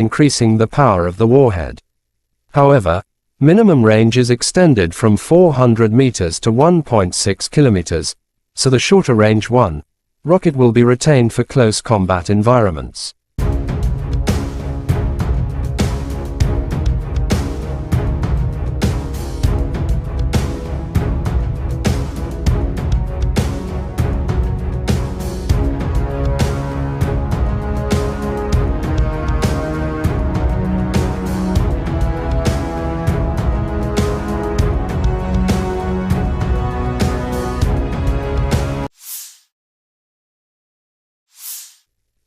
increasing the power of the warhead. However, minimum range is extended from 400 meters to 1.6 kilometers, so the shorter range rocket will be retained for close combat environments.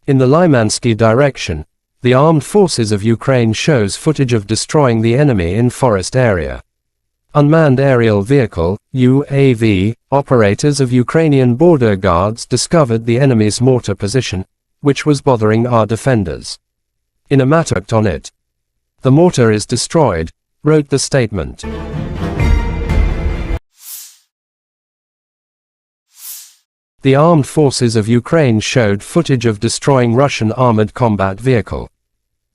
In the Lymansky direction, the armed forces of Ukraine shows footage of destroying the enemy in forest area. Unmanned aerial vehicle, UAV, operators of Ukrainian Border Guards discovered the enemy's mortar position, which was bothering our defenders. In a matter on it. The mortar is destroyed, wrote the statement. The armed forces of Ukraine showed footage of destroying Russian armored combat vehicle.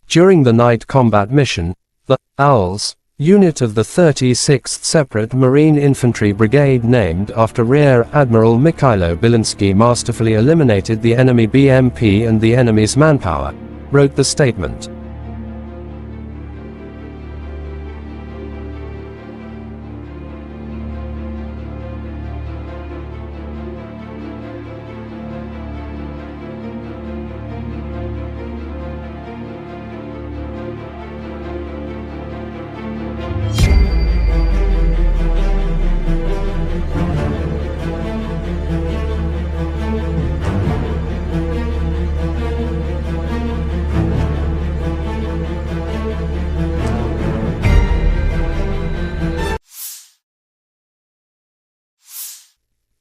During the night combat mission, the Owls unit of the 36th Separate Marine Infantry Brigade, named after Rear Admiral Mikhailo Zelenskiy, masterfully eliminated the enemy BMP and the enemy's manpower, wrote the statement.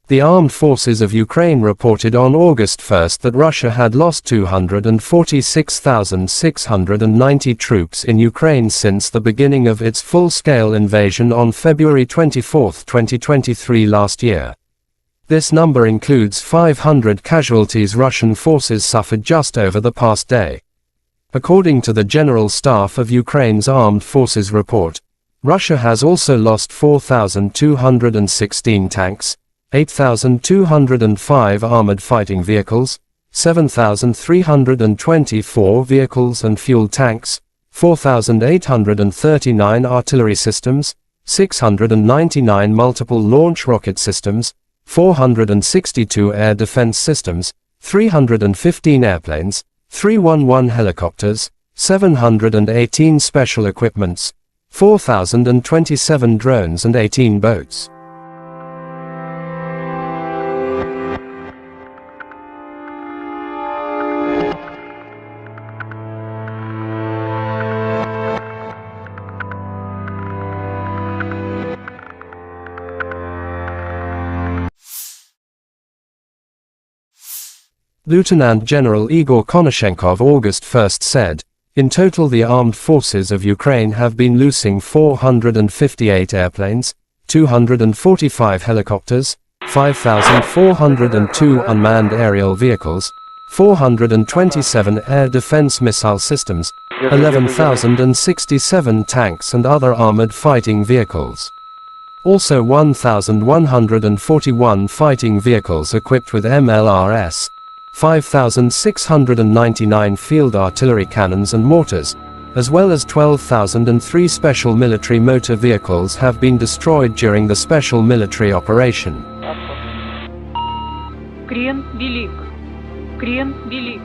The armed forces of Ukraine reported on August 1 that Russia had lost 246,690 troops in Ukraine since the beginning of its full-scale invasion on February 24, 2023 last year. This number includes 500 casualties Russian forces suffered just over the past day. According to the General Staff of Ukraine's Armed Forces report, Russia has also lost 4,216 tanks, 8,205 armored fighting vehicles, 7,324 vehicles and fuel tanks, 4,839 artillery systems, 699 multiple launch rocket systems, 462 air defense systems, 315 airplanes, 311 helicopters, 718 special equipments, 4,027 drones and 18 boats. Lieutenant General Igor Konashenkov August 1 said, "In total the armed forces of Ukraine have been losing 458 airplanes, 245 helicopters, 5,402 unmanned aerial vehicles, 427 air defense missile systems, 11,067 tanks and other armored fighting vehicles. Also 1,141 fighting vehicles equipped with MLRS, 5,699 field artillery cannons and mortars, as well as 12,003 special military motor vehicles have been destroyed during the special military operation." Крен велик. Крен велик.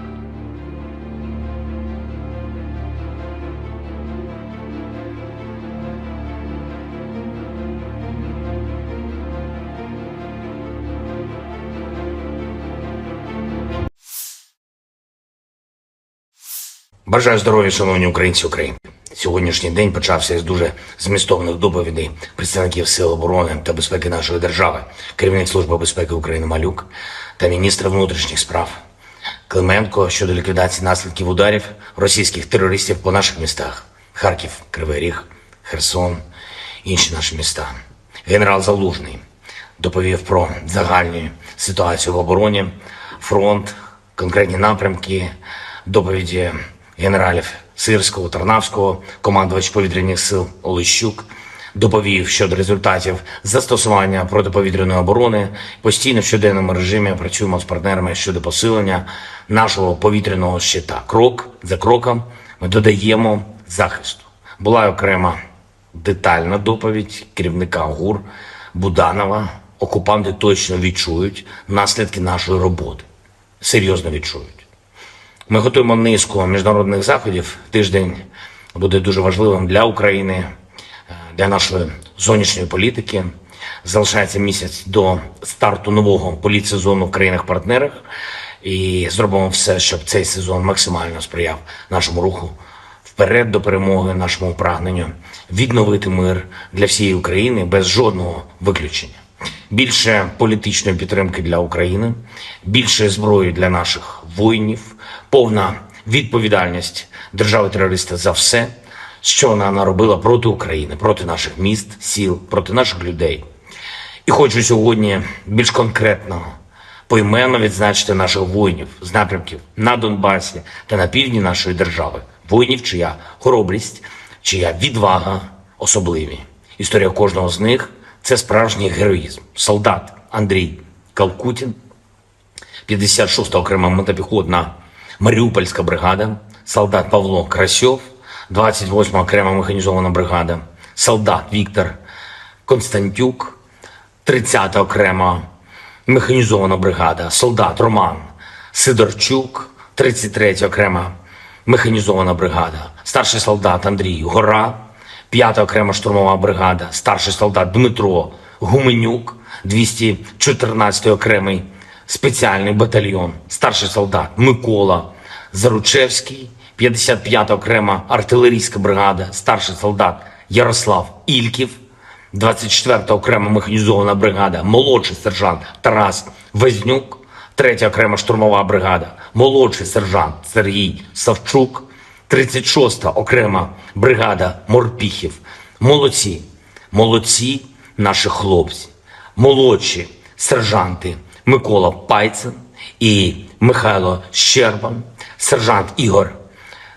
Бажаю здоров'я, шановні українці України. Сьогоднішній день почався із дуже змістовних доповідей представників Сил оборони та безпеки нашої держави, керівник Служби безпеки України Малюк та міністр внутрішніх справ Клименко щодо ліквідації наслідків ударів російських терористів по наших містах – Харків, Кривий Ріг, Херсон, інші наші міста. Генерал Залужний доповів про загальну ситуацію в обороні, фронт, конкретні напрямки, доповіді генералів Сирського, Тарнавського, командувач повітряних сил Олещук, доповів щодо результатів застосування протиповітряної оборони. Постійно в щоденному режимі працюємо з партнерами щодо посилення нашого повітряного щита. Крок за кроком ми додаємо захисту. Була окрема детальна доповідь керівника ГУР Буданова. Окупанти точно відчують наслідки нашої роботи. Серйозно відчують. Ми готуємо низку міжнародних заходів. Тиждень буде дуже важливим для України, для нашої зовнішньої політики. Залишається місяць до старту нового політсезону в країнах-партнерах. І зробимо все, щоб цей сезон максимально сприяв нашому руху вперед до перемоги, нашому прагненню відновити мир для всієї України без жодного виключення. Більше політичної підтримки для України, більше зброї для наших воїнів, повна відповідальність держави-терориста за все, що вона наробила проти України, проти наших міст, сіл, проти наших людей. І хочу сьогодні більш конкретно, поіменно відзначити наших воїнів з напрямків на Донбасі та на півдні нашої держави. Воїнів, чия хоробрість, чия відвага особливі. Історія кожного з них – це справжній героїзм. Солдат Андрій Калкутін, 56-та окрема мотопіхотна Маріупольська бригада, солдат Павло Красьов, 28-ма окрема механізована бригада, солдат Віктор Константюк, 30-та окрема механізована бригада, солдат Роман Сидорчук, 33-я окрема механізована бригада, старший солдат Андрій Гора, 5-та окрема штурмова бригада, старший солдат Дмитро Гуменюк, 214-й окремий спеціальний батальйон, старший солдат Микола Заручевський, 55-та окрема артилерійська бригада, старший солдат Ярослав Ільків, 24-та окрема механізована бригада, молодший сержант Тарас Везнюк, 3-я окрема штурмова бригада, молодший сержант Сергій Савчук, 36-та окрема бригада Морпіхів. Молодці, молодці наші хлопці, молодші сержанти Микола Пайцин і Михайло Щербан, сержант Ігор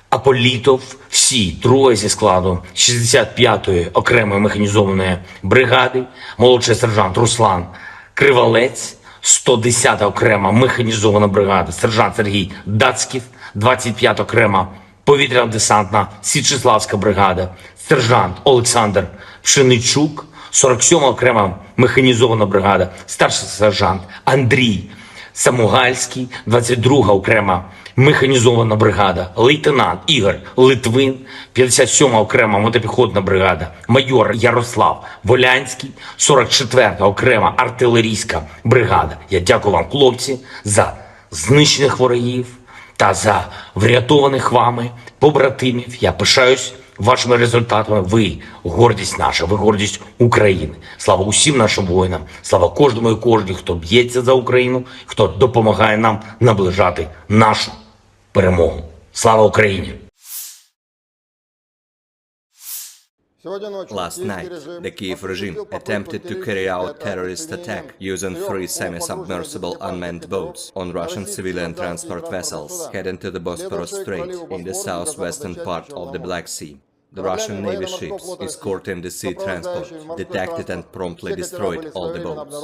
Аполітов, всі троє зі складу 65-ї окремої механізованої бригади, молодший сержант Руслан Кривалець, 110-та окрема механізована бригада, сержант Сергій Дацьків, 25-та окрема повітряно-десантна Січеславська бригада, сержант Олександр Пшеничук, 47-ма окрема механізована бригада, старший сержант Андрій Самугальський, 22-га окрема механізована бригада, лейтенант Ігор Литвин, 57-ма окрема мотопіхотна бригада, майор Ярослав Волянський, 44-та окрема артилерійська бригада. Я дякую вам, хлопці, за знищених ворогів та за врятованих вами побратимів. Я пишаюсь вашими результатами. Ви гордість наша, ви гордість України. Слава усім нашим воїнам, слава кожному і кожній, хто б'ється за Україну, хто допомагає нам наближати нашу перемогу. Слава Україні! Last night, the Kyiv regime attempted to carry out terrorist attack using 3 semi-submersible unmanned boats on Russian civilian transport vessels heading to the Bosporus Strait in the southwestern part of the Black Sea. The Russian Navy ships escorting the sea transport detected and promptly destroyed all the boats.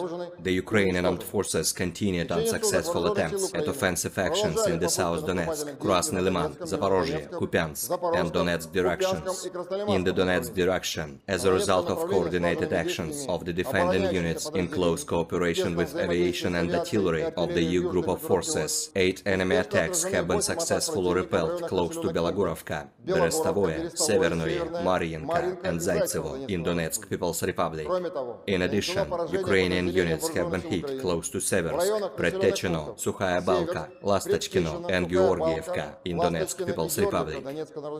The Ukrainian armed forces continued unsuccessful attempts at offensive actions in the South Donetsk, Krasny Liman, Zaporozhye, Kupiansk, and Donetsk directions. In the Donetsk direction, as a result of coordinated actions of the defending units in close cooperation with aviation and artillery of the EU group of forces, 8 enemy attacks have been successfully repelled close to Belogorovka, Berestovoye, Severnoye, Mariinka, and Zaitsevo in Donetsk People's Republic. In addition, Ukrainian units have been hit close to Seversk, Predtechino, Sukhaya Balka, Lastachkino, and Georgievka in Donetsk People's Republic.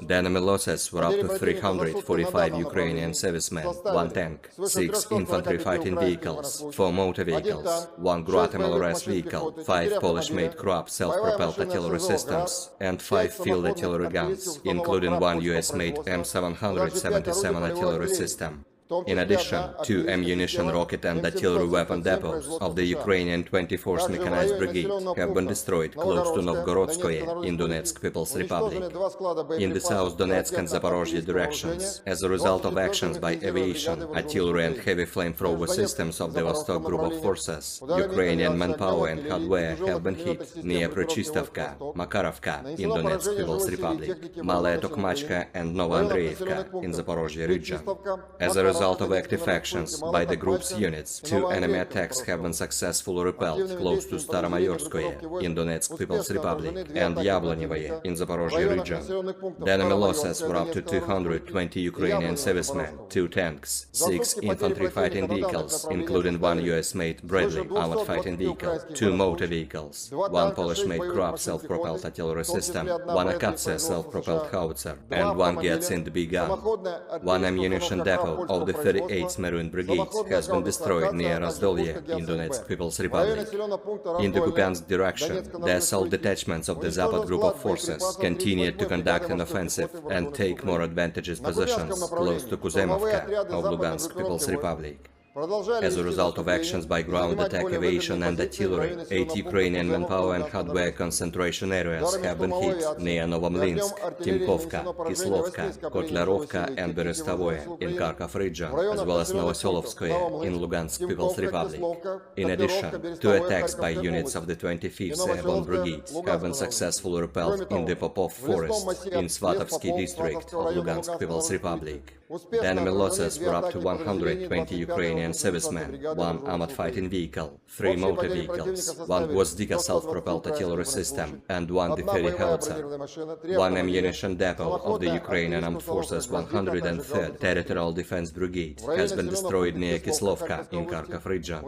The enemy losses were up to 345 Ukrainian servicemen, 1 tank, 6 infantry fighting vehicles, 4 motor vehicles, 1 Grota Malores vehicle, 5 Polish-made Krupp self-propelled artillery systems, and 5 field artillery guns, including 1 US-made M777 artillery system. In addition, 2 ammunition, rocket and artillery weapon depots of the Ukrainian 24th Mechanized Brigade have been destroyed close to Novgorodskoye in Donetsk People's Republic. In the South Donetsk and Zaporozhye directions, as a result of actions by aviation, artillery and heavy flamethrower systems of the Vostok Group of Forces, Ukrainian manpower and hardware have been hit near Prochistovka, Makarovka in Donetsk People's Republic, Malaya Tokmachka and Novoandreevka in Zaporozhye region. As a result of active actions by the group's units, 2 enemy attacks have been successfully repelled close to Staromayorskoye in Donetsk People's Republic and Yablonyevoye in Zaporozhye region. The enemy losses were up to 220 Ukrainian servicemen, 2 tanks, 6 infantry fighting vehicles, including 1 US-made Bradley armored fighting vehicle, 2 motor vehicles, 1 Polish-made Krab self-propelled artillery system, 1 Akatsia self-propelled howitzer, and 1 Gyatsind-B gun. 1 ammunition depot of the 38th Marine Brigade has been destroyed near Razdolye in Donetsk People's Republic. In the Kupiansk direction, the assault detachments of the Zapad Group of Forces continued to conduct an offensive and take more advantageous positions close to Kuzemovka of Lugansk People's Republic. As a result of actions by ground attack aviation and artillery, 8 Ukrainian manpower and hardware concentration areas have been hit near Novomlinsk, Timkovka, Kislovka, Kotlerovka and Berestovoye in Kharkov region, as well as Novoselovskoye in Lugansk People's Republic. In addition, 2 attacks by units of the 25th Airborne Brigade have been successfully repelled in the Popov Forest in Svatovsky district of Lugansk People's Republic. The enemy losses were up to 120 Ukrainian servicemen, 1 armored fighting vehicle, 3 motor vehicles, 1 Gvozdika self-propelled artillery system, and 1 D-30 howitzer. 1 ammunition depot of the Ukrainian Armed Forces 103rd Territorial Defense Brigade has been destroyed near Kislovka in Kharkov region.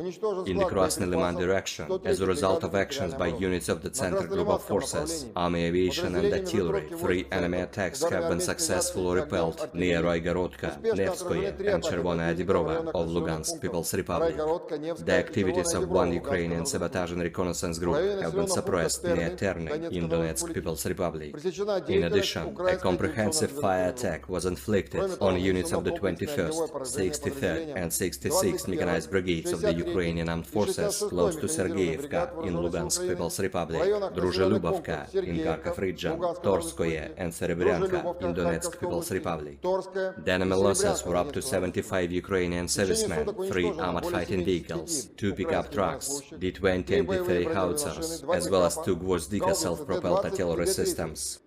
In the Krasny Liman direction, as a result of actions by units of the Center Group of Forces, Army Aviation and Artillery, 3 enemy attacks have been successfully repelled near Roigorodka, Nevskoye and Chervonaya Dibrova of Lugansk People's Republic. The activities of 1 Ukrainian sabotage and reconnaissance group have been suppressed near Terney in Donetsk People's Republic. In addition, a comprehensive fire attack was inflicted on units of the 21st, 63rd and 66th Mechanized Brigades of the Ukrainian Armed Forces close to Sergeyevka in Lugansk People's Republic, Druzhelubovka in Kharkov region, Torskoye and Serebryanka in Donetsk People's Republic. The enemy losses were up to 75 Ukrainian servicemen, 3 armored fighting vehicles, 2 pickup trucks, D-20 and D-30 howitzers, as well as 2 Gvozdika self-propelled artillery systems.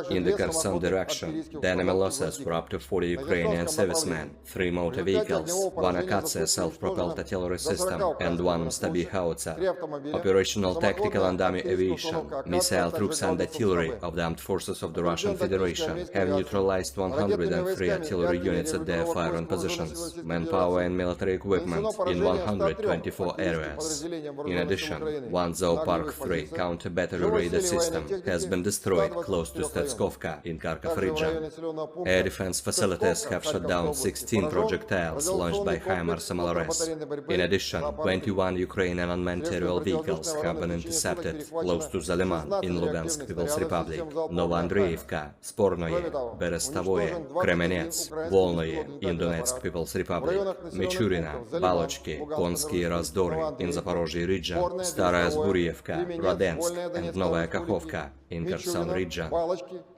In the Kherson direction, the enemy losses were up to 40 Ukrainian servicemen, 3 motor vehicles, 1 Akatsia self-propelled artillery system, and 1 Msta-B howitzer. Operational, tactical and army aviation, missile troops and artillery of the armed forces of the Russian Federation have neutralized 103 artillery units at their firing positions, manpower and military equipment in 124 areas. In addition, 1 Zoopark 3 counter-battery radar system has been destroyed close to Statskovka in Kharkov region. Air defense facilities have shot down 16 projectiles launched by HIMARS MLRS. In addition, 21 Ukrainian unmanned aerial vehicles have been intercepted close to Zaliman in Lugansk People's Republic, Novoandreevka, Spornoye, Berestovoye, Kremenets, Volnoye in Donetsk People's Republic, Michurina, Balochki, Konsky Razdory in Zaporozhye region, Staraya Zburievka, Radensk and Novaya Kakhovka in Kherson region.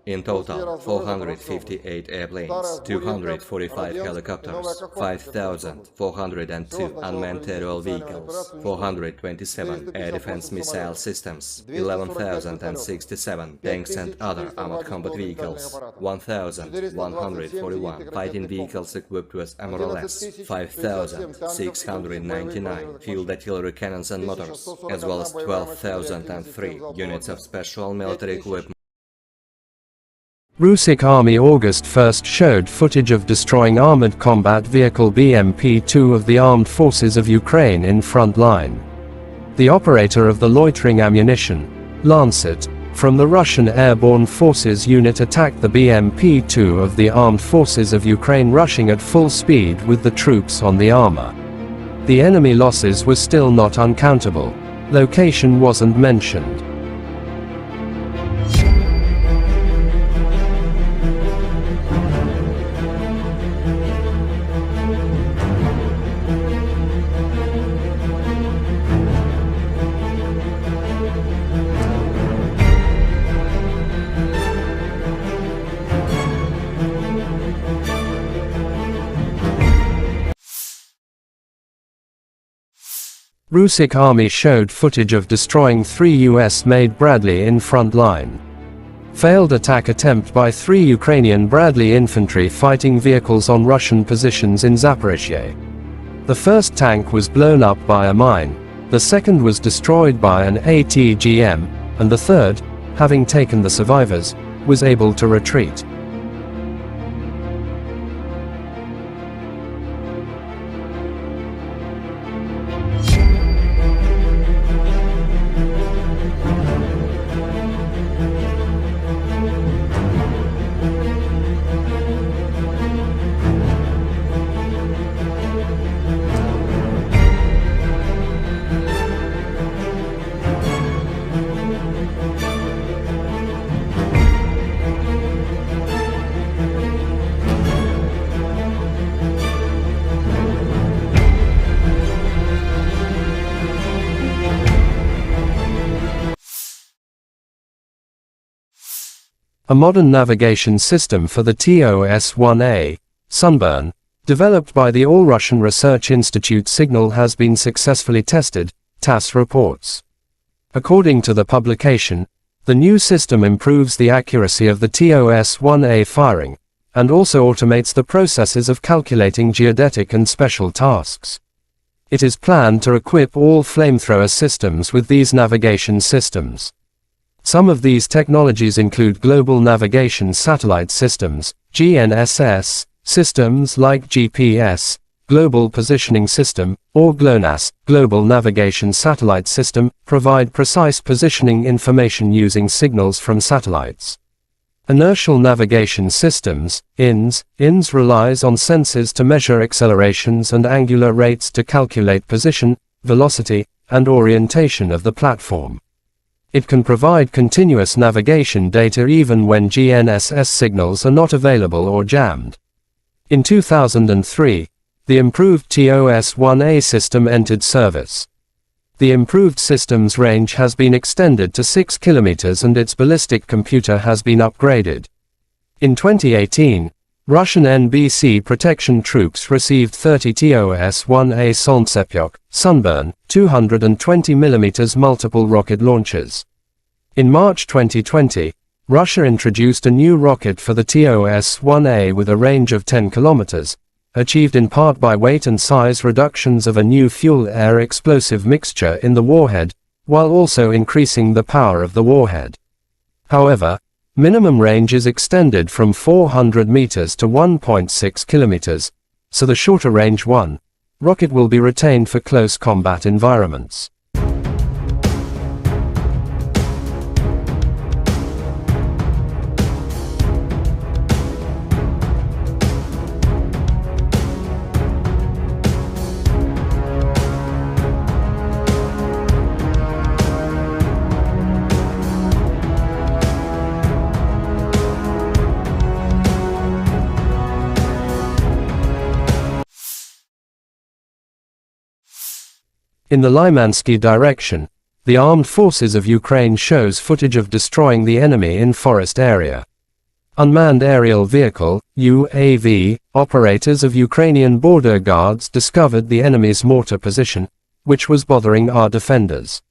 In total, 458 airplanes, 245 helicopters, 5,402 unmanned aerial vehicles, 427 air defense missile systems, 11,067 tanks and other armored combat vehicles, 1,141 fighting vehicles equipped with MRLS, 5,699 field artillery cannons and motors, as well as 12,003 units of special military equipment. Russian Army August 1st showed footage of destroying armored combat vehicle BMP-2 of the Armed Forces of Ukraine in front line. The operator of the loitering ammunition, Lancet, from the Russian Airborne Forces unit attacked the BMP-2 of the Armed Forces of Ukraine rushing at full speed with the troops on the armor. The enemy losses were still not uncountable. Location wasn't mentioned. Rusic army showed footage of destroying 3 US-made Bradley in front line. Failed attack attempt by 3 Ukrainian Bradley infantry fighting vehicles on Russian positions in Zaporizhzhia. The first tank was blown up by a mine, the second was destroyed by an ATGM, and the third, having taken the survivors, was able to retreat. A modern navigation system for the TOS-1A, Sunburn, developed by the All-Russian Research Institute Signal has been successfully tested, TASS reports. According to the publication, the new system improves the accuracy of the TOS-1A firing, and also automates the processes of calculating geodetic and special tasks. It is planned to equip all flamethrower systems with these navigation systems. Some of these technologies include Global Navigation Satellite Systems, GNSS, systems like GPS, Global Positioning System, or GLONASS, Global Navigation Satellite System, provide precise positioning information using signals from satellites. Inertial Navigation Systems, INS relies on sensors to measure accelerations and angular rates to calculate position, velocity, and orientation of the platform. It can provide continuous navigation data even when GNSS signals are not available or jammed. In 2003, the improved TOS-1A system entered service. The improved system's range has been extended to 6 kilometers and its ballistic computer has been upgraded. In 2018, Russian NBC protection troops received 30 TOS-1A Solntsepyok, Sunburn, 220mm multiple rocket launchers. In March 2020, Russia introduced a new rocket for the TOS-1A with a range of 10 kilometers, achieved in part by weight and size reductions of a new fuel-air explosive mixture in the warhead, while also increasing the power of the warhead. However, minimum range is extended from 400 meters to 1.6 kilometers, so the shorter range rocket will be retained for close combat environments. In the Lymansky direction, the armed forces of Ukraine shows footage of destroying the enemy in forest area. Unmanned aerial vehicle, UAV, operators of Ukrainian Border Guards discovered the enemy's mortar position, which was bothering our defenders.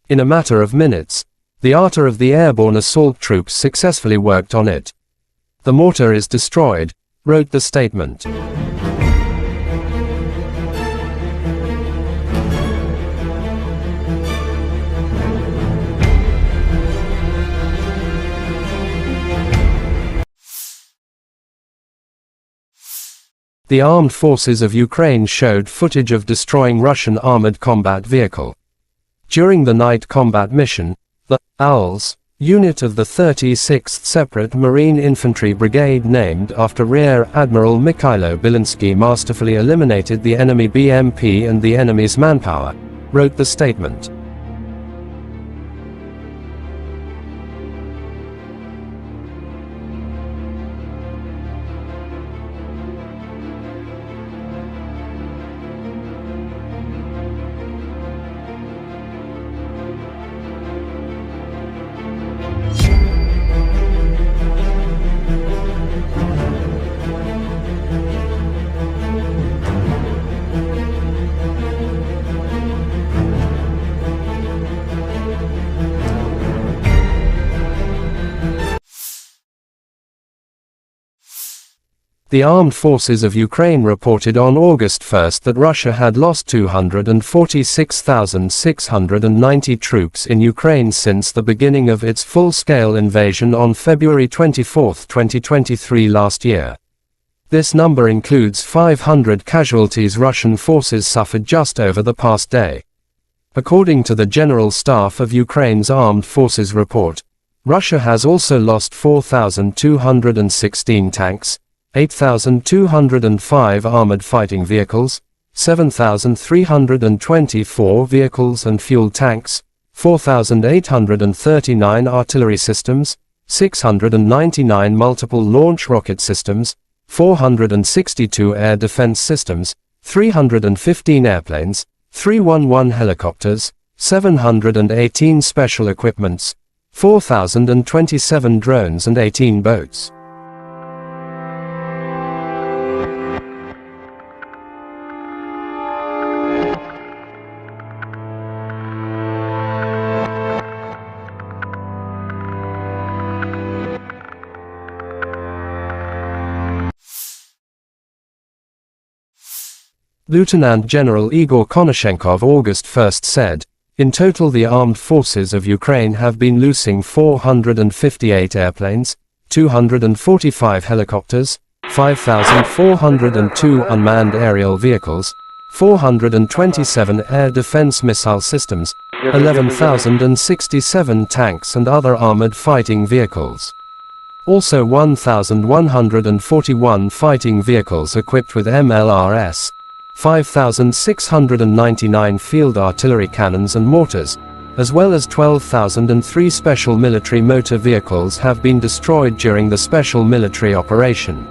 In a matter of minutes, the ATA of the airborne assault troops successfully worked on it. The mortar is destroyed, wrote the statement. The armed forces of Ukraine showed footage of destroying Russian armored combat vehicle. During the night combat mission, the Owls unit of the 36th Separate Marine Infantry Brigade, named after Rear Admiral Mikhailo Zelenskiy, masterfully eliminated the enemy BMP and the enemy's manpower, wrote the statement. The armed forces of Ukraine reported on August 1 that Russia had lost 246,690 troops in Ukraine since the beginning of its full-scale invasion on February 24, 2023 last year. This number includes 500 casualties Russian forces suffered just over the past day. According to the General Staff of Ukraine's Armed Forces report, Russia has also lost 4,216 tanks, 8,205 armored fighting vehicles, 7,324 vehicles and fuel tanks, 4,839 artillery systems, 699 multiple launch rocket systems, 462 air defense systems, 315 airplanes, 311 helicopters, 718 special equipments, 4,027 drones and 18 boats. Lieutenant General Igor Konashenkov August 1 said, "In total the armed forces of Ukraine have been losing 458 airplanes, 245 helicopters, 5,402 unmanned aerial vehicles, 427 air defense missile systems, 11,067 tanks and other armored fighting vehicles. Also 1,141 fighting vehicles equipped with MLRS, 5,699 field artillery cannons and mortars, as well as 12,003 special military motor vehicles have been destroyed during the special military operation."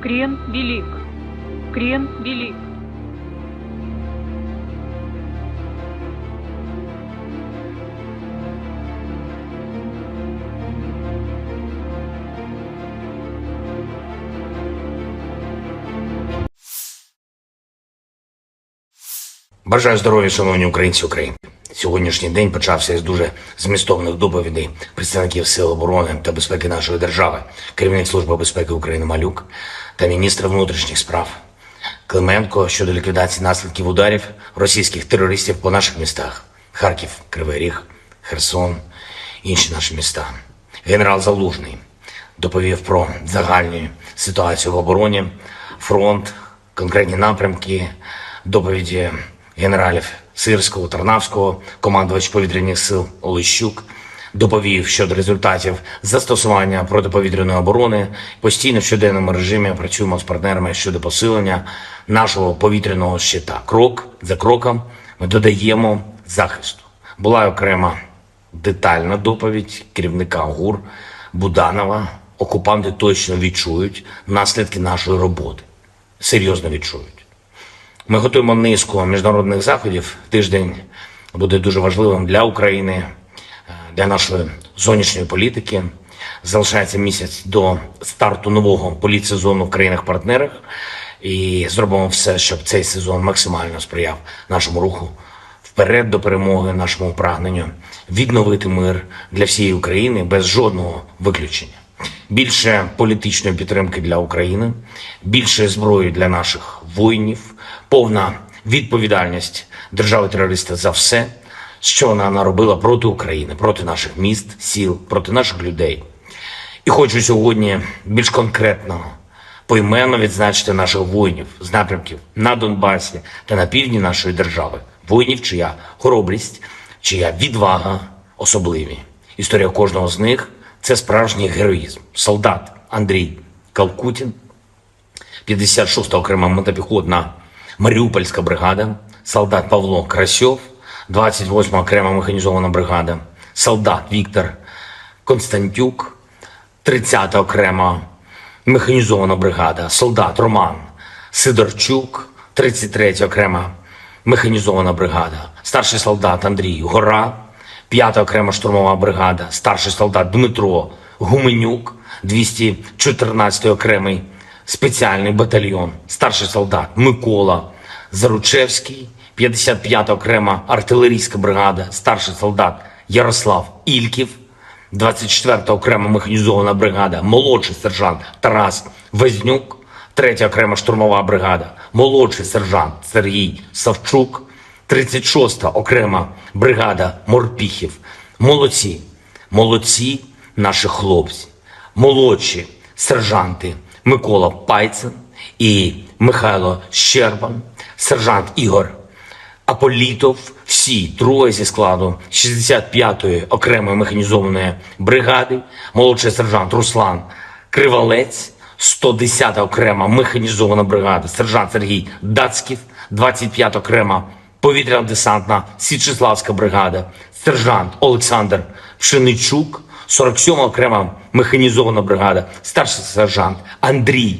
Крен велик. Крен велик. Бажаю здоров'я, шановні українці України. Сьогоднішній день почався із дуже змістовних доповідей представників Сил оборони та безпеки нашої держави, керівник Служби безпеки України Малюк та міністр внутрішніх справ Клименко щодо ліквідації наслідків ударів російських терористів по наших містах – Харків, Кривий Ріг, Херсон, інші наші міста. Генерал Залужний доповів про загальну ситуацію в обороні, фронт, конкретні напрямки, доповіді генералів Сирського, Тарнавського, командувач повітряних сил Олещук, доповів щодо результатів застосування протиповітряної оборони. Постійно в щоденному режимі працюємо з партнерами щодо посилення нашого повітряного щита. Крок за кроком ми додаємо захисту. Була окрема детальна доповідь керівника ГУР Буданова. Окупанти точно відчують наслідки нашої роботи. Серйозно відчують. Ми готуємо низку міжнародних заходів. Тиждень буде дуже важливим для України, для нашої зовнішньої політики. Залишається місяць до старту нового політсезону в країнах-партнерах. І зробимо все, щоб цей сезон максимально сприяв нашому руху вперед до перемоги, нашому прагненню відновити мир для всієї України без жодного виключення. Більше політичної підтримки для України, більше зброї для наших воїнів, повна відповідальність держави-терориста за все, що вона наробила проти України, проти наших міст, сіл, проти наших людей. І хочу сьогодні більш конкретно, поіменно відзначити наших воїнів з напрямків на Донбасі та на півдні нашої держави. Воїнів, чия хоробрість, чия відвага особливі. Історія кожного з них – це справжній героїзм. Солдат Андрій Калкутін, 56-та окрема мотопіхотна Маріупольська бригада, солдат Павло Красьов, 28-ма окрема механізована бригада, солдат Віктор Константюк, 30-та окрема механізована бригада, солдат Роман Сидорчук, 33-я окрема механізована бригада, старший солдат Андрій Гора, 5-та окрема штурмова бригада, старший солдат Дмитро Гуменюк, 214-й окремий спеціальний батальйон, старший солдат Микола Заручевський, 55-та окрема артилерійська бригада, старший солдат Ярослав Ільків, 24-та окрема механізована бригада, молодший сержант Тарас Везнюк, 3-я окрема штурмова бригада, молодший сержант Сергій Савчук, 36-та окрема бригада морпіхів. Молодці, молодці наші хлопці, молодші сержанти Микола Пайцин і Михайло Щербан, сержант Ігор Аполітов, всі троє зі складу 65-ї окремої механізованої бригади, молодший сержант Руслан Кривалець, 110-та окрема механізована бригада, сержант Сергій Дацьків, 25-та окрема повітряно-десантна Січеславська бригада, сержант Олександр Пшеничук, 47-ма окрема механізована бригада, старший сержант Андрій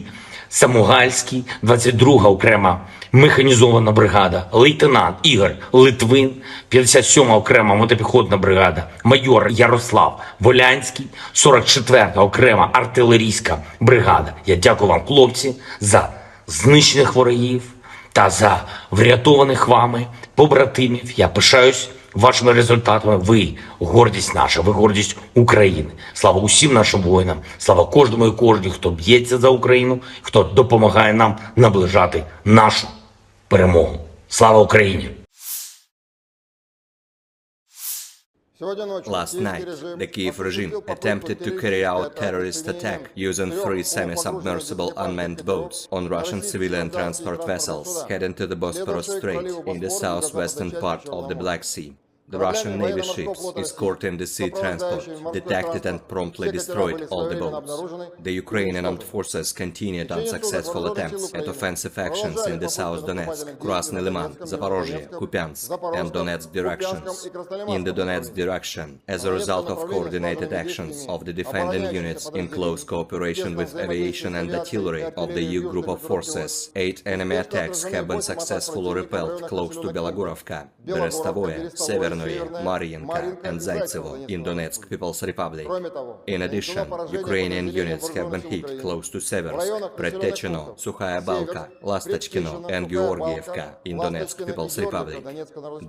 Самугальський, 22-га окрема механізована бригада, лейтенант Ігор Литвин, 57-ма окрема мотопіхотна бригада, майор Ярослав Волянський, 44-та окрема артилерійська бригада. Я дякую вам, хлопці, за знищених ворогів та за врятованих вами побратимів. Я пишаюсь вашими результатами. Ви гордість наша, ви гордість України. Слава усім нашим воїнам, слава кожному і кожній, хто б'ється за Україну, хто допомагає нам наближати нашу перемогу. Слава Україні! Last night, the Kyiv regime attempted to carry out terrorist attack using 3 semi-submersible unmanned boats on Russian civilian transport vessels heading to the Bosporus Strait in the southwestern part of the Black Sea. The Russian Navy ships escorting the sea transport detected and promptly destroyed all the boats. The Ukrainian armed forces continued unsuccessful attempts at offensive actions in the South Donetsk, Krasny Liman, Zaporozhye, Kupiansk, and Donetsk directions. In the Donetsk direction, as a result of coordinated actions of the defending units in close cooperation with aviation and artillery of the EU group of forces, 8 enemy attacks have been successfully repelled close to Belogorovka, Berestovoye, Severnoye, Mariinka, and Zaitsevo in Donetsk People's Republic. In addition, Ukrainian units have been hit close to Seversk, Predtechino, Sukhaya Balka, Lastachkino, and Georgievka in Donetsk People's Republic.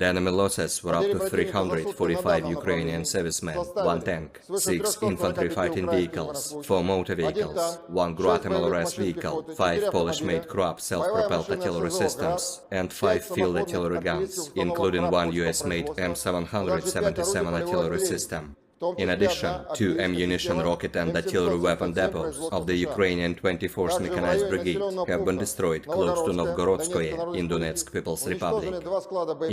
The enemy losses were up to 345 Ukrainian servicemen, 1 tank, 6 infantry fighting vehicles, 4 motor vehicles, 1 Guatemala vehicle, 5 Polish-made Krupp self-propelled artillery systems, and 5 field artillery guns, including 1 US-made M777 artillery system. In addition, 2 ammunition, rocket and artillery weapon depots of the Ukrainian 24th Mechanized Brigade have been destroyed close to Novgorodskoye in Donetsk People's Republic.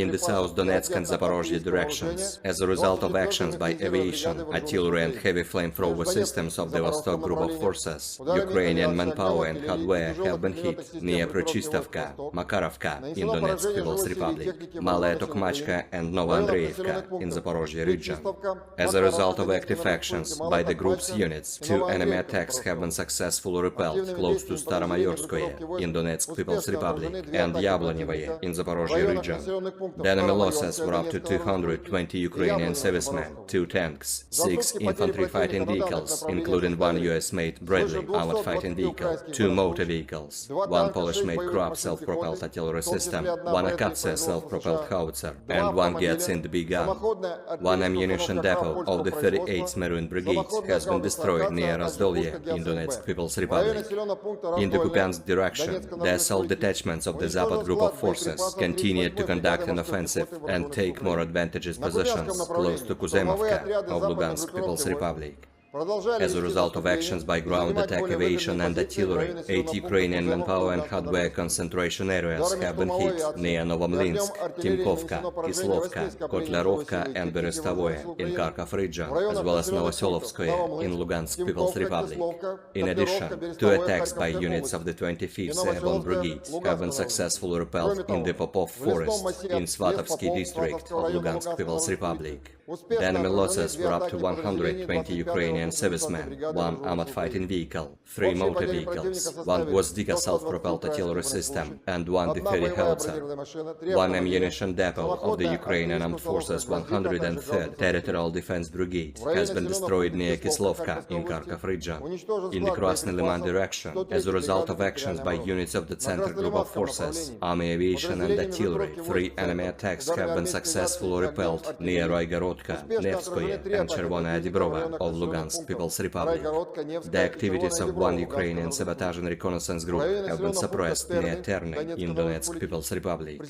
In the South Donetsk and Zaporozhye directions, as a result of actions by aviation, artillery and heavy flamethrower systems of the Vostok Group of Forces, Ukrainian manpower and hardware have been hit near Prochistovka, Makarovka in Donetsk People's Republic, Malaya Tokmachka and Novoandreevka in Zaporozhye region. As a result of active actions by the group's units, 2 enemy attacks have been successfully repelled close to Staromayorskoye in Donetsk People's Republic and Yablonyevoye in Zaporozhye region. The enemy losses were up to 220 Ukrainian servicemen, 2 tanks, 6 infantry fighting vehicles, including 1 US-made Bradley armored fighting vehicle, 2 motor vehicles, 1 Polish-made Krupp self-propelled artillery system, 1 Akatsia self-propelled howitzer, and 1 Gyatsin big gun. 1 ammunition depot of the 38th Marine Brigade has been destroyed near Razdolye in Donetsk People's Republic. In the Kupiansk direction, the assault detachments of the Zapad Group of Forces continued to conduct an offensive and take more advantageous positions close to Kuzemovka of Lugansk People's Republic. As a result of actions by ground attack aviation and artillery, 8 Ukrainian manpower and hardware concentration areas have been hit near Novomlinsk, Timkovka, Kislovka, Kotlarovka and Berestovoye in Kharkov region, as well as Novoselovskoye in Lugansk People's Republic. In addition, 2 attacks by units of the 25th Airborne Brigade have been successfully repelled in the Popov Forest in Svatovsky district of Lugansk People's Republic. The enemy losses were up to 120 Ukrainian servicemen, 1 armored fighting vehicle, 3 motor vehicles, 1 Gvozdika self-propelled artillery system, and 1 D-30 howitzer. 1 ammunition depot of the Ukrainian Armed Forces 103rd Territorial Defense Brigade has been destroyed near Kislovka in Kharkov region. In the Krasny Liman direction, as a result of actions by units of the Center Group of Forces, Army aviation and artillery, 3 enemy attacks have been successfully repelled near Roygorod Peregorodka, Nevskoye, and Chervonaya Dibrova of Lugansk People's Republic. The activities of one Ukrainian sabotage and reconnaissance group have been suppressed near Terney in Donetsk People's Republic.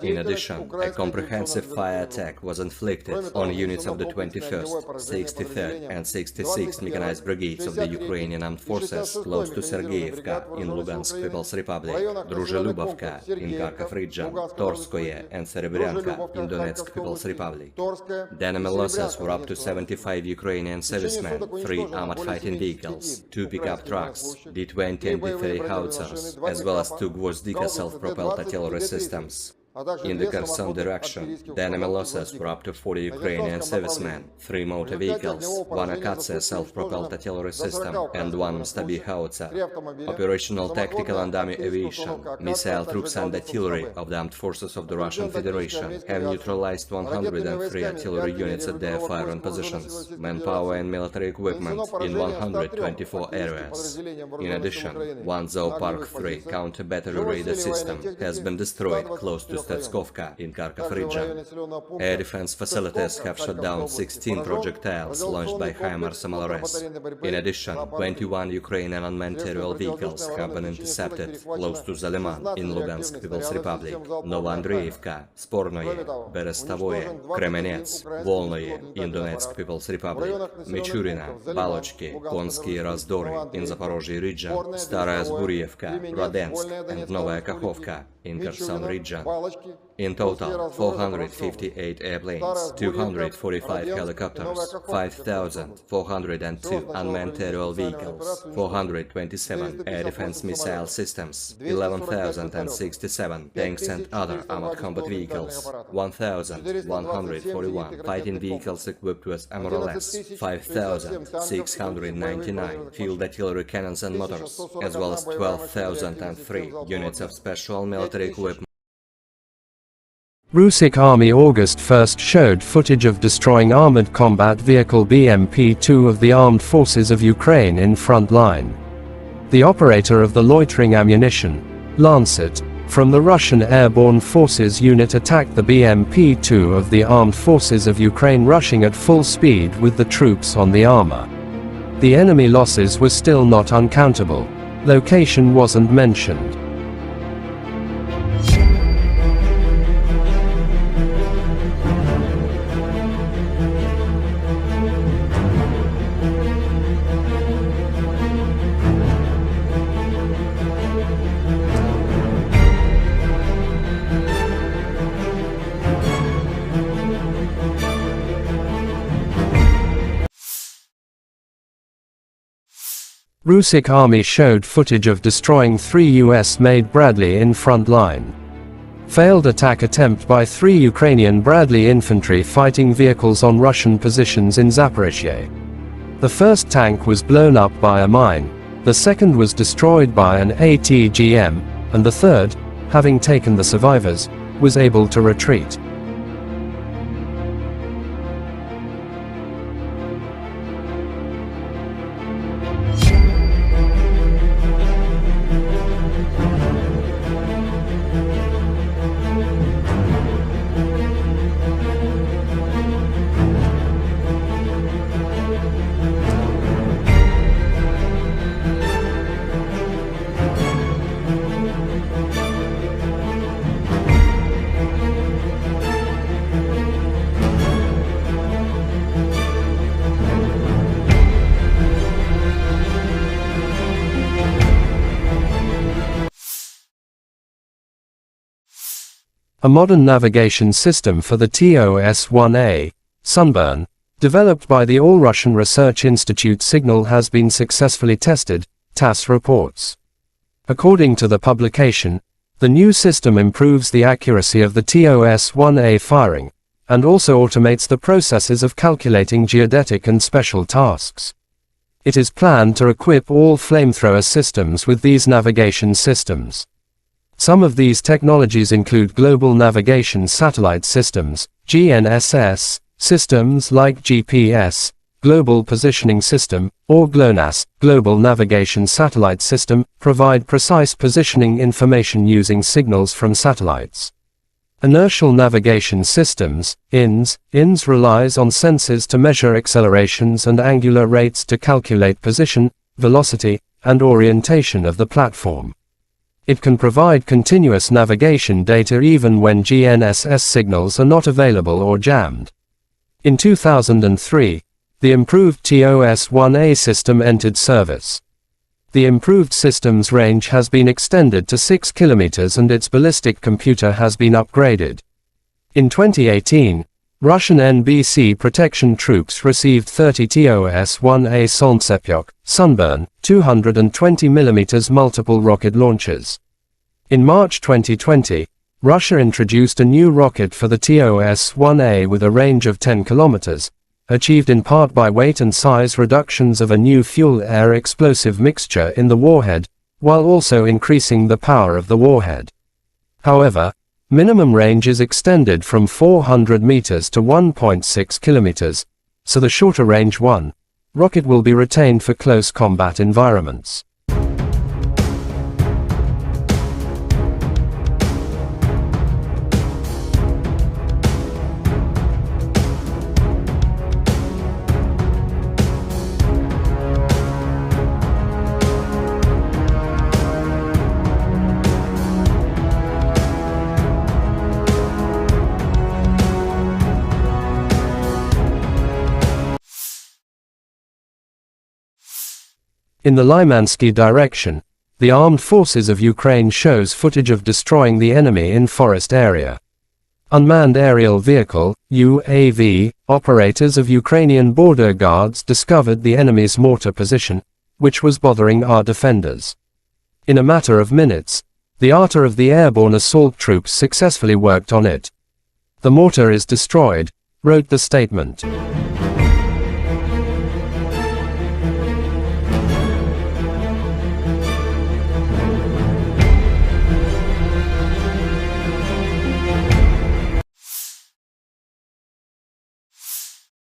In addition, a comprehensive fire attack was inflicted on units of the 21st, 63rd and 66th Mechanized Brigades of the Ukrainian Armed Forces close to Sergeyevka in Lugansk People's Republic, Druzhelubovka in Kharkov region, Torskoye and Serebryanka in Donetsk People's Republic. The enemy losses were up to 75 Ukrainian servicemen, 3 armored fighting vehicles, 2 pickup trucks, D-20 and D-30 howitzers, as well as 2 Gvozdika self-propelled artillery systems. In the Kherson direction, the enemy losses were up to 40 Ukrainian servicemen, 3 motor vehicles, 1 Akatsiya self-propelled artillery system, and 1 Stabi howitzer. Operational, tactical and army aviation, missile troops and artillery of the armed forces of the Russian Federation have neutralized 103 artillery units at their firing positions, manpower and military equipment in 124 areas. In addition, 1 Zoopark 3 counter-battery radar system has been destroyed close to Statskovka in Kharkov region. Air defense facilities have shot down 16 projectiles launched by HIMARS MLRS. In addition, 21 Ukrainian unmanned aerial vehicles have been intercepted close to Zaliman in Lugansk People's Republic, Novoandreevka, Spornoye, Berestavoye, Kremenets, Volnoye in Donetsk People's Republic, Michurina, Balochki, Konsky Razdory in Zaporozhye region, Staraya Zburievka, Radensk and Novaya Kakhovka in Kherson region. In total, 458 airplanes, 245 helicopters, 5,402 unmanned aerial vehicles, 427 air defense missile systems, 11,067 tanks and other armored combat vehicles, 1,141 fighting vehicles equipped with MLRS, 5,699 field artillery cannons and motors, as well as 12,003 units of special military equipment. Russian Army August 1st showed footage of destroying armored combat vehicle BMP-2 of the Armed Forces of Ukraine in front line. The operator of the loitering ammunition, Lancet, from the Russian Airborne Forces unit attacked the BMP-2 of the Armed Forces of Ukraine rushing at full speed with the troops on the armor. The enemy losses were still not uncountable. Location wasn't mentioned. Russian Army showed footage of destroying 3 US-made Bradley in front line. Failed attack attempt by 3 Ukrainian Bradley infantry fighting vehicles on Russian positions in Zaporizhye. The first tank was blown up by a mine, the second was destroyed by an ATGM, and the third, having taken the survivors, was able to retreat. A modern navigation system for the TOS-1A, Sunburn, developed by the All-Russian Research Institute Signal has been successfully tested, TASS reports. According to the publication, the new system improves the accuracy of the TOS-1A firing, and also automates the processes of calculating geodetic and special tasks. It is planned to equip all flamethrower systems with these navigation systems. Some of these technologies include Global Navigation Satellite Systems, GNSS, systems like GPS, Global Positioning System, or GLONASS, Global Navigation Satellite System, provide precise positioning information using signals from satellites. Inertial navigation systems, INS relies on sensors to measure accelerations and angular rates to calculate position, velocity, and orientation of the platform. It can provide continuous navigation data even when GNSS signals are not available or jammed. In 2003, the improved TOS-1A system entered service. The improved system's range has been extended to 6 kilometers and its ballistic computer has been upgraded. In 2018, Russian NBC protection troops received 30 TOS-1A Solntsepyok, Sunburn, 220mm multiple rocket launchers. In March 2020, Russia introduced a new rocket for the TOS-1A with a range of 10 kilometers, achieved in part by weight and size reductions of a new fuel-air explosive mixture in the warhead, while also increasing the power of the warhead. However, minimum range is extended from 400 meters to 1.6 kilometers, so the shorter range rocket will be retained for close combat environments. In the Lymansky direction, the armed forces of Ukraine shows footage of destroying the enemy in forest area. Unmanned aerial vehicle, UAV, operators of Ukrainian Border Guards discovered the enemy's mortar position, which was bothering our defenders. In a matter of minutes, the artillery of the airborne assault troops successfully worked on it. The mortar is destroyed, wrote the statement.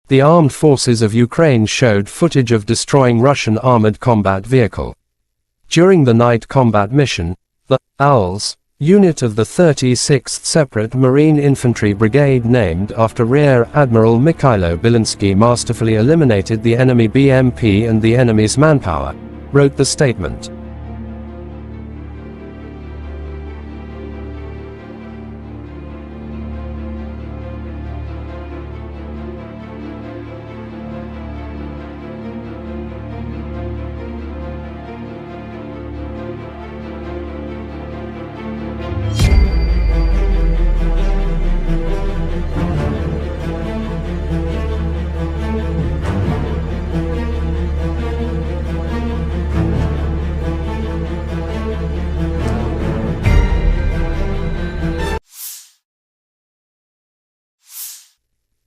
The armed forces of Ukraine showed footage of destroying Russian armored combat vehicle. During the night combat mission, the Owls unit of the 36th Separate Marine Infantry Brigade, named after Rear Admiral Mikhailo Zelenskiy, masterfully eliminated the enemy BMP and the enemy's manpower, wrote the statement.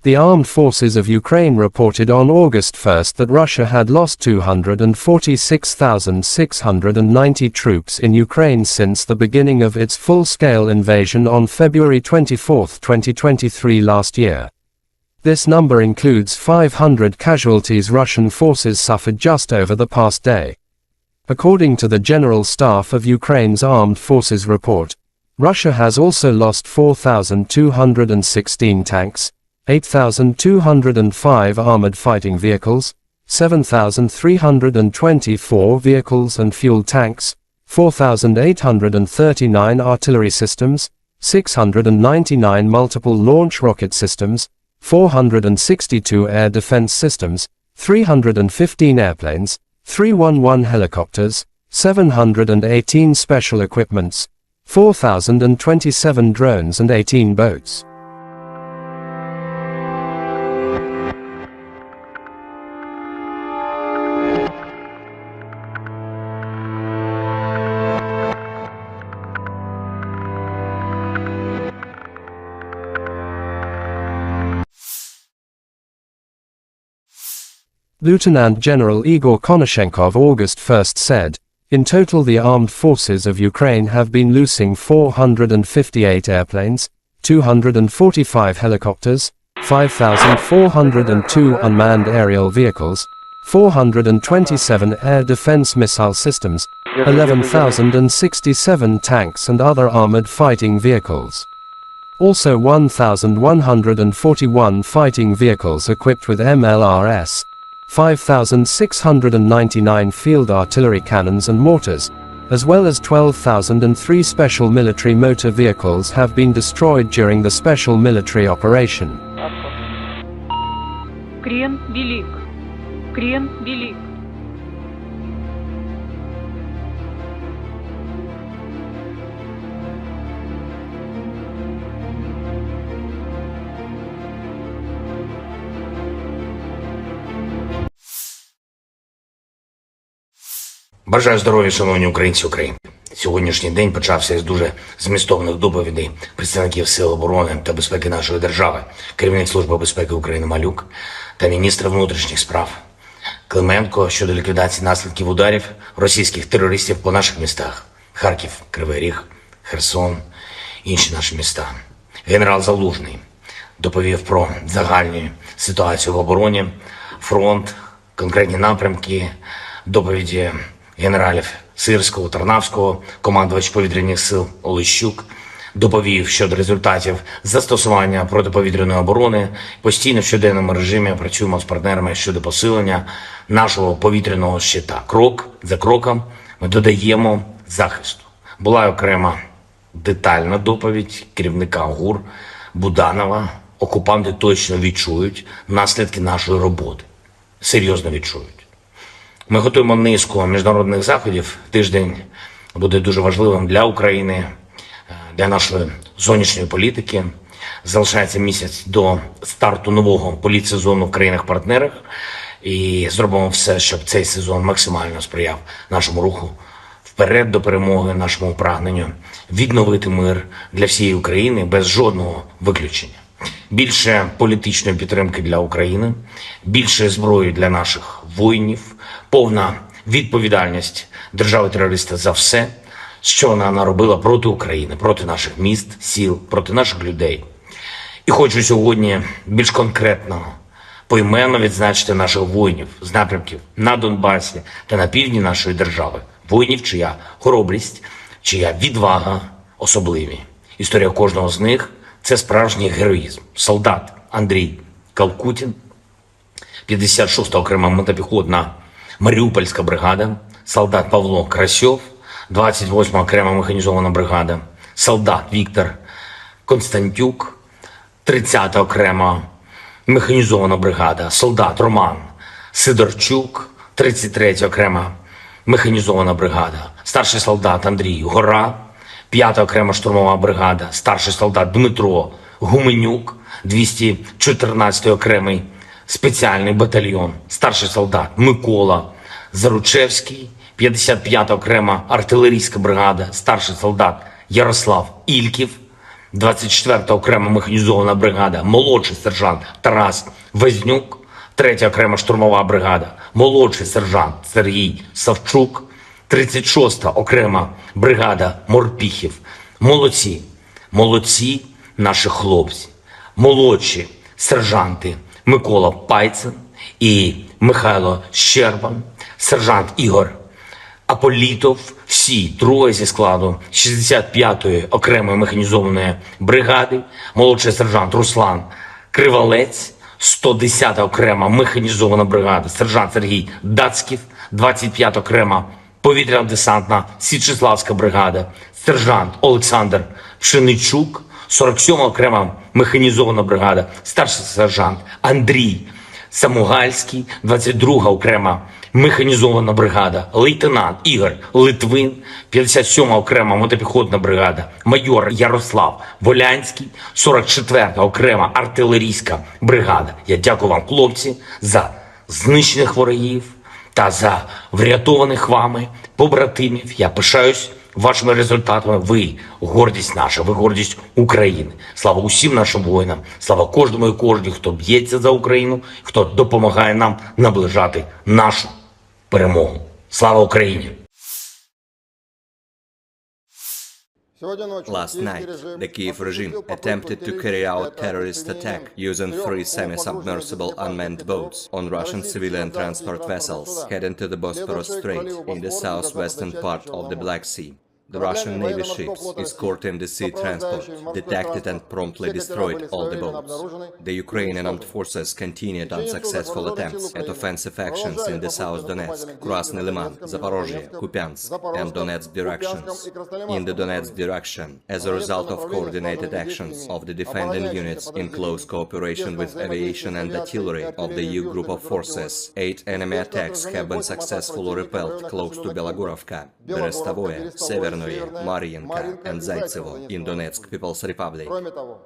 The armed forces of Ukraine reported on August 1 that Russia had lost 246,690 troops in Ukraine since the beginning of its full-scale invasion on February 24, 2023 last year. This number includes 500 casualties Russian forces suffered just over the past day. According to the General Staff of Ukraine's Armed Forces report, Russia has also lost 4,216 tanks, 8,205 armored fighting vehicles, 7,324 vehicles and fuel tanks, 4,839 artillery systems, 699 multiple launch rocket systems, 462 air defense systems, 315 airplanes, 311 helicopters, 718 special equipments, 4,027 drones and 18 boats. Lieutenant General Igor Konashenkov August 1 said, "In total the armed forces of Ukraine have been losing 458 airplanes, 245 helicopters, 5,402 unmanned aerial vehicles, 427 air defense missile systems, 11,067 tanks and other armored fighting vehicles. Also 1,141 fighting vehicles equipped with MLRS, 5,699 field artillery cannons and mortars, as well as 12,003 special military motor vehicles have been destroyed during the special military operation. Крен велик. Крен велик. Бажаю здоров'я, шановні українці України. Сьогоднішній день почався із дуже змістовних доповідей представників Сил оборони та безпеки нашої держави, керівник Служби безпеки України Малюк та міністр внутрішніх справ Клименко щодо ліквідації наслідків ударів російських терористів по наших містах – Харків, Кривий Ріг, Херсон, інші наші міста. Генерал Залужний доповів про загальну ситуацію в обороні, фронт, конкретні напрямки, доповіді генералів Сирського, Тарнавського, командувач повітряних сил Олещук, доповів щодо результатів застосування протиповітряної оборони. Постійно в щоденному режимі працюємо з партнерами щодо посилення нашого повітряного щита. Крок за кроком ми додаємо захисту. Була окрема детальна доповідь керівника ГУР Буданова. Окупанти точно відчують наслідки нашої роботи. Серйозно відчують. Ми готуємо низку міжнародних заходів. Тиждень буде дуже важливим для України, для нашої зовнішньої політики. Залишається місяць до старту нового політсезону в країнах-партнерах. І зробимо все, щоб цей сезон максимально сприяв нашому руху вперед до перемоги, нашому прагненню відновити мир для всієї України без жодного виключення. Більше політичної підтримки для України, більше зброї для наших воїнів, повна відповідальність держави-терориста за все, що вона наробила проти України, проти наших міст, сіл, проти наших людей. І хочу сьогодні більш конкретно, поіменно відзначити наших воїнів з напрямків на Донбасі та на півдні нашої держави. Воїнів, чия хоробрість, чия відвага особливі. Історія кожного з них – це справжній героїзм. Солдат Андрій Калкутін, 56-та окрема мотопіхотна Маріупольська бригада, солдат Павло Красьов, 28-ма окрема механізована бригада, солдат Віктор Константюк, 30-та окрема механізована бригада, солдат Роман Сидорчук, 33-я окрема механізована бригада, старший солдат Андрій Гора, 5-та окрема штурмова бригада, старший солдат Дмитро Гуменюк, 214-й окремий спеціальний батальйон, старший солдат Микола Заручевський, 55-та окрема артилерійська бригада, старший солдат Ярослав Ільків, 24-та окрема механізована бригада, молодший сержант Тарас Вознюк, 3-я окрема штурмова бригада, молодший сержант Сергій Савчук, 36-та окрема бригада Морпіхів. Молодці, молодці наші хлопці, молодші сержанти Микола Пайцин і Михайло Щербан, сержант Ігор Аполітов, всі троє зі складу 65-ї окремої механізованої бригади, молодший сержант Руслан Кривалець, 110-та окрема механізована бригада, сержант Сергій Дацьків, 25-та окрема повітряно-десантна Січеславська бригада, сержант Олександр Пшеничук, 47-ма окрема механізована бригада, старший сержант Андрій Самугальський, 22-га окрема механізована бригада, лейтенант Ігор Литвин, 57-ма окрема мотопіхотна бригада, майор Ярослав Волянський, 44-та окрема артилерійська бригада. Я дякую вам, хлопці, за знищених ворогів та за врятованих вами побратимів. Я пишаюсь вашими результатами. Ви гордість наша, ви гордість України. Слава усім нашим воїнам, слава кожному і кожній, хто б'ється за Україну, хто допомагає нам наближати нашу перемогу. Слава Україні! Last night, the Kyiv regime attempted to carry out terrorist attack using 3 semi-submersible unmanned boats on Russian civilian transport vessels heading to the Bosporus Strait in the southwestern part of the Black Sea. The Russian Navy ships escorting the sea transport detected and promptly destroyed all the boats. The Ukrainian armed forces continued unsuccessful attempts at offensive actions in the South Donetsk, Krasny Liman, Zaporozhye, Kupiansk, and Donetsk directions. In the Donetsk direction, as a result of coordinated actions of the defending units in close cooperation with aviation and artillery of the EU group of forces, 8 enemy attacks have been successfully repelled close to Belogorovka, Berestovoye, Severnoye, Mariinka, and Zaitsevo in Donetsk People's Republic.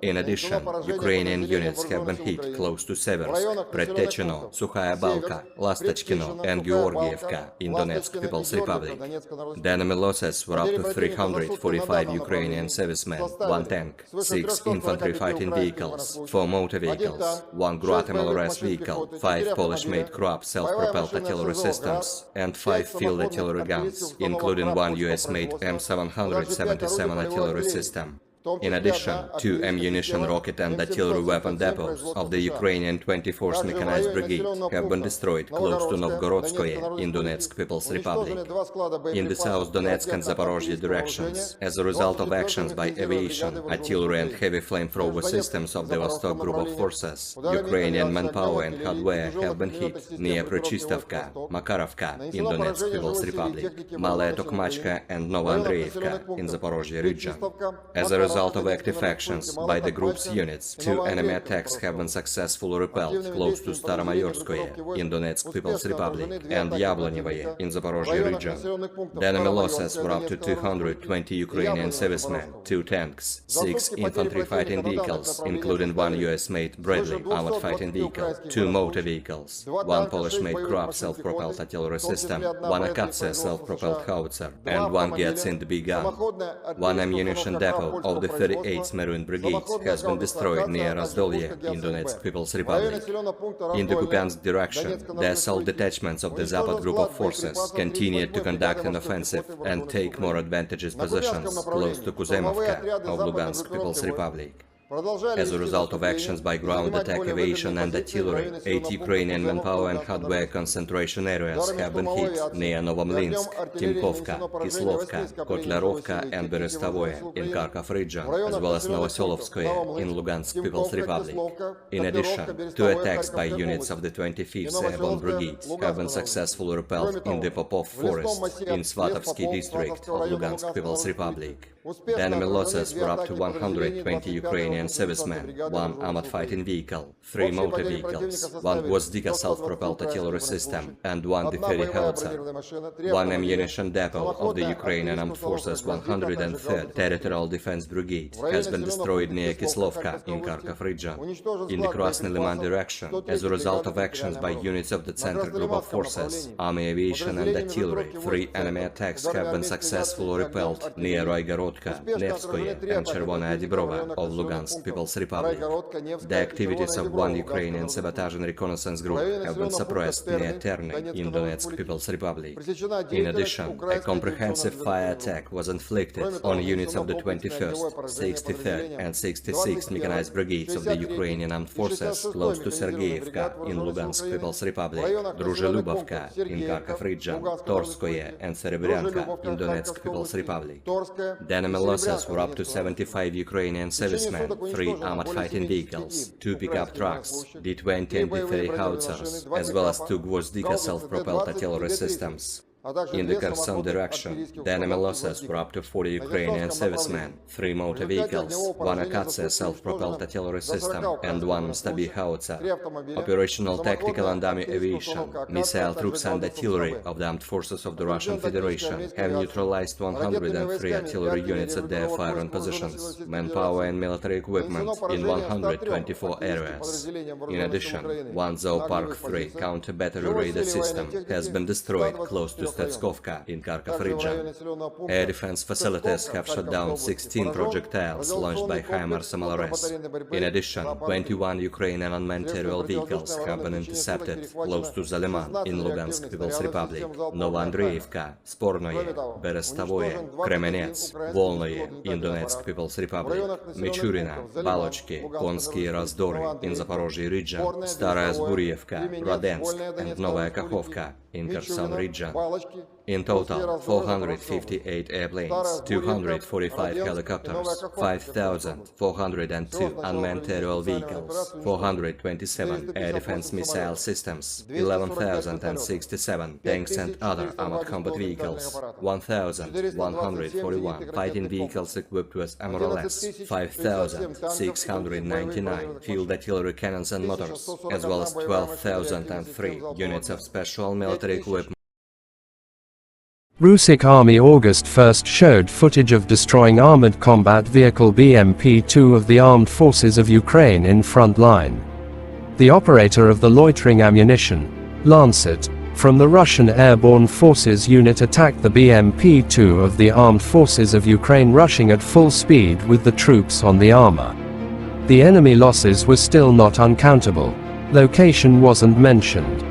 In addition, Ukrainian units have been hit close to Seversk, Predtechino, Sukhaya Balka, Lastachkino, and Georgievka in Donetsk People's Republic. The enemy losses were up to 345 Ukrainian servicemen, 1 tank, 6 infantry fighting vehicles, 4 motor vehicles, 1 Guatemala-RS vehicle, 5 Polish-made Krupp self-propelled artillery systems, and 5 field artillery guns, including 1 US-made M777 artillery system. In addition, 2 ammunition, rocket and artillery weapon depots of the Ukrainian 24th Mechanized Brigade have been destroyed close to Novgorodskoye in Donetsk People's Republic. In the South Donetsk and Zaporozhye directions, as a result of actions by aviation, artillery and heavy flamethrower systems of the Vostok Group of Forces, Ukrainian manpower and hardware have been hit near Prochistovka, Makarovka in Donetsk People's Republic, Malaya Tokmachka and Novoandreevka in Zaporozhye region. As a result of active actions by the group's units, 2 enemy attacks have been successfully repelled close to Staromayorskoye in Donetsk People's Republic and Yablonyevoye in Zaporozhye region. The enemy losses were up to 220 Ukrainian servicemen, 2 tanks, 6 infantry fighting vehicles, including 1 US-made Bradley armored fighting vehicle, 2 motor vehicles, 1 Polish-made Krupp self-propelled artillery system, 1 Akatsia self-propelled howitzer, and 1 Gyatsind big gun. 1 ammunition depot of the 38th Marine Brigade has been destroyed near Razdolye in Donetsk People's Republic. In the Kupiansk direction, the assault detachments of the Zapad Group of Forces continued to conduct an offensive and take more advantageous positions close to Kuzemovka of Lugansk People's Republic. As a result of actions by ground attack aviation and artillery, 8 Ukrainian manpower and hardware concentration areas have been hit near Novomlinsk, Timkovka, Kislovka, Kotlerovka and Berestovoye in Kharkov region, as well as Novoselovskoye in Lugansk People's Republic. In addition, 2 attacks by units of the 25th Airborne Brigade have been successfully repelled in the Popov Forest in Svatovsky district of Lugansk People's Republic. The enemy losses were up to 120 Ukrainian servicemen, 1 armored fighting vehicle, 3 motor vehicles, 1 Gvozdika self-propelled artillery system, and 1 D-30 howitzer. 1 ammunition depot of the Ukrainian Armed Forces 103rd Territorial Defense Brigade has been destroyed near Kislovka in Kharkov region. In the Krasny Liman direction, as a result of actions by units of the Center Group of Forces, Army Aviation and Artillery, 3 enemy attacks have been successfully repelled near Roygorodka, Nevskoye and Chervonaya Dibrova of Lugansk People's Republic. The activities of 1 Ukrainian sabotage and reconnaissance group have been suppressed near Terny in Donetsk People's Republic. In addition, a comprehensive fire attack was inflicted on units of the 21st, 63rd and 66th Mechanized Brigades of the Ukrainian Armed Forces close to Sergeyevka in Lugansk People's Republic, Druzhelubovka in Kharkov region, Torskoye and Serebryanka in Donetsk People's Republic. The enemy losses were up to 75 Ukrainian servicemen, 3 armored fighting vehicles, 2 pickup trucks, D-20 and D-30 howitzers, as well as 2 Gvozdika self-propelled artillery systems. In the Kherson direction, the enemy losses were up to 40 Ukrainian servicemen, 3 motor vehicles, 1 Akatsia self-propelled artillery system, and 1 Stabi howitzer. Operational, tactical and army aviation, missile troops and artillery of the armed forces of the Russian Federation have neutralized 103 artillery units at their firing positions, manpower and military equipment in 124 areas. In addition, 1 Zoopark 3 counter-battery radar system has been destroyed close to Stetskovka in Kharkov region. Air defense facilities have shot down 16 projectiles launched by HIMARS MLRS. In addition, 21 Ukrainian unmanned aerial vehicles have been intercepted close to Zaliman in Lugansk People's Republic, Novoandreevka, Spornoye, Berestovoye, Kremenets, Volnoye in Donetsk People's Republic, Michurina, Balochki, Konsky Razdory in Zaporozhye region, Staraya Zburievka, Radensk and Novaya Kakhovka in Kherson region. In total, 458 airplanes, 245 helicopters, 5,402 unmanned aerial vehicles, 427 air defense missile systems, 11,067 tanks and other armored combat vehicles, 1,141 fighting vehicles equipped with MRLS, 5,699 field artillery cannons and motors, as well as 12,003 units of special military equipment. Russian Army August 1st showed footage of destroying armored combat vehicle BMP-2 of the Armed Forces of Ukraine in front line. The operator of the loitering ammunition, Lancet, from the Russian Airborne Forces unit attacked the BMP-2 of the Armed Forces of Ukraine rushing at full speed with the troops on the armor. The enemy losses were still not uncountable. Location wasn't mentioned.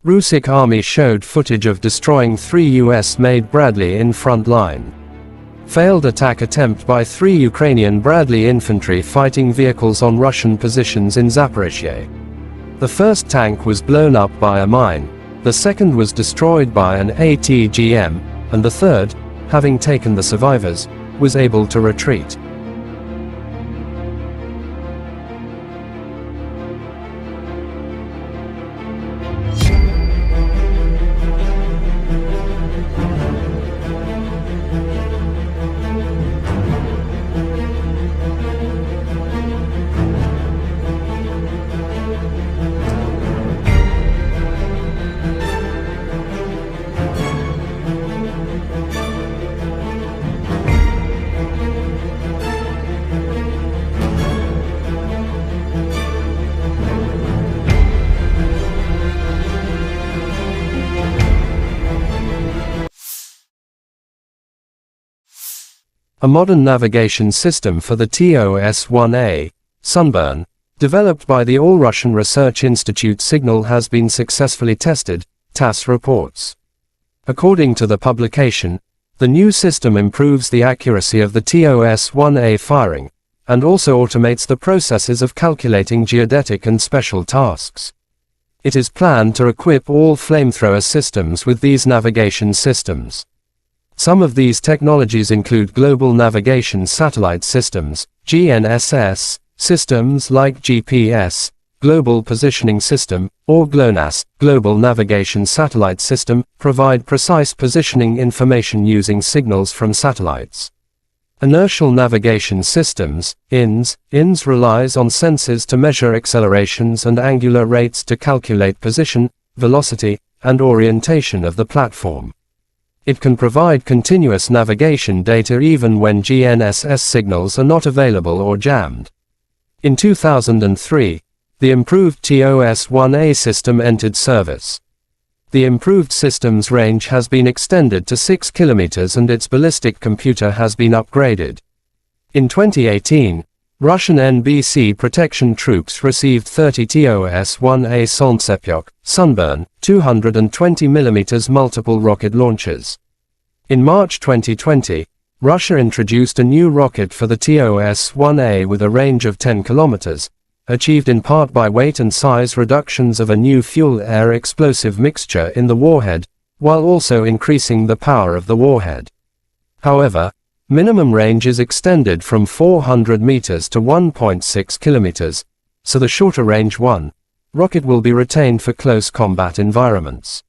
Russian Army showed footage of destroying 3 US-made Bradley in front line. Failed attack attempt by 3 Ukrainian Bradley infantry fighting vehicles on Russian positions in Zaporizhzhia. The first tank was blown up by a mine, the second was destroyed by an ATGM, and the third, having taken the survivors, was able to retreat. A modern navigation system for the TOS-1A, Sunburn, developed by the All-Russian Research Institute Signal has been successfully tested, TASS reports. According to the publication, the new system improves the accuracy of the TOS-1A firing, and also automates the processes of calculating geodetic and special tasks. It is planned to equip all flamethrower systems with these navigation systems. Some of these technologies include Global Navigation Satellite Systems, GNSS, systems like GPS, Global Positioning System, or GLONASS, Global Navigation Satellite System, provide precise positioning information using signals from satellites. Inertial Navigation Systems, INS relies on sensors to measure accelerations and angular rates to calculate position, velocity, and orientation of the platform. It can provide continuous navigation data even when GNSS signals are not available or jammed. In 2003, the improved TOS-1A system entered service. The improved system's range has been extended to 6 kilometers and its ballistic computer has been upgraded. In 2018, Russian NBC protection troops received 30 TOS-1A Solntsepyok, Sunburn, 220mm multiple rocket launchers. In March 2020, Russia introduced a new rocket for the TOS-1A with a range of 10 kilometers, achieved in part by weight and size reductions of a new fuel-air explosive mixture in the warhead, while also increasing the power of the warhead. However, minimum range is extended from 400 meters to 1.6 kilometers, so the shorter range rocket will be retained for close combat environments.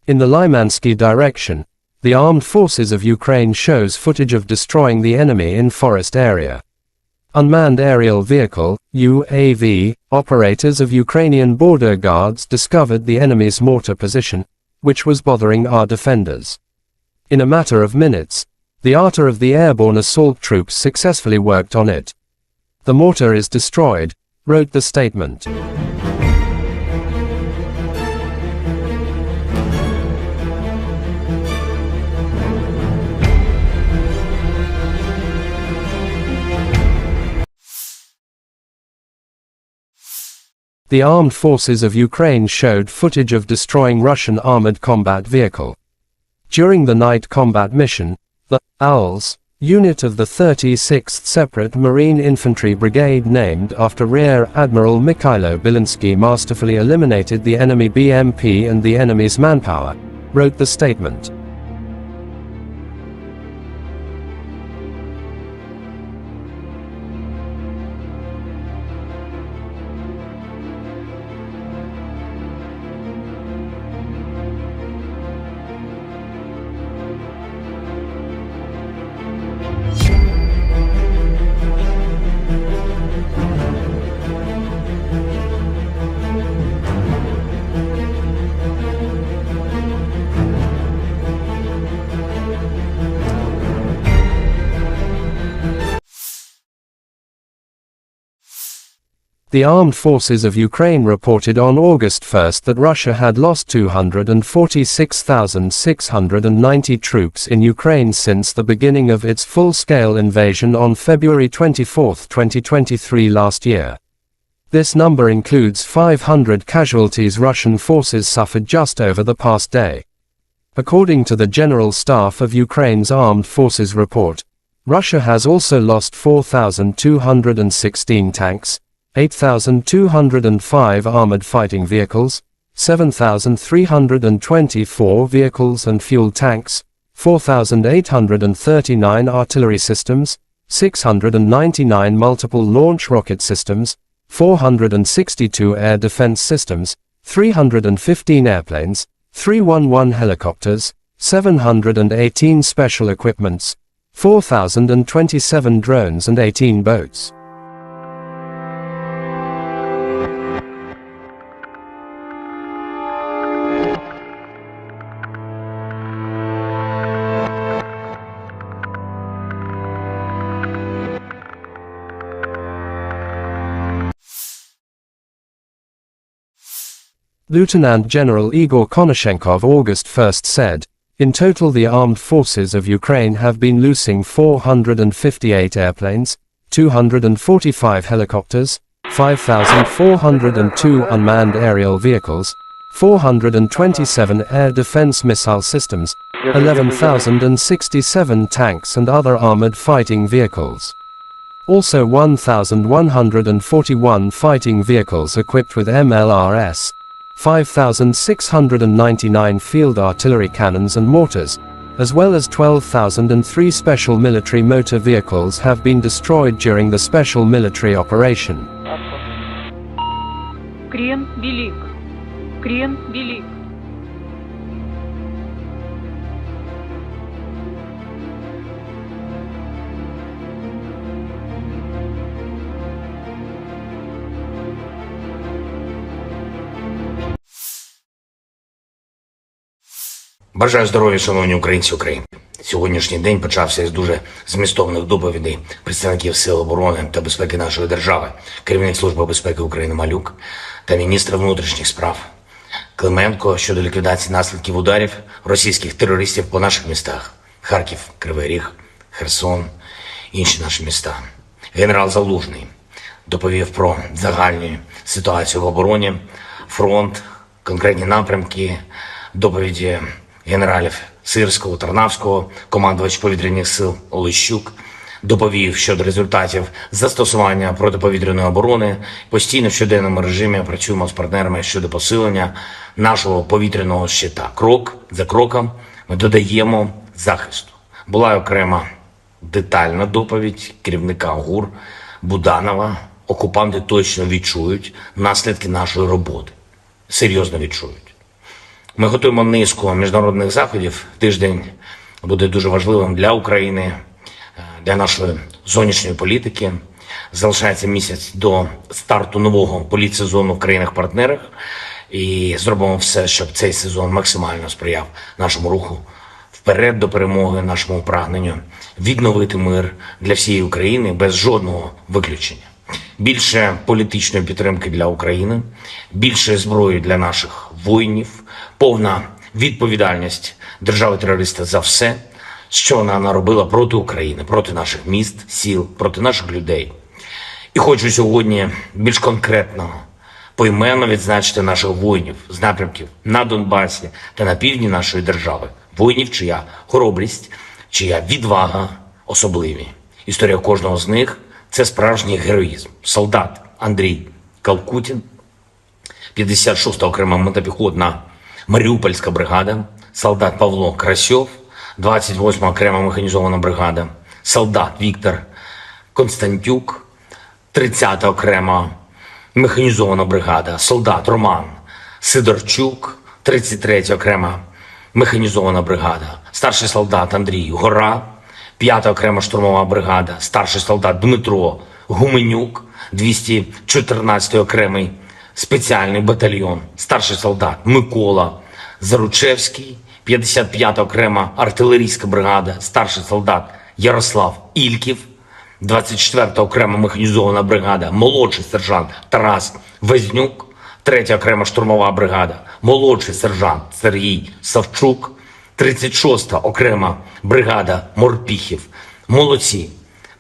In the Lymansky direction, the Armed Forces of Ukraine shows footage of destroying the enemy in forest area. Unmanned aerial vehicle, UAV, operators of Ukrainian Border Guards discovered the enemy's mortar position, which was bothering our defenders. In a matter of minutes, the artillery of the airborne assault troops successfully worked on it. The mortar is destroyed, wrote the statement. The armed forces of Ukraine showed footage of destroying Russian armored combat vehicle. During the night combat mission, the Owls unit of the 36th Separate Marine Infantry Brigade, named after Rear Admiral Mikhailo Zelenskiy, masterfully eliminated the enemy BMP and the enemy's manpower, wrote the statement. The armed forces of Ukraine reported on August 1 that Russia had lost 246,690 troops in Ukraine since the beginning of its full-scale invasion on February 24, 2023 last year. This number includes 500 casualties Russian forces suffered just over the past day. According to the General Staff of Ukraine's Armed Forces report, Russia has also lost 4,216 tanks, 8,205 armored fighting vehicles, 7,324 vehicles and fuel tanks, 4,839 artillery systems, 699 multiple launch rocket systems, 462 air defense systems, 315 airplanes, 311 helicopters, 718 special equipments, 4,027 drones and 18 boats. Lieutenant General Igor Konashenkov August 1 said, "In total the armed forces of Ukraine have been losing 458 airplanes, 245 helicopters, 5,402 unmanned aerial vehicles, 427 air defense missile systems, 11,067 tanks and other armored fighting vehicles. Also 1,141 fighting vehicles equipped with MLRS, 5,699 field artillery cannons and mortars, as well as 12,003 special military motor vehicles have been destroyed during the special military operation." Крен велик. Крен велик. Бажаю здоров'я, шановні українці України. Сьогоднішній день почався із дуже змістовних доповідей представників Сил оборони та безпеки нашої держави, керівник Служби безпеки України Малюк та міністр внутрішніх справ Клименко щодо ліквідації наслідків ударів російських терористів по наших містах – Харків, Кривий Ріг, Херсон, інші наші міста. Генерал Залужний доповів про загальну ситуацію в обороні, фронт, конкретні напрямки, доповіді генералів Сирського, Тарнавського, командувач повітряних сил Олещук доповів щодо результатів застосування протиповітряної оборони. Постійно в щоденному режимі працюємо з партнерами щодо посилення нашого повітряного щита. Крок за кроком ми додаємо захисту. Була окрема детальна доповідь керівника ГУР Буданова. Окупанти точно відчують наслідки нашої роботи. Серйозно відчують. Ми готуємо низку міжнародних заходів. Тиждень буде дуже важливим для України, для нашої зовнішньої політики. Залишається місяць до старту нового політсезону в країнах-партнерах. І зробимо все, щоб цей сезон максимально сприяв нашому руху вперед до перемоги, нашому прагненню відновити мир для всієї України без жодного виключення. Більше політичної підтримки для України, більше зброї для наших воїнів, повна відповідальність держави-терориста за все, що вона наробила проти України, проти наших міст, сіл, проти наших людей. І хочу сьогодні більш конкретно, поіменно відзначити наших воїнів з напрямків на Донбасі та на півдні нашої держави. Воїнів, чия хоробрість, чия відвага особливі. Історія кожного з них – це справжній героїзм. Солдат Андрій Калкутін, 56-та окрема мотопіхотна Маріупольська бригада, солдат Павло Красьов, 28-ма окрема механізована бригада, солдат Віктор Константюк, 30-та окрема механізована бригада, солдат Роман Сидорчук, 33-я окрема механізована бригада, старший солдат Андрій Гора, 5-та окрема штурмова бригада, старший солдат Дмитро Гуменюк, 214-й окремий спеціальний батальйон, старший солдат Микола Заручевський, 55-та окрема артилерійська бригада, старший солдат Ярослав Ільків, 24-та окрема механізована бригада, молодший сержант Тарас Везнюк, 3-я окрема штурмова бригада, молодший сержант Сергій Савчук, 36-та окрема бригада Морпіхів. Молодці,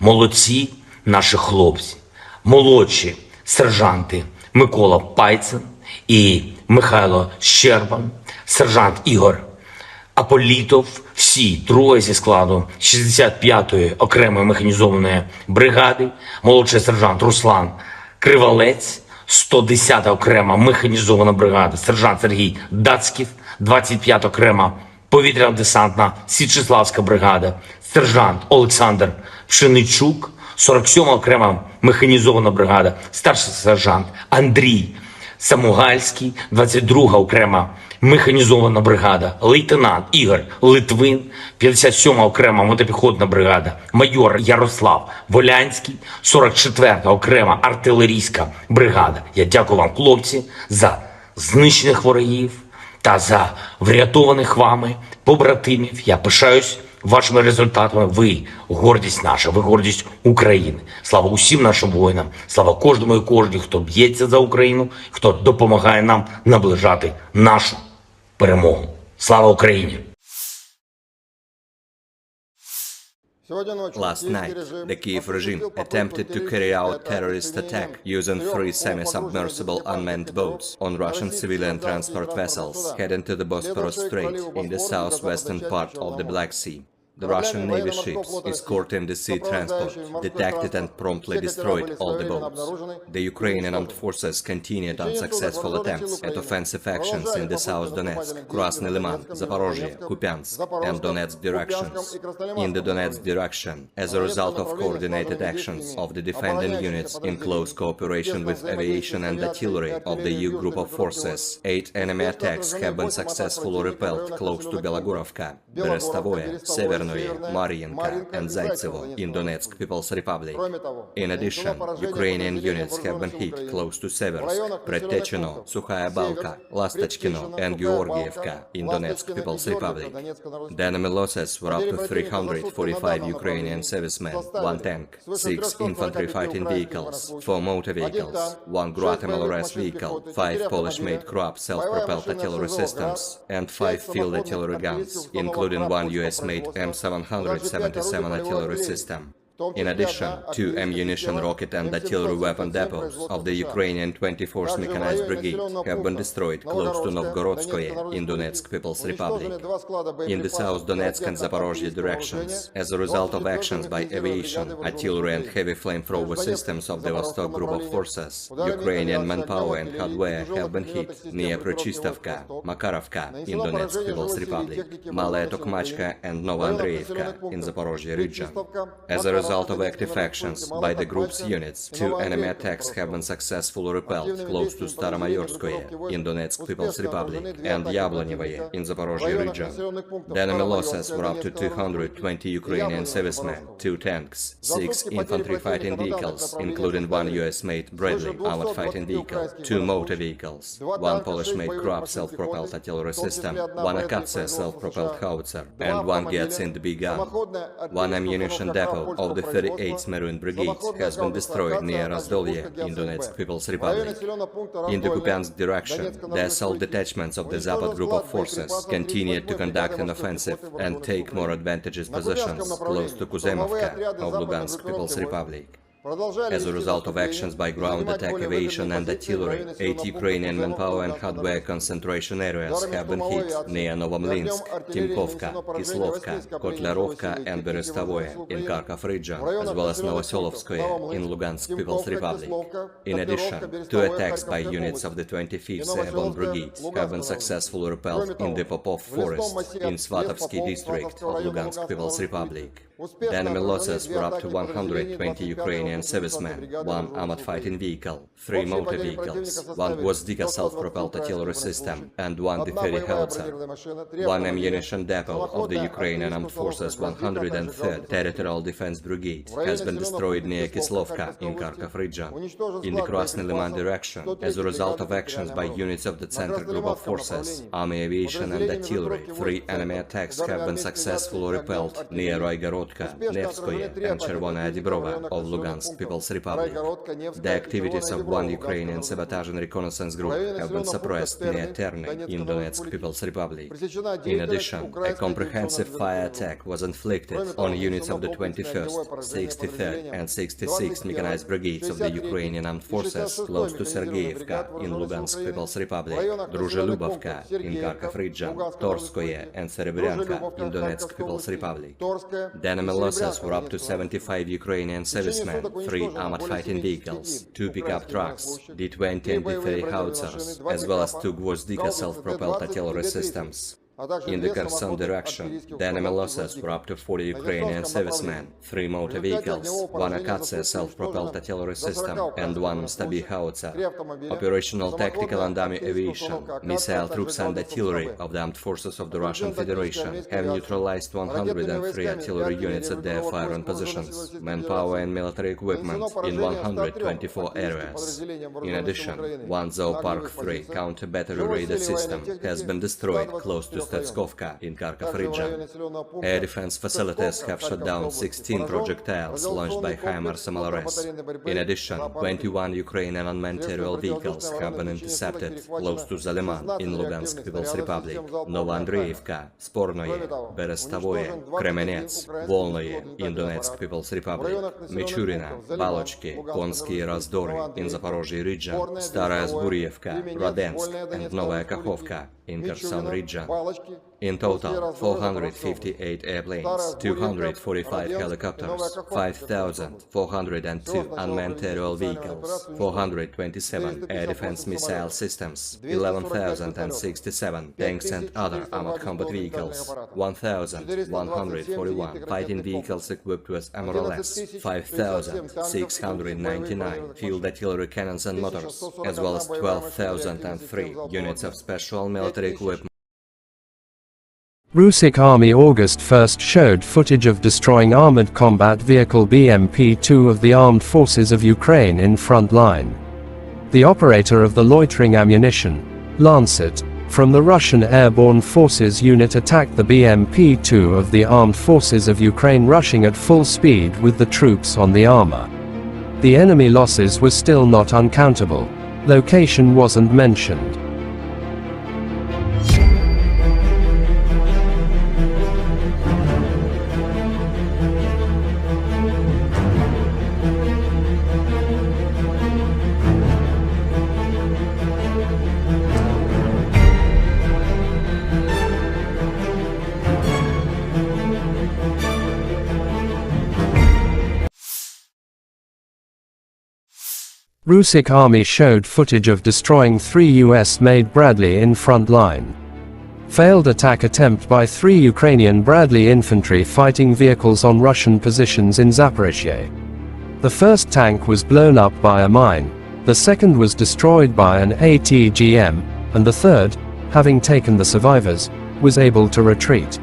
молодці наші хлопці, молодші сержанти Микола Пайцин і Михайло Щербан, сержант Ігор Аполітов, всі троє зі складу 65-ї окремої механізованої бригади, молодший сержант Руслан Кривалець, 110-та окрема механізована бригада, сержант Сергій Дацьків, 25-та окрема повітряно-десантна Січеславська бригада, сержант Олександр Пшеничук, 47-ма окрема механізована бригада, старший сержант Андрій Самугальський, 22-га окрема механізована бригада, лейтенант Ігор Литвин, 57-ма окрема мотопіхотна бригада, майор Ярослав Волянський, 44-та окрема артилерійська бригада. Я дякую вам, хлопці, за знищених ворогів та за врятованих вами побратимів. Я пишаюсь вашими результатами. Ви гордість наша, ви гордість України. Слава усім нашим воїнам, слава кожному і кожній, хто б'ється за Україну, хто допомагає нам наближати нашу перемогу. Слава Україні! Last night, the Kyiv regime attempted to carry out terrorist attack using 3 semi-submersible unmanned boats on Russian civilian transport vessels heading to the Bosporus Strait in the southwestern part of the Black Sea. The Russian Navy ships escorting the sea transport detected and promptly destroyed all the boats. The Ukrainian armed forces continued unsuccessful attempts at offensive actions in the South Donetsk, Krasny Liman, Zaporozhye, Kupiansk, and Donetsk directions. In the Donetsk direction, as a result of coordinated actions of the defending units in close cooperation with aviation and artillery of the EU group of forces, 8 enemy attacks have been successfully repelled close to Belogorovka, Berestovoye, Severnoye, Mariinka, and Zaitsevo in Donetsk People's Republic. In addition, Ukrainian units have been hit close to Seversk, Predtechino, Sukhaya Balka, Lastachkino, and Georgievka in Donetsk People's Republic. The enemy losses were up to 345 Ukrainian servicemen, 1 tank, 6 infantry fighting vehicles, 4 motor vehicles, 1 Guatemala vehicle, 5 Polish-made Krupp self-propelled artillery systems, and 5 field artillery guns, including 1 US-made M777 artillery system. In addition, 2 ammunition, rocket and artillery weapon depots of the Ukrainian 24th Mechanized Brigade have been destroyed close to Novgorodskoye in Donetsk People's Republic. In the South Donetsk and Zaporozhye directions, as a result of actions by aviation, artillery and heavy flamethrower systems of the Vostok Group of Forces, Ukrainian manpower and hardware have been hit near Prochistovka, Makarovka in Donetsk People's Republic, Malaya Tokmachka and Novoandreevka in Zaporozhye region. As a result of active actions by the group's units, 2 enemy attacks have been successfully repelled close to Staromayorskoye in Donetsk People's Republic and Yablonevoye in Zaporozhye region. The enemy losses were up to 220 Ukrainian servicemen, 2 tanks, 6 infantry fighting vehicles, including 1 US-made Bradley armored fighting vehicle, 2 motor vehicles, 1 Polish-made Krupp self-propelled artillery system, 1 Akatsia self-propelled howitzer, and 1 Giertsin big gun. 1 ammunition depot of the 38th Marine Brigade has been destroyed near Razdolye in Donetsk People's Republic. In the Kupiansk direction, the assault detachments of the Zapad group of forces continued to conduct an offensive and take more advantageous positions close to Kuzemovka of Lugansk People's Republic. As a result of actions by ground attack aviation and artillery, 8 Ukrainian manpower and hardware concentration areas have been hit near Novomlinsk, Timkovka, Kislovka, Kotlerovka and Berestavoye in Kharkov region, as well as Novoselovskoye in Lugansk People's Republic. In addition, 2 attacks by units of the 25th Airborne Brigade have been successfully repelled in the Popov Forest in Svatovsky district of Lugansk People's Republic. The enemy losses were up to 120 Ukrainian servicemen, 1 armored fighting vehicle, 3 motor vehicles, 1 Gvozdika self-propelled artillery system, and 1 D-30 howitzer. 1 ammunition depot of the Ukrainian Armed Forces 103rd Territorial Defense Brigade has been destroyed near Kislovka in Kharkov region. In the Krasny Liman direction, as a result of actions by units of the Center Group of Forces, Army Aviation and Artillery, 3 enemy attacks have been successfully repelled near Roigorodka, Nevskoye and Chervonaya Dibrova of Lugansk People's Republic. The activities of 1 Ukrainian sabotage and reconnaissance group have been suppressed near Terny in Donetsk People's Republic. In addition, a comprehensive fire attack was inflicted on units of the 21st, 63rd and 66th Mechanized Brigades of the Ukrainian Armed Forces close to Sergeyevka in Lugansk People's Republic, Druzhelubovka in Kharkov region, Torskoye and Serebryanka in Donetsk People's Republic. The enemy losses were up to 75 Ukrainian servicemen, 3 armored fighting vehicles, 2 pickup trucks, D-20 and D-30 howitzers, as well as 2 Gvozdika self-propelled artillery systems. In the Kherson direction, the enemy losses were up to 40 Ukrainian servicemen, 3 motor vehicles, 1 Akatsia self-propelled artillery system, and 1 Stabi howitzer. Operational, tactical and army aviation, missile troops and artillery of the armed forces of the Russian Federation have neutralized 103 artillery units at their firing positions, manpower and military equipment in 124 areas. In addition, 1 Zoopark 3 counter-battery radar system has been destroyed close to Statskovka in Kharkov region. Air defense facilities have shot down 16 projectiles launched by HIMARS MLRS. In addition, 21 Ukrainian unmanned aerial vehicles have been intercepted close to Zaliman in Lugansk People's Republic, Novoandreevka, Spornoye, Berestavoye, Kremenets, Volnoye in Donetsk People's Republic, Michurina, Balochki, Konsky Razdory in Zaporozhye region, Staraya Zburievka, Radensk and Novaya Kakhovka in Kherson region. In total, 458 airplanes, 245 helicopters, 5,402 unmanned aerial vehicles, 427 air defense missile systems, 11,067 tanks and other armored combat vehicles, 1,141 fighting vehicles equipped with MLRS, 5,699 field artillery cannons and motors, as well as 12,003 units of special military equipment. Russian Army August 1st showed footage of destroying armored combat vehicle BMP-2 of the Armed Forces of Ukraine in front line. The operator of the loitering ammunition, Lancet, from the Russian Airborne Forces unit attacked the BMP-2 of the Armed Forces of Ukraine rushing at full speed with the troops on the armor. The enemy losses were still not uncountable. Location wasn't mentioned. Russian army showed footage of destroying 3 US-made Bradley in front line. Failed attack attempt by 3 Ukrainian Bradley infantry fighting vehicles on Russian positions in Zaporizhzhia. The first tank was blown up by a mine, the second was destroyed by an ATGM, and the third, having taken the survivors, was able to retreat.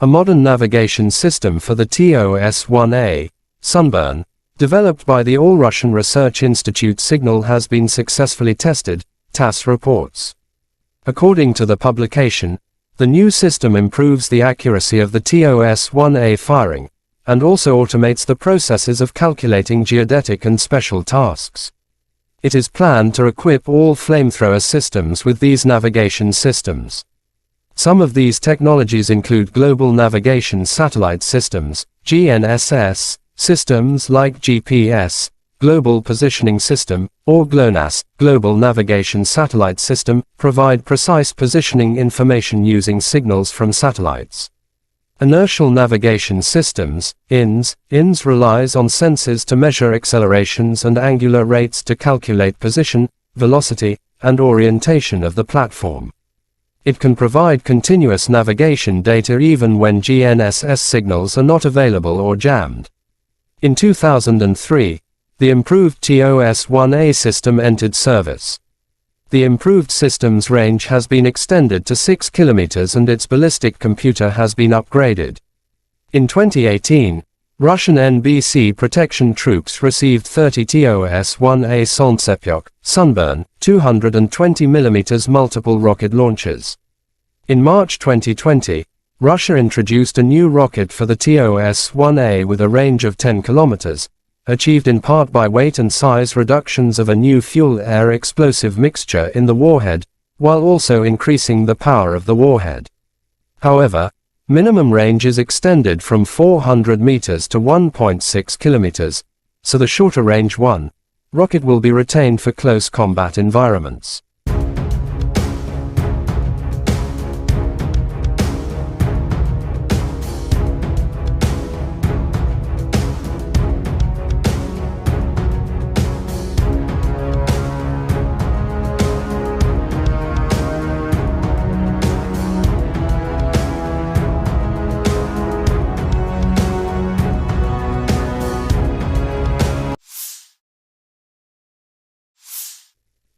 A modern navigation system for the TOS-1A, Sunburn, developed by the All-Russian Research Institute Signal has been successfully tested, TASS reports. According to the publication, the new system improves the accuracy of the TOS-1A firing, and also automates the processes of calculating geodetic and special tasks. It is planned to equip all flamethrower systems with these navigation systems. Some of these technologies include Global Navigation Satellite Systems, GNSS, systems like GPS, Global Positioning System, or GLONASS, Global Navigation Satellite System, provide precise positioning information using signals from satellites. Inertial Navigation Systems, INS relies on sensors to measure accelerations and angular rates to calculate position, velocity, and orientation of the platform. It can provide continuous navigation data even when GNSS signals are not available or jammed. In 2003, the improved TOS-1A system entered service. The improved system's range has been extended to 6 kilometers and its ballistic computer has been upgraded. In 2018, Russian NBC protection troops received 30 TOS-1A Solntsepyok, Sunburn, 220mm multiple rocket launchers. In March 2020, Russia introduced a new rocket for the TOS-1A with a range of 10 kilometers, achieved in part by weight and size reductions of a new fuel-air explosive mixture in the warhead, while also increasing the power of the warhead. However, minimum range is extended from 400 meters to 1.6 kilometers, so the shorter range rocket will be retained for close combat environments.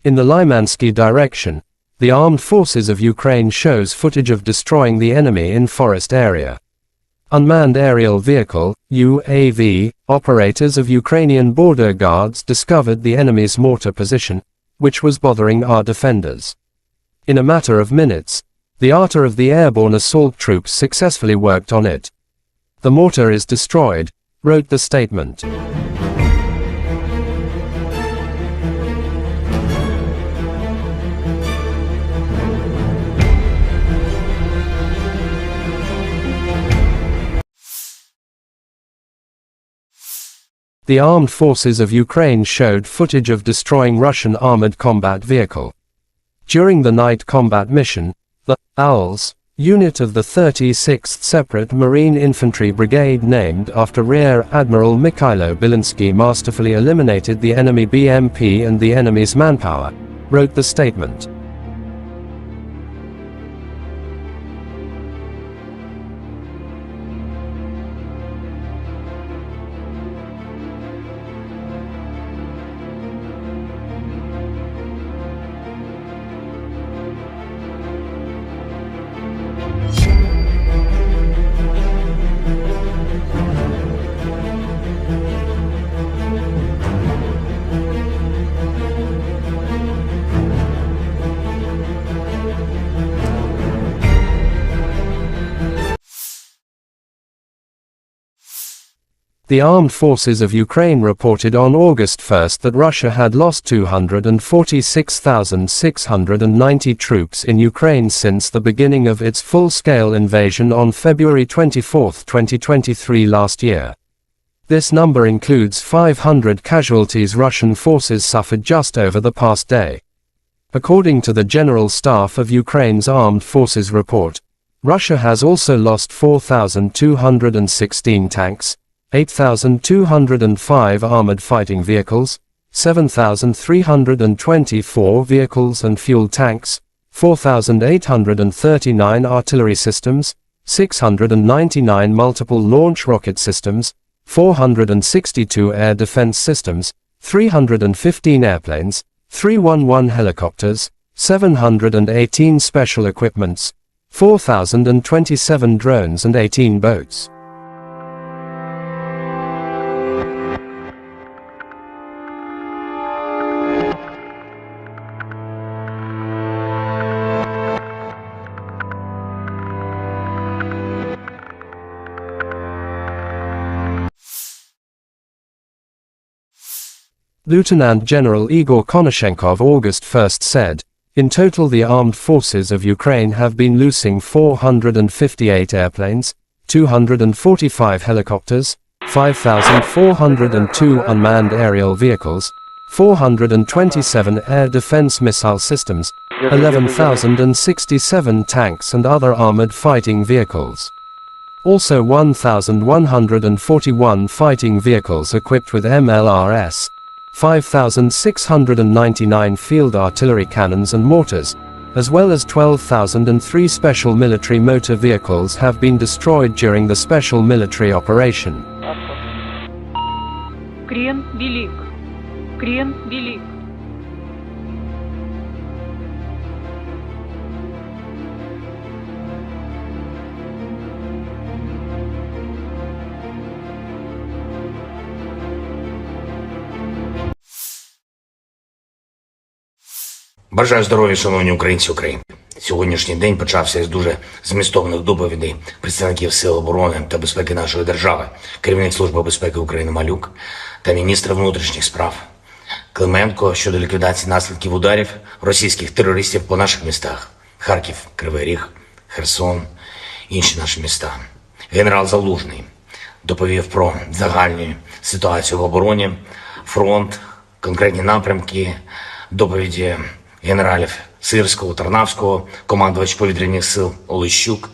In the Lymansky direction, the armed forces of Ukraine shows footage of destroying the enemy in forest area. Unmanned aerial vehicle, UAV, operators of Ukrainian Border Guards discovered the enemy's mortar position, which was bothering our defenders. In a matter of minutes, the artillery of the airborne assault troops successfully worked on it. The mortar is destroyed, wrote the statement. The armed forces of Ukraine showed footage of destroying Russian armored combat vehicle. During the night combat mission, the Owls unit of the 36th Separate Marine Infantry Brigade, named after Rear Admiral Mikhailo Bilinsky, masterfully eliminated the enemy BMP and the enemy's manpower, wrote the statement. The armed forces of Ukraine reported on August 1 that Russia had lost 246,690 troops in Ukraine since the beginning of its full-scale invasion on February 24, 2023 last year. This number includes 500 casualties Russian forces suffered just over the past day. According to the General Staff of Ukraine's Armed Forces report, Russia has also lost 4,216 tanks, 8,205 armored fighting vehicles, 7,324 vehicles and fuel tanks, 4,839 artillery systems, 699 multiple launch rocket systems, 462 air defense systems, 315 airplanes, 311 helicopters, 718 special equipments, 4,027 drones and 18 boats. Lieutenant General Igor Konashenkov August 1 said, "In total the armed forces of Ukraine have been losing 458 airplanes, 245 helicopters, 5,402 unmanned aerial vehicles, 427 air defense missile systems, 11,067 tanks and other armored fighting vehicles. Also 1,141 fighting vehicles equipped with MLRS, 5,699 field artillery cannons and mortars, as well as 12,003 special military motor vehicles have been destroyed during the special military operation." Крен велик. Крен велик. Бажаю здоров'я, шановні українці України. Сьогоднішній день почався із дуже змістовних доповідей представників Сил оборони та безпеки нашої держави, керівник Служби безпеки України Малюк та міністр внутрішніх справ Клименко щодо ліквідації наслідків ударів російських терористів по наших містах – Харків, Кривий Ріг, Херсон, інші наші міста. Генерал Залужний доповів про загальну ситуацію в обороні, фронт, конкретні напрямки, доповіді генералів Сирського, Тарнавського, командувач повітряних сил Олещук,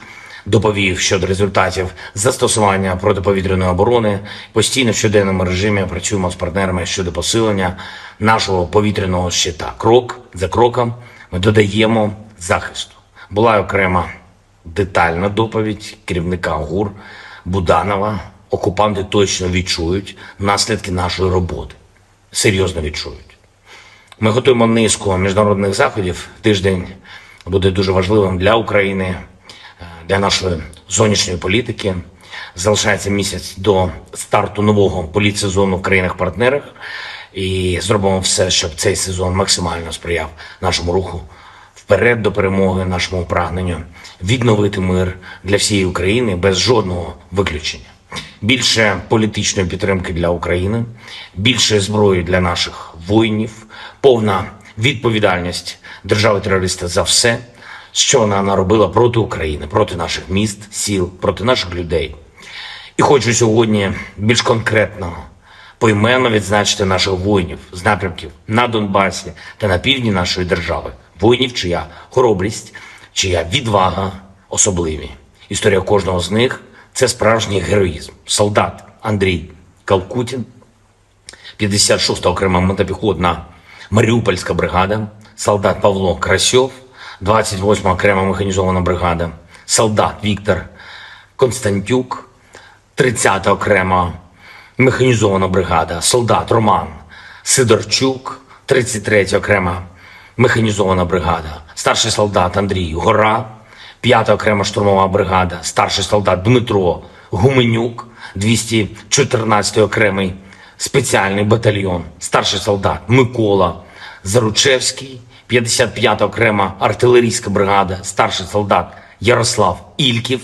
доповів щодо результатів застосування протиповітряної оборони. Постійно в щоденному режимі працюємо з партнерами щодо посилення нашого повітряного щита. Крок за кроком ми додаємо захисту. Була окрема детальна доповідь керівника ГУР Буданова. Окупанти точно відчують наслідки нашої роботи. Серйозно відчують. Ми готуємо низку міжнародних заходів. Тиждень буде дуже важливим для України, для нашої зовнішньої політики. Залишається місяць до старту нового політсезону в країнах-партнерах. І зробимо все, щоб цей сезон максимально сприяв нашому руху вперед до перемоги, нашому прагненню відновити мир для всієї України без жодного виключення. Більше політичної підтримки для України, більше зброї для наших воїнів, повна відповідальність держави-терориста за все, що вона наробила проти України, проти наших міст, сіл, проти наших людей. І хочу сьогодні більш конкретно, поіменно відзначити наших воїнів з напрямків на Донбасі та на півдні нашої держави. Воїнів, чия хоробрість, чия відвага особливі. Історія кожного з них – це справжній героїзм. Солдат Андрій Калкутін, 56-та окрема мотопіхотна Маріупольська бригада, солдат Павло Красьов, 28-ма окрема механізована бригада, солдат Віктор Константюк, 30-та окрема механізована бригада, солдат Роман Сидорчук, 33-я окрема механізована бригада, старший солдат Андрій Гора, 5-та окрема штурмова бригада, старший солдат Дмитро Гуменюк, 214-й окремий спеціальний батальйон, старший солдат Микола Заручевський, 55-та окрема артилерійська бригада, старший солдат Ярослав Ільків,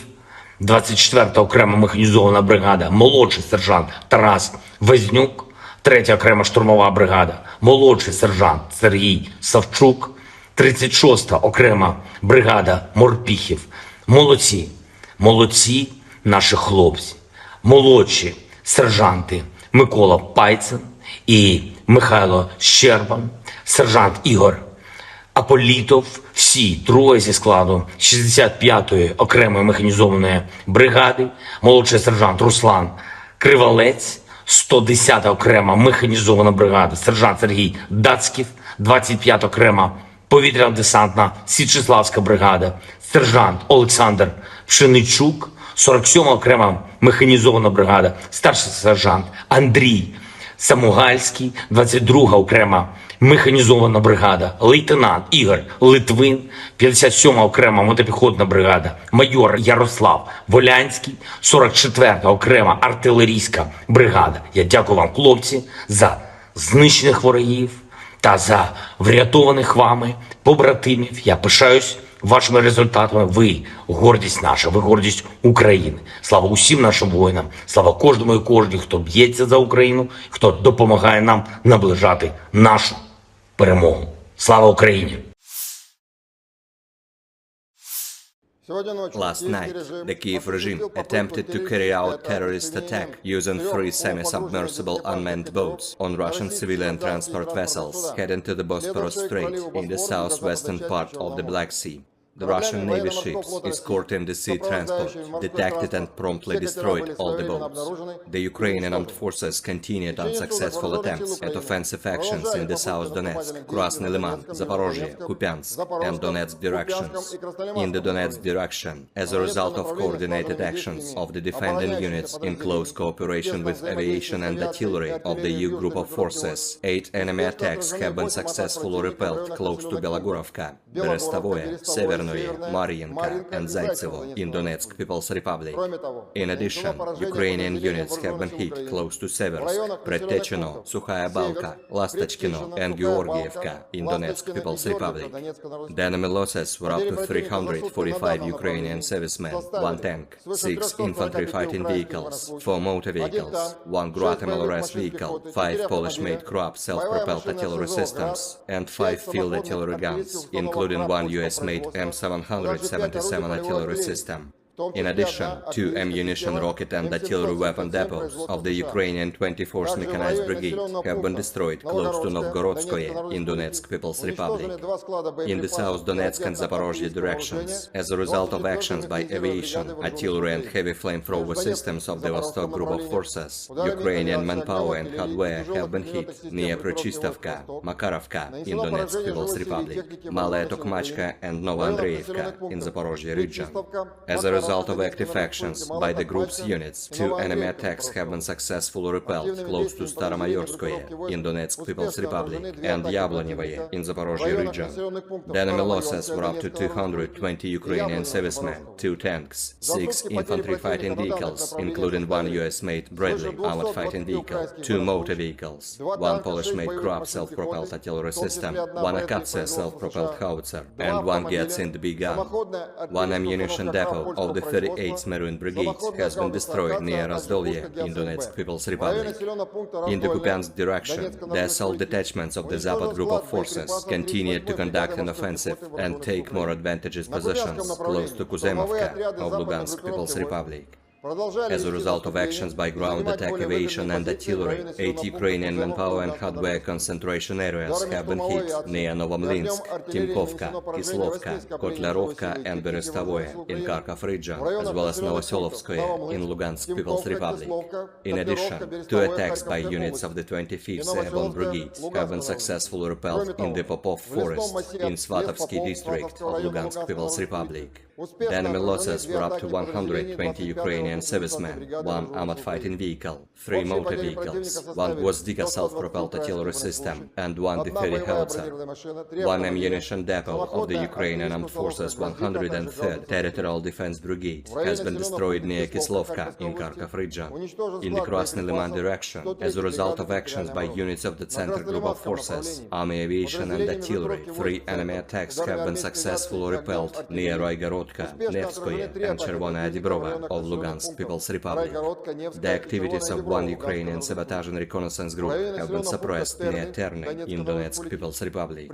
24-та окрема механізована бригада, молодший сержант Тарас Везнюк, 3-я окрема штурмова бригада, молодший сержант Сергій Савчук, 36-та окрема бригада морпіхів. Молодці, молодці наші хлопці, молодші сержанти Микола Пайцин і Михайло Щербан, сержант Ігор Аполітов, всі троє зі складу 65-ї окремої механізованої бригади, молодший сержант Руслан Кривалець, 110-та окрема механізована бригада, сержант Сергій Дацьків, 25-та окрема повітряно-десантна Січеславська бригада, сержант Олександр Пшеничук, 47-ма окрема механізована бригада, старший сержант Андрій Самугальський, 22-га окрема механізована бригада, лейтенант Ігор Литвин, 57-ма окрема мотопіхотна бригада, майор Ярослав Волянський, 44-та окрема артилерійська бригада. Я дякую вам, хлопці, за знищених ворогів та за врятованих вами побратимів. Я пишаюсь вашими результатами. Ви гордість наша, ви гордість України. Слава усім нашим воїнам, слава кожному і кожній, хто б'ється за Україну, хто допомагає нам наближати нашу перемогу. Слава Україні! Last night, the Kyiv regime attempted to carry out terrorist attack using 3 semi-submersible unmanned boats on Russian civilian transport vessels heading to the Bosporus Strait in the southwestern part of the Black Sea. The Russian Navy ships escorting the sea transport detected and promptly destroyed all the boats. The Ukrainian armed forces continued unsuccessful attempts at offensive actions in the South Donetsk, Krasny Liman, Zaporozhye, Kupiansk, and Donetsk directions. In the Donetsk direction, as a result of coordinated actions of the defending units in close cooperation with aviation and artillery of the EU group of forces, 8 enemy attacks have been successfully repelled close to Belogorovka, Berestovoye, Severnoye, Mariinka, and Zaitsevo in Donetsk People's Republic. In addition, Ukrainian units have been hit close to Seversk, Predtechino, Sukhaya Balka, Lastachkino, and Georgievka in Donetsk People's Republic. The enemy losses were up to 345 Ukrainian servicemen, 1 tank, 6 infantry fighting vehicles, 4 motor vehicles, 1 Guatemala vehicle, 5 Polish-made Krupp self-propelled artillery systems, and 5 field artillery guns, including 1 US-made M777 artillery system. In addition, 2 ammunition, rocket and artillery weapon depots of the Ukrainian 24th Mechanized Brigade have been destroyed close to Novgorodskoye in Donetsk People's Republic. In the South Donetsk and Zaporozhye directions, as a result of actions by aviation, artillery and heavy flamethrower systems of the Vostok Group of Forces, Ukrainian manpower and hardware have been hit near Prochistovka, Makarovka in Donetsk People's Republic, Malaya Tokmachka and Novoandreevka in Zaporozhye region. As a result of active actions by the group's units, 2 enemy attacks have been successfully repelled close to Staromayorskoye in Donetsk People's Republic and Yablonyevoye in Zaporozhye region. The enemy losses were up to 220 Ukrainian servicemen, 2 tanks, 6 infantry fighting vehicles, including 1 US-made Bradley armored fighting vehicle, 2 motor vehicles, 1 Polish-made Krupp self-propelled artillery system, 1 Akatsia self-propelled howitzer, and 1 Gyatsind-B gun. 1 ammunition depot of the 38th Marine Brigade has been destroyed near Razdolye in Donetsk People's Republic. In the Kupiansk direction, the assault detachments of the Zapad Group of Forces continued to conduct an offensive and take more advantageous positions close to Kuzemovka of Lugansk People's Republic. As a result of actions by ground attack aviation and artillery, 8 Ukrainian manpower and hardware concentration areas have been hit near Novomlinsk, Timkovka, Kislovka, Kotlarovka and Berestovoye in Kharkov region, as well as Novoselovskoye in Lugansk People's Republic. In addition, 2 attacks by units of the 25th Airborne Brigade have been successfully repelled in the Popov Forest in Svatovsky district of Lugansk People's Republic. The enemy losses were up to 120 Ukrainian servicemen, 1 armored fighting vehicle, 3 motor vehicles, 1 Gvozdika self-propelled artillery system, and 1 D-30 howitzer. 1 ammunition depot of the Ukrainian Armed Forces 103rd Territorial Defense Brigade has been destroyed near Kislovka in Kharkov region. In the Krasny Liman direction, as a result of actions by units of the Center Group of Forces, Army Aviation and Artillery, 3 enemy attacks have been successfully repelled near Roygorod Korotka, Nevskoye, and Chervonaya Dibrova of Lugansk People's Republic. The activities of one Ukrainian sabotage and reconnaissance group have been suppressed near Terny in Donetsk People's Republic.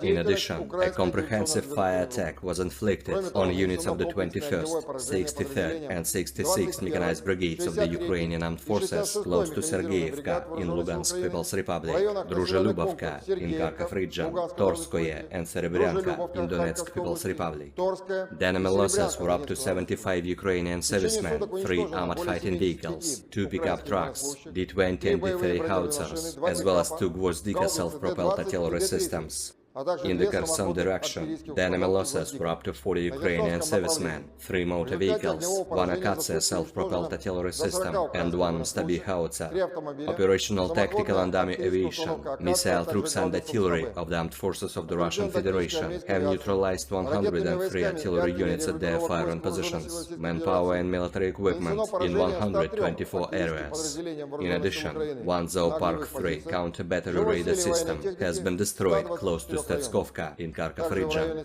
In addition, a comprehensive fire attack was inflicted on units of the 21st, 63rd, and 66th Mechanized Brigades of the Ukrainian Armed Forces close to Sergeyevka in Lugansk People's Republic, Druzhelubovka in Kharkov region, Torskoye and Serebryanka in Donetsk People's Republic. The enemy losses were up to 75 Ukrainian servicemen, 3 armored fighting vehicles, 2 pickup trucks, D-20 and D-30 howitzers, as well as 2 Gvozdika self-propelled artillery systems. In the Kherson direction, the enemy losses were up to 40 Ukrainian servicemen, 3 motor vehicles, 1 Akatsia self-propelled artillery system, and 1 Stabi howitzer. Operational, tactical and army aviation, missile troops and artillery of the armed forces of the Russian Federation have neutralized 103 artillery units at their firing positions, manpower and military equipment in 124 areas. In addition, one Zoopark 3 counter-battery radar system has been destroyed close to Stetskovka in Kharkov region.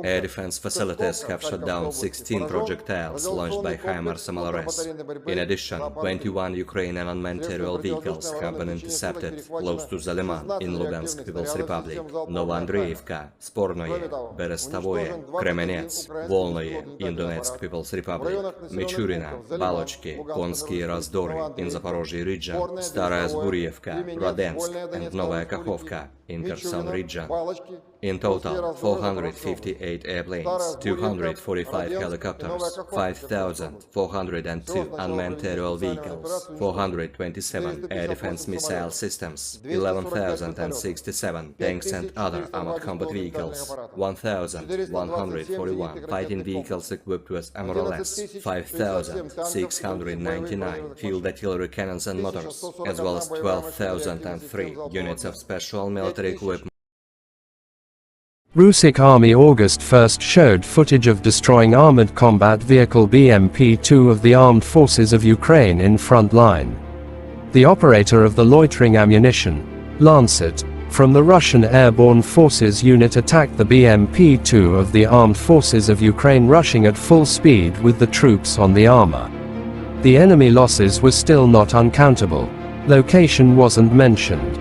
Air defense facilities have shot down 16 projectiles launched by HIMARS MLRS. In addition, 21 Ukrainian unmanned aerial vehicles have been intercepted close to Zaliman in Lugansk People's Republic, Novoandreevka, Spornoye, Berestavoye, Kremenets, Volnoye in Donetsk People's Republic, Michurina, Balochki, Konsky Razdory in Zaporozhye region, Staraya Zburievka, Radensk, and Novaya Kakhovka in Kherson region. In total, 458 airplanes, 245 helicopters, 5,402 unmanned aerial vehicles, 427 air defense missile systems, 11,067 tanks and other armored combat vehicles, 1,141 fighting vehicles equipped with MLRS, 5,699 field artillery cannons and motors, as well as 12,003 units of special military equipment. Russian Army August 1st showed footage of destroying armored combat vehicle BMP-2 of the Armed Forces of Ukraine in front line. The operator of the loitering ammunition, Lancet, from the Russian Airborne Forces unit attacked the BMP-2 of the Armed Forces of Ukraine rushing at full speed with the troops on the armor. The enemy losses were still not uncountable. Location wasn't mentioned.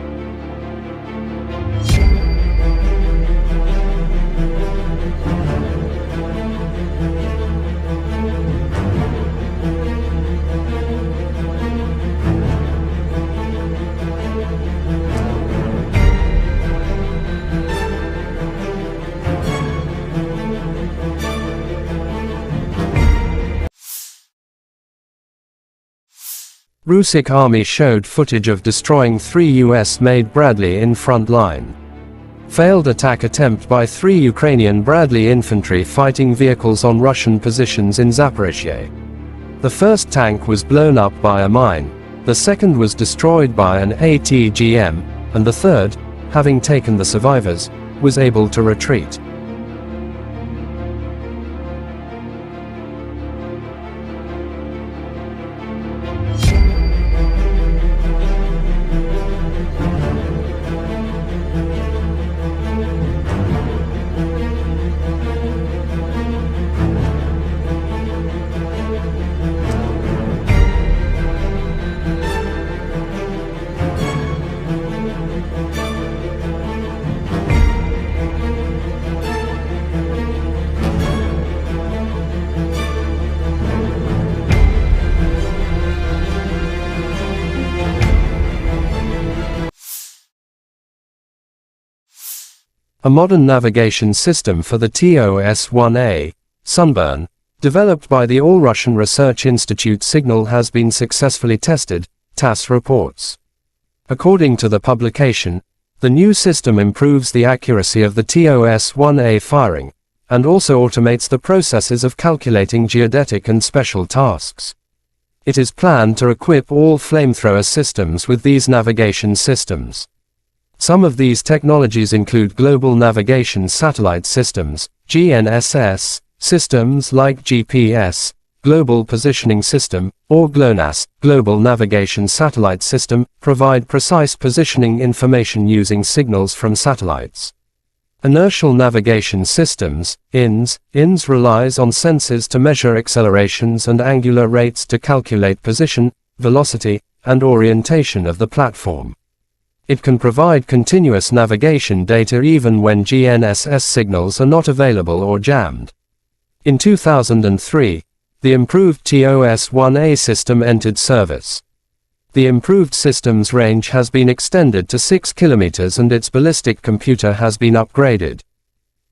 Russian Army showed footage of destroying 3 US-made Bradley in front line. Failed attack attempt by 3 Ukrainian Bradley infantry fighting vehicles on Russian positions in Zaporizhye. The first tank was blown up by a mine, the second was destroyed by an ATGM, and the third, having taken the survivors, was able to retreat. A modern navigation system for the TOS-1A, Sunburn, developed by the All-Russian Research Institute Signal has been successfully tested, TASS reports. According to the publication, the new system improves the accuracy of the TOS-1A firing, and also automates the processes of calculating geodetic and special tasks. It is planned to equip all flamethrower systems with these navigation systems. Some of these technologies include Global Navigation Satellite Systems, GNSS, systems like GPS, Global Positioning System, or GLONASS, Global Navigation Satellite System, provide precise positioning information using signals from satellites. Inertial navigation systems, INS. INS relies on sensors to measure accelerations and angular rates to calculate position, velocity, and orientation of the platform. It can provide continuous navigation data even when GNSS signals are not available or jammed. In 2003, the improved TOS-1A system entered service. The improved system's range has been extended to 6 kilometers and its ballistic computer has been upgraded.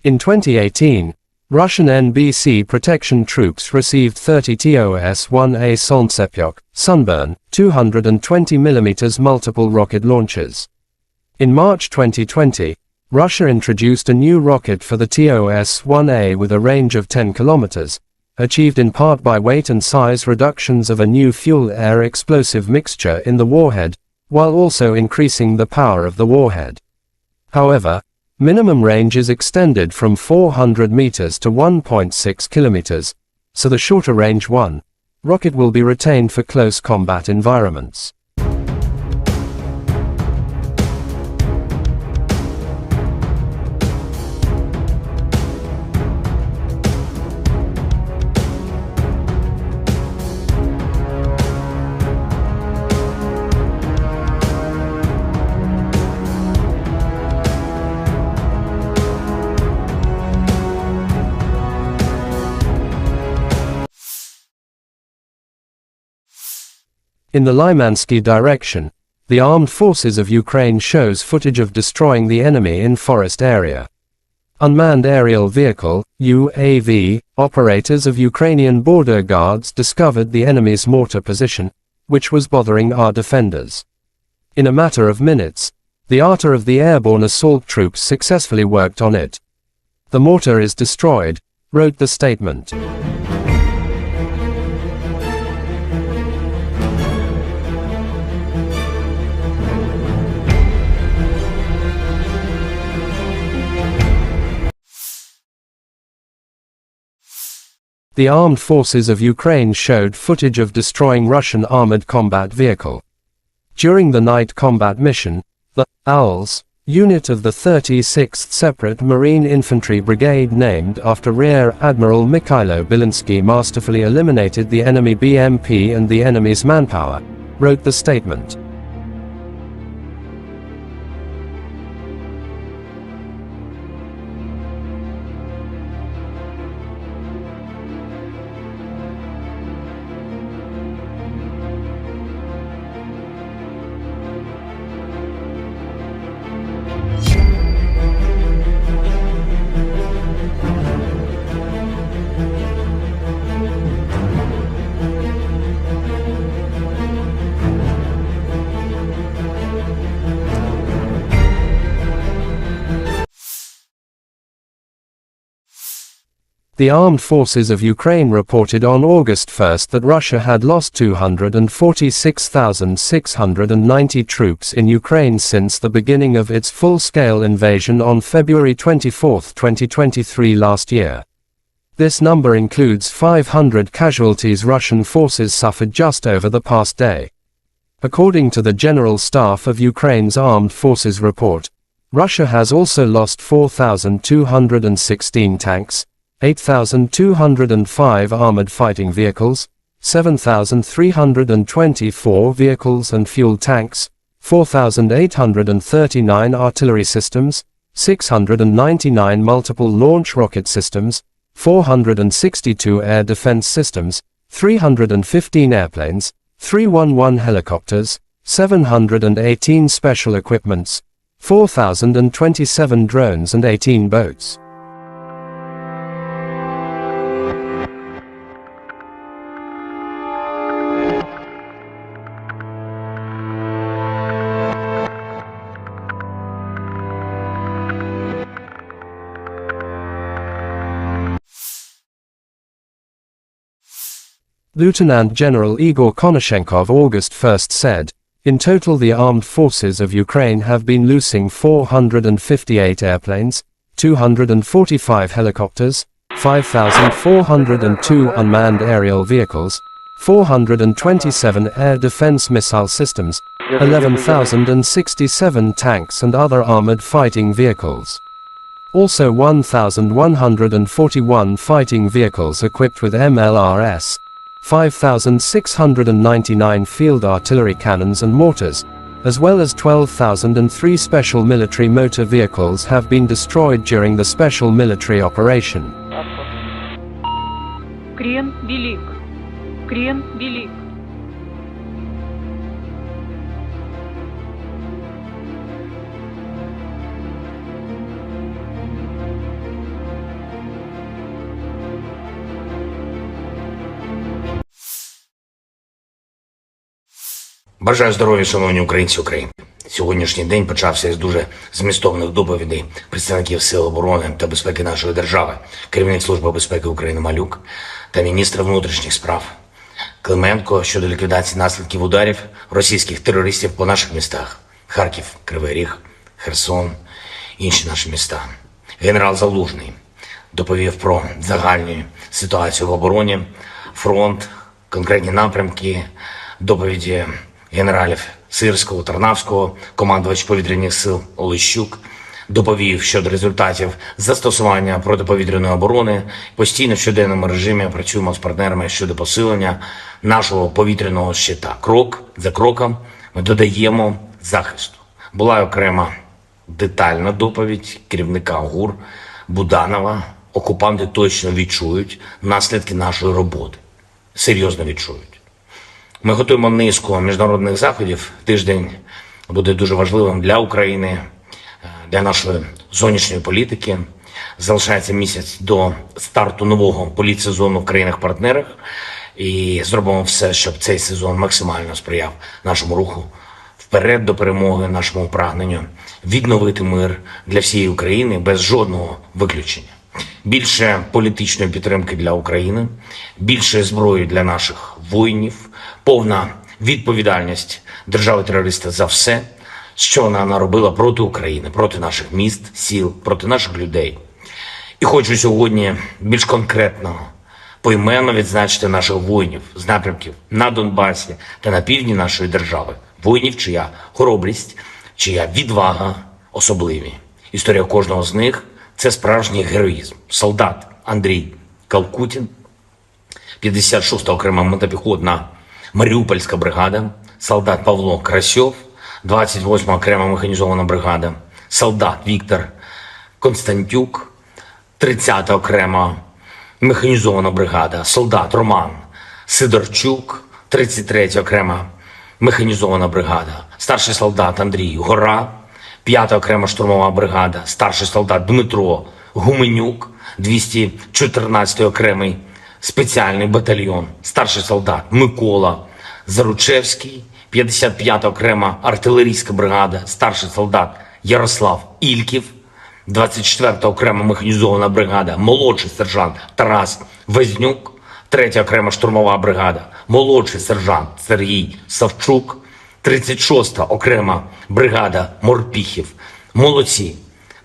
In 2018, Russian NBC protection troops received 30 TOS-1A Sunburn, 220mm multiple rocket launchers. In March 2020, Russia introduced a new rocket for the TOS-1A with a range of 10 kilometers, achieved in part by weight and size reductions of a new fuel-air explosive mixture in the warhead, while also increasing the power of the warhead. However, minimum range is extended from 400 meters to 1.6 kilometers, so the shorter range rocket will be retained for close combat environments. In the Lymansky direction, the armed forces of Ukraine shows footage of destroying the enemy in forest area. Unmanned aerial vehicle, UAV, operators of Ukrainian Border Guards discovered the enemy's mortar position, which was bothering our defenders. In a matter of minutes, the artillery of the airborne assault troops successfully worked on it. The mortar is destroyed, wrote the statement. The armed forces of Ukraine showed footage of destroying Russian armored combat vehicle. During the night combat mission, the Owls unit of the 36th Separate Marine Infantry Brigade, named after Rear Admiral Mikhailo Bilinsky, masterfully eliminated the enemy BMP and the enemy's manpower, wrote the statement. The armed forces of Ukraine reported on August 1 that Russia had lost 246,690 troops in Ukraine since the beginning of its full-scale invasion on February 24, 2023 last year. This number includes 500 casualties Russian forces suffered just over the past day. According to the General Staff of Ukraine's Armed Forces report, Russia has also lost 4,216 tanks, 8,205 armored fighting vehicles, 7,324 vehicles and fuel tanks, 4,839 artillery systems, 699 multiple launch rocket systems, 462 air defense systems, 315 airplanes, 311 helicopters, 718 special equipments, 4,027 drones and 18 boats. Lieutenant General Igor Konashenkov August 1 said, "In total the armed forces of Ukraine have been losing 458 airplanes, 245 helicopters, 5,402 unmanned aerial vehicles, 427 air defense missile systems, 11,067 tanks and other armored fighting vehicles. Also 1,141 fighting vehicles equipped with MLRS, 5,699 field artillery cannons and mortars, as well as 12,003 special military motor vehicles have been destroyed during the special military operation. Крен велик. Крен велик. Бажаю здоров'я, шановні українці України. Сьогоднішній день почався із дуже змістовних доповідей представників Сил оборони та безпеки нашої держави, керівник Служби безпеки України Малюк та міністр внутрішніх справ Клименко щодо ліквідації наслідків ударів російських терористів по наших містах – Харків, Кривий Ріг, Херсон, інші наші міста. Генерал Залужний доповів про загальну ситуацію в обороні, фронт, конкретні напрямки, доповіді генералів Сирського, Тарнавського, командувач повітряних сил Олещук, доповів щодо результатів застосування протиповітряної оборони. Постійно в щоденному режимі працюємо з партнерами щодо посилення нашого повітряного щита. Крок за кроком ми додаємо захисту. Була окрема детальна доповідь керівника ГУР Буданова. Окупанти точно відчують наслідки нашої роботи. Серйозно відчують. Ми готуємо низку міжнародних заходів. Тиждень буде дуже важливим для України, для нашої зовнішньої політики. Залишається місяць до старту нового політсезону в країнах-партнерах. І зробимо все, щоб цей сезон максимально сприяв нашому руху вперед до перемоги, нашому прагненню відновити мир для всієї України без жодного виключення. Більше політичної підтримки для України, більше зброї для наших воїнів, повна відповідальність держави-терориста за все, що вона наробила проти України, проти наших міст, сіл, проти наших людей. І хочу сьогодні більш конкретно, поіменно відзначити наших воїнів з напрямків на Донбасі та на півдні нашої держави. Воїнів, чия хоробрість, чия відвага особливі. Історія кожного з них – це справжній героїзм. Солдат Андрій Калкутін, 56-та окрема мотопіхотна Маріупольська бригада, солдат Павло Красьов, 28-ма окрема механізована бригада, солдат Віктор Константюк, 30-та окрема механізована бригада, солдат Роман Сидорчук, 33-я окрема механізована бригада, старший солдат Андрій Гора, 5-та окрема штурмова бригада, старший солдат Дмитро Гуменюк, 214-й окремий спеціальний батальйон, старший солдат Микола Заручевський, 55-та окрема артилерійська бригада, старший солдат Ярослав Ільків, 24-та окрема механізована бригада, молодший сержант Тарас Везнюк, 3-я окрема штурмова бригада, молодший сержант Сергій Савчук, 36-та окрема бригада Морпіхів. Молодці,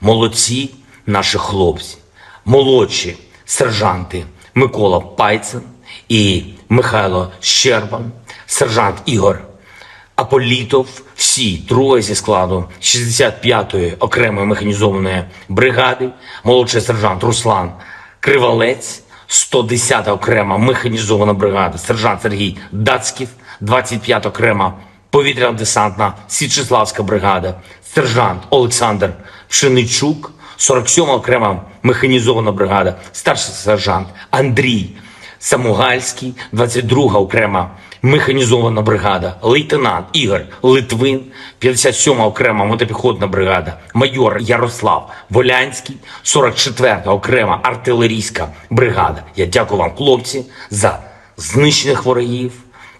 молодці наші хлопці, молодші сержанти Микола Пайцин і Михайло Щербан, сержант Ігор Аполітов, всі троє зі складу 65-ї окремої механізованої бригади, молодший сержант Руслан Кривалець, 110-та окрема механізована бригада, сержант Сергій Дацьків, 25-та окрема повітряно-десантна Січеславська бригада, сержант Олександр Пшеничук, 47-ма окрема механізована бригада, старший сержант Андрій Самугальський, 22-га окрема механізована бригада, лейтенант Ігор Литвин, 57-ма окрема мотопіхотна бригада, майор Ярослав Волянський, 44-та окрема артилерійська бригада. Я дякую вам, хлопці, за знищених ворогів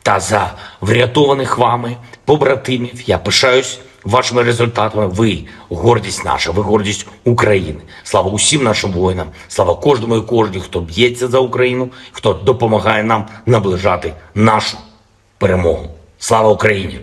та за врятованих вами побратимів. Я пишаюсь вашими результатами. Ви гордість наша, ви гордість України. Слава усім нашим воїнам, слава кожному і кожній, хто б'ється за Україну, хто допомагає нам наближати нашу перемогу. Слава Україні!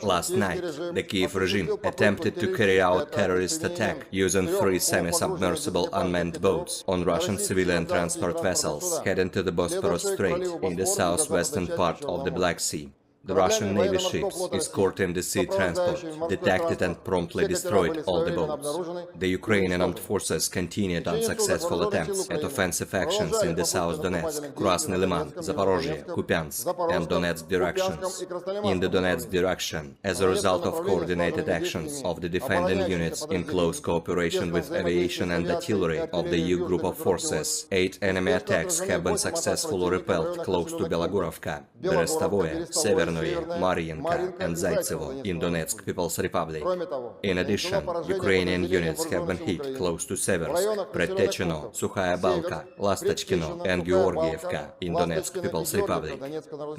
Last night, the Kyiv regime attempted to carry out terrorist attack using 3 semi-submersible unmanned boats on Russian civilian transport vessels heading to the Bosporus Strait in the southwestern part of the Black Sea. The Russian Navy ships escorting the sea transport detected and promptly destroyed all the boats. The Ukrainian armed forces continued unsuccessful attempts at offensive actions in the South Donetsk, Krasny Liman, Zaporozhye, Kupiansk, and Donetsk directions. In the Donetsk direction, as a result of coordinated actions of the defending units in close cooperation with aviation and artillery of the EU group of forces, 8 enemy attacks have been successfully repelled close to Belogorovka, Berestovoye, Severnoye, Mariinka, and Zaitsevo in Donetsk People's Republic. In addition, Ukrainian units have been hit close to Seversk, Predtechino, Sukhaya Balka, Lastachkino, and Georgievka in Donetsk People's Republic.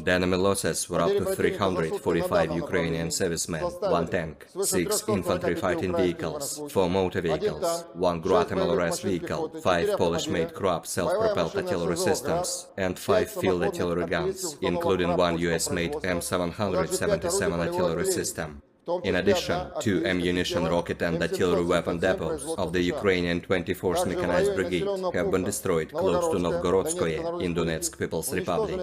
The enemy losses were up to 345 Ukrainian servicemen, 1 tank, 6 infantry fighting vehicles, 4 motor vehicles, 1 Guatemala-RS vehicle, 5 Polish-made Krupp self-propelled artillery systems, and 5 field artillery guns, including 1 US-made M777 artillery system. In addition, 2 ammunition, rocket and artillery weapon depots of the Ukrainian 24th Mechanized Brigade have been destroyed close to Novgorodskoye in Donetsk People's Republic.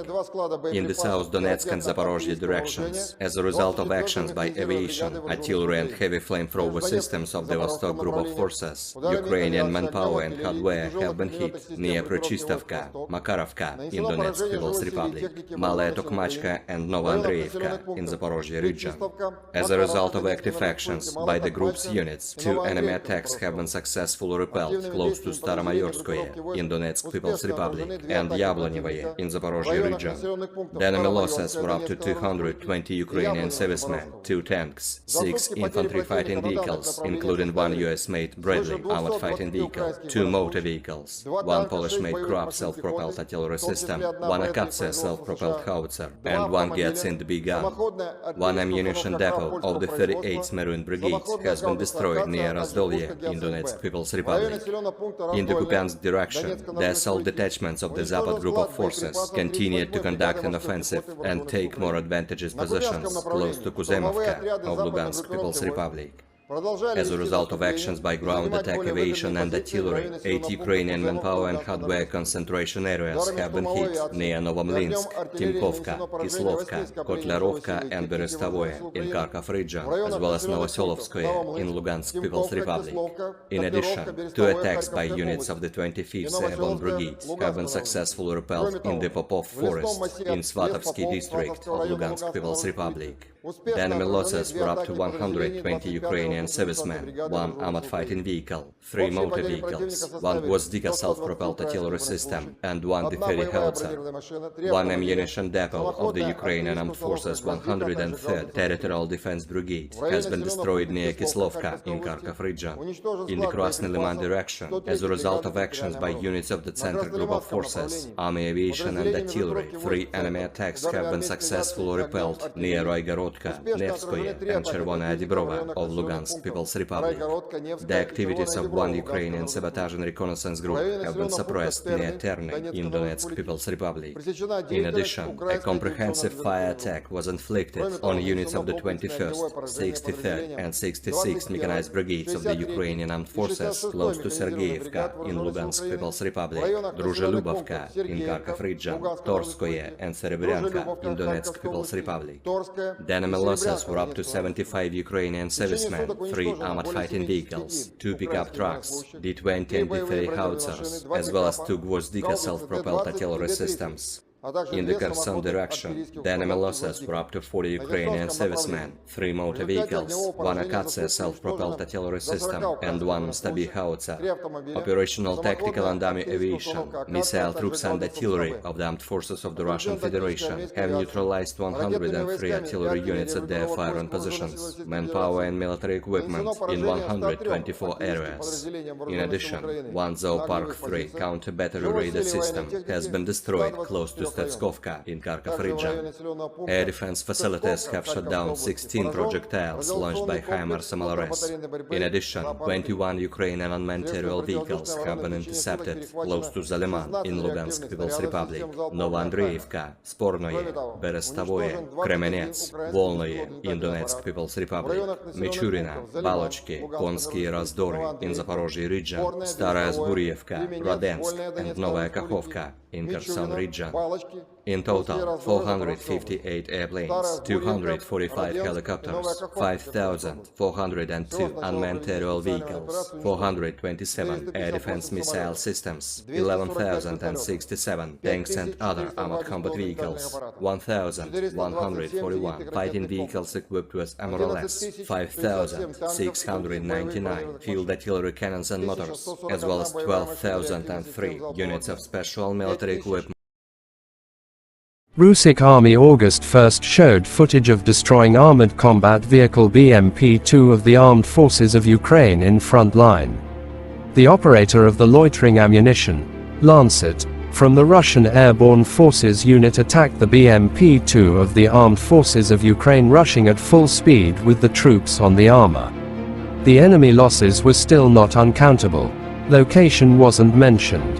In the South Donetsk and Zaporozhye directions, as a result of actions by aviation, artillery and heavy flamethrower systems of the Vostok Group of Forces, Ukrainian manpower and hardware have been hit near Prechistovka, Makarovka in Donetsk People's Republic, Malaya Tokmachka and Novoandreevka in Zaporozhye region. As a result of active actions by the group's units, 2 enemy attacks have been successfully repelled close to Staromayorskoye in Donetsk People's Republic and Yablonyevoye in Zaporozhye region. The enemy losses were up to 220 Ukrainian servicemen, 2 tanks, 6 infantry fighting vehicles, including 1 US-made Bradley armored fighting vehicle, 2 motor vehicles, 1 Polish-made Krupp self-propelled artillery system, 1 Akatsia self-propelled howitzer, and 1 Gyatsind B gun. 1 ammunition depot of the 38th Marine Brigade has been destroyed near Razdolye in Donetsk People's Republic. In the Kupiansk direction, the assault detachments of the Zapad Group of Forces continued to conduct an offensive and take more advantageous positions close to Kuzemovka of Lugansk People's Republic. As a result of actions by ground attack aviation and artillery, 8 Ukrainian manpower and hardware concentration areas have been hit near Novomlinsk, Timkovka, Kislovka, Kotlarovka and Berestovoye in Kharkov region, as well as Novoselovskoye in Lugansk People's Republic. In addition, 2 attacks by units of the 25th Airborne Brigade have been successfully repelled in the Popov Forest in Svatovsky district of Lugansk People's Republic. The enemy losses were up to 120 Ukrainian servicemen, 1 armored fighting vehicle, 3 motor vehicles, 1 Gvozdika self-propelled artillery system, and 1 Deferi howitzer. 1 ammunition depot of the Ukrainian Armed Forces 103rd Territorial Defense Brigade has been destroyed near Kislovka in Kharkov region. In the Krasny Liman direction, as a result of actions by units of the Center Group of Forces, Army Aviation and Artillery, 3 enemy attacks have been successfully repelled near Roigorodka, Nevskoye and Chervonaya Dibrova of Lugansk People's Republic. The activities of 1 Ukrainian sabotage and reconnaissance group have been suppressed near Terne in Donetsk People's Republic. In addition, a comprehensive fire attack was inflicted on units of the 21st, 63rd and 66th Mechanized Brigades of the Ukrainian Armed Forces close to Sergeyevka in Lugansk People's Republic, Druzhelubovka in Kharkov region, Torskoye and Serebryanka in Donetsk People's Republic. The enemy losses were up to 75 Ukrainian servicemen, 3 armored fighting vehicles, 2 pickup trucks, D-20 and D-30 howitzers, as well as 2 Gvozdika self-propelled artillery systems. In the Kherson direction, the enemy losses were up to 40 Ukrainian servicemen, 3 motor vehicles, 1 Akatsia self-propelled artillery system, and 1 Stabi howitzer. Operational, tactical and army aviation, missile troops and artillery of the armed forces of the Russian Federation have neutralized 103 artillery units at their firing positions, manpower and military equipment in 124 areas. In addition, 1 Zoopark 3 counter-battery radar system has been destroyed close to Stetskovka in Kharkov region. Air defense facilities have shot down 16 projectiles launched by HIMARS MLRS. In addition, 21 Ukrainian unmanned aerial vehicles have been intercepted close to Zaliman in Lugansk People's Republic, Novoandreevka, Spornoye, Berestovoye, Kremenets, Volnoye in Donetsk People's Republic, Michurina, Balochki, Konsky Razdory in Zaporozhye region, Staraya Zburievka, Radensk and Novaya Kakhovka in Kherson region. In total, 458 airplanes, 245 helicopters, 5,402 unmanned aerial vehicles, 427 air defense missile systems, 11,067 tanks and other armored combat vehicles, 1,141 fighting vehicles equipped with MRLS, 5,699 field artillery cannons and motors, as well as 12,003 units of special military equipment. Russian Army August 1st showed footage of destroying armored combat vehicle BMP-2 of the Armed Forces of Ukraine in front line. The operator of the loitering ammunition, Lancet, from the Russian Airborne Forces unit attacked the BMP-2 of the Armed Forces of Ukraine, rushing at full speed with the troops on the armor. The enemy losses were still not uncountable. Location wasn't mentioned.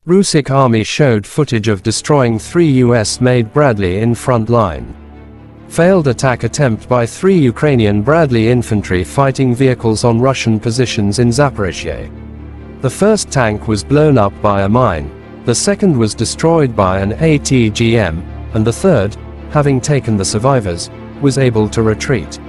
Russian Army showed footage of destroying 3 US-made Bradley in front line. Failed attack attempt by 3 Ukrainian Bradley infantry fighting vehicles on Russian positions in Zaporizhzhia. The first tank was blown up by a mine, the second was destroyed by an ATGM, and the third, having taken the survivors, was able to retreat.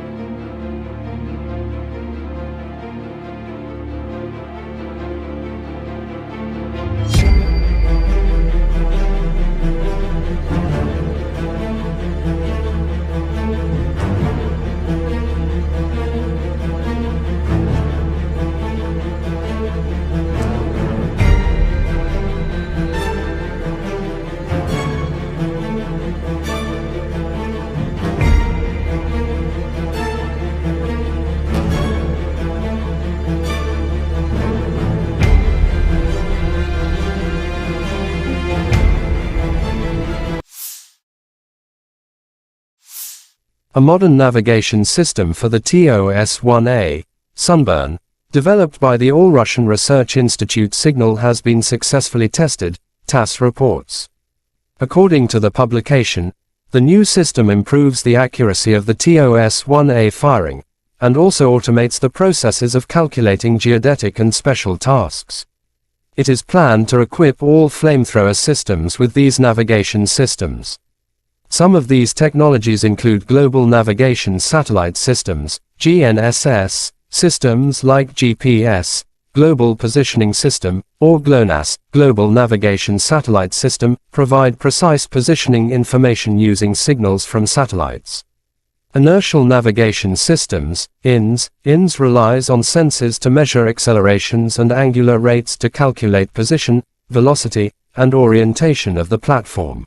A modern navigation system for the TOS-1A, Sunburn, developed by the All-Russian Research Institute Signal, has been successfully tested, TASS reports. According to the publication, the new system improves the accuracy of the TOS-1A firing, and also automates the processes of calculating geodetic and special tasks. It is planned to equip all flamethrower systems with these navigation systems. Some of these technologies include Global Navigation Satellite Systems, GNSS, systems like GPS, Global Positioning System, or GLONASS, Global Navigation Satellite System, provide precise positioning information using signals from satellites. Inertial Navigation Systems, INS relies on sensors to measure accelerations and angular rates to calculate position, velocity, and orientation of the platform.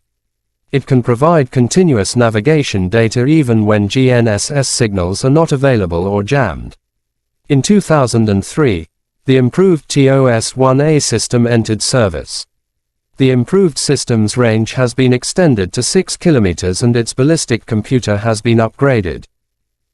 It can provide continuous navigation data even when GNSS signals are not available or jammed. In 2003, the improved TOS-1A system entered service. The improved system's range has been extended to 6 kilometers and its ballistic computer has been upgraded.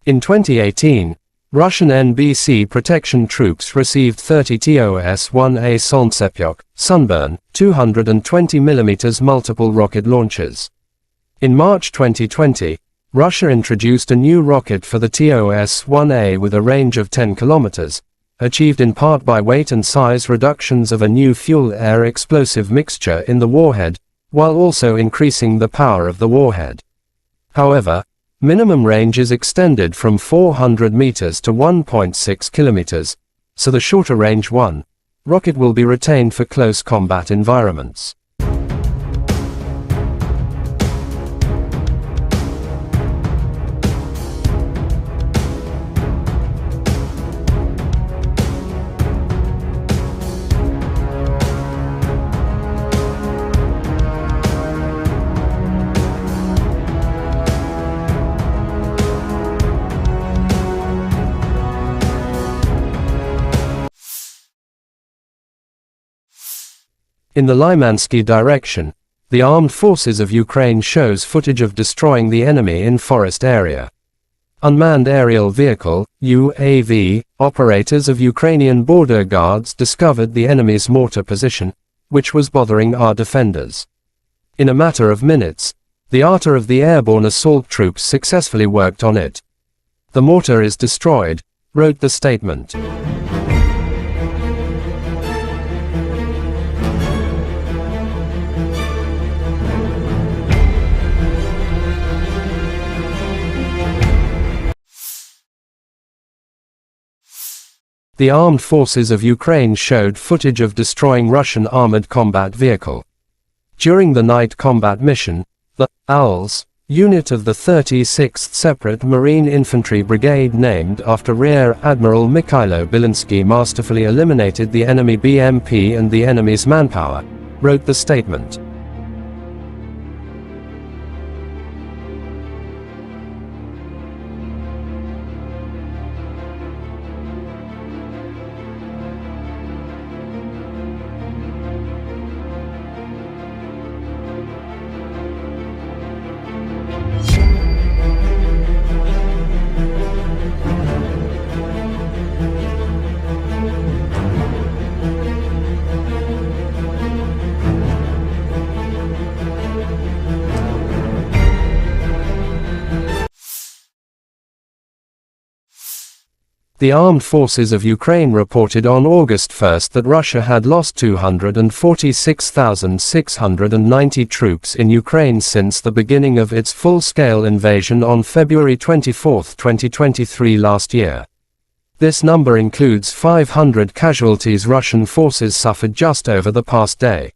In 2018, Russian NBC protection troops received 30 TOS-1A Solntsepyok, Sunburn, 220mm multiple rocket launchers. In March 2020, Russia introduced a new rocket for the TOS-1A with a range of 10 kilometers, achieved in part by weight and size reductions of a new fuel-air explosive mixture in the warhead, while also increasing the power of the warhead. However, minimum range is extended from 400 meters to 1.6 kilometers, so the shorter range rocket will be retained for close combat environments. In the Lymansky direction, The armed forces of Ukraine shows footage of destroying the enemy in forest area. Unmanned aerial vehicle, UAV, operators of Ukrainian Border Guards discovered the enemy's mortar position, which was bothering our defenders. In a matter of minutes, the artillery of the airborne assault troops successfully worked on it. The mortar is destroyed, wrote the statement. The armed forces of Ukraine showed footage of destroying Russian armored combat vehicle. During the night combat mission, the Owls unit of the 36th Separate Marine Infantry Brigade, named after Rear Admiral Mikhailo Zelenskiy, masterfully eliminated the enemy BMP and the enemy's manpower, wrote the statement. The armed forces of Ukraine reported on August 1 that Russia had lost 246,690 troops in Ukraine since the beginning of its full-scale invasion on February 24, 2023 last year. This number includes 500 casualties Russian forces suffered just over the past day.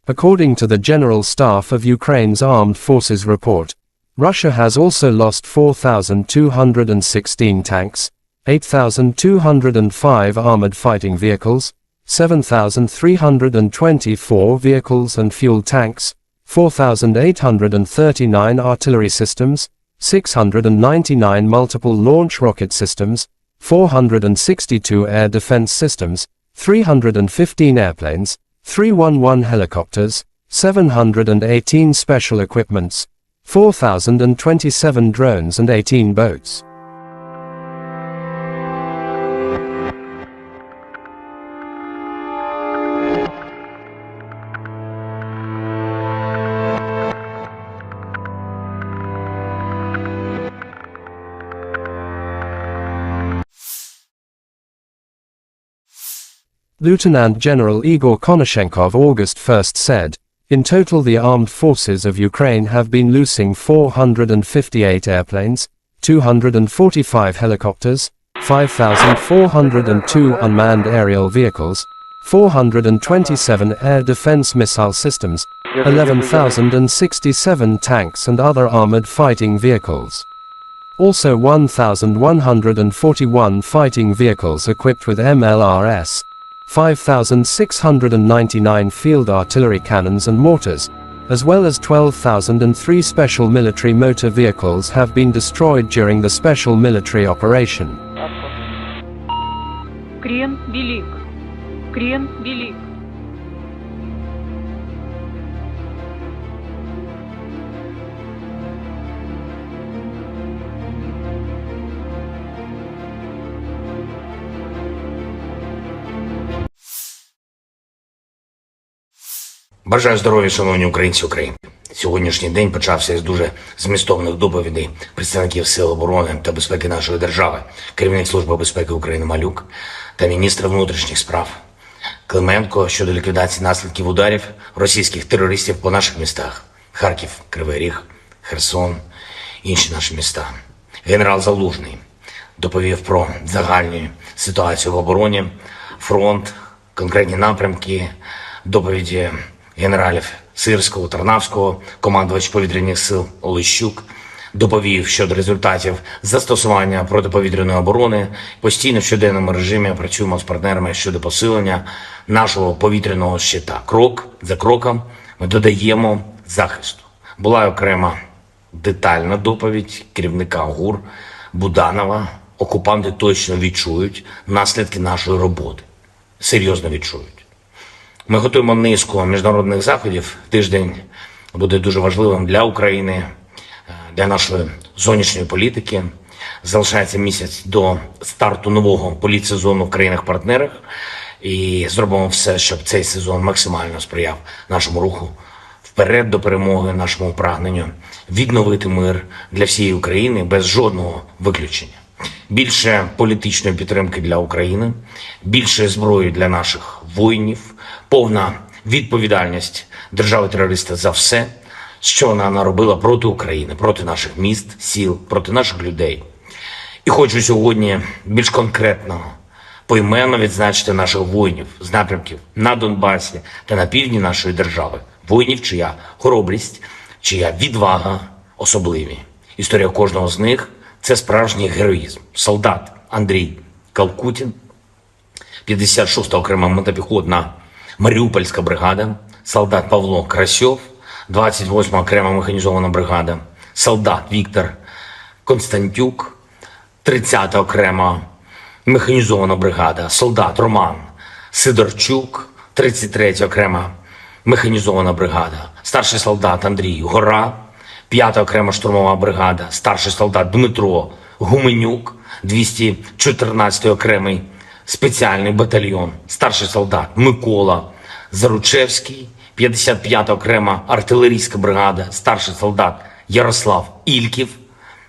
According to the General Staff of Ukraine's Armed Forces report, Russia has also lost 4,216 tanks, 8,205 armored fighting vehicles, 7,324 vehicles and fuel tanks, 4,839 artillery systems, 699 multiple launch rocket systems, 462 air defense systems, 315 airplanes, 311 helicopters, 718 special equipments, 4,027 drones and 18 boats. Lieutenant General Igor Konashenkov August 1 said, "In total the armed forces of Ukraine have been losing 458 airplanes, 245 helicopters, 5,402 unmanned aerial vehicles, 427 air defense missile systems, 11,067 tanks and other armored fighting vehicles. Also 1,141 fighting vehicles equipped with MLRS, 5,699 field artillery cannons and mortars, as well as 12,003 special military motor vehicles have been destroyed during the special military operation." Крен велик. Крен велик. Бажаю здоров'я, шановні українці України. Сьогоднішній день почався із дуже змістовних доповідей представників Сил оборони та безпеки нашої держави, керівник Служби безпеки України Малюк та міністр внутрішніх справ Клименко щодо ліквідації наслідків ударів російських терористів по наших містах – Харків, Кривий Ріг, Херсон, інші наші міста. Генерал Залужний доповів про загальну ситуацію в обороні, фронт, конкретні напрямки, доповіді генералів Сирського, Тарнавського, командувач повітряних сил Олещук, доповів щодо результатів застосування протиповітряної оборони. Постійно в щоденному режимі працюємо з партнерами щодо посилення нашого повітряного щита. Крок за кроком ми додаємо захисту. Була окрема детальна доповідь керівника ГУР Буданова. Окупанти точно відчують наслідки нашої роботи. Серйозно відчують. Ми готуємо низку міжнародних заходів. Тиждень буде дуже важливим для України, для нашої зовнішньої політики. Залишається місяць до старту нового політсезону в країнах-партнерах. І зробимо все, щоб цей сезон максимально сприяв нашому руху вперед до перемоги, нашому прагненню відновити мир для всієї України без жодного виключення. Більше політичної підтримки для України, більше зброї для наших воїнів, повна відповідальність держави-терориста за все, що вона наробила проти України, проти наших міст, сіл, проти наших людей. І хочу сьогодні більш конкретно, поіменно відзначити наших воїнів з напрямків на Донбасі та на півдні нашої держави. Воїнів, чия хоробрість, чия відвага особливі. Історія кожного з них – це справжній героїзм. Солдат Андрій Калкутін, 56-та окрема мотопіхотна Маріупольська бригада, солдат Павло Красьов, 28-ма окрема механізована бригада, солдат Віктор Константюк, 30-та окрема механізована бригада, солдат Роман Сидорчук, 33-я окрема механізована бригада, старший солдат Андрій Гора, 5-та окрема штурмова бригада, старший солдат Дмитро Гуменюк, 214-й окремий спеціальний батальйон, старший солдат Микола Заручевський, 55-та окрема артилерійська бригада, старший солдат Ярослав Ільків,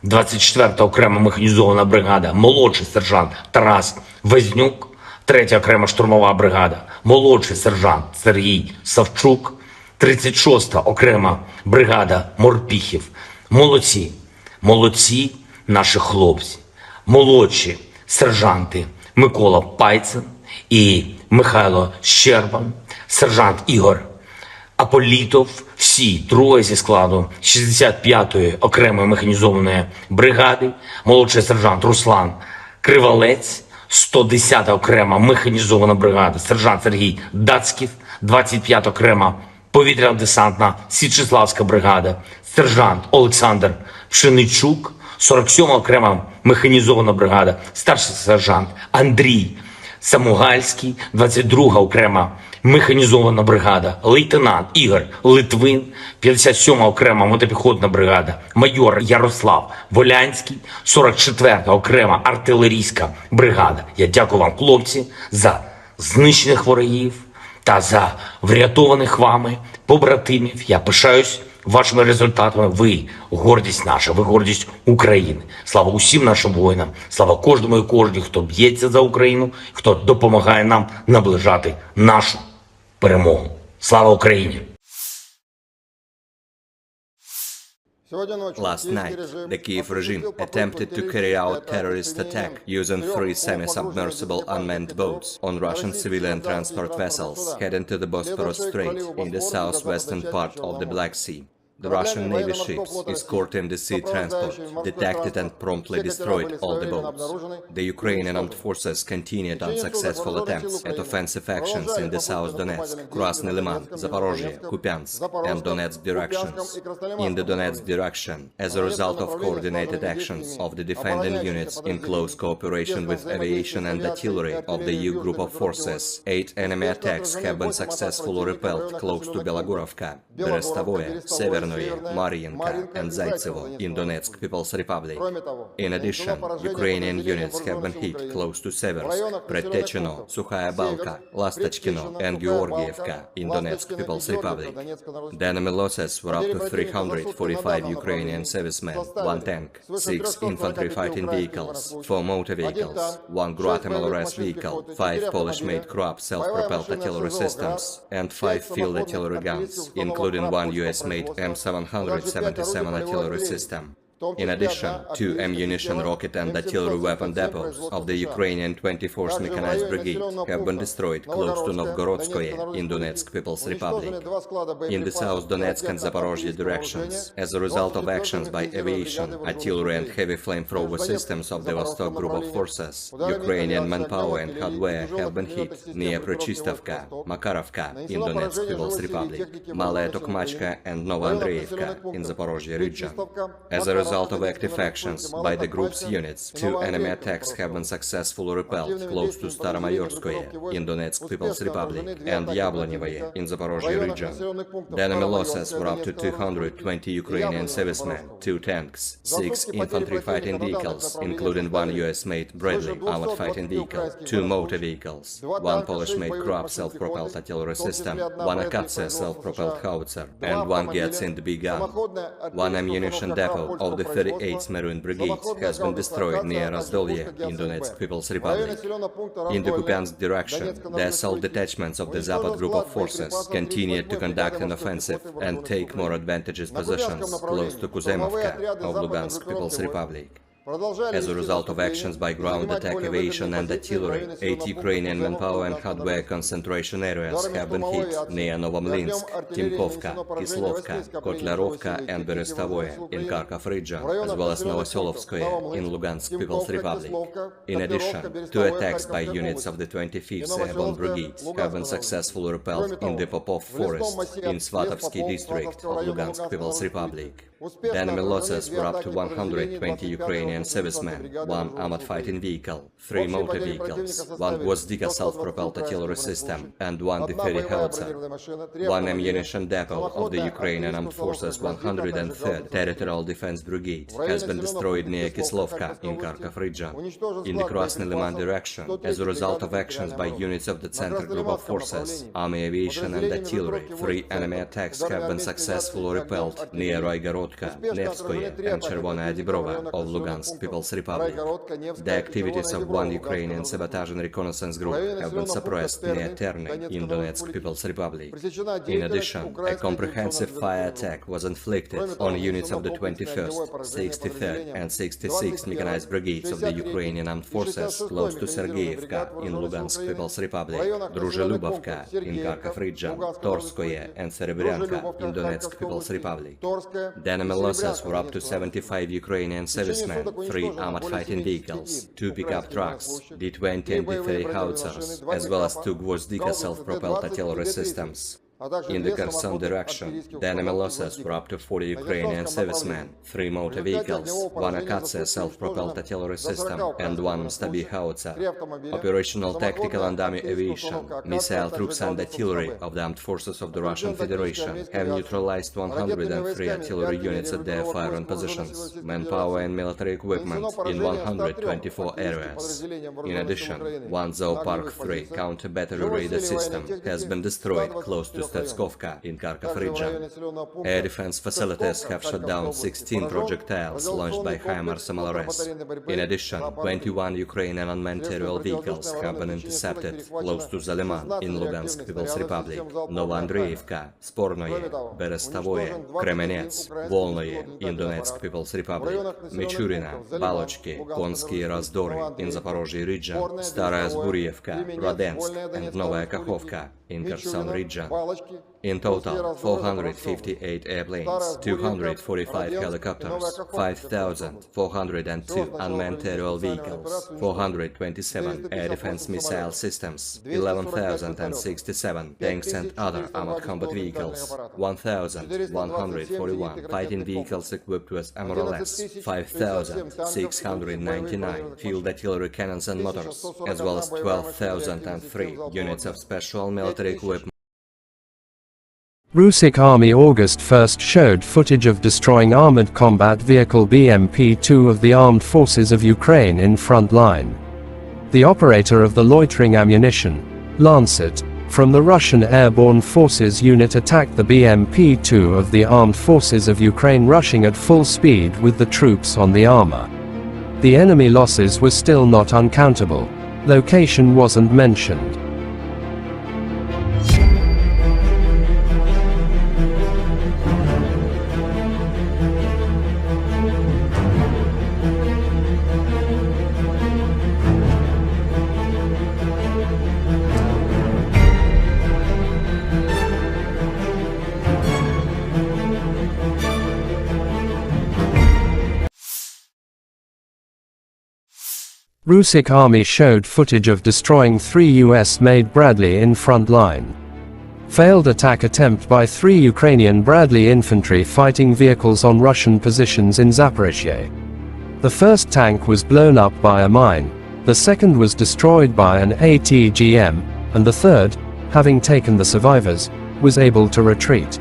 24-та окрема механізована бригада, молодший сержант Тарас Вознюк, 3-я окрема штурмова бригада, молодший сержант Сергій Савчук, 36-та окрема бригада Морпіхів. Молодці, молодці наші хлопці, молодші сержанти Микола Пайцин і Михайло Щербан, сержант Ігор Аполітов, всі троє зі складу 65-ї окремої механізованої бригади, молодший сержант Руслан Кривалець, 110-та окрема механізована бригада, сержант Сергій Дацьків, 25-та окрема повітряно-десантна Січеславська бригада, сержант Олександр Пшеничук, 47-ма окрема механізована бригада, старший сержант Андрій Самугальський, 22-га окрема механізована бригада, лейтенант Ігор Литвин, 57-ма окрема мотопіхотна бригада, майор Ярослав Волянський, 44-та окрема артилерійська бригада. Я дякую вам, хлопці, за знищених ворогів та за врятованих вами побратимів. Я пишаюсь вашими результатами. Ви гордість наша, ви гордість України. Слава усім нашим воїнам, слава кожному і кожній, хто б'ється за Україну, хто допомагає нам наближати нашу перемогу. Слава Україні! Last night, the Kyiv regime attempted to carry out terrorist attack using 3 semi-submersible unmanned boats on Russian civilian transport vessels heading to the Bosporus Strait in the southwestern part of the Black Sea. The Russian Navy ships escorting the sea transport detected and promptly destroyed all the boats. The Ukrainian armed forces continued unsuccessful attempts at offensive actions in the South Donetsk, Krasny Liman, Zaporozhye, Kupiansk, and Donetsk directions. In the Donetsk direction, as a result of coordinated actions of the defending units in close cooperation with aviation and artillery of the EU group of forces, 8 enemy attacks have been successfully repelled close to Belogorovka, Berestovoye, Severnoye, Mariinka, and Zaitsevo in Donetsk People's Republic. In addition, Ukrainian units have been hit close to Seversk, Predtechino, Sukhaya Balka, Lastachkino, and Georgievka in Donetsk People's Republic. The enemy losses were up to 345 Ukrainian servicemen, 1 tank, 6 infantry fighting vehicles, 4 motor vehicles, 1 Guatemala vehicle, 5 Polish-made Krupp self-propelled artillery systems, and 5 field artillery guns, including 1 US-made M777 artillery system. In addition, 2 ammunition, rocket and artillery weapon depots of the Ukrainian 24th Mechanized Brigade have been destroyed close to Novgorodskoye in Donetsk People's Republic. In the South Donetsk and Zaporozhye directions, as a result of actions by aviation, artillery and heavy flamethrower systems of the Vostok Group of Forces, Ukrainian manpower and hardware have been hit near Prochistovka, Makarovka in Donetsk People's Republic, Malaya Tokmachka and Novoandreevka in Zaporozhye region. As a result result of active actions by the group's units, 2 enemy attacks have been successfully repelled close to Staromayorskoye in Donetsk People's Republic and Yablonyevoye in Zaporozhye region. The enemy losses were up to 220 Ukrainian servicemen, 2 tanks, 6 infantry fighting vehicles, including 1 US-made Bradley armored fighting vehicle, 2 motor vehicles, 1 Polish-made Krab self-propelled artillery system, 1 Akatsia self-propelled howitzer, and 1 Gyatsind big gun. 1 ammunition depot of the 38th Marine Brigade has been destroyed near Razdolye in Donetsk People's Republic. In the Kupiansk direction, the assault detachments of the Zapad group of forces continued to conduct an offensive and take more advantageous positions close to Kuzemovka of Lugansk People's Republic. As a result of actions by ground attack aviation and artillery, 8 Ukrainian manpower and hardware concentration areas have been hit near Novomlinsk, Timkovka, Kislovka, Kotlarovka and Berestavoye in Kharkov region, as well as Novoselovskoye in Lugansk People's Republic. In addition, 2 attacks by units of the 25th Airborne Brigade have been successfully repelled in the Popov Forest in Svatovsky district of Lugansk People's Republic. The enemy losses were up to 120 Ukrainian servicemen, 1 armored fighting vehicle, 3 motor vehicles, 1 Gvozdika self-propelled artillery system, and 1 D-30 howitzer. 1 ammunition depot of the Ukrainian Armed Forces 103rd Territorial Defense Brigade has been destroyed near Kislovka in Kharkov region. In the Krasny Liman direction, as a result of actions by units of the Center Group of Forces, Army Aviation and Artillery, 3 enemy attacks have been successfully repelled near Roigorodka, Nevskoye and Chervonaya Dibrova of Lugansk People's Republic. The activities of 1 Ukrainian sabotage and reconnaissance group have been suppressed near Terny in Donetsk People's Republic. In addition, a comprehensive fire attack was inflicted on units of the 21st, 63rd and 66th Mechanized Brigades of the Ukrainian Armed Forces close to Sergeyevka in Lugansk People's Republic, Druzhelubovka in Kharkov region, Torskoye and Serebryanka in Donetsk People's Republic. The enemy losses were up to 75 Ukrainian servicemen, 3 armored fighting vehicles, 2 pickup trucks, D-20 and D-30 howitzers, as well as 2 Gvozdika self-propelled artillery systems. In the Kherson direction, the enemy losses were up to 40 Ukrainian servicemen, 3 motor vehicles, 1 Akatsia self-propelled artillery system, and 1 Stabi howitzer. Operational tactical and army aviation, missile troops and artillery of the armed forces of the Russian Federation have neutralized 103 artillery units at their firing positions, manpower and military equipment in 124 areas. In addition, 1 Zoopark 3 counter-battery radar system has been destroyed close to Stetskovka in Kharkov region. Air defense facilities have shot down 16 projectiles launched by HIMARS MLRS. In addition, 21 Ukrainian unmanned aerial vehicles have been intercepted close to Zaliman in Lugansk People's Republic, Novoandreevka, Spornoye, Berestavoye, Kremenets, Volnoye in Donetsk People's Republic, Michurina, Balochki, Konsky Razdory in Zaporozhye region, Staraya Zburievka, Radensk and Novaya Kakhovka in Kherson region. In total, 458 airplanes, 245 helicopters, 5,402 unmanned aerial vehicles, 427 air defense missile systems, 11,067 tanks and other armored combat vehicles, 1,141 fighting vehicles equipped with MLRS, 5,699 field artillery cannons and motors, as well as 12,003 units of special military equipment. Russian Army August 1st showed footage of destroying armored combat vehicle BMP-2 of the Armed Forces of Ukraine in front line. The operator of the loitering ammunition, Lancet, from the Russian Airborne Forces unit attacked the BMP-2 of the Armed Forces of Ukraine rushing at full speed with the troops on the armor. The enemy losses were still not uncountable. Location wasn't mentioned. Russian army showed footage of destroying 3 US-made Bradley in front line. Failed attack attempt by 3 Ukrainian Bradley infantry fighting vehicles on Russian positions in Zaporizhzhia. The first tank was blown up by a mine, the second was destroyed by an ATGM, and the third, having taken the survivors, was able to retreat.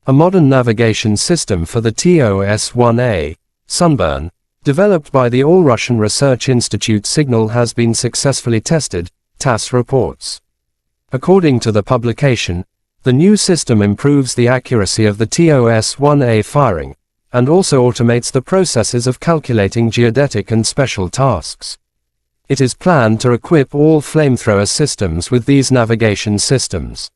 A modern navigation system for the TOS-1A, Sunburn, developed by the All-Russian Research Institute Signal has been successfully tested, TASS reports. According to the publication, the new system improves the accuracy of the TOS-1A firing, and also automates the processes of calculating geodetic and special tasks. It is planned to equip all flamethrower systems with these navigation systems.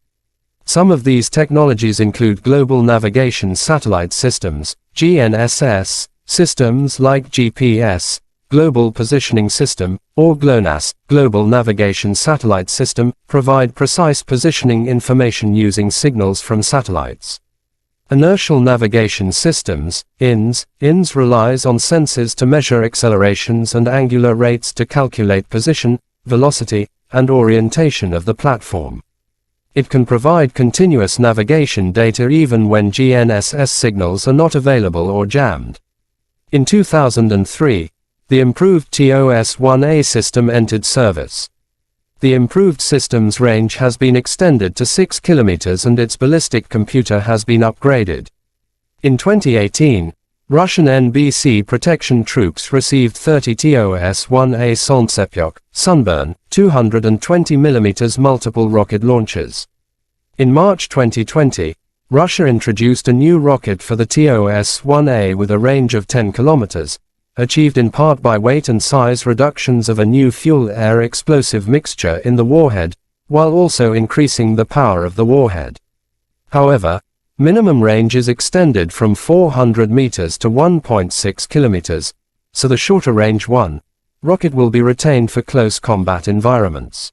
Some of these technologies include Global Navigation Satellite Systems, GNSS, systems like GPS, Global Positioning System, or GLONASS, Global Navigation Satellite System, provide precise positioning information using signals from satellites. Inertial Navigation Systems, INS relies on sensors to measure accelerations and angular rates to calculate position, velocity, and orientation of the platform. It can provide continuous navigation data even when GNSS signals are not available or jammed. In 2003, the improved TOS-1A system entered service. The improved system's range has been extended to 6 kilometers and its ballistic computer has been upgraded. In 2018, Russian NBC protection troops received 30 TOS-1A Solntsepyok, Sunburn, 220mm multiple rocket launchers. In March 2020, Russia introduced a new rocket for the TOS-1A with a range of 10 kilometers, achieved in part by weight and size reductions of a new fuel-air explosive mixture in the warhead, while also increasing the power of the warhead. However, minimum range is extended from 400 meters to 1.6 kilometers, so the shorter range rocket will be retained for close combat environments.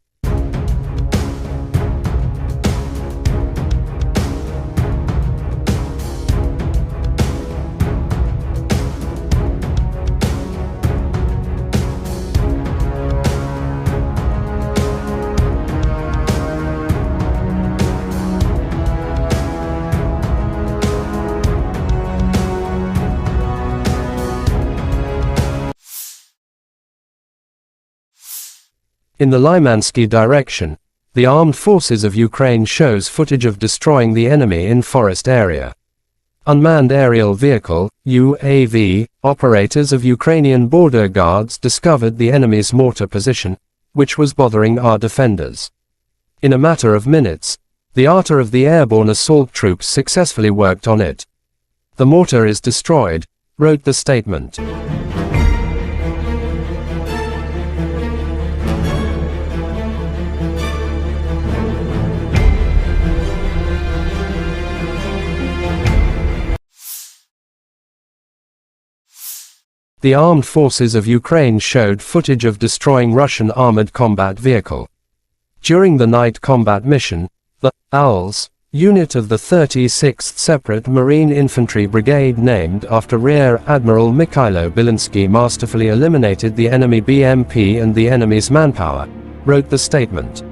In the Lymansky direction, the armed forces of Ukraine shows footage of destroying the enemy in forest area. Unmanned aerial vehicle, UAV, operators of Ukrainian Border Guards discovered the enemy's mortar position, which was bothering our defenders. In a matter of minutes, the artillery of the airborne assault troops successfully worked on it. The mortar is destroyed, wrote the statement. The armed forces of Ukraine showed footage of destroying Russian armored combat vehicle. During the night combat mission, the Owls unit of the 36th Separate Marine Infantry Brigade, named after Rear Admiral Mikhailo Bilinsky, masterfully eliminated the enemy BMP and the enemy's manpower, wrote the statement.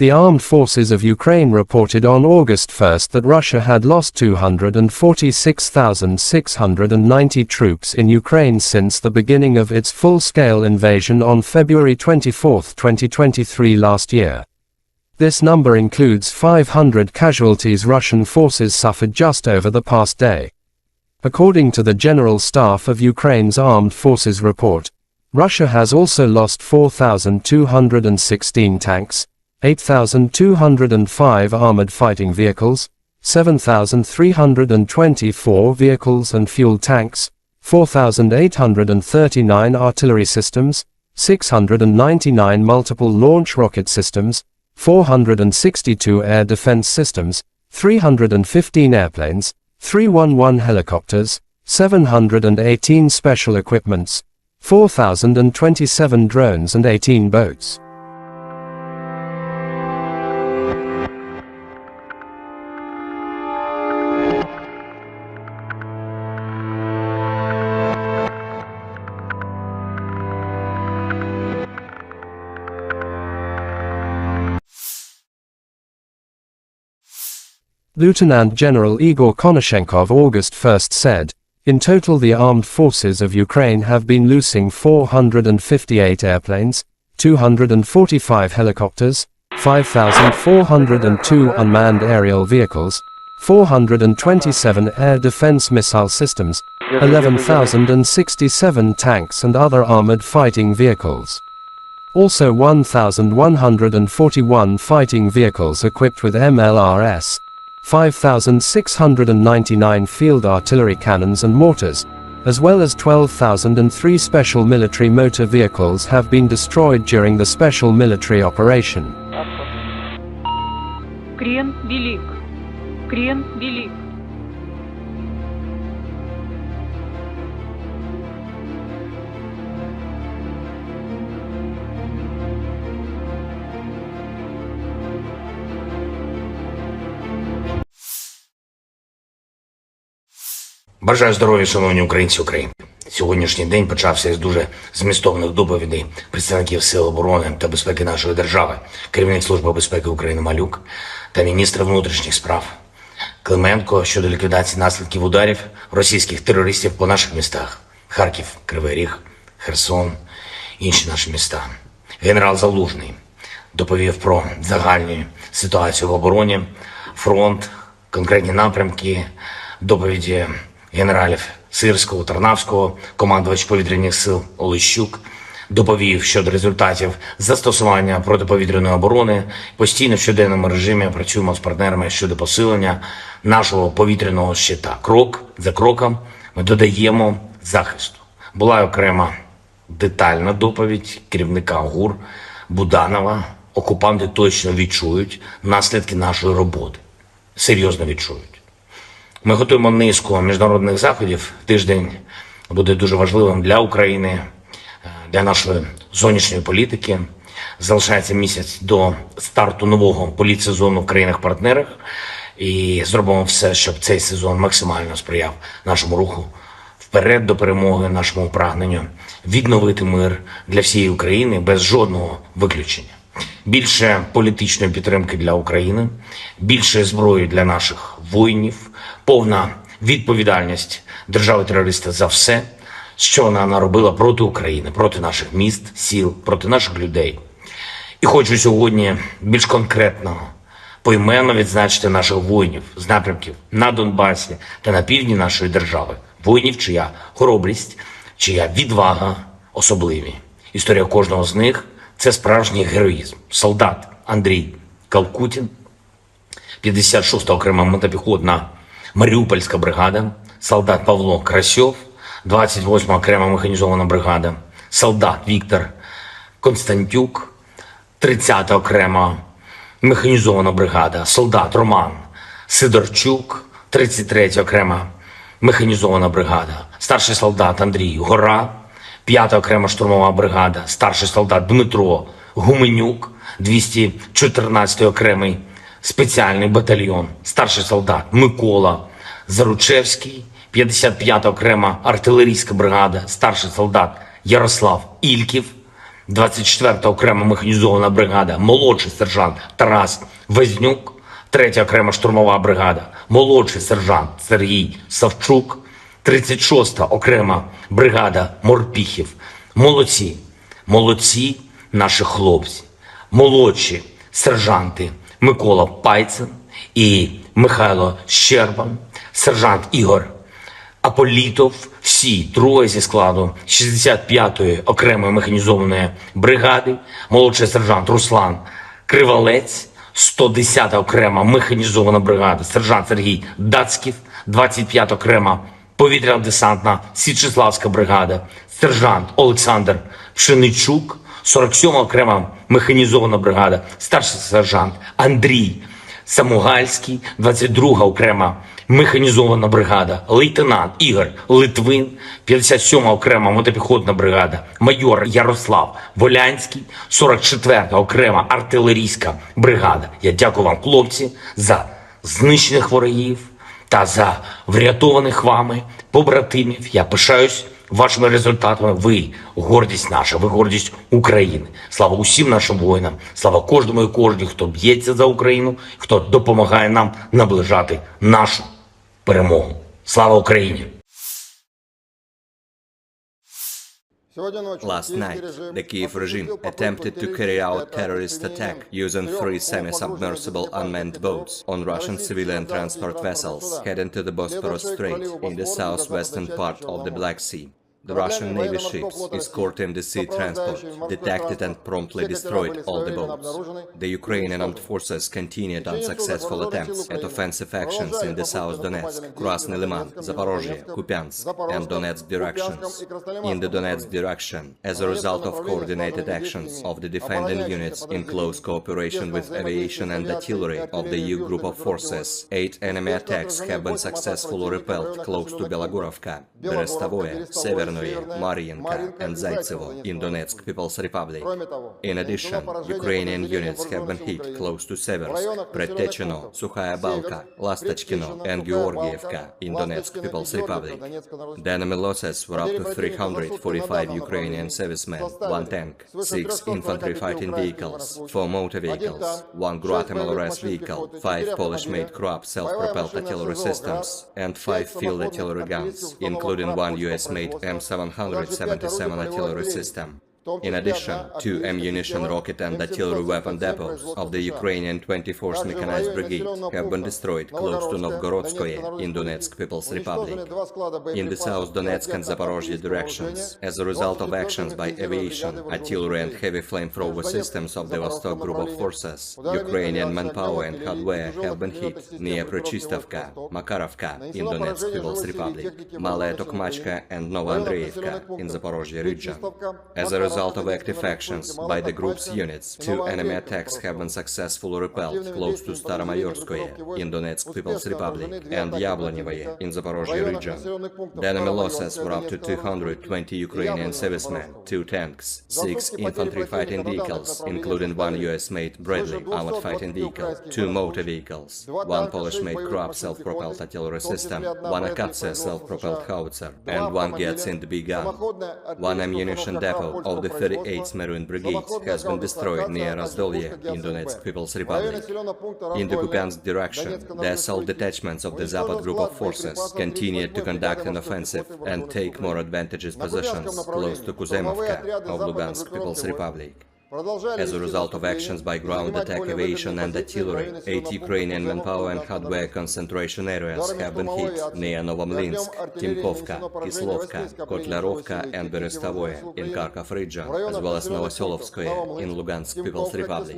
The armed forces of Ukraine reported on August 1 that Russia had lost 246,690 troops in Ukraine since the beginning of its full-scale invasion on February 24, 2023 last year. This number includes 500 casualties Russian forces suffered just over the past day. According to the General Staff of Ukraine's Armed Forces report, Russia has also lost 4,216 tanks, 8,205 armored fighting vehicles, 7,324 vehicles and fuel tanks, 4,839 artillery systems, 699 multiple launch rocket systems, 462 air defense systems, 315 airplanes, 311 helicopters, 718 special equipments, 4,027 drones and 18 boats. Lieutenant General Igor Konashenkov August 1 said, "In total the armed forces of Ukraine have been losing 458 airplanes, 245 helicopters, 5,402 unmanned aerial vehicles, 427 air defense missile systems, 11,067 tanks and other armored fighting vehicles. Also 1,141 fighting vehicles equipped with MLRS, 5,699 field artillery cannons and mortars, as well as 12,003 special military motor vehicles have been destroyed during the special military operation." Крен велик. Крен велик. Бажаю здоров'я, шановні українці України. Сьогоднішній день почався із дуже змістовних доповідей представників Сил оборони та безпеки нашої держави, керівник Служби безпеки України Малюк та міністр внутрішніх справ Клименко щодо ліквідації наслідків ударів російських терористів по наших містах – Харків, Кривий Ріг, Херсон, інші наші міста. Генерал Залужний доповів про загальну ситуацію в обороні, фронт, конкретні напрямки, доповіді генералів Сирського, Тарнавського, командувач повітряних сил Олещук, доповів щодо результатів застосування протиповітряної оборони. Постійно в щоденному режимі працюємо з партнерами щодо посилення нашого повітряного щита. Крок за кроком ми додаємо захисту. Була окрема детальна доповідь керівника ГУР Буданова. Окупанти точно відчують наслідки нашої роботи. Серйозно відчують. Ми готуємо низку міжнародних заходів. Тиждень буде дуже важливим для України, для нашої зовнішньої політики. Залишається місяць до старту нового політсезону в країнах-партнерах. І зробимо все, щоб цей сезон максимально сприяв нашому руху вперед до перемоги, нашому прагненню відновити мир для всієї України без жодного виключення. Більше політичної підтримки для України, більше зброї для наших воїнів, повна відповідальність держави-терориста за все, що вона наробила проти України, проти наших міст, сіл, проти наших людей. І хочу сьогодні більш конкретно, поіменно відзначити наших воїнів з напрямків на Донбасі та на півдні нашої держави. Воїнів, чия хоробрість, чия відвага особливі. Історія кожного з них – це справжній героїзм. Солдат Андрій Калкутін, 56-та окрема мотопіхотна Маріупольська бригада, солдат Павло Красьов, 28-ма окрема механізована бригада, солдат Віктор Константюк, 30-та окрема механізована бригада, солдат Роман Сидорчук, 33-я окрема механізована бригада, старший солдат Андрій Гора, 5-та окрема штурмова бригада, старший солдат Дмитро Гуменюк, 214-й окремий спеціальний батальйон, старший солдат Микола Заручевський, 55-та окрема артилерійська бригада, старший солдат Ярослав Ільків, 24-та окрема механізована бригада, молодший сержант Тарас Везнюк, 3-я окрема штурмова бригада, молодший сержант Сергій Савчук, 36-та окрема бригада морпіхів. Молодці, молодці наші хлопці, молодші сержанти Микола Пайцин і Михайло Щербан, сержант Ігор Аполітов, всі троє зі складу 65-ї окремої механізованої бригади, молодший сержант Руслан Кривалець, 110-та окрема механізована бригада, сержант Сергій Дацьків, 25-та окрема повітряно-десантна Січеславська бригада, сержант Олександр Пшеничук, 47-ма окрема механізована бригада, старший сержант Андрій Самугальський, 22-га окрема механізована бригада, лейтенант Ігор Литвин, 57-ма окрема мотопіхотна бригада, майор Ярослав Волянський, 44-та окрема артилерійська бригада. Я дякую вам, хлопці, за знищених ворогів та за врятованих вами побратимів. Я пишаюсь вашими результатами. Ви гордість наша, ви гордість України. Слава усім нашим воїнам, слава кожному і кожній, хто б'ється за Україну, хто допомагає нам наближати нашу перемогу. Слава Україні! Last night, the Kyiv regime attempted to carry out terrorist attack using 3 semi-submersible unmanned boats on Russian civilian transport vessels heading to the Bosporus Strait in the southwestern part of the Black Sea. The Russian Navy ships escorting the sea transport detected and promptly destroyed all the boats. The Ukrainian armed forces continued unsuccessful attempts at offensive actions in the South Donetsk, Krasny Liman, Zaporozhye, Kupiansk, and Donetsk directions. In the Donetsk direction, as a result of coordinated actions of the defending units in close cooperation with aviation and artillery of the EU group of forces, 8 enemy attacks have been successfully repelled close to Belogorovka, Berestovoye, Severnoye, Mariinka, and Zaitsevo in Donetsk People's Republic. In addition, Ukrainian units have been hit close to Seversk, Predtechino, Sukhaya Balka, Lastachkino, and Georgievka in Donetsk People's Republic. The enemy losses were up to 345 Ukrainian servicemen, 1 tank, 6 infantry fighting vehicles, 4 motor vehicles, 1 Guatemala vehicle, 5 Polish-made Krupp self-propelled artillery systems, and 5 field artillery guns, including 1 US-made M777 artillery system. In addition, 2 ammunition, rocket and artillery weapon depots of the Ukrainian 24th Mechanized Brigade have been destroyed close to Novgorodskoye in Donetsk People's Republic. In the South Donetsk and Zaporozhye directions, as a result of actions by aviation, artillery and heavy flamethrower systems of the Vostok Group of Forces, Ukrainian manpower and hardware have been hit near Prochistovka, Makarovka in Donetsk People's Republic, Malaya Tokmachka and Novoandreevka in Zaporozhye region. As a result of active actions by the group's units, 2 enemy attacks have been successfully repelled close to Staromayorskoye in Donetsk People's Republic and Yablonyevoye in Zaporozhye region. The enemy losses were up to 220 Ukrainian servicemen, 2 tanks, 6 infantry fighting vehicles, including 1 US-made Bradley armored fighting vehicle, 2 motor vehicles, 1 Polish-made Krupp self-propelled artillery system, 1 Akatsia self-propelled howitzer, and 1 Gyatsind-B gun. 1 ammunition depot of the 38th Marine Brigade has been destroyed near Razdolye in Donetsk People's Republic. In the Kupiansk direction, the assault detachments of the Zapad Group of Forces continued to conduct an offensive and take more advantageous positions close to Kuzemovka of Lugansk People's Republic. As a result of actions by ground attack aviation and artillery, 8 Ukrainian manpower and hardware concentration areas have been hit near Novomlinsk, Timkovka, Kislovka, Kotlarovka and Berestovoye in Kharkov region, as well as Novoselovskoye in Lugansk People's Republic.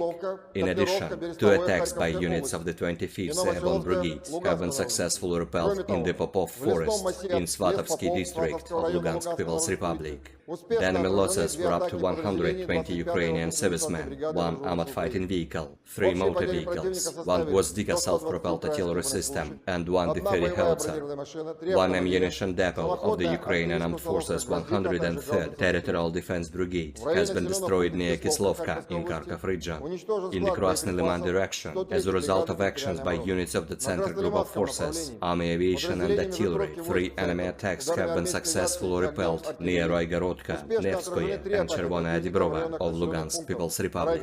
In addition, 2 attacks by units of the 25th Airborne Brigade have been successfully repelled in the Popov Forest in Svatovsky district of Lugansk People's Republic. The enemy losses were up to 120 Ukrainian Ukrainian servicemen, 1 armored fighting vehicle, 3 motor vehicles, 1 Gvozdika self-propelled artillery system, and 1 Deferi howitzer. 1 ammunition depot of the Ukrainian Armed Forces 103rd Territorial Defense Brigade has been destroyed near Kislovka in Kharkov region. In the Krasny Liman direction, as a result of actions by units of the Center Group of Forces, Army Aviation and Artillery, 3 enemy attacks have been successfully repelled near Roigorodka, Nevskoye and Chervonaya Dibrova of Lugansk People's Republic.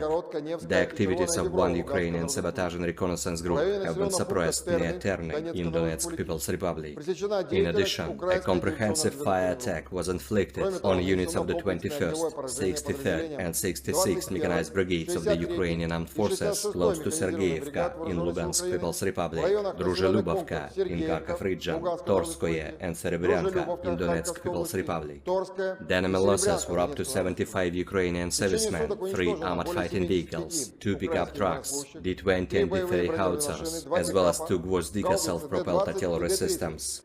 The activities of 1 Ukrainian sabotage and reconnaissance group have been suppressed near Terny in Donetsk People's Republic. In addition, a comprehensive fire attack was inflicted on units of the 21st, 63rd and 66th Mechanized Brigades of the Ukrainian Armed Forces close to Sergeyevka in Lugansk People's Republic, Druzhelubovka in Kharkov region, Torskoye and Serebryanka in Donetsk People's Republic. The enemy losses were up to 75 Ukrainian servicemen, 3 armored fighting vehicles, 2 pickup trucks, D-20 and D-30 howitzers, as well as 2 Gvozdika self-propelled artillery systems.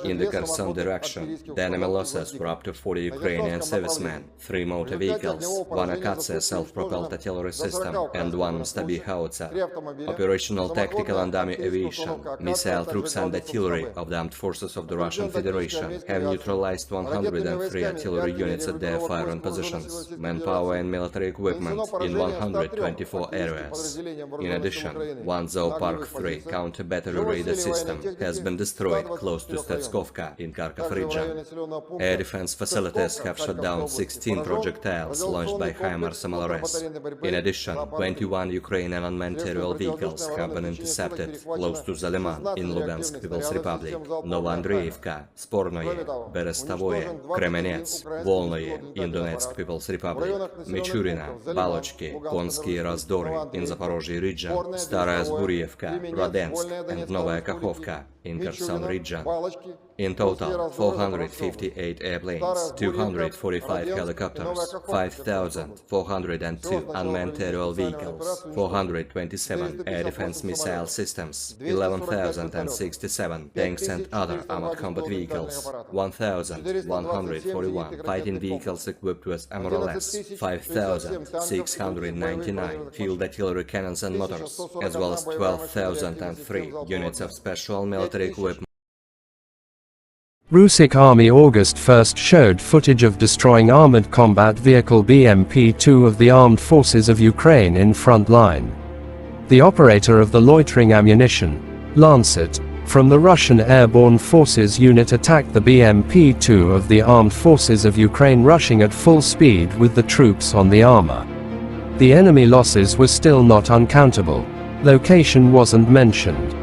In the Kherson direction, the enemy losses were up to 40 Ukrainian servicemen, 3 motor vehicles, 1 Akatsia self-propelled artillery system, and 1 Stabi howitzer. Operational tactical and army aviation, missile troops and artillery of the armed forces of the Russian Federation have neutralized 103 artillery units at their firing positions, manpower and military equipment in 124 areas. In addition, 1 Zoopark 3 counter-battery radar system has been destroyed close to Stetskovka in Kharkov region. Air defense facilities have shot down 16 projectiles launched by HIMARS MLRS. In addition, 21 Ukrainian unmanned aerial vehicles have been intercepted close to Zaliman in Lugansk People's Republic, Novoandreevka, Spornoye, Berestavoye, Kremenets, Volnoye in Donetsk People's Republic, Michurina, Balochki, Konsky Razdory in Zaporozhye region, Staraya Zburievka, Radensk and Novaya Kakhovka in Kherson region. In total, 458 airplanes, 245 helicopters, 5,402 unmanned aerial vehicles, 427 air defense missile systems, 11,067 tanks and other armored combat vehicles, 1,141 fighting vehicles equipped with MRLS, 5,699 field artillery cannons and motors, as well as 12,003 units of special military equipment. Russian Army August 1st showed footage of destroying armored combat vehicle BMP-2 of the Armed Forces of Ukraine in front line. The operator of the loitering ammunition, Lancet, from the Russian Airborne Forces unit attacked the BMP-2 of the Armed Forces of Ukraine rushing at full speed with the troops on the armor. The enemy losses were still not uncountable. Location wasn't mentioned.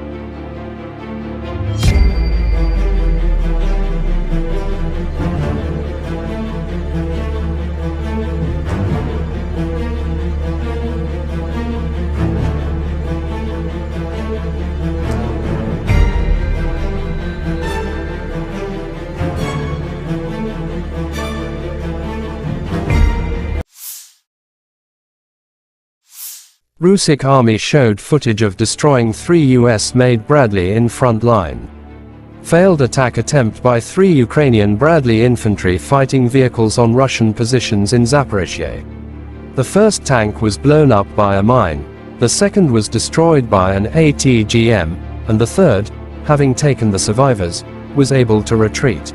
Russian Army showed footage of destroying 3 US-made Bradley in front line. Failed attack attempt by 3 Ukrainian Bradley infantry fighting vehicles on Russian positions in Zaporizhye. The first tank was blown up by a mine, the second was destroyed by an ATGM, and the third, having taken the survivors, was able to retreat.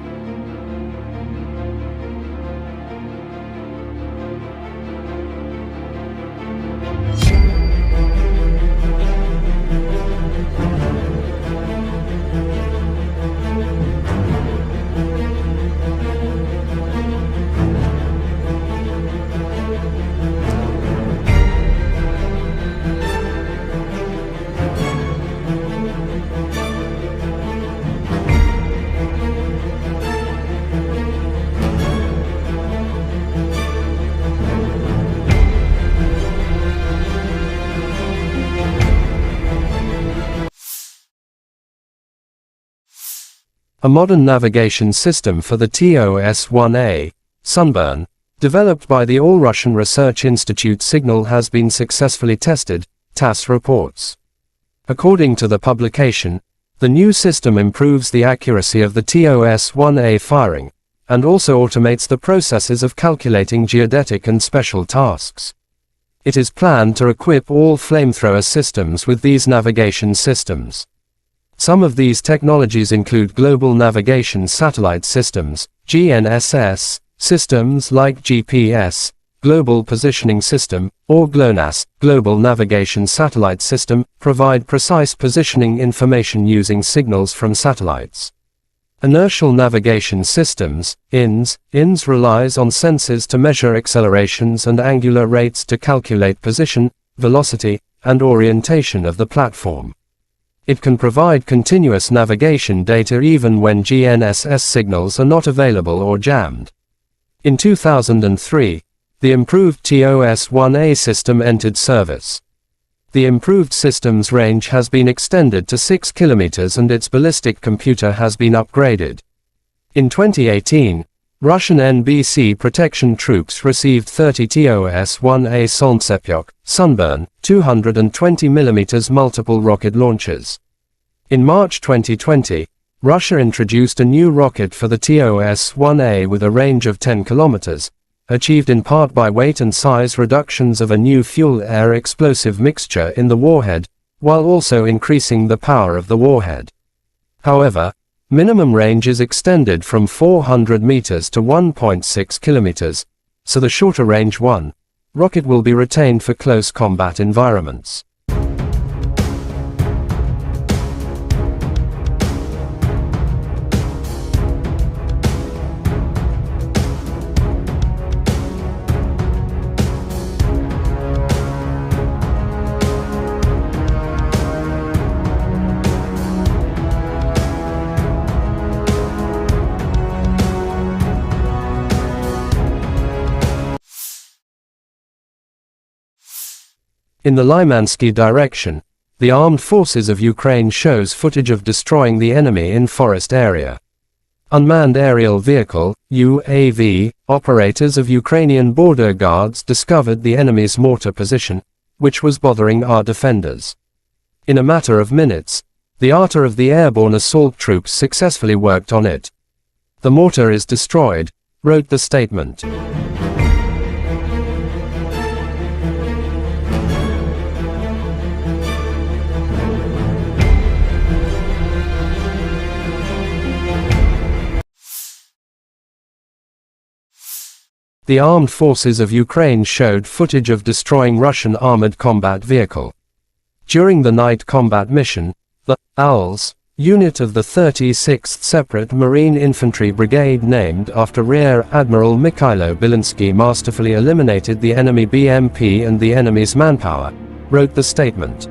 A modern navigation system for the TOS-1A, Sunburn, developed by the All-Russian Research Institute Signal has been successfully tested, TASS reports. According to the publication, the new system improves the accuracy of the TOS-1A firing, and also automates the processes of calculating geodetic and special tasks. It is planned to equip all flamethrower systems with these navigation systems. Some of these technologies include Global Navigation Satellite Systems, GNSS, systems like GPS, Global Positioning System, or GLONASS, Global Navigation Satellite System, provide precise positioning information using signals from satellites. Inertial Navigation Systems, INS relies on sensors to measure accelerations and angular rates to calculate position, velocity, and orientation of the platform. It can provide continuous navigation data even when GNSS signals are not available or jammed. In 2003, the improved TOS-1A system entered service. The improved system's range has been extended to 6 kilometers and its ballistic computer has been upgraded. In 2018, Russian NBC protection troops received 30 TOS-1A Sunburn, 220mm multiple rocket launchers. In March 2020, Russia introduced a new rocket for the TOS-1A with a range of 10 kilometers, achieved in part by weight and size reductions of a new fuel-air explosive mixture in the warhead, while also increasing the power of the warhead. However, minimum range is extended from 400 meters to 1.6 kilometers, so the shorter range rocket will be retained for close combat environments. In the Lymansky direction, the armed forces of Ukraine shows footage of destroying the enemy in forest area. Unmanned aerial vehicle, UAV, operators of Ukrainian Border Guards discovered the enemy's mortar position, which was bothering our defenders. In a matter of minutes, the artillery of the airborne assault troops successfully worked on it. The mortar is destroyed, wrote the statement. The armed forces of Ukraine showed footage of destroying Russian armored combat vehicle. During the night combat mission, the Owls unit of the 36th Separate Marine Infantry Brigade, named after Rear Admiral Mikhailo Bilinsky, masterfully eliminated the enemy BMP and the enemy's manpower, wrote the statement.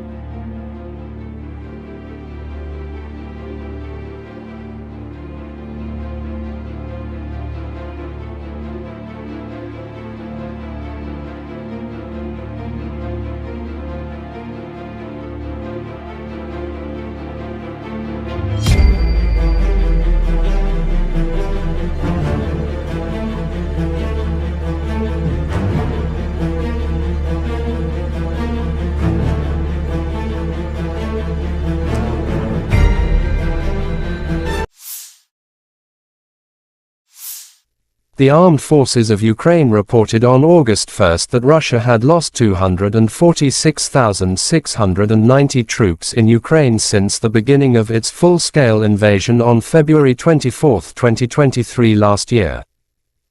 The armed forces of Ukraine reported on August 1 that Russia had lost 246,690 troops in Ukraine since the beginning of its full-scale invasion on February 24, 2023 last year.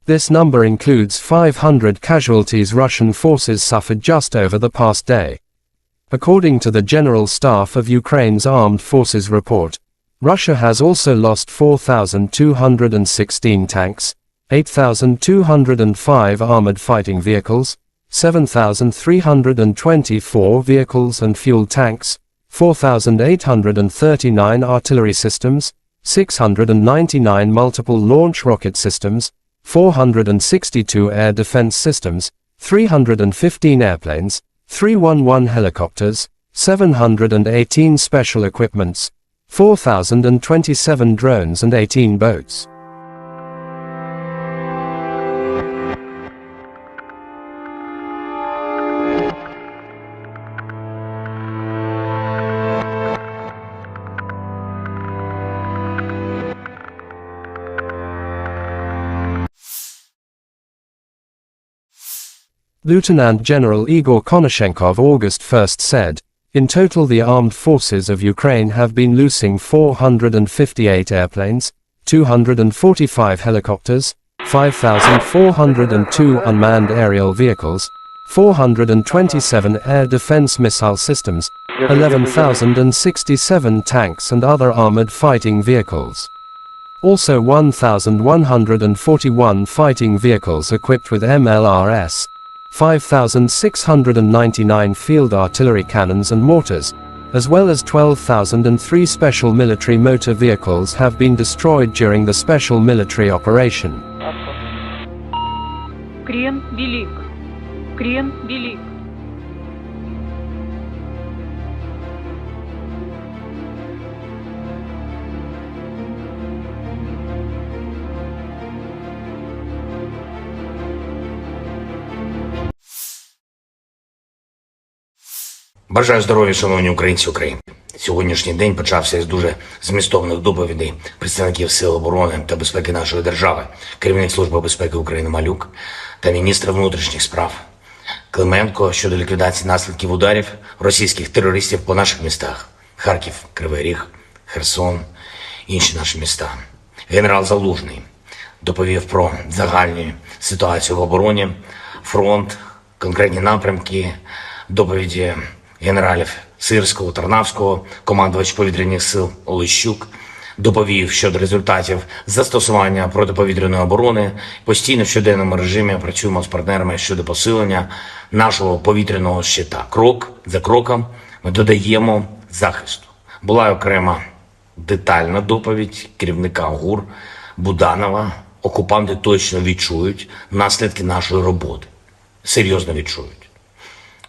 This number includes 500 casualties Russian forces suffered just over the past day. According to the General Staff of Ukraine's Armed Forces report, Russia has also lost 4,216 tanks, 8,205 armored fighting vehicles, 7,324 vehicles and fuel tanks, 4,839 artillery systems, 699 multiple launch rocket systems, 462 air defense systems, 315 airplanes, 311 helicopters, 718 special equipments, 4,027 drones and 18 boats. Lieutenant General Igor Konashenkov August 1st said, "In total the armed forces of Ukraine have been loosing 458 airplanes, 245 helicopters, 5,402 unmanned aerial vehicles, 427 air defense missile systems, 11,067 tanks and other armored fighting vehicles. Also 1,141 fighting vehicles equipped with MLRS, 5,699 field artillery cannons and mortars, as well as 12,003 special military motor vehicles have been destroyed during the special military operation." Крен велик. Крен велик. Бажаю здоров'я, шановні українці України. Сьогоднішній день почався із дуже змістовних доповідей представників Сил оборони та безпеки нашої держави, керівник Служби безпеки України Малюк та міністр внутрішніх справ Клименко щодо ліквідації наслідків ударів російських терористів по наших містах – Харків, Кривий Ріг, Херсон, інші наші міста. Генерал Залужний доповів про загальну ситуацію в обороні, фронт, конкретні напрямки, доповіді генералів Сирського, Тарнавського, командувач повітряних сил Олещук, доповів щодо результатів застосування протиповітряної оборони. Постійно в щоденному режимі працюємо з партнерами щодо посилення нашого повітряного щита. Крок за кроком ми додаємо захисту. Була окрема детальна доповідь керівника ГУР Буданова. Окупанти точно відчують наслідки нашої роботи. Серйозно відчують.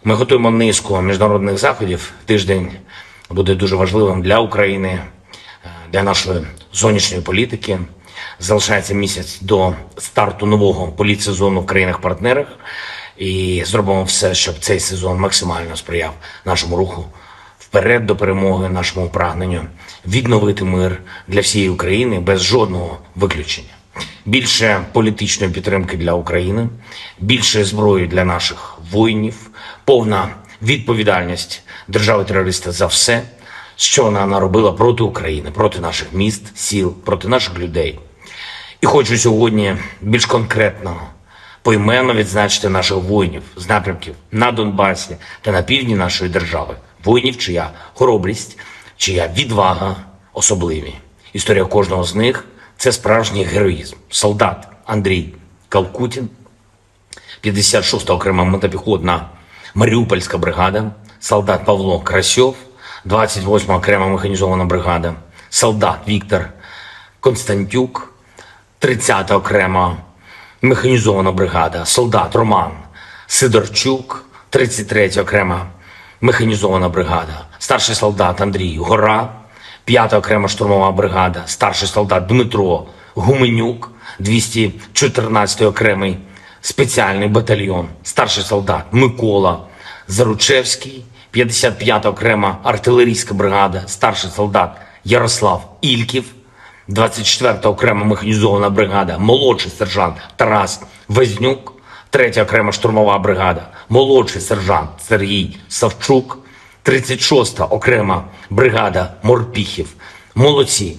Ми готуємо низку міжнародних заходів. Тиждень буде дуже важливим для України, для нашої зовнішньої політики. Залишається місяць до старту нового політсезону в країнах-партнерах. І зробимо все, щоб цей сезон максимально сприяв нашому руху вперед до перемоги, нашому прагненню відновити мир для всієї України без жодного виключення. Більше політичної підтримки для України, більше зброї для наших воїнів, повна відповідальність держави-терориста за все, що вона наробила проти України, проти наших міст, сіл, проти наших людей. І хочу сьогодні більш конкретно, поіменно відзначити наших воїнів з напрямків на Донбасі та на півдні нашої держави. Воїнів, чия хоробрість, чия відвага особливі. Історія кожного з них – це справжній героїзм. Солдат Андрій Калкутін, 56-та окрема мотопіхотна Маріупольська бригада, солдат Павло Красьов, 28-ма окрема механізована бригада, солдат Віктор Константюк, 30-та окрема механізована бригада, солдат Роман Сидорчук, 33-я окрема механізована бригада, старший солдат Андрій Гора, 5-та окрема штурмова бригада, старший солдат Дмитро Гуменюк, 214-й окремий спеціальний батальйон, старший солдат Микола Заручевський, 55-та окрема артилерійська бригада, старший солдат Ярослав Ільків, 24-та окрема механізована бригада, молодший сержант Тарас Везнюк, 3-я окрема штурмова бригада, молодший сержант Сергій Савчук, 36-та окрема бригада Морпіхів. Молодці,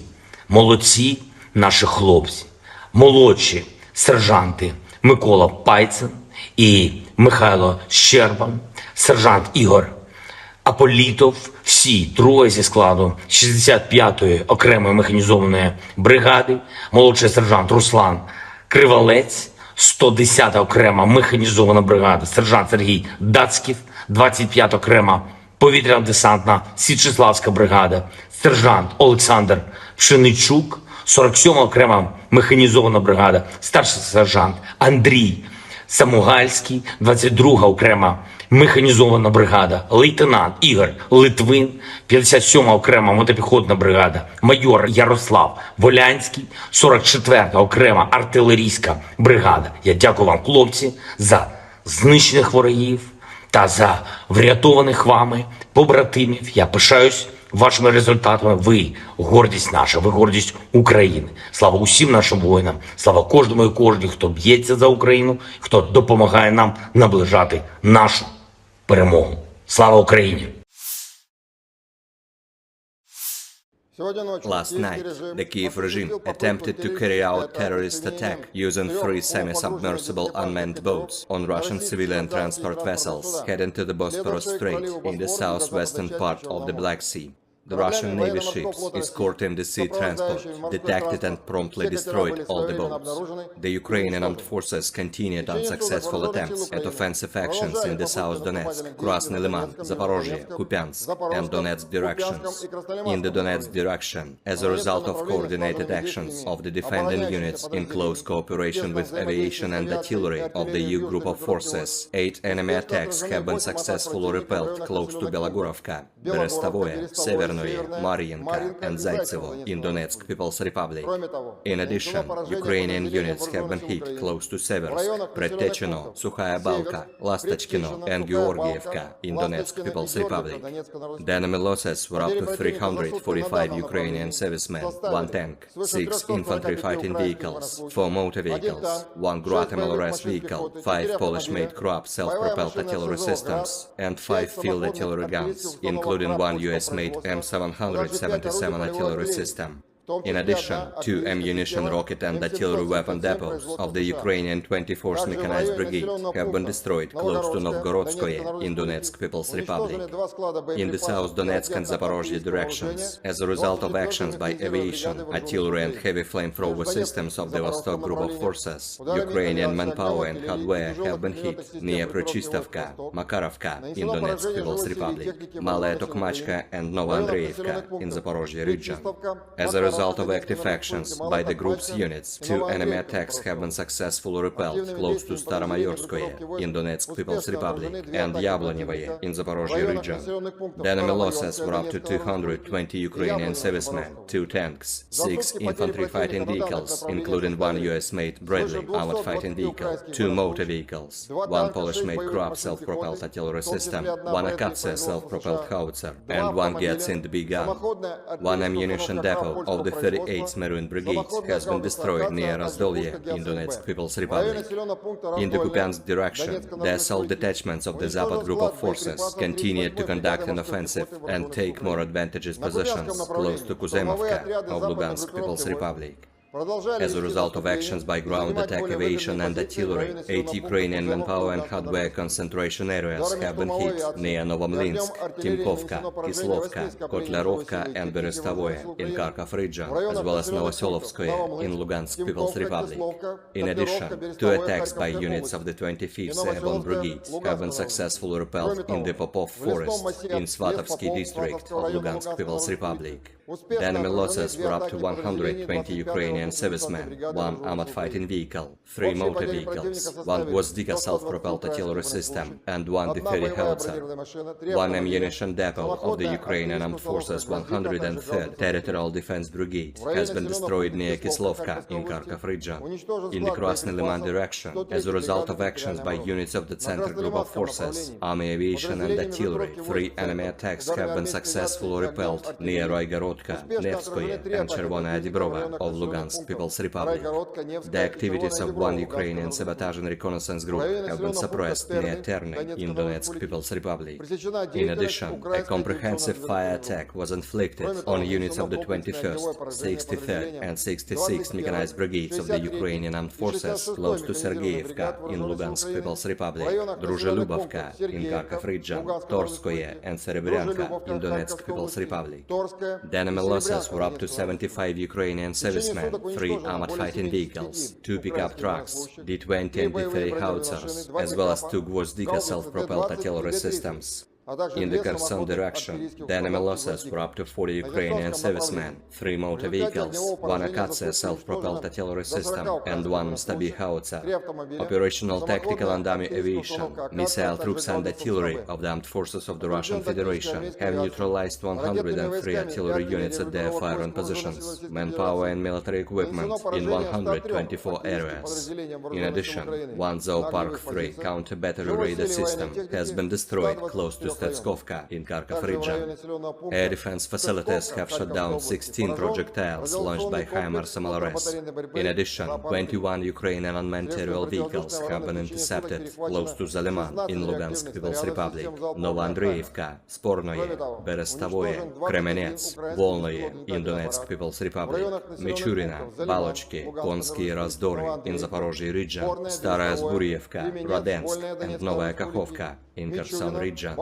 молодці наші хлопці, молодші сержанти Микола Пайцин і Михайло Щербан, сержант Ігор Аполітов, всі троє зі складу 65-ї окремої механізованої бригади, молодший сержант Руслан Кривалець, 110-та окрема механізована бригада, сержант Сергій Дацьків, 25-та окрема повітряно-десантна Січеславська бригада, сержант Олександр Пшеничук, 47-ма окрема механізована бригада, старший сержант Андрій Самугальський, 22-га окрема механізована бригада, лейтенант Ігор Литвин, 57-ма окрема мотопіхотна бригада, майор Ярослав Волянський, 44-та окрема артилерійська бригада. Я дякую вам, хлопці, за знищених ворогів та за врятованих вами побратимів. Я пишаюсь вашими результатами. Ви гордість наша, ви гордість України. Слава усім нашим воїнам, слава кожному і кожній, хто б'ється за Україну, хто допомагає нам наближати нашу перемогу. Слава Україні! Last night, the Kyiv regime attempted to carry out terrorist attack using 3 semi-submersible unmanned boats on Russian civilian transport vessels heading to the Bosporus Strait in the southwestern part of the Black Sea. The Russian Navy ships escorting the sea transport detected and promptly destroyed all the boats. The Ukrainian armed forces continued unsuccessful attempts at offensive actions in the South Donetsk, Krasny Liman, Zaporozhye, Kupiansk, and Donetsk directions. In the Donetsk direction, as a result of coordinated actions of the defending units in close cooperation with aviation and artillery of the EU group of forces, 8 enemy attacks have been successfully repelled close to Belogorovka, Berestovoye, Severnoye, Mariinka, and Zaitsevo in Donetsk People's Republic. In addition, Ukrainian units have been hit close to Seversk, Predtechino, Sukhaya Balka, Lastachkino, and Georgievka in Donetsk People's Republic. The enemy losses were up to 345 Ukrainian servicemen, 1 tank, 6 infantry fighting vehicles, 4 motor vehicles, 1 Guatemala-RS vehicle, 5 Polish-made Krupp self-propelled artillery systems, and 5 field artillery guns, including 1 US-made M777 artillery system. In addition, 2 ammunition, rocket and artillery weapon depots of the Ukrainian 24th Mechanized Brigade have been destroyed close to Novgorodskoye in Donetsk People's Republic. In the South Donetsk and Zaporozhye directions, as a result of actions by aviation, artillery and heavy flamethrower systems of the Vostok Group of Forces, Ukrainian manpower and hardware have been hit near Prochistovka, Makarovka in Donetsk People's Republic, Malaya Tokmachka and Novoandreevka in Zaporozhye region. As a result of active actions by the group's units, 2 enemy attacks have been successfully repelled close to Staromayorskoye in Donetsk People's Republic and Yablonyevoye in Zaporozhye region. The enemy losses were up to 220 Ukrainian servicemen, 2 tanks, 6 infantry fighting vehicles, including 1 US-made Bradley armored fighting vehicle, 2 motor vehicles, 1 Polish-made Krupp self-propelled artillery system, 1 Akatsia self-propelled howitzer, and 1 Gyatsind B gun. 1 ammunition depot of the 38th Marine Brigade has been destroyed near Razdolye in Donetsk People's Republic. In the Kupiansk direction, the assault detachments of the Zapad Group of Forces continued to conduct an offensive and take more advantageous positions close to Kuzemovka of Lugansk People's Republic. As a result of actions by ground attack aviation and artillery, 8 Ukrainian manpower and hardware concentration areas have been hit near Novomlinsk, Timkovka, Kislovka, Kotlarovka and Berestovoye in Kharkov region, as well as Novoselovskoye in Lugansk People's Republic. In addition, 2 attacks by units of the 25th Airborne Brigade have been successfully repelled in the Popov Forest in Svatovsky district of Lugansk People's Republic. The enemy losses were up to 120 Ukrainian servicemen, 1 armored fighting vehicle, 3 motor vehicles, 1 Gvozdika self-propelled artillery system, and 1 D-30 howitzer. 1 ammunition depot of the Ukrainian Armed Forces 103rd Territorial Defense Brigade has been destroyed near Kislovka in Kharkov region. In the Krasny Liman direction, as a result of actions by units of the Center Group of Forces, Army Aviation and Artillery, 3 enemy attacks have been successfully repelled near Roigorodka, Nevskoye and Chervonaya Dibrova of Lugansk People's Republic. The activities of 1 Ukrainian sabotage and reconnaissance group have been suppressed near Terne in Donetsk People's Republic. In addition, a comprehensive fire attack was inflicted on units of the 21st, 63rd and 66th Mechanized Brigades of the Ukrainian Armed Forces close to Sergeyevka in Lugansk People's Republic, Druzhelubovka in Kharkov region, Torskoye and Serebryanka in Donetsk People's Republic. The enemy losses were up to 75 Ukrainian servicemen, 3 armored fighting vehicles, 2 pickup trucks, D-20 and D-30 howitzers, as well as 2 Gvozdika self-propelled artillery systems. In the Kherson direction, the enemy losses were up to 40 Ukrainian servicemen, 3 motor vehicles, 1 Akatsia self-propelled artillery system, and 1 Stabi howitzer. Operational, tactical and army aviation, missile troops and artillery of the armed forces of the Russian Federation have neutralized 103 artillery units at their firing positions, manpower and military equipment in 124 areas. In addition, 1 Zoopark 3 counter-battery radar system has been destroyed close to Stetskivka in Kharkov region. Air defense facilities have shot down 16 projectiles launched by HIMARS MLRS. In addition, 21 Ukrainian unmanned aerial vehicles have been intercepted close to Zaliman in Lugansk People's Republic, Novoandreevka, Spornoye, Berestavoye, Kremenets, Volnoye in Donetsk People's Republic, Michurina, Balochki, Konsky Razdory in Zaporozhye region, Staraya Zburievka, Radensk and Novaya Kakhovka in Kherson region.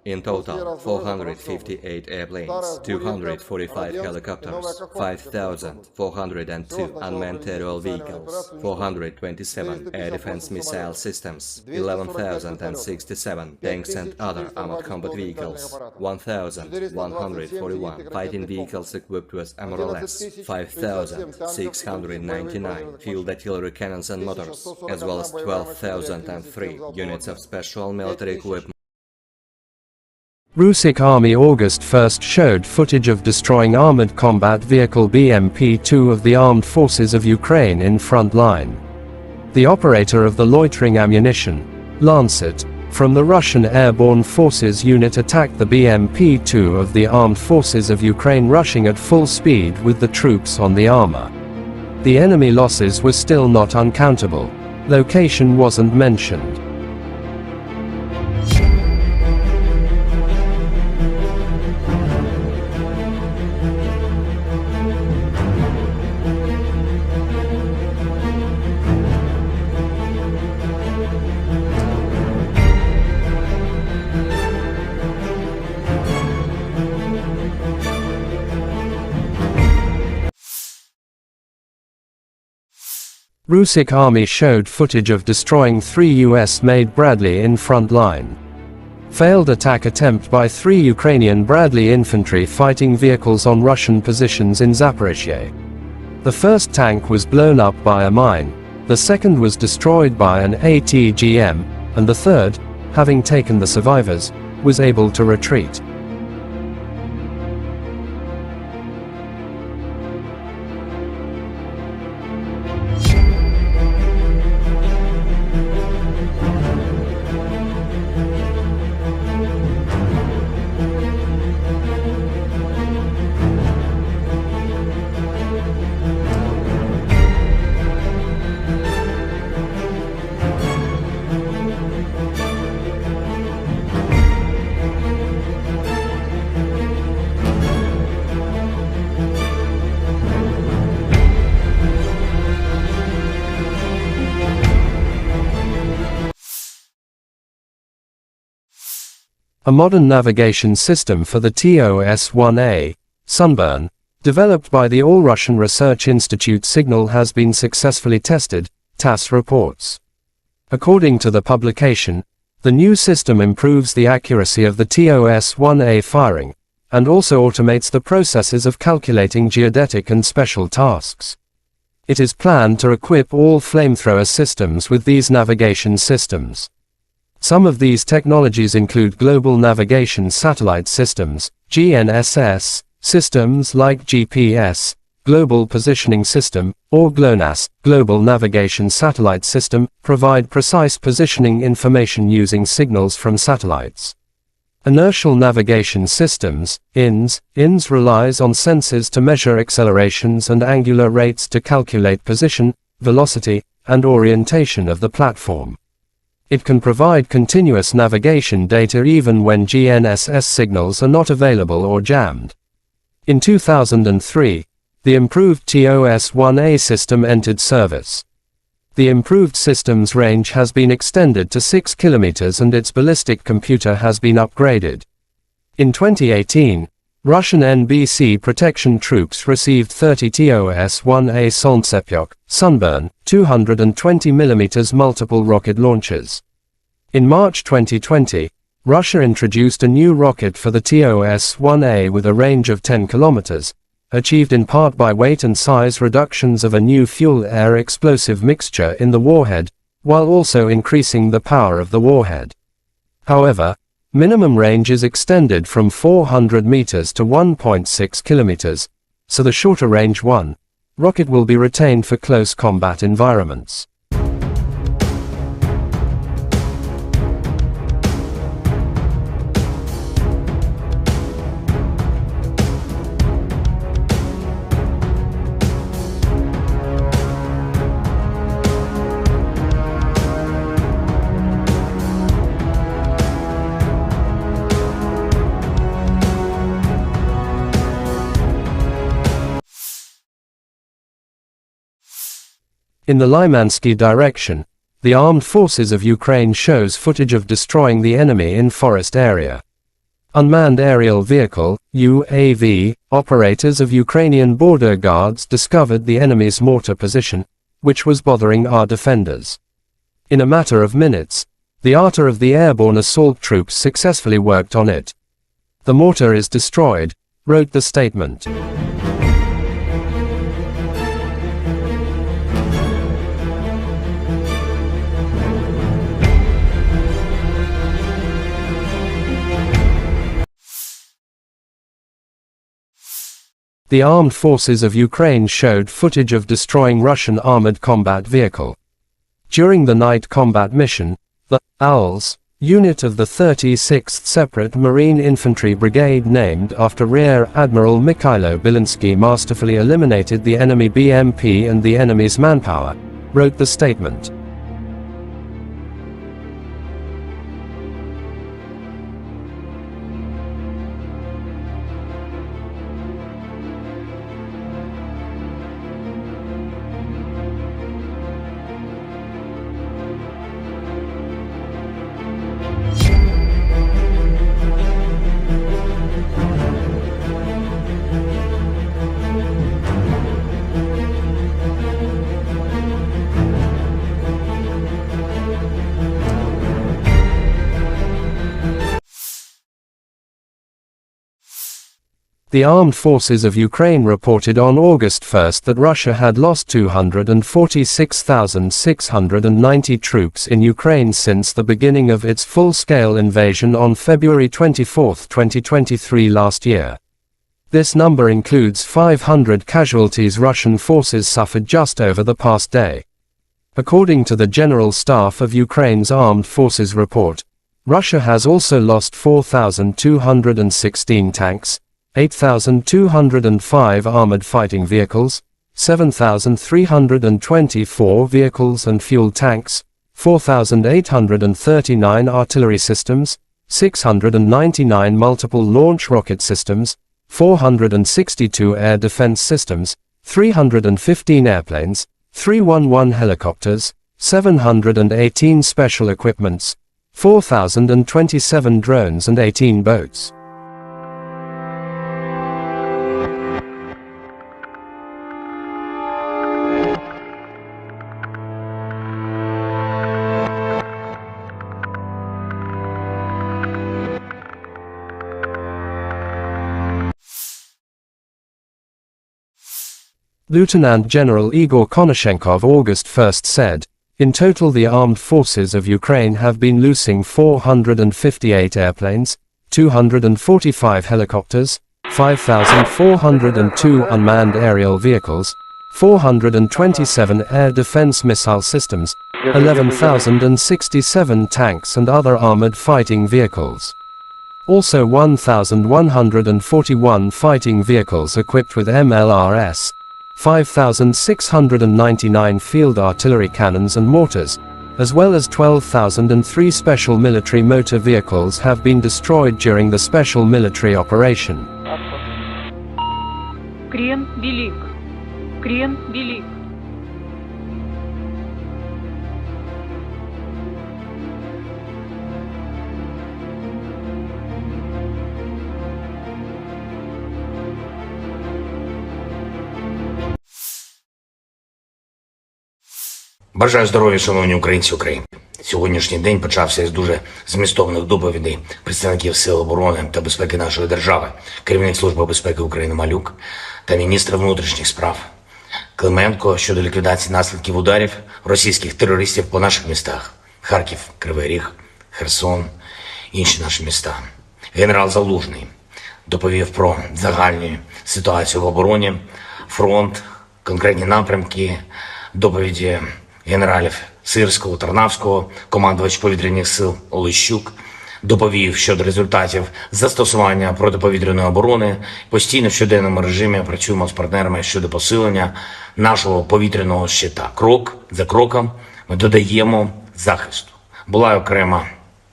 In total, 458 airplanes, 245 helicopters, 5,402 unmanned aerial vehicles, 427 air defense missile systems, 11,067 tanks and other armored combat vehicles, 1,141 fighting vehicles equipped with MRLS, 5,699 field artillery cannons and motors, as well as 12,003 units of special military equipment. Russian Army August 1st showed footage of destroying armored combat vehicle BMP-2 of the Armed Forces of Ukraine in front line. The operator of the loitering ammunition, Lancet, from the Russian Airborne Forces unit attacked the BMP-2 of the Armed Forces of Ukraine rushing at full speed with the troops on the armor. The enemy losses were still not uncountable. Location wasn't mentioned. Russian Army showed footage of destroying 3 US-made Bradley in front line. Failed attack attempt by 3 Ukrainian Bradley infantry fighting vehicles on Russian positions in Zaporizhye. The first tank was blown up by a mine, the second was destroyed by an ATGM, and the third, having taken the survivors, was able to retreat. A modern navigation system for the TOS-1A, Sunburn, developed by the All-Russian Research Institute Signal has been successfully tested, TASS reports. According to the publication, the new system improves the accuracy of the TOS-1A firing, and also automates the processes of calculating geodetic and special tasks. It is planned to equip all flamethrower systems with these navigation systems. Some of these technologies include Global Navigation Satellite Systems, GNSS, systems like GPS, Global Positioning System, or GLONASS, Global Navigation Satellite System, provide precise positioning information using signals from satellites. Inertial Navigation Systems, INS relies on sensors to measure accelerations and angular rates to calculate position, velocity, and orientation of the platform. It can provide continuous navigation data even when GNSS signals are not available or jammed. In 2003, the improved TOS-1A system entered service. The improved system's range has been extended to 6 kilometers and its ballistic computer has been upgraded. In 2018, Russian NBC protection troops received 30 TOS-1A Solntsepyok, Sunburn, 220mm multiple rocket launchers. In March 2020, Russia introduced a new rocket for the TOS-1A with a range of 10 kilometers, achieved in part by weight and size reductions of a new fuel-air explosive mixture in the warhead, while also increasing the power of the warhead. However, minimum range is extended from 400 meters to 1.6 kilometers, so the shorter range rocket will be retained for close combat environments. In the Lymansky direction, the armed forces of Ukraine shows footage of destroying the enemy in forest area. Unmanned aerial vehicle, UAV, operators of Ukrainian Border Guards discovered the enemy's mortar position, which was bothering our defenders. In a matter of minutes, the artillery of the airborne assault troops successfully worked on it. The mortar is destroyed, wrote the statement. The armed forces of Ukraine showed footage of destroying Russian armored combat vehicle. During the night combat mission, the Owls unit of the 36th Separate Marine Infantry Brigade, named after Rear Admiral Mikhailo Zelenskiy, masterfully eliminated the enemy BMP and the enemy's manpower, wrote the statement. The armed forces of Ukraine reported on August 1 that Russia had lost 246,690 troops in Ukraine since the beginning of its full-scale invasion on February 24, 2023 last year. This number includes 500 casualties Russian forces suffered just over the past day. According to the General Staff of Ukraine's Armed Forces report, Russia has also lost 4,216 tanks, 8,205 armored fighting vehicles, 7,324 vehicles and fuel tanks, 4,839 artillery systems, 699 multiple launch rocket systems, 462 air defense systems, 315 airplanes, 311 helicopters, 718 special equipments, 4,027 drones and 18 boats. Lieutenant General Igor Konashenkov August 1 said, "In total the armed forces of Ukraine have been losing 458 airplanes, 245 helicopters, 5,402 unmanned aerial vehicles, 427 air defense missile systems, 11,067 tanks and other armored fighting vehicles. Also 1,141 fighting vehicles equipped with MLRS, 5,699 field artillery cannons and mortars, as well as 12,003 special military motor vehicles have been destroyed during the special military operation." Крен велик. Крен велик. Бажаю здоров'я, шановні українці України. Сьогоднішній день почався із дуже змістовних доповідей представників Сил оборони та безпеки нашої держави, керівник Служби безпеки України Малюк та міністр внутрішніх справ Клименко щодо ліквідації наслідків ударів російських терористів по наших містах – Харків, Кривий Ріг, Херсон, інші наші міста. Генерал Залужний доповів про загальну ситуацію в обороні, фронт, конкретні напрямки, доповіді генералів Сирського, Тарнавського, командувач повітряних сил Олещук, доповів щодо результатів застосування протиповітряної оборони. Постійно в щоденному режимі працюємо з партнерами щодо посилення нашого повітряного щита. Крок за кроком ми додаємо захисту. Була окрема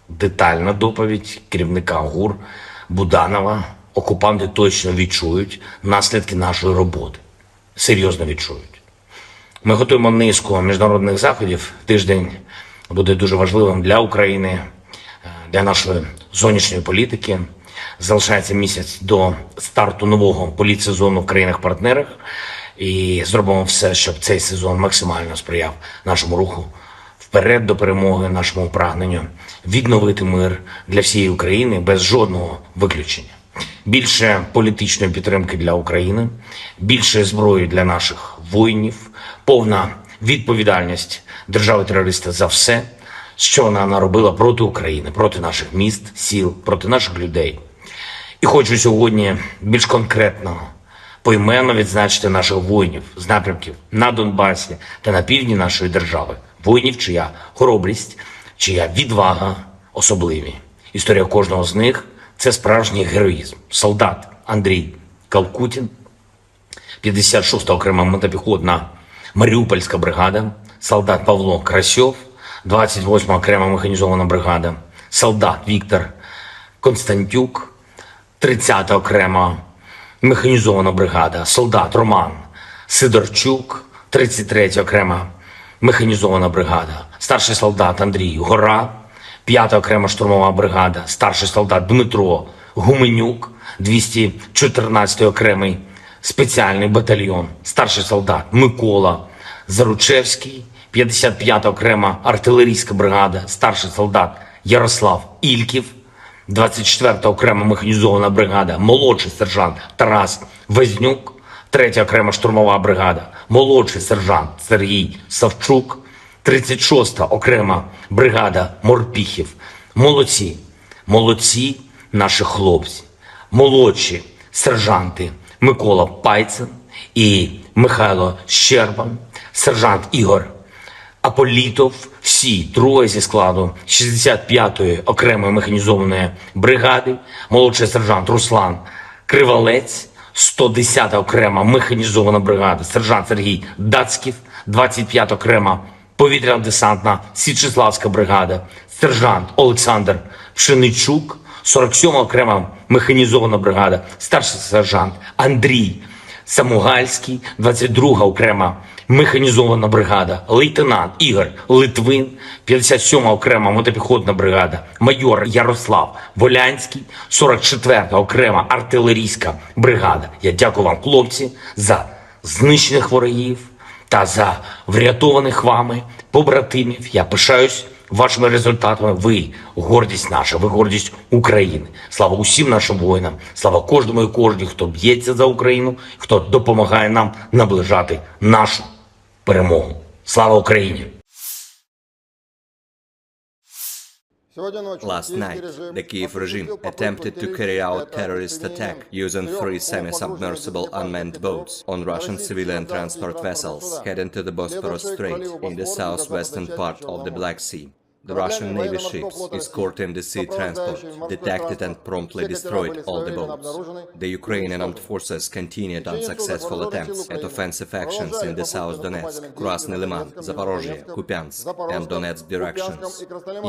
детальна доповідь керівника ГУР Буданова. Окупанти точно відчують наслідки нашої роботи. Серйозно відчують. Ми готуємо низку міжнародних заходів. Тиждень буде дуже важливим для України, для нашої зовнішньої політики. Залишається місяць до старту нового політсезону в країнах-партнерах. І зробимо все, щоб цей сезон максимально сприяв нашому руху вперед до перемоги, нашому прагненню відновити мир для всієї України без жодного виключення. Більше політичної підтримки для України, більше зброї для наших воїнів, повна відповідальність держави-терориста за все, що вона наробила проти України, проти наших міст, сіл, проти наших людей. І хочу сьогодні більш конкретно, поіменно відзначити наших воїнів з напрямків на Донбасі та на півдні нашої держави. Воїнів, чия хоробрість, чия відвага особливі. Історія кожного з них – це справжній героїзм. Солдат Андрій Калкутін, 56-та окрема мотопіхотна Маріупольська бригада, солдат Павло Красьов, 28-ма окрема механізована бригада, солдат Віктор Константюк, 30-та окрема механізована бригада, солдат Роман Сидорчук, 33-я окрема механізована бригада, старший солдат Андрій Гора, 5-та окрема штурмова бригада, старший солдат Дмитро Гуменюк, 214-й окремий спеціальний батальйон, старший солдат Микола Заручевський, 55-та окрема артилерійська бригада, старший солдат Ярослав Ільків, 24-та окрема механізована бригада, молодший сержант Тарас Вознюк, 3-я окрема штурмова бригада, молодший сержант Сергій Савчук, 36-та окрема бригада Морпіхів. Молодці, молодці наші хлопці, молодші сержанти Микола Пайцин і Михайло Щербан, сержант Ігор Аполітов, всі троє зі складу 65-ї окремої механізованої бригади, молодший сержант Руслан Кривалець, 110-та окрема механізована бригада, сержант Сергій Дацьків, 25-та окрема повітряно-десантна Січеславська бригада, сержант Олександр Пшеничук, 47-ма окрема механізована бригада, старший сержант Андрій Самугальський, 22-га окрема механізована бригада, лейтенант Ігор Литвин, 57-ма окрема мотопіхотна бригада, майор Ярослав Волянський, 44-та окрема артилерійська бригада. Я дякую вам, хлопці, за знищених ворогів та за врятованих вами побратимів. Я пишаюсь вашими результатами. Ви гордість наша, ви гордість України. Слава усім нашим воїнам, слава кожному і кожній, хто б'ється за Україну, хто допомагає нам наближати нашу перемогу. Слава Україні! Last night, the Kyiv regime attempted to carry out terrorist attack using 3 semi-submersible unmanned boats on Russian civilian transport vessels heading to the Bosporus Strait in the southwestern part of the Black Sea. The Russian Navy ships escorting the sea transport detected and promptly destroyed all the boats. The Ukrainian armed forces continued unsuccessful attempts at offensive actions in the South Donetsk, Krasny Liman, Zaporozhye, Kupiansk, and Donetsk directions.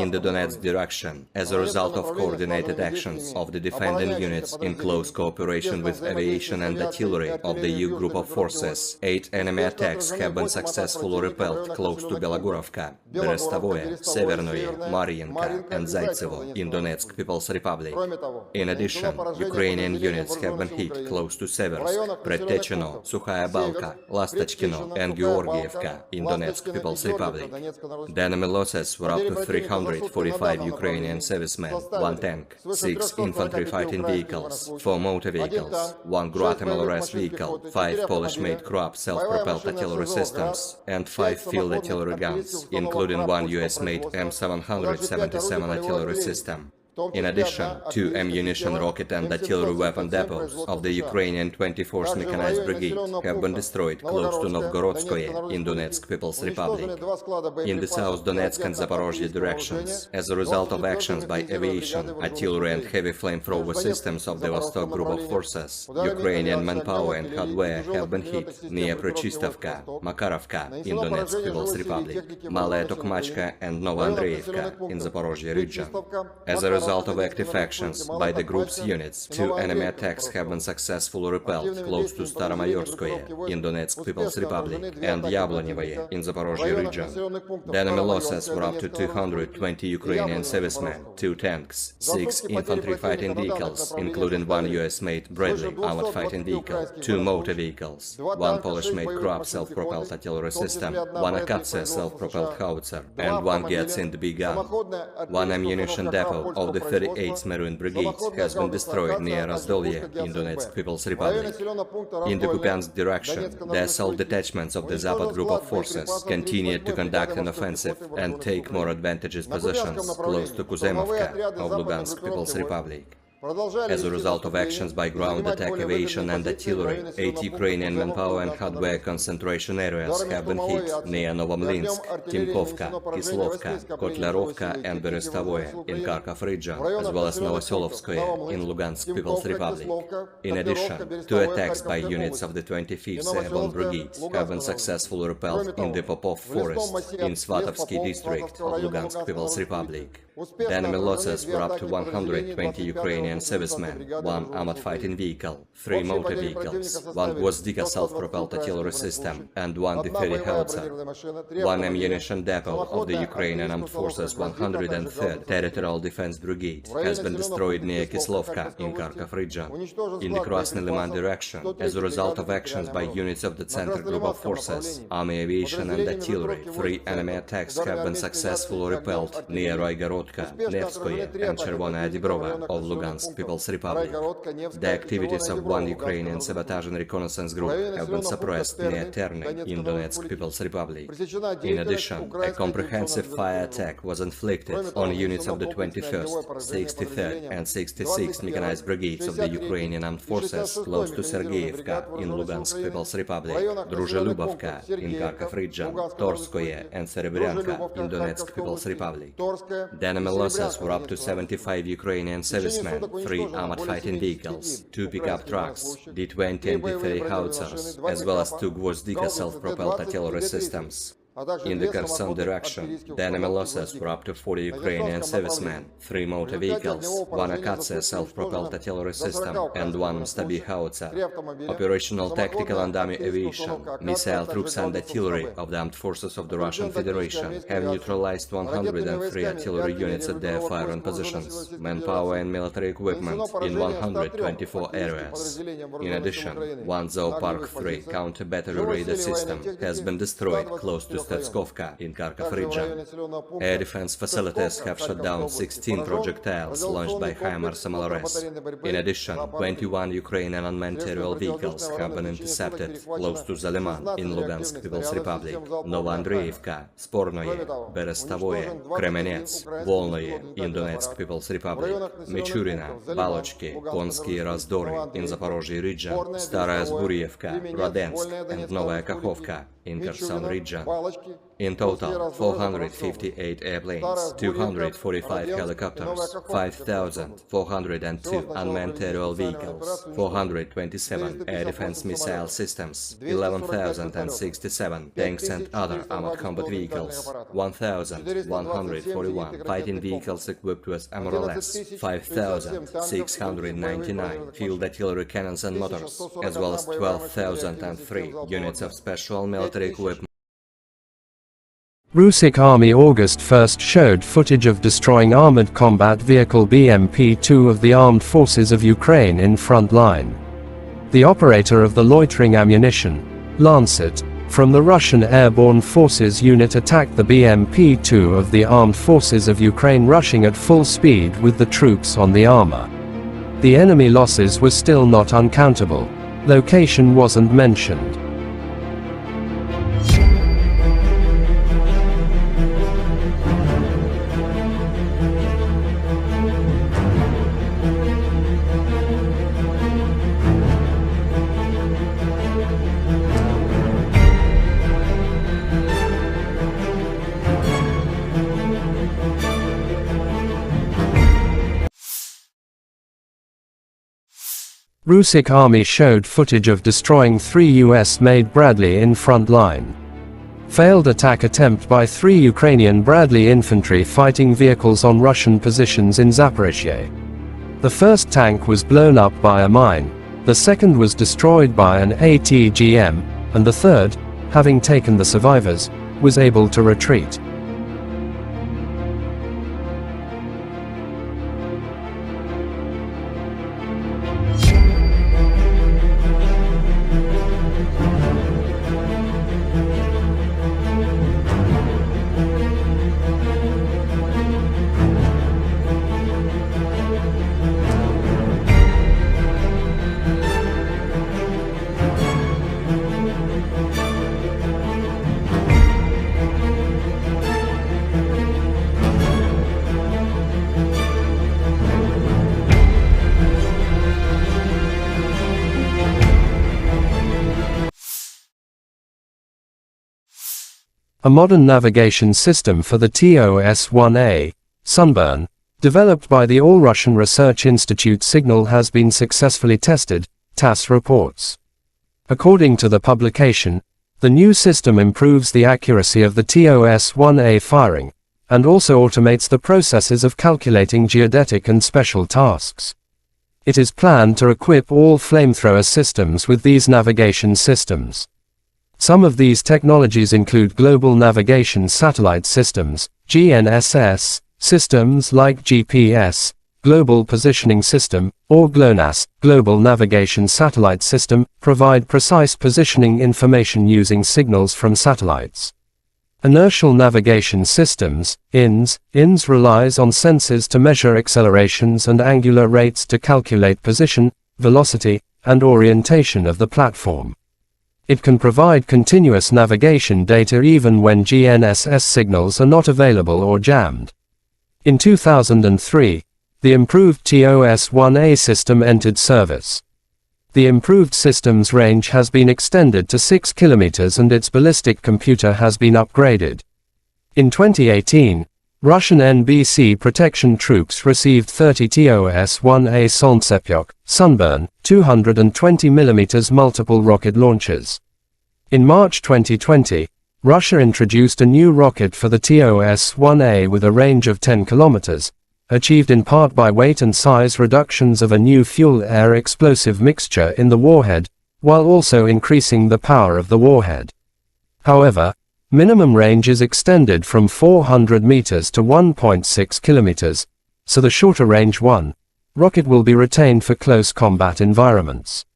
In the Donetsk direction, as a result of coordinated actions of the defending units in close cooperation with aviation and artillery of the EU group of forces, 8 enemy attacks have been successfully repelled close to Belogorovka, Berestovoye, Severnoye, Mariinka, and Zaitsevo in Donetsk People's Republic. In addition, Ukrainian units have been hit close to Seversk, Predtechino, Sukhaya Balka, Lastachkino, and Georgievka in Donetsk People's Republic. The enemy losses were up to 345 Ukrainian servicemen, 1 tank, 6 infantry fighting vehicles, 4 motor vehicles, 1 Guatemala vehicle, 5 Polish-made Krupp self-propelled artillery systems, and 5 field artillery guns, including 1 US-made M777 artillery system. In addition, 2 ammunition, rocket and artillery weapon depots of the Ukrainian 24th Mechanized Brigade have been destroyed close to Novgorodskoye in Donetsk People's Republic. In the South Donetsk and Zaporozhye directions, as a result of actions by aviation, artillery and heavy flamethrower systems of the Vostok Group of Forces, Ukrainian manpower and hardware have been hit near Prochistovka, Makarovka in Donetsk People's Republic, Malaya Tokmachka and Novoandreevka in Zaporozhye region. As a result of active actions by the group's units, 2 enemy attacks have been successfully repelled close to Staromayorskoye in Donetsk People's Republic and Yablonyevoye in Zaporozhye region. The enemy losses were up to 220 Ukrainian servicemen, 2 tanks, 6 infantry fighting vehicles, including 1 US-made Bradley armored fighting vehicle, 2 motor vehicles, 1 Polish-made Krab self-propelled artillery system, 1 Akatsia self-propelled howitzer, and 1 Gyatsind big gun. 1 ammunition depot of the 38th Marine Brigade has been destroyed near Razdolye in Donetsk People's Republic. In the Kupiansk direction, the assault detachments of the Zapad group of forces continued to conduct an offensive and take more advantageous positions close to Kuzemovka of Lugansk People's Republic. As a result of actions by ground attack aviation and artillery, 8 Ukrainian manpower and hardware concentration areas have been hit near Novomlinsk, Timkovka, Kislovka, Kotlerovka and Berestavoye in Kharkov region, as well as Novoselovskoye in Lugansk People's Republic. In addition, 2 attacks by units of the 25th Airborne Brigade have been successfully repelled in the Popov Forest in Svatovsky district of Lugansk People's Republic. The enemy losses were up to 120 Ukrainian servicemen, 1 armored fighting vehicle, 3 motor vehicles, 1 Gvozdika self-propelled artillery system, and 1 D-30 howitzer. 1 ammunition depot of the Ukrainian Armed Forces 103rd Territorial Defense Brigade has been destroyed near Kislovka in Kharkov region. In the Krasny Liman direction, as a result of actions by units of the Center Group of Forces, Army Aviation and Artillery, 3 enemy attacks have been successfully repelled near Roygorodka, Nevskoye and Chervonaya Dibrova of Lugansk People's Republic. The activities of 1 Ukrainian sabotage and reconnaissance group have been suppressed near Terny in Donetsk People's Republic. In addition, a comprehensive fire attack was inflicted on units of the 21st, 63rd and 66th Mechanized Brigades of the Ukrainian Armed Forces close to Sergeyevka in Lugansk People's Republic, Druzhelubovka in Kharkov region, Torskoye and Serebryanka in Donetsk People's Republic. The enemy losses were up to 75 Ukrainian servicemen, 3 armored fighting vehicles, 2 pickup trucks, D-20 and D-30 howitzers, as well as 2 Gvozdika self-propelled artillery systems. In the Kherson direction, the enemy losses were up to 40 Ukrainian servicemen, 3 motor vehicles, 1 Akatsia self-propelled artillery system, and 1 Stabi howitzer. Operational tactical and army aviation, missile troops and artillery of the armed forces of the Russian Federation have neutralized 103 artillery units at their firing positions, manpower and military equipment in 124 areas. In addition, 1 Zoopark 3 counter-battery radar system has been destroyed close to Statskovka in Kharkov region. Air defense facilities have shot down 16 projectiles launched by HIMARS MLRS. In addition, 21 Ukrainian unmanned aerial vehicles have been intercepted close to Zaliman in Lugansk People's Republic, Novoandreevka, Spornoye, Berestavoye, Kremenets, Volnoye in Donetsk People's Republic, Michurina, Balochki, Konsky Razdory in Zaporozhye region, Staraya Zburievka, Radensk and Novaya Kakhovka in Kherson region. In total, 458 airplanes, 245 helicopters, 5,402 unmanned aerial vehicles, 427 air defense missile systems, 11,067 tanks and other armored combat vehicles, 1,141 fighting vehicles equipped with MLRS, 5,699 field artillery cannons and motors, as well as 12,003 units of special military equipment. Russian Army August 1st showed footage of destroying armored combat vehicle BMP-2 of the Armed Forces of Ukraine in front line. The operator of the loitering ammunition, Lancet, from the Russian Airborne Forces unit attacked the BMP-2 of the Armed Forces of Ukraine rushing at full speed with the troops on the armor. The enemy losses were still not uncountable. Location wasn't mentioned. Russian army showed footage of destroying 3 US-made Bradley in front line. Failed attack attempt by 3 Ukrainian Bradley infantry fighting vehicles on Russian positions in Zaporizhzhia. The first tank was blown up by a mine, the second was destroyed by an ATGM, and the third, having taken the survivors, was able to retreat. A modern navigation system for the TOS-1A, Sunburn, developed by the All-Russian Research Institute Signal has been successfully tested, TASS reports. According to the publication, the new system improves the accuracy of the TOS-1A firing, and also automates the processes of calculating geodetic and special tasks. It is planned to equip all flamethrower systems with these navigation systems. Some of these technologies include Global Navigation Satellite Systems, GNSS, systems like GPS, Global Positioning System, or GLONASS, Global Navigation Satellite System, provide precise positioning information using signals from satellites. Inertial Navigation Systems, INS relies on sensors to measure accelerations and angular rates to calculate position, velocity, and orientation of the platform. It can provide continuous navigation data even when GNSS signals are not available or jammed. In 2003, the improved TOS-1A system entered service. The improved system's range has been extended to 6 kilometers and its ballistic computer has been upgraded. In 2018, Russian NBC protection troops received 30 TOS-1A Solntsepyok, Sunburn, 220mm multiple rocket launchers. In March 2020, Russia introduced a new rocket for the TOS-1A with a range of 10 kilometers, achieved in part by weight and size reductions of a new fuel-air explosive mixture in the warhead, while also increasing the power of the warhead. However, minimum range is extended from 400 meters to 1.6 kilometers, so the shorter range rocket will be retained for close combat environments.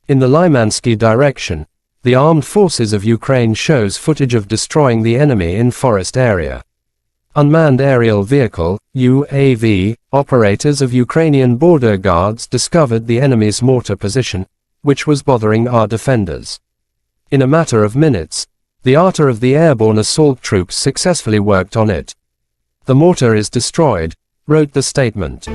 In the Lymansky direction, the armed forces of Ukraine shows footage of destroying the enemy in forest area. Unmanned aerial vehicle, UAV, operators of Ukrainian Border Guards discovered the enemy's mortar position, which was bothering our defenders. In a matter of minutes, the artillery of the airborne assault troops successfully worked on it. The mortar is destroyed, wrote the statement.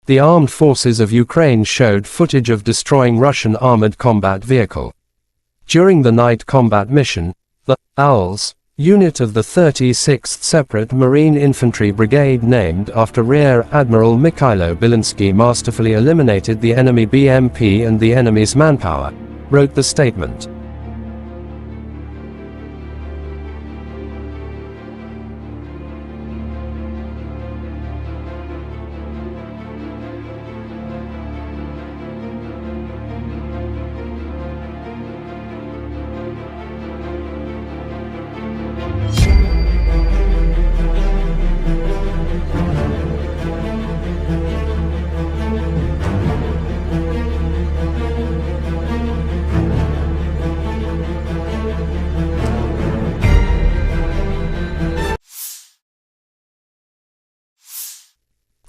The armed forces of Ukraine showed footage of destroying Russian armored combat vehicle. During the night combat mission, the Owls unit of the 36th Separate Marine Infantry Brigade, named after Rear Admiral Mikhailo Zelenskiy, masterfully eliminated the enemy BMP and the enemy's manpower, wrote the statement.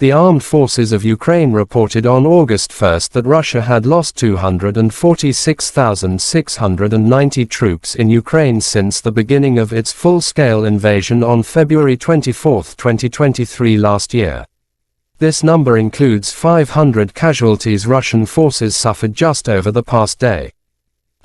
The armed forces of Ukraine reported on August 1 that Russia had lost 246,690 troops in Ukraine since the beginning of its full-scale invasion on February 24, 2023 last year. This number includes 500 casualties Russian forces suffered just over the past day.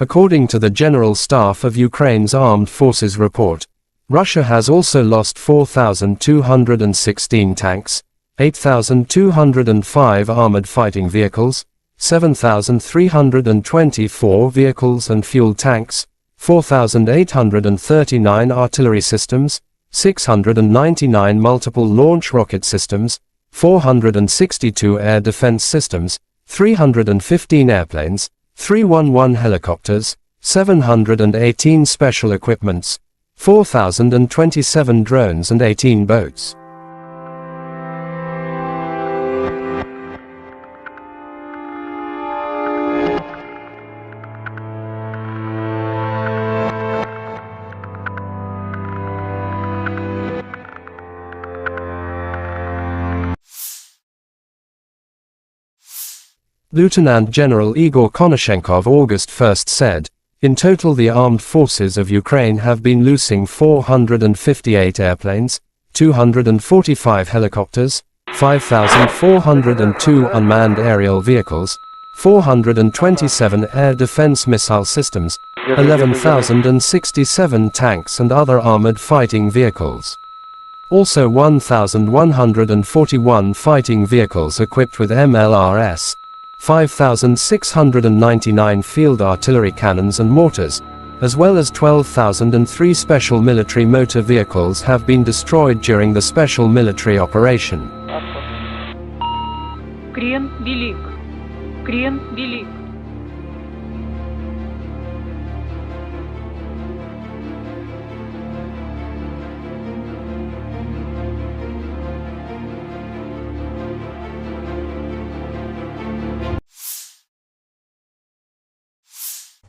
According to the General Staff of Ukraine's Armed Forces report, Russia has also lost 4,216 tanks, 8,205 armored fighting vehicles, 7,324 vehicles and fuel tanks, 4,839 artillery systems, 699 multiple launch rocket systems, 462 air defense systems, 315 airplanes, 311 helicopters, 718 special equipments, 4,027 drones and 18 boats. Lieutenant General Igor Konashenkov August 1 said, "In total the armed forces of Ukraine have been losing 458 airplanes, 245 helicopters, 5,402 unmanned aerial vehicles, 427 air defense missile systems, 11,067 tanks and other armored fighting vehicles. Also 1,141 fighting vehicles equipped with MLRS, 5,699 field artillery cannons and mortars, as well as 12,003 special military motor vehicles have been destroyed during the special military operation." Крен велик. Крен велик.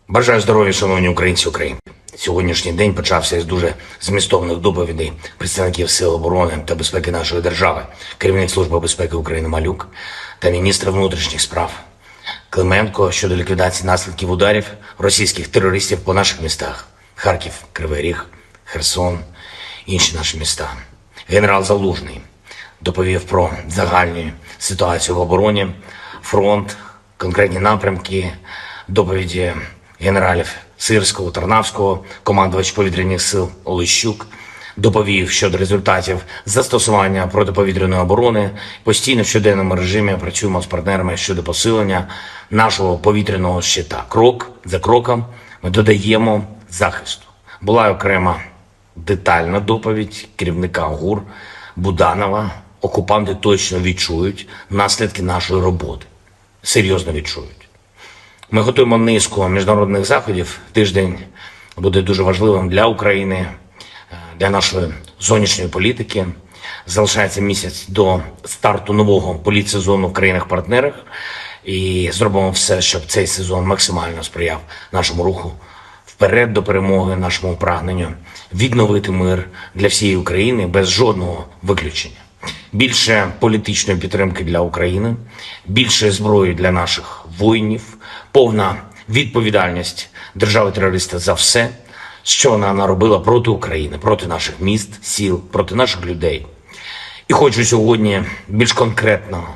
Бажаю здоров'я, шановні українці України. Сьогоднішній день почався із дуже змістовних доповідей представників Сил оборони та безпеки нашої держави, керівник Служби безпеки України Малюк та міністр внутрішніх справ Клименко щодо ліквідації наслідків ударів російських терористів по наших містах – Харків, Кривий Ріг, Херсон, інші наші міста. Генерал Залужний доповів про загальну ситуацію в обороні, фронт, конкретні напрямки, доповіді генералів Сирського, Тарнавського, командувач повітряних сил Олещук, доповів щодо результатів застосування протиповітряної оборони. Постійно в щоденному режимі працюємо з партнерами щодо посилення нашого повітряного щита. Крок за кроком ми додаємо захисту. Була окрема детальна доповідь керівника ГУР Буданова. Окупанти точно відчують наслідки нашої роботи. Серйозно відчують. Ми готуємо низку міжнародних заходів. Тиждень буде дуже важливим для України, для нашої зовнішньої політики. Залишається місяць до старту нового політсезону в країнах-партнерах. І зробимо все, щоб цей сезон максимально сприяв нашому руху вперед до перемоги, нашому прагненню відновити мир для всієї України без жодного виключення. Більше політичної підтримки для України, більше зброї для наших воїнів, повна відповідальність держави-терориста за все, що вона наробила проти України, проти наших міст, сіл, проти наших людей. І хочу сьогодні більш конкретно,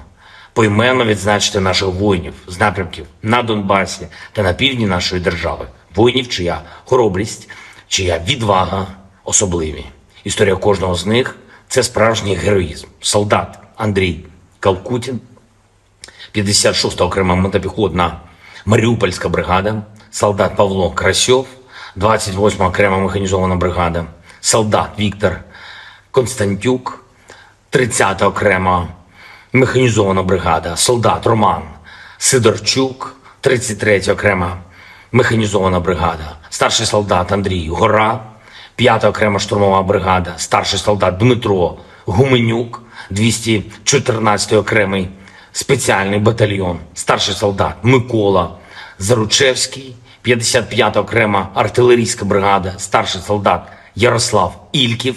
поіменно відзначити наших воїнів з напрямків на Донбасі та на півдні нашої держави. Воїнів, чия хоробрість, чия відвага особливі. Історія кожного з них – це справжній героїзм. Солдат Андрій Калкутін, 56-та окрема мотопіхотна Маріупольська бригада, солдат Павло Красьов, 28-ма окрема механізована бригада, солдат Віктор Константюк, 30-та окрема механізована бригада, солдат Роман Сидорчук, 33-я окрема механізована бригада, старший солдат Андрій Гора, 5-та окрема штурмова бригада, старший солдат Дмитро Гуменюк, 214-й окремий спеціальний батальйон, старший солдат Микола Заручевський, 55-та окрема артилерійська бригада, старший солдат Ярослав Ільків,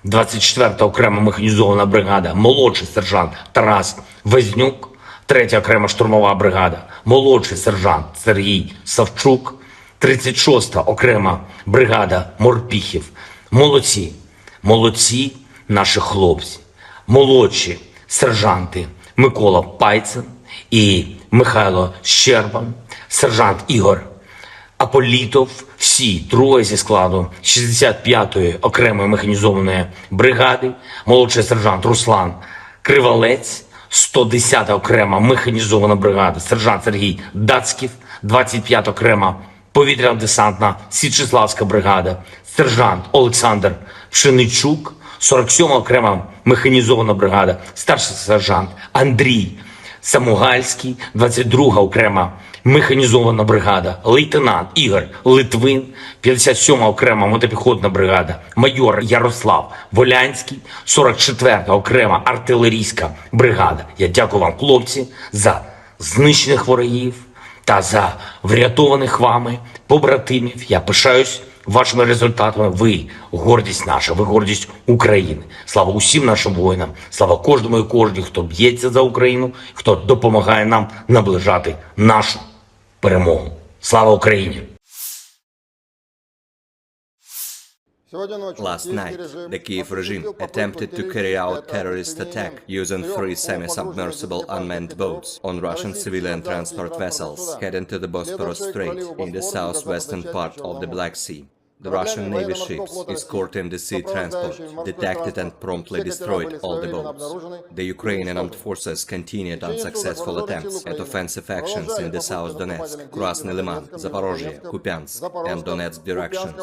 24-та окрема механізована бригада, молодший сержант Тарас Везнюк, 3-я окрема штурмова бригада, молодший сержант Сергій Савчук, 36-та окрема бригада морпіхів. Молодці, молодці наші хлопці, молодші сержанти Микола Пайцин і Михайло Щербан, сержант Ігор Аполітов, всі троє зі складу 65-ї окремої механізованої бригади, молодший сержант Руслан Кривалець, 110-та окрема механізована бригада, сержант Сергій Дацьків, 25-та окрема повітряно-десантна Січеславська бригада, сержант Олександр Пшеничук, 47-ма окрема механізована бригада, старший сержант Андрій Самугальський, 22-га окрема механізована бригада, лейтенант Ігор Литвин, 57-ма окрема мотопіхотна бригада, майор Ярослав Волянський, 44-та окрема артилерійська бригада. Я дякую вам, хлопці, за знищених ворогів та за врятованих вами побратимів. Я пишаюсь вашими результатами. Ви гордість наша, ви гордість України. Слава усім нашим воїнам, слава кожному і кожній, хто б'ється за Україну, хто допомагає нам наближати нашу перемогу. Слава Україні! Last night, the Kyiv regime attempted to carry out terrorist attack using 3 semi-submersible unmanned boats on Russian civilian transport vessels heading to the Bosporus Strait in the southwestern part of the Black Sea. The Russian Navy ships escorting the sea transport detected and promptly destroyed all the boats. The Ukrainian armed forces continued unsuccessful attempts at offensive actions in the South Donetsk, Krasny Liman, Zaporozhye, Kupiansk, and Donetsk directions.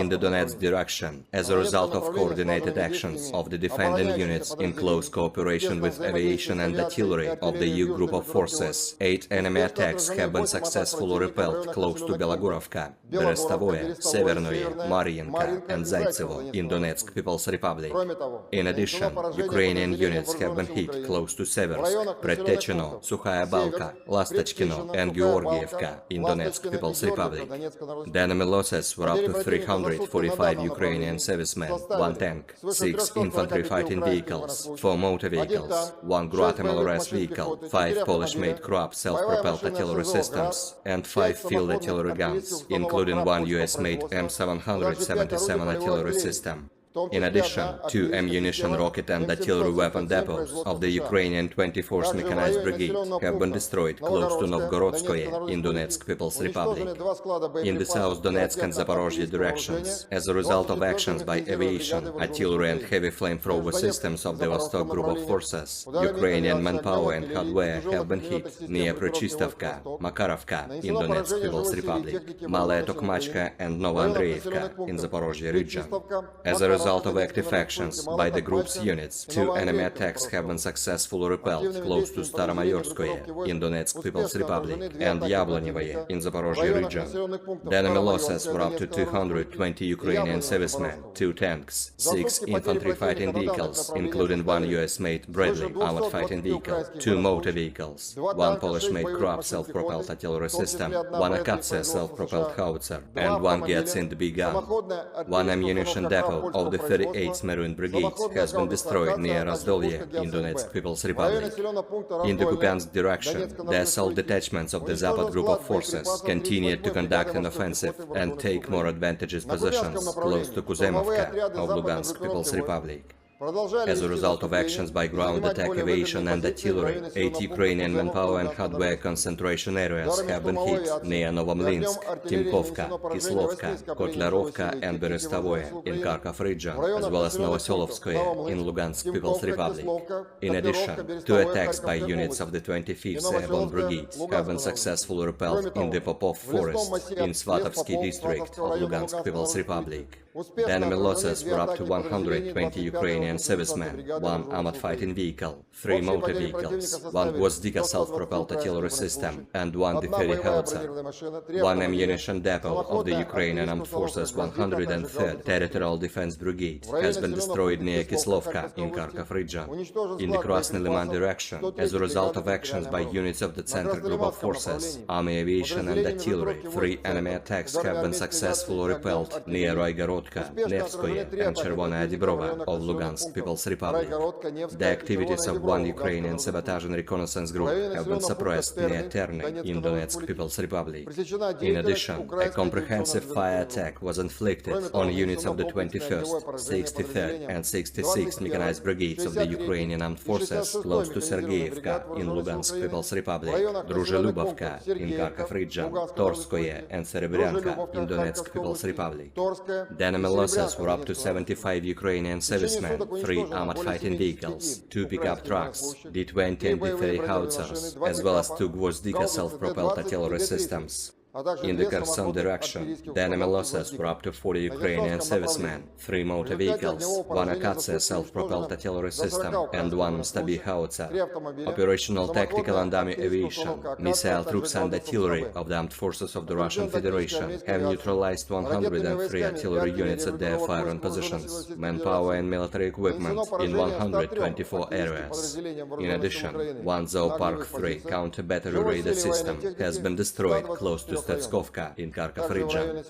In the Donetsk direction, as a result of coordinated actions of the defending units in close cooperation with aviation and artillery of the EU group of forces, 8 enemy attacks have been successfully repelled close to Belogorovka, Berestovoye, Severnoye, Mariinka, and Zaitsevo in Donetsk People's Republic. In addition, Ukrainian units have been hit close to Seversk, Predtechino, Sukhaya Balka, Lastachkino, and Georgievka in Donetsk People's Republic. The enemy losses were up to 345 Ukrainian servicemen, 1 tank, 6 infantry fighting vehicles, 4 motor vehicles, 1 Guatemala vehicle, 5 Polish-made Krupp self-propelled artillery systems, and 5 field artillery guns, including 1 US-made M777 artillery system. In addition, 2 ammunition, rocket and artillery weapon depots of the Ukrainian 24th Mechanized Brigade have been destroyed close to Novgorodskoye in Donetsk People's Republic. In the South Donetsk and Zaporozhye directions, as a result of actions by aviation, artillery and heavy flamethrower systems of the Vostok Group of Forces, Ukrainian manpower and hardware have been hit near Prochistovka, Makarovka in Donetsk People's Republic, Malaya Tokmachka and Novoandreevka in Zaporozhye region. As a result of active actions by the group's units, 2 enemy attacks have been successfully repelled close to Staromayorskoye in Donetsk People's Republic and Yablonyevoye in Zaporozhye region. The enemy losses were up to 220 Ukrainian servicemen, 2 tanks, 6 infantry fighting vehicles, including 1 US-made Bradley armored fighting vehicle, 2 motor vehicles, 1 Polish-made Krupp self-propelled artillery system, 1 Akatsia self-propelled howitzer, and 1 Gyatsind B gun. 1 ammunition depot of the 38th Marine Brigade has been destroyed near Razdolye in Donetsk People's Republic. In the Kupiansk direction, the assault detachments of the Zapad Group of Forces continued to conduct an offensive and take more advantageous positions close to Kuzemovka of Lugansk People's Republic. As a result of actions by ground attack aviation and artillery, 8 Ukrainian manpower and hardware concentration areas have been hit near Novomlinsk, Timkovka, Kislovka, Kotlarovka and Berestovoye in Kharkov region, as well as Novoselovskoye in Lugansk People's Republic. In addition, 2 attacks by units of the 25th Airborne Brigade have been successfully repelled in the Popov Forest in Svatovsky district of Lugansk People's Republic. The enemy losses were up to 120 Ukrainian servicemen, 1 armored fighting vehicle, 3 motor vehicles, 1 Gvozdika self-propelled artillery system, and 1 D-30 howitzer. 1 ammunition depot of the Ukrainian Armed Forces 103rd Territorial Defense Brigade has been destroyed near Kislovka in Kharkov region. In the Krasny Liman direction, as a result of actions by units of the Center Group of Forces, Army Aviation and Artillery, 3 enemy attacks have been successfully repelled near Roygorod Perehorodka, Nevskoye, and Chervonaya Dibrova of Lugansk People's Republic. The activities of one Ukrainian sabotage and reconnaissance group have been suppressed near Terney in Donetsk People's Republic. In addition, a comprehensive fire attack was inflicted on units of the 21st, 63rd and 66th Mechanized Brigades of the Ukrainian Armed Forces close to Sergeyevka in Lugansk People's Republic, Druzhelubovka in Kharkov region, Torskoye and Serebryanka in Donetsk People's Republic. The enemy losses were up to 75 Ukrainian servicemen, 3 armored fighting vehicles, 2 pickup trucks, D-20 and D-30 howitzers, as well as 2 Gvozdika self-propelled artillery systems. In the Kherson direction, the enemy losses were up to 40 Ukrainian servicemen, 3 motor vehicles, 1 Akatsiya self-propelled artillery system, and 1 Mstabi howitzer. Operational, tactical and army aviation, missile troops and artillery of the armed forces of the Russian Federation have neutralized 103 artillery units at their firing positions, manpower and military equipment in 124 areas. In addition, 1 Zoopark 3 counter-battery radar system has been destroyed close to Statskovka in Kharkov region.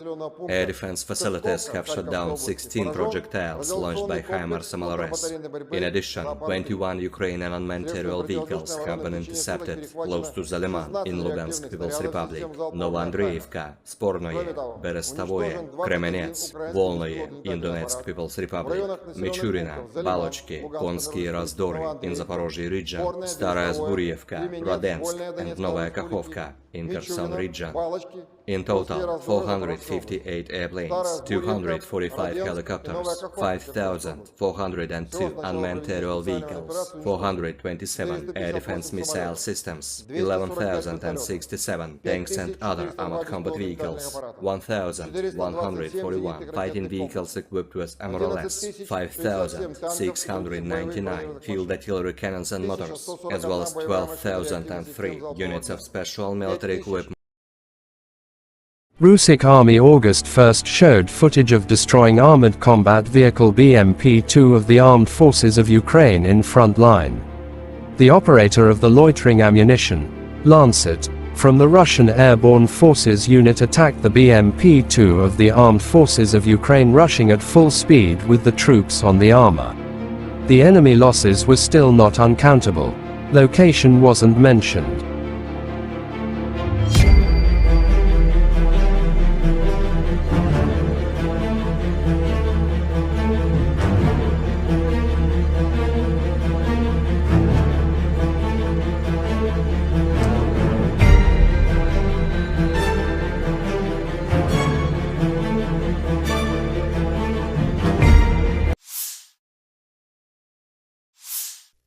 Air defense facilities have shot down 16 projectiles launched by HIMARS MLRS. In addition, 21 Ukrainian unmanned aerial vehicles have been intercepted close to Zaliman in Lugansk People's Republic, Novoandreevka, Spornoye, Berestavoye, Kremenets, Volnoye in Donetsk People's Republic, Michurina, Balochki, Konsky Razdory in Zaporozhye region, Staraya Zburievka, Rodensk and Novaya Kakhovka in Kherson region. In total, 458 airplanes, 245 helicopters, 5,402 unmanned aerial vehicles, 427 air defense missile systems, 11,067 tanks and other armored combat vehicles, 1,141 fighting vehicles equipped with MLRS, 5,699 field artillery cannons and motors, as well as 12,003 units of special military equipment. Russian Army August 1st showed footage of destroying armored combat vehicle BMP-2 of the Armed Forces of Ukraine in front line. The operator of the loitering ammunition, Lancet, from the Russian Airborne Forces unit attacked the BMP-2 of the Armed Forces of Ukraine rushing at full speed with the troops on the armor. The enemy losses were still not uncountable. Location wasn't mentioned.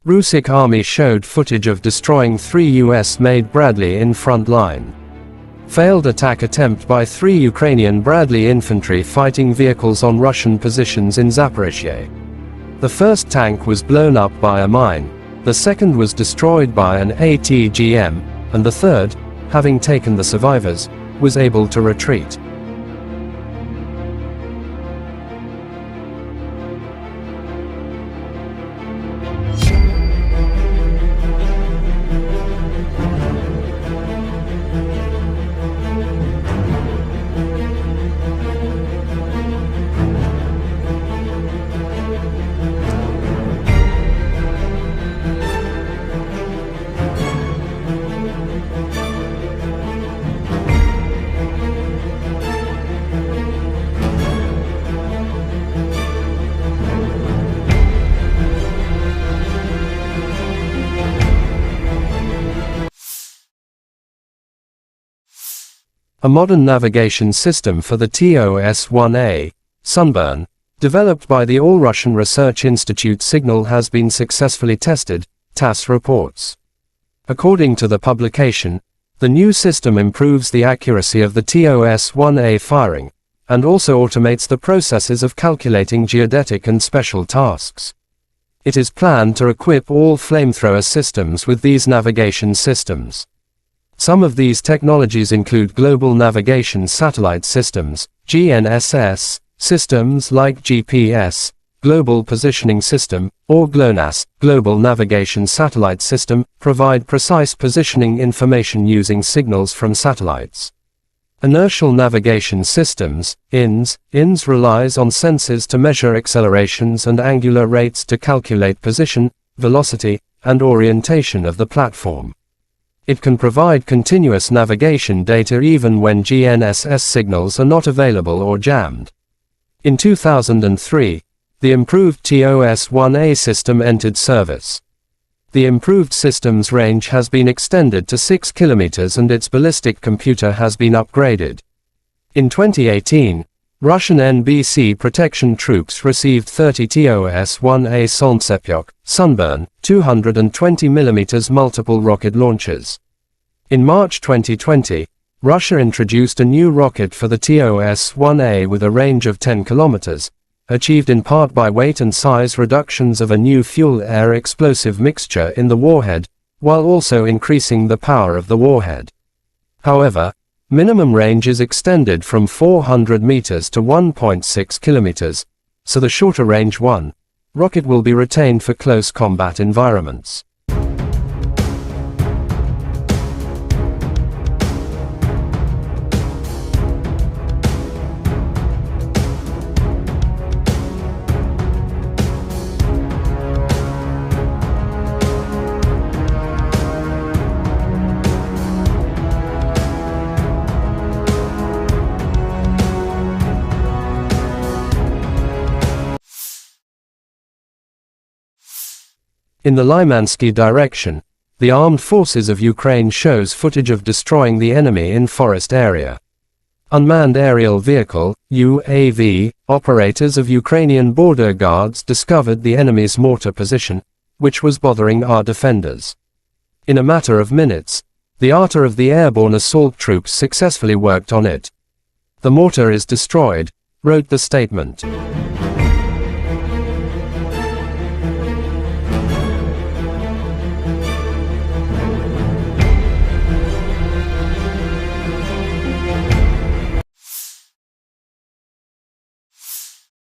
Russian Army showed footage of destroying 3 US-made Bradley in front line. Failed attack attempt by 3 Ukrainian Bradley infantry fighting vehicles on Russian positions in Zaporizhye. The first tank was blown up by a mine, the second was destroyed by an ATGM, and the third, having taken the survivors, was able to retreat. A modern navigation system for the TOS-1A, Sunburn, developed by the All-Russian Research Institute Signal has been successfully tested, TASS reports. According to the publication, the new system improves the accuracy of the TOS-1A firing, and also automates the processes of calculating geodetic and special tasks. It is planned to equip all flamethrower systems with these navigation systems. Some of these technologies include Global Navigation Satellite Systems, GNSS, systems like GPS, Global Positioning System, or GLONASS, Global Navigation Satellite System, provide precise positioning information using signals from satellites. Inertial navigation systems, INS. INS relies on sensors to measure accelerations and angular rates to calculate position, velocity, and orientation of the platform. It can provide continuous navigation data even when GNSS signals are not available or jammed. In 2003, the improved TOS-1A system entered service. The improved system's range has been extended to 6 kilometers and its ballistic computer has been upgraded. In 2018, Russian NBC protection troops received 30 TOS-1A Solntsepyok, Sunburn, 220mm multiple rocket launchers. In March 2020, Russia introduced a new rocket for the TOS-1A with a range of 10 kilometers, achieved in part by weight and size reductions of a new fuel-air explosive mixture in the warhead, while also increasing the power of the warhead. However, minimum range is extended from 400 meters to 1.6 kilometers, so the shorter range rocket will be retained for close combat environments. In the Lymansky direction, the armed forces of Ukraine shows footage of destroying the enemy in forest area. Unmanned aerial vehicle, UAV, operators of Ukrainian Border Guards discovered the enemy's mortar position, which was bothering our defenders. In a matter of minutes, the artillery of the airborne assault troops successfully worked on it. The mortar is destroyed, wrote the statement.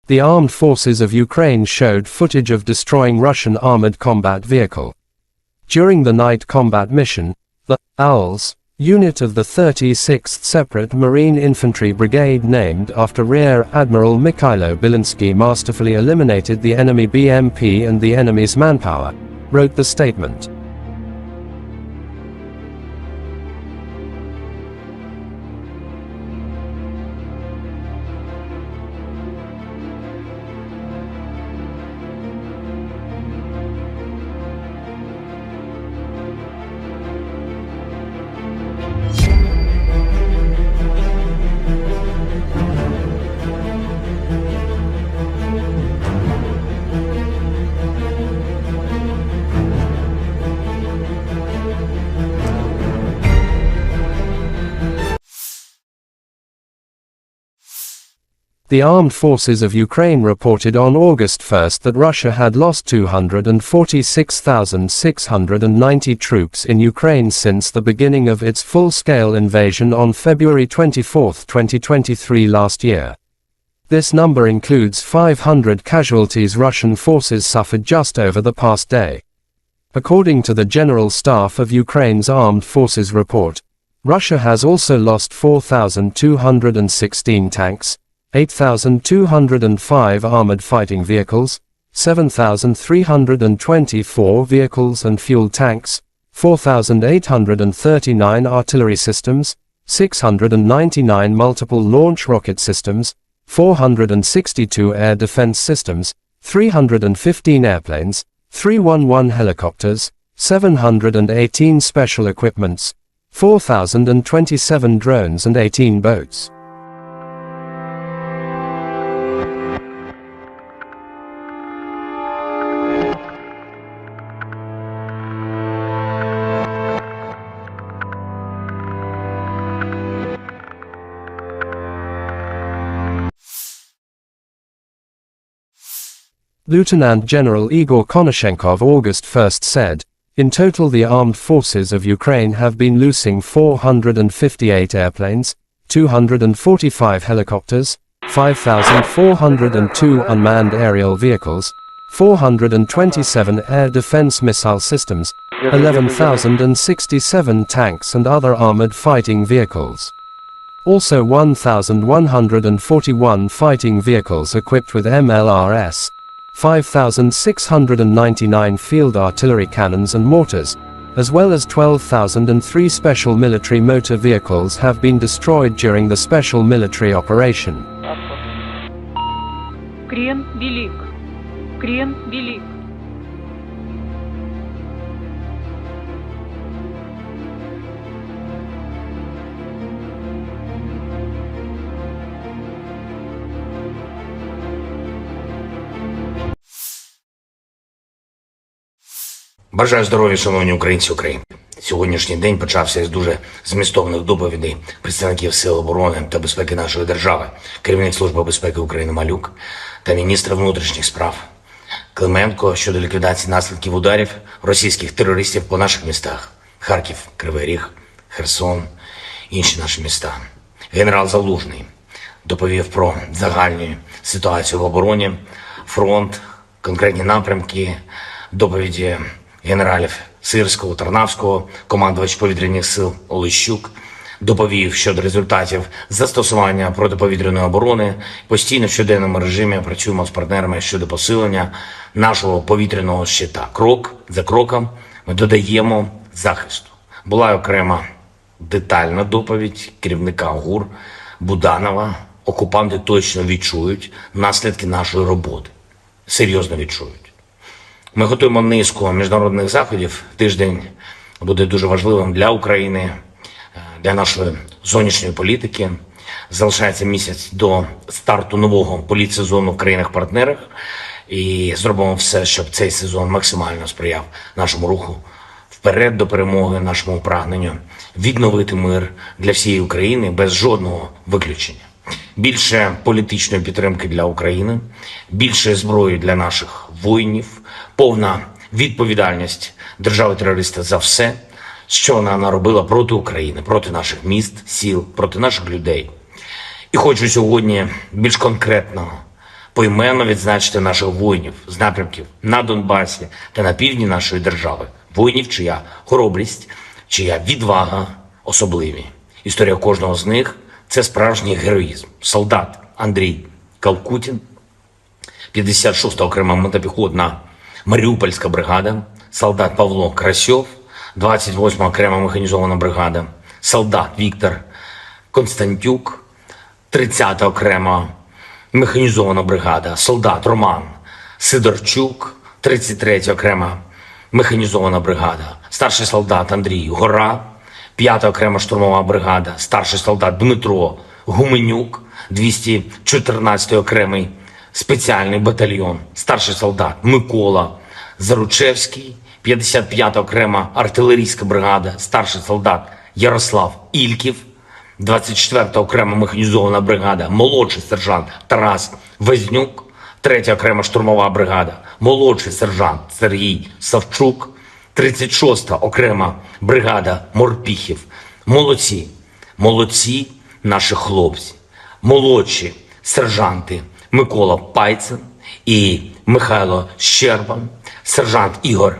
The armed forces of Ukraine showed footage of destroying Russian armored combat vehicle. During the night combat mission, the Owls unit of the 36th Separate Marine Infantry Brigade, named after Rear Admiral Mikhailo Zelenskiy, masterfully eliminated the enemy BMP and the enemy's manpower, wrote the statement. The armed forces of Ukraine reported on August 1 that Russia had lost 246,690 troops in Ukraine since the beginning of its full-scale invasion on February 24, 2023 last year. This number includes 500 casualties Russian forces suffered just over the past day. According to the General Staff of Ukraine's Armed Forces report, Russia has also lost 4,216 tanks, 8,205 armored fighting vehicles, 7,324 vehicles and fuel tanks, 4,839 artillery systems, 699 multiple launch rocket systems, 462 air defense systems, 315 airplanes, 311 helicopters, 718 special equipments, 4,027 drones and 18 boats. Lieutenant General Igor Konashenkov August 1 said, "In total the armed forces of Ukraine have been losing 458 airplanes, 245 helicopters, 5,402 unmanned aerial vehicles, 427 air defense missile systems, 11,067 tanks and other armored fighting vehicles. Also 1,141 fighting vehicles equipped with MLRS, 5,699 field artillery cannons and mortars, as well as 12,003 special military motor vehicles have been destroyed during the special military operation. Крен велик. Крен велик. Бажаю здоров'я, шановні українці України. Сьогоднішній день почався із дуже змістовних доповідей представників Сил оборони та безпеки нашої держави, керівник Служби безпеки України Малюк та міністр внутрішніх справ Клименко щодо ліквідації наслідків ударів російських терористів по наших містах – Харків, Кривий Ріг, Херсон, інші наші міста. Генерал Залужний доповів про загальну ситуацію в обороні, фронт, конкретні напрямки, доповіді генералів Сирського, Тарнавського, командувач повітряних сил Олещук доповів щодо результатів застосування протиповітряної оборони. Постійно в щоденному режимі працюємо з партнерами щодо посилення нашого повітряного щита. Крок за кроком ми додаємо захисту. Була окрема детальна доповідь керівника ГУР Буданова. Окупанти точно відчують наслідки нашої роботи. Серйозно відчують. Ми готуємо низку міжнародних заходів. Тиждень буде дуже важливим для України, для нашої зовнішньої політики. Залишається місяць до старту нового політсезону в країнах-партнерах. І зробимо все, щоб цей сезон максимально сприяв нашому руху вперед до перемоги, нашому прагненню відновити мир для всієї України без жодного виключення. Більше політичної підтримки для України, більше зброї для наших воїнів, повна відповідальність держави-терориста за все, що вона наробила проти України, проти наших міст, сіл, проти наших людей. І хочу сьогодні більш конкретно, поіменно відзначити наших воїнів з напрямків на Донбасі та на півдні нашої держави. Воїнів, чия хоробрість, чия відвага особливі. Історія кожного з них – це справжній героїзм. Солдат Андрій Калкутін, 56-та окрема мотопіхотна Маріупольська бригада, солдат Павло Красьов, 28-ма окрема механізована бригада, солдат Віктор Константюк, 30-та окрема механізована бригада, солдат Роман Сидорчук, 33-я окрема механізована бригада, старший солдат Андрій Гора, 5-та окрема штурмова бригада, старший солдат Дмитро Гуменюк, 214-й окремий спеціальний батальйон, старший солдат Микола Заручевський, 55-та окрема артилерійська бригада, старший солдат Ярослав Ільків, 24-та окрема механізована бригада, молодший сержант Тарас Везнюк, 3-я окрема штурмова бригада, молодший сержант Сергій Савчук, 36-та окрема бригада Морпіхів. Молодці, молодці наші хлопці, молодші сержанти Микола Пайцин і Михайло Щербан, сержант Ігор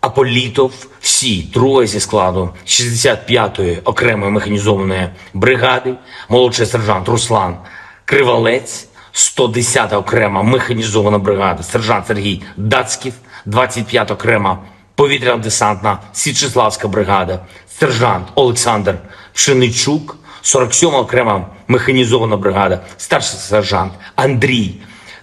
Аполітов, всі троє зі складу 65-ї окремої механізованої бригади, молодший сержант Руслан Кривалець, 110-та окрема механізована бригада, сержант Сергій Дацьків, 25-та окрема повітряно-десантна Січеславська бригада, сержант Олександр Пшеничук, 47-ма окрема механізована бригада, старший сержант Андрій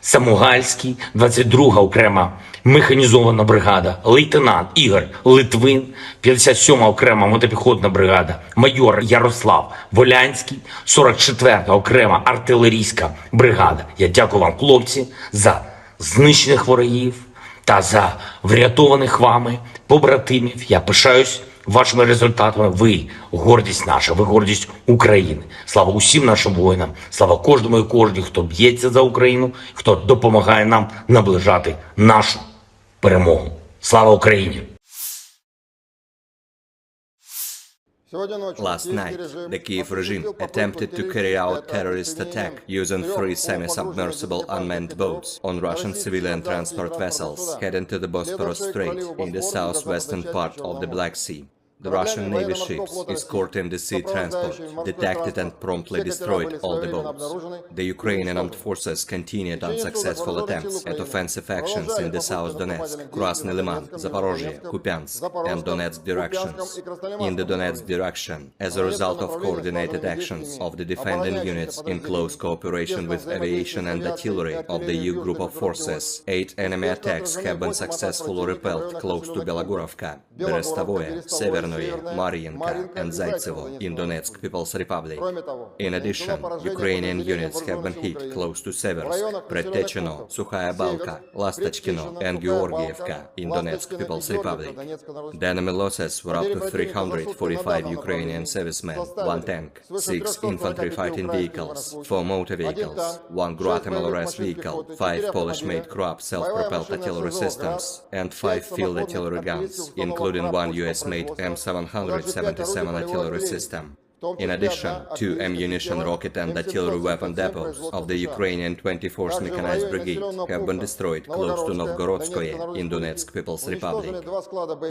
Самугальський, 22-га окрема механізована бригада, лейтенант Ігор Литвин, 57-ма окрема мотопіхотна бригада, майор Ярослав Волянський, 44-та окрема артилерійська бригада. Я дякую вам, хлопці, за знищених ворогів та за врятованих вами побратимів. Я пишаюсь вашими результатами. Ви гордість наша, ви гордість України. Слава усім нашим воїнам, слава кожному і кожній, хто б'ється за Україну, хто допомагає нам наближати нашу перемогу. Слава Україні! Last night, the Kyiv regime attempted to carry out terrorist attack using 3 semi-submersible unmanned boats on Russian civilian transport vessels heading to the Bosporus Strait in the southwestern part of the Black Sea. The Russian Navy ships escorting the sea transport detected and promptly destroyed all the boats. The Ukrainian armed forces continued unsuccessful attempts at offensive actions in the South Donetsk, Krasny Liman, Zaporozhye, Kupiansk, and Donetsk directions. In the Donetsk direction, as a result of coordinated actions of the defending units in close cooperation with aviation and artillery of the U group of forces, 8 enemy attacks have been successfully repelled close to Belogurovka, Berestovoye, Severnoye, Maryenka, and Zaitsevo in Donetsk People's Republic. In addition, Ukrainian units have been hit close to Seversk, Predtechino, Sukhaya Balka, Lastachkino, and Georgievka in Donetsk People's Republic. The enemy losses were up to 345 Ukrainian servicemen, 1 tank, 6 infantry fighting vehicles, 4 motor vehicles, 1 Guatemala vehicle, 5 Polish-made Krupp self-propelled artillery systems, and 5 field artillery guns, including 1 US-made M777 artillery system. In addition, 2 ammunition, rocket and artillery weapon depots of the Ukrainian 24th Mechanized Brigade have been destroyed close to Novgorodskoye in Donetsk People's Republic.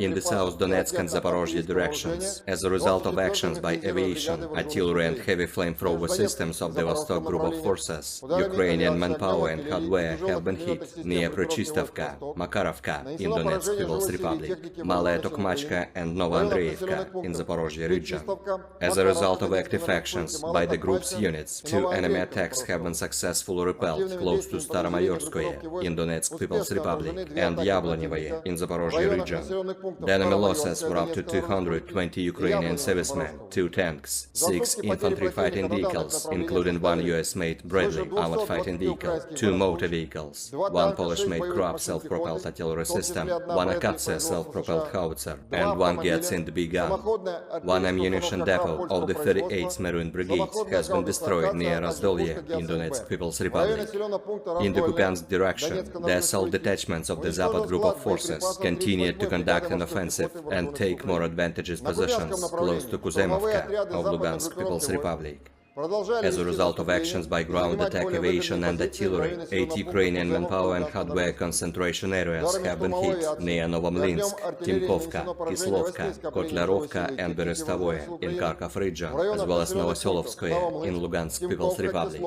In the South Donetsk and Zaporozhye directions, as a result of actions by aviation, artillery and heavy flamethrower systems of the Vostok Group of Forces, Ukrainian manpower and hardware have been hit near Prochistovka, Makarovka in Donetsk People's Republic, Malaya Tokmachka and Novoandreevka in Zaporozhye region. As a result of active actions by the group's units, 2 enemy attacks have been successfully repelled close to Staromayorskoye in Donetsk People's Republic and Yablonyevoye in Zaporozhye region. The enemy losses were up to 220 Ukrainian servicemen, 2 tanks, 6 infantry fighting vehicles, including 1 US-made Bradley armored fighting vehicle, 2 motor vehicles, 1 Polish-made Krupp self-propelled artillery system, 1 Akatsia self-propelled howitzer, and 1 Gets-in-the-Bee gun. 1 ammunition depot of the 38th Maroon Brigade has been destroyed near Razdolye in Donetsk People's Republic. In the Kupiansk direction, the assault detachments of the Zapad Group of Forces continued to conduct an offensive and take more advantageous positions close to Kuzemovka of Lugansk People's Republic. As a result of actions by ground attack aviation and artillery, 8 Ukrainian manpower and hardware concentration areas have been hit near Novomlinsk, Timkovka, Kislovka, Kotlerovka and Berestovoye in Kharkov region, as well as Novoselovskoye in Lugansk People's Republic.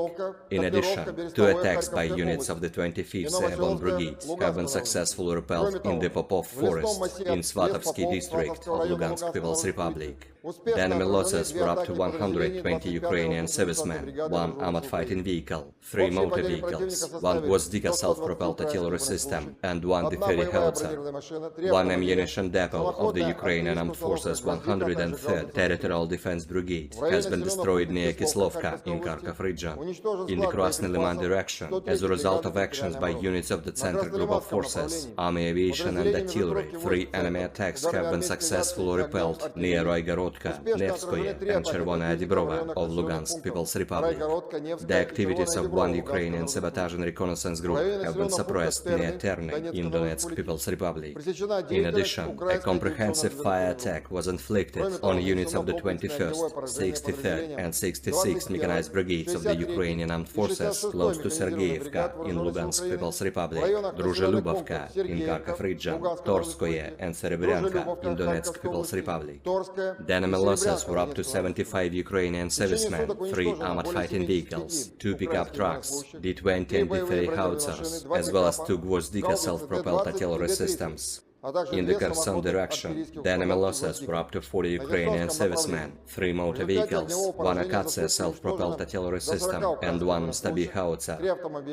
In addition, 2 attacks by units of the 25th Airborne Brigade have been successfully repelled in the Popov Forest in Svatovsky district of Lugansk People's Republic. The enemy losses were up to 120 Ukrainian servicemen, 1 armored fighting vehicle, 3 motor vehicles, 1 Gvozdika self-propelled artillery system, and 1 Deferi howitzer. 1 ammunition depot of the Ukrainian Armed Forces 103rd Territorial Defense Brigade has been destroyed near Kislovka in Kharkov region. In the Krasny Liman direction, as a result of actions by units of the Center Group of Forces, Army Aviation and Artillery, 3 enemy attacks have been successfully repelled near Roygorodka, Nevskoye and Chervonaya Dibrova of Lugansk People's Republic. The activities of 1 Ukrainian sabotage and reconnaissance group have been suppressed near Terny in Donetsk People's Republic. In addition, a comprehensive fire attack was inflicted on units of the 21st, 63rd and 66th Mechanized Brigades of the Ukrainian Armed Forces close to Sergeyevka in Lugansk People's Republic, Druzhelubovka in Kharkov region, Torskoye and Serebryanka in Donetsk People's Republic. The enemy losses were up to 75 Ukrainian servicemen, 3 armored fighting vehicles, 2 pickup trucks, D-20 and D-30 howitzers, as well as 2 Gvozdika self-propelled artillery systems. In the Kherson direction, the enemy losses were up to 40 Ukrainian servicemen, 3 motor vehicles, 1 Akatsia self-propelled artillery system, and 1 Stabi howitzer.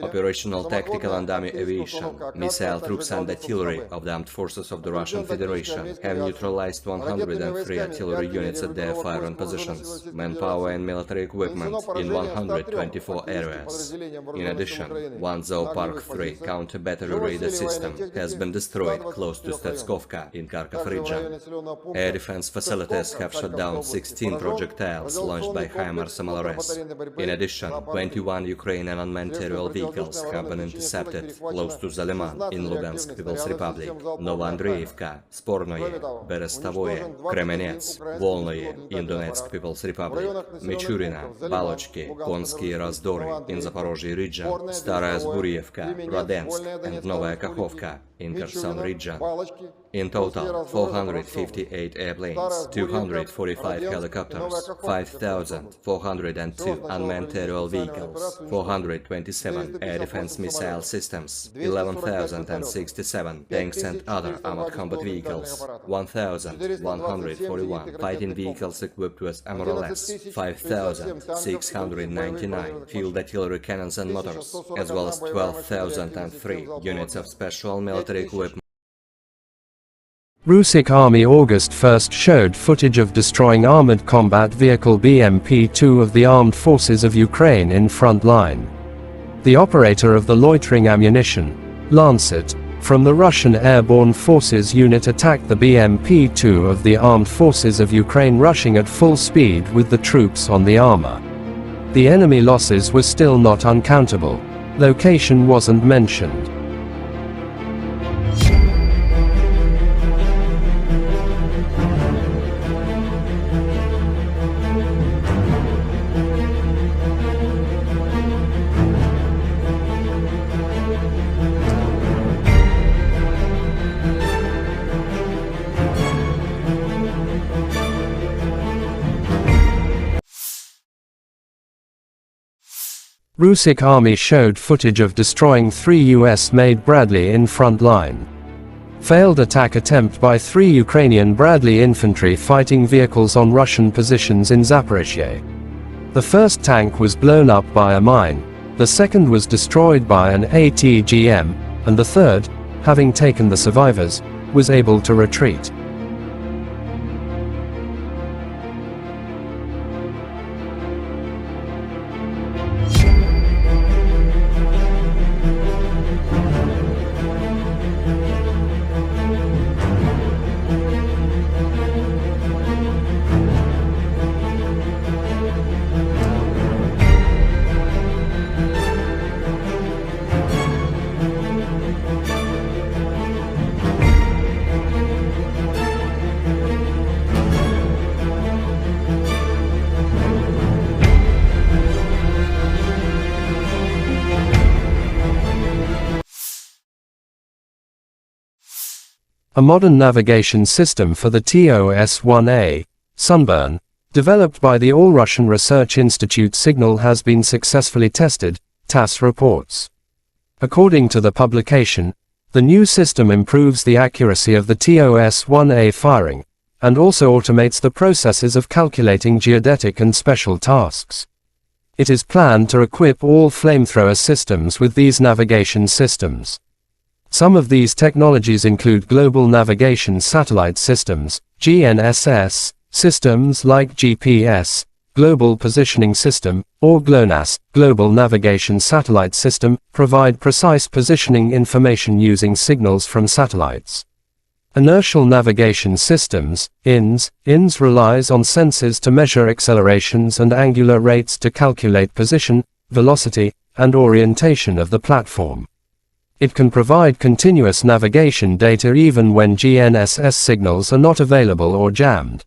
Operational, tactical and army aviation, missile troops and artillery of the armed forces of the Russian Federation have neutralized 103 artillery units at their firing positions, manpower and military equipment in 124 areas. In addition, 1 Zoopark 3 counter-battery radar system has been destroyed close to Statskovka in Kharkov region. Air defense facilities have shot down 16 projectiles launched by HIMARS MLRS. In addition, 21 Ukrainian unmanned aerial vehicles have been intercepted close to Zaliman in Lugansk People's Republic, Novoandreevka, Spornoye, Berestovoye, Kremenets, Volnoye in Donetsk People's Republic, Michurina, Balochki, Konsky Razdory in Zaporozhye region, Staraya Zburievka, Radensk and Novaya Kakhovka in Kherson region. In total, 458 airplanes, 245 helicopters, 5,402 unmanned aerial vehicles, 427 air defense missile systems, 11,067 tanks and other armored combat vehicles, 1,141 fighting vehicles equipped with MRLS, 5,699 field artillery cannons and motors, as well as 12,003 units of special military equipment. Russian Army August 1st showed footage of destroying armored combat vehicle BMP-2 of the Armed Forces of Ukraine in front line. The operator of the loitering ammunition, Lancet, from the Russian Airborne Forces unit attacked the BMP-2 of the Armed Forces of Ukraine rushing at full speed with the troops on the armor. The enemy losses were still not uncountable. Location wasn't mentioned. Russian army showed footage of destroying 3 US-made Bradley in front line. Failed attack attempt by 3 Ukrainian Bradley infantry fighting vehicles on Russian positions in Zaporizhzhia. The first tank was blown up by a mine, the second was destroyed by an ATGM, and the third, having taken the survivors, was able to retreat. A modern navigation system for the TOS-1A, Sunburn, developed by the All-Russian Research Institute Signal has been successfully tested, TASS reports. According to the publication, the new system improves the accuracy of the TOS-1A firing, and also automates the processes of calculating geodetic and special tasks. It is planned to equip all flamethrower systems with these navigation systems. Some of these technologies include Global Navigation Satellite Systems, GNSS, systems like GPS, Global Positioning System, or GLONASS, Global Navigation Satellite System, provide precise positioning information using signals from satellites. Inertial Navigation Systems, INS relies on sensors to measure accelerations and angular rates to calculate position, velocity, and orientation of the platform. It can provide continuous navigation data even when GNSS signals are not available or jammed.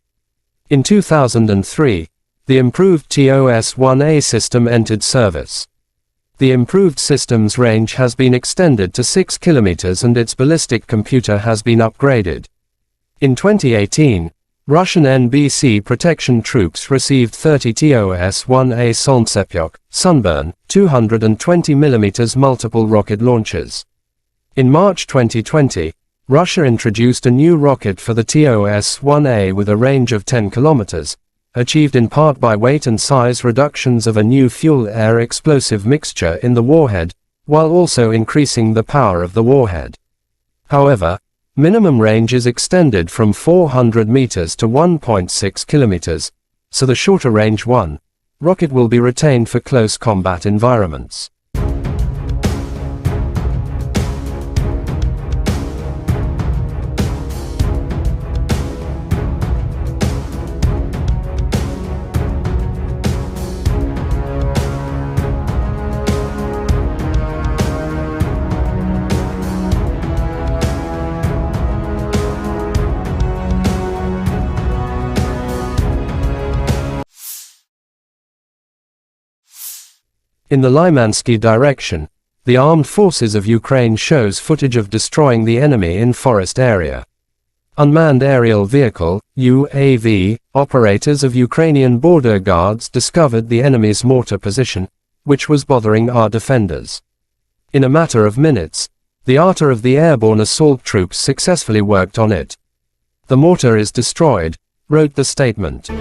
In 2003, the improved TOS-1A system entered service. The improved system's range has been extended to 6 kilometers and its ballistic computer has been upgraded. In 2018, Russian NBC protection troops received 30 TOS-1A Solntsepyok, Sunburn, 220mm multiple rocket launchers. In March 2020, Russia introduced a new rocket for the TOS-1A with a range of 10 kilometers, achieved in part by weight and size reductions of a new fuel-air explosive mixture in the warhead, while also increasing the power of the warhead. However, minimum range is extended from 400 meters to 1.6 kilometers, so the shorter range rocket will be retained for close combat environments. In the Lymansky direction, the armed forces of Ukraine shows footage of destroying the enemy in forest area. Unmanned aerial vehicle, UAV, operators of Ukrainian Border Guards discovered the enemy's mortar position, which was bothering our defenders. In a matter of minutes, the artillery of the airborne assault troops successfully worked on it. The mortar is destroyed, wrote the statement.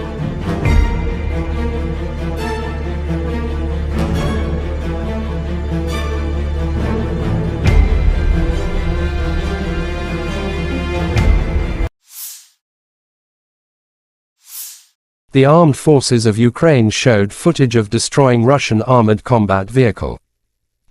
The armed forces of Ukraine showed footage of destroying Russian armored combat vehicle.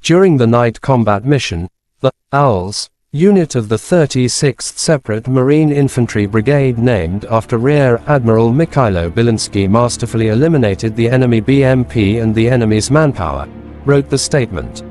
During the night combat mission, the Owls unit of the 36th Separate Marine Infantry Brigade, named after Rear Admiral Mikhailo Zelenskiy, masterfully eliminated the enemy BMP and the enemy's manpower, wrote the statement.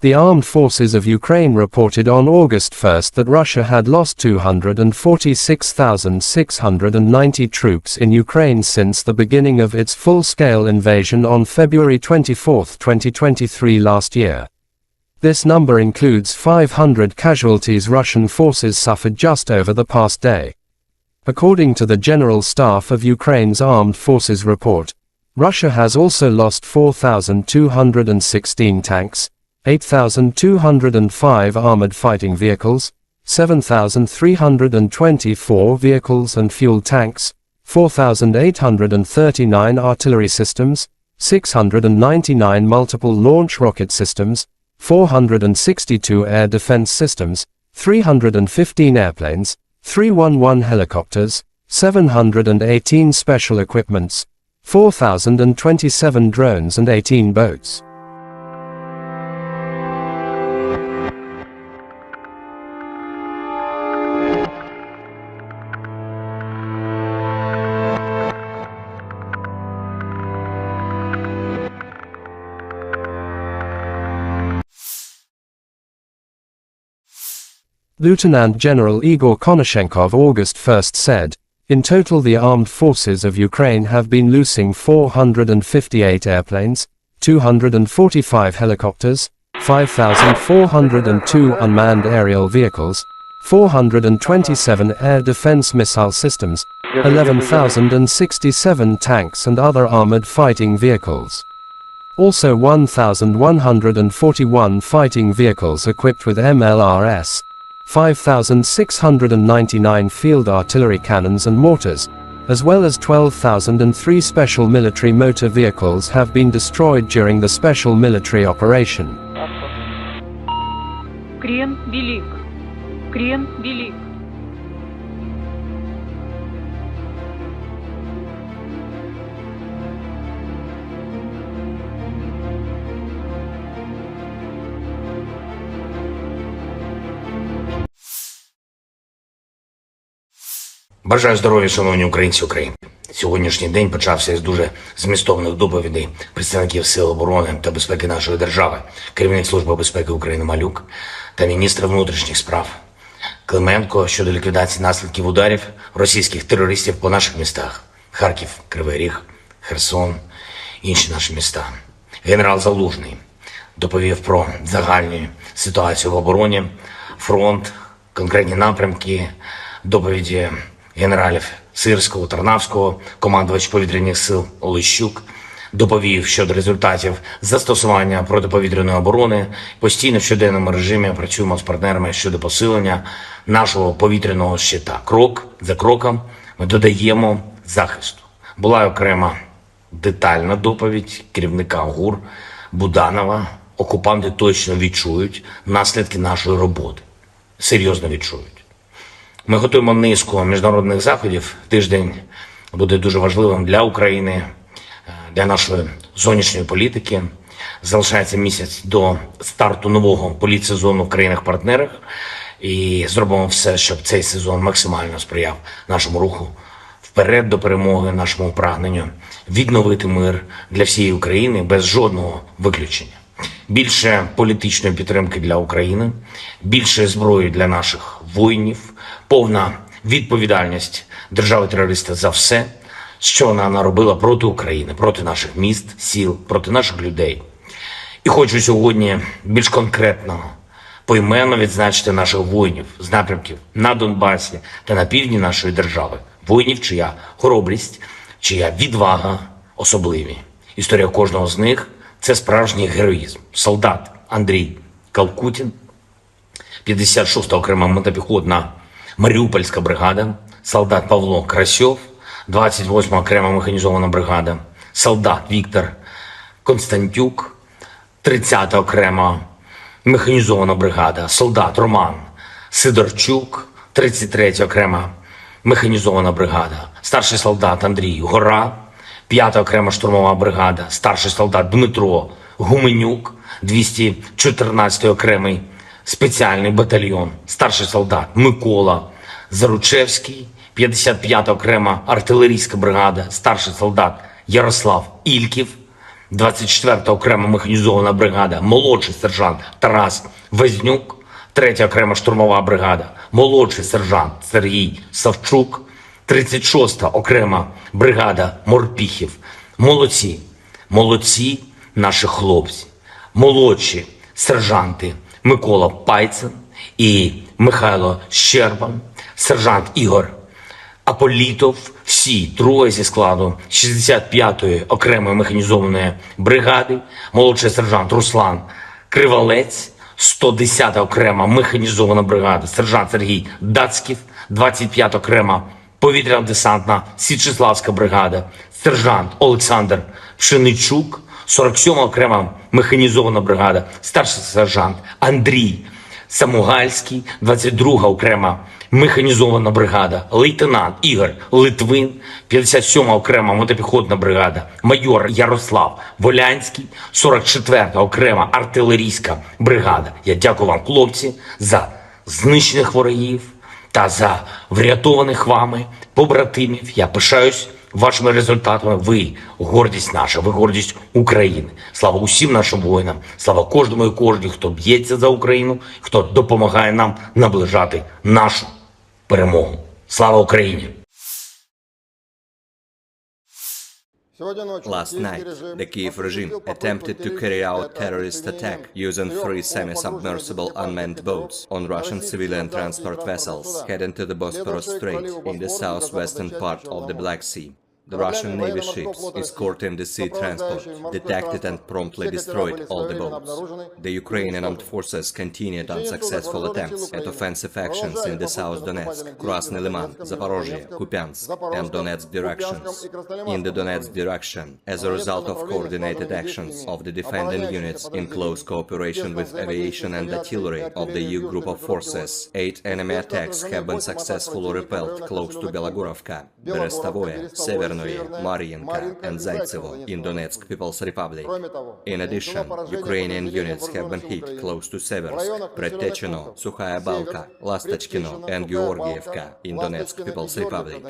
The armed forces of Ukraine reported on August 1 that Russia had lost 246,690 troops in Ukraine since the beginning of its full-scale invasion on February 24, 2023 last year. This number includes 500 casualties Russian forces suffered just over the past day. According to the General Staff of Ukraine's Armed Forces report, Russia has also lost 4,216 tanks, 8,205 armored fighting vehicles, 7,324 vehicles and fuel tanks, 4,839 artillery systems, 699 multiple launch rocket systems, 462 air defense systems, 315 airplanes, 311 helicopters, 718 special equipments, 4,027 drones and 18 boats. Lieutenant General Igor Konashenkov August 1 said, "In total the armed forces of Ukraine have been losing 458 airplanes, 245 helicopters, 5,402 unmanned aerial vehicles, 427 air defense missile systems, 11,067 tanks and other armored fighting vehicles. Also 1,141 fighting vehicles equipped with MLRS, 5,699 field artillery cannons and mortars, as well as 12,003 special military motor vehicles have been destroyed during the special military operation." Крен велик. Крен велик. Бажаю здоров'я, шановні українці України. Сьогоднішній день почався із дуже змістовних доповідей представників Сил оборони та безпеки нашої держави, керівник Служби безпеки України Малюк та міністр внутрішніх справ Клименко щодо ліквідації наслідків ударів російських терористів по наших містах – Харків, Кривий Ріг, Херсон, інші наші міста. Генерал Залужний доповів про загальну ситуацію в обороні, фронт, конкретні напрямки, доповіді генералів Сирського, Тарнавського, командувач повітряних сил Олещук, доповів щодо результатів застосування протиповітряної оборони. Постійно в щоденному режимі працюємо з партнерами щодо посилення нашого повітряного щита. Крок за кроком ми додаємо захисту. Була окрема детальна доповідь керівника ГУР Буданова. Окупанти точно відчують наслідки нашої роботи. Серйозно відчують. Ми готуємо низку міжнародних заходів. Тиждень буде дуже важливим для України, для нашої зовнішньої політики. Залишається місяць до старту нового політсезону в країнах-партнерах. І зробимо все, щоб цей сезон максимально сприяв нашому руху вперед до перемоги, нашому прагненню відновити мир для всієї України без жодного виключення. Більше політичної підтримки для України, більше зброї для наших воїнів, повна відповідальність держави-терориста за все, що вона наробила проти України, проти наших міст, сіл, проти наших людей. І хочу сьогодні більш конкретно, поіменно відзначити наших воїнів з напрямків на Донбасі та на півдні нашої держави. Воїнів, чия хоробрість, чия відвага особливі. Історія кожного з них – це справжній героїзм. Солдат Андрій Калкутін, 56-та окрема мотопіхотна Маріупольська бригада, солдат Павло Красьов, 28-ма окрема механізована бригада, солдат Віктор Константюк, 30-та окрема механізована бригада, солдат Роман Сидорчук, 33-я окрема механізована бригада, старший солдат Андрій Гора, 5-та окрема штурмова бригада, старший солдат Дмитро Гуменюк, 214-й окремий спеціальний батальйон, старший солдат Микола Заручевський, 55-та окрема артилерійська бригада, старший солдат Ярослав Ільків, 24-та окрема механізована бригада, молодший сержант Тарас Везнюк, 3-я окрема штурмова бригада, молодший сержант Сергій Савчук, 36-та окрема бригада Морпіхів. Молодці, молодці наші хлопці, молодші сержанти Микола Пайцин і Михайло Щербан, сержант Ігор Аполітов, всі троє зі складу 65-ї окремої механізованої бригади, молодший сержант Руслан Кривалець, 110-та окрема механізована бригада, сержант Сергій Дацьків, 25-та окрема повітряно-десантна Січеславська бригада, сержант Олександр Пшеничук, 47-ма окрема механізована бригада, старший сержант Андрій Самугальський, 22-га окрема механізована бригада, лейтенант Ігор Литвин, 57-ма окрема мотопіхотна бригада, майор Ярослав Волянський, 44-та окрема артилерійська бригада. Я дякую вам, хлопці, за знищених ворогів та за врятованих вами побратимів. Я пишаюсь вашими результатами. Ви гордість наша, ви гордість України. Слава усім нашим воїнам, слава кожному і кожній, хто б'ється за Україну, хто допомагає нам наближати нашу перемогу. Слава Україні! Last night, the Kyiv regime attempted to carry out terrorist attack using 3 semi-submersible unmanned boats on Russian civilian transport vessels heading to the Bosporus Strait in the southwestern part of the Black Sea. The Russian Navy ships escorting the sea transport detected and promptly destroyed all the boats. The Ukrainian armed forces continued unsuccessful attempts at offensive actions in the South Donetsk, Krasny Liman, Zaporozhye, Kupiansk, and Donetsk directions. In the Donetsk direction, as a result of coordinated actions of the defending units in close cooperation with aviation and artillery of the EU group of forces, 8 enemy attacks have been successfully repelled close to Belogorovka, Berestovoye, Severnoye, Mar'inka, and Zaitsevo in Donetsk People's Republic. In addition, Ukrainian units have been hit close to Seversk, Predtechino, Sukhaya Balka, Lastachkino, and Georgievka in Donetsk People's Republic.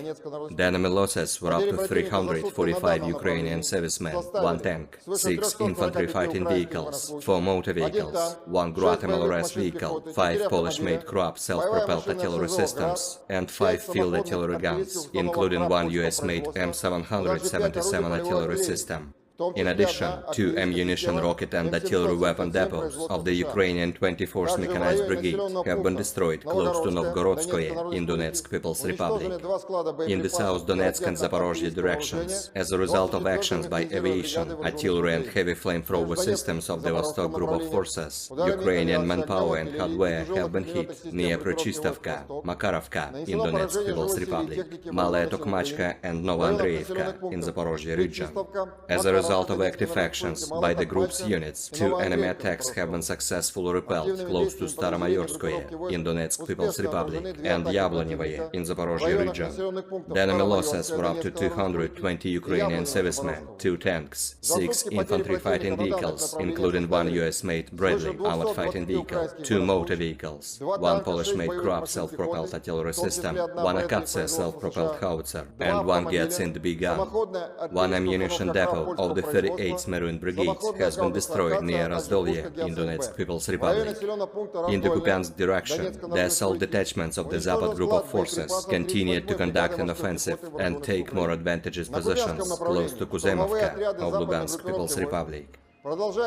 The enemy losses were up to 345 Ukrainian servicemen, 1 tank, 6 infantry fighting vehicles, 4 motor vehicles, 1 Guatemala vehicle, 5 Polish-made Krupp self-propelled artillery systems, and 5 field artillery guns, including 1 US-made M777 artillery system. In addition, 2 ammunition, rocket and artillery weapon depots of the Ukrainian 24th Mechanized Brigade have been destroyed close to Novgorodskoye in Donetsk People's Republic. In the South Donetsk and Zaporozhye directions, as a result of actions by aviation, artillery and heavy flamethrower systems of the Vostok Group of Forces, Ukrainian manpower and hardware have been hit near Prochistovka, Makarovka in Donetsk People's Republic, Malaya Tokmachka and Novoandreevka in Zaporozhye region. As a result result of active actions by the group's units, 2 enemy attacks have been successfully repelled close to Staromayorskoye in Donetsk People's Republic and Yablonevoye in Zaporozhye region. The enemy losses were up to 220 Ukrainian servicemen, 2 tanks, 6 infantry fighting vehicles, including 1 US-made Bradley armored fighting vehicle, 2 motor vehicles, 1 Polish-made Krab self-propelled artillery system, 1 Akatsia self-propelled howitzer, and 1 Gyatsind big gun. 1 ammunition depot of the 38th Marine Brigade has been destroyed near Razdolye in Donetsk People's Republic. In the Kupiansk direction, the assault detachments of the Zapad group of forces continued to conduct an offensive and take more advantageous positions close to Kuzemovka of Lugansk People's Republic.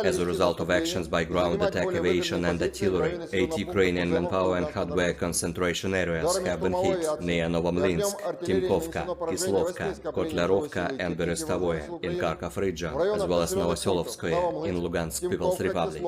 As a result of actions by ground attack aviation and artillery, 8 Ukrainian manpower and hardware concentration areas have been hit near Novomlinsk, Timkovka, Kislovka, Kotlerovka and Berestavoye in Kharkov region, as well as Novoselovskoye in Lugansk People's Republic.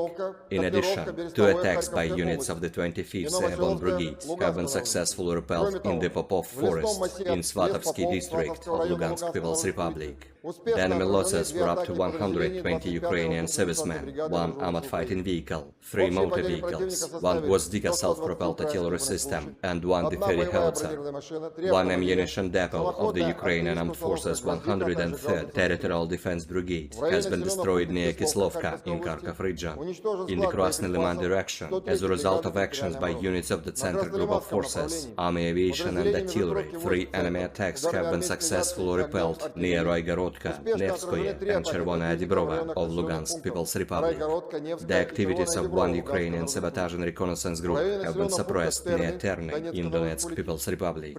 In addition, 2 attacks by units of the 25th Airborne Brigade have been successfully repelled in the Popov Forest in Svatovsky district of Lugansk People's Republic. The enemy losses were up to 120 Ukrainian servicemen, 1 armored fighting vehicle, 3 motor vehicles, 1 Gvozdika self-propelled artillery system, and 1 Deferi howitzer. 1 ammunition depot of the Ukrainian Armed Forces 103rd Territorial Defense Brigade has been destroyed near Kislovka in Kharkov region. In the Krasny Liman direction, as a result of actions by units of the Center Group of Forces, Army Aviation and Artillery, 3 enemy attacks have been successfully repelled near Roigorodka, Nevskoye and Chervonaya Dibrova of Lugansk People's Republic. The activities of 1 Ukrainian sabotage and reconnaissance group have been suppressed near Terny in Donetsk People's Republic.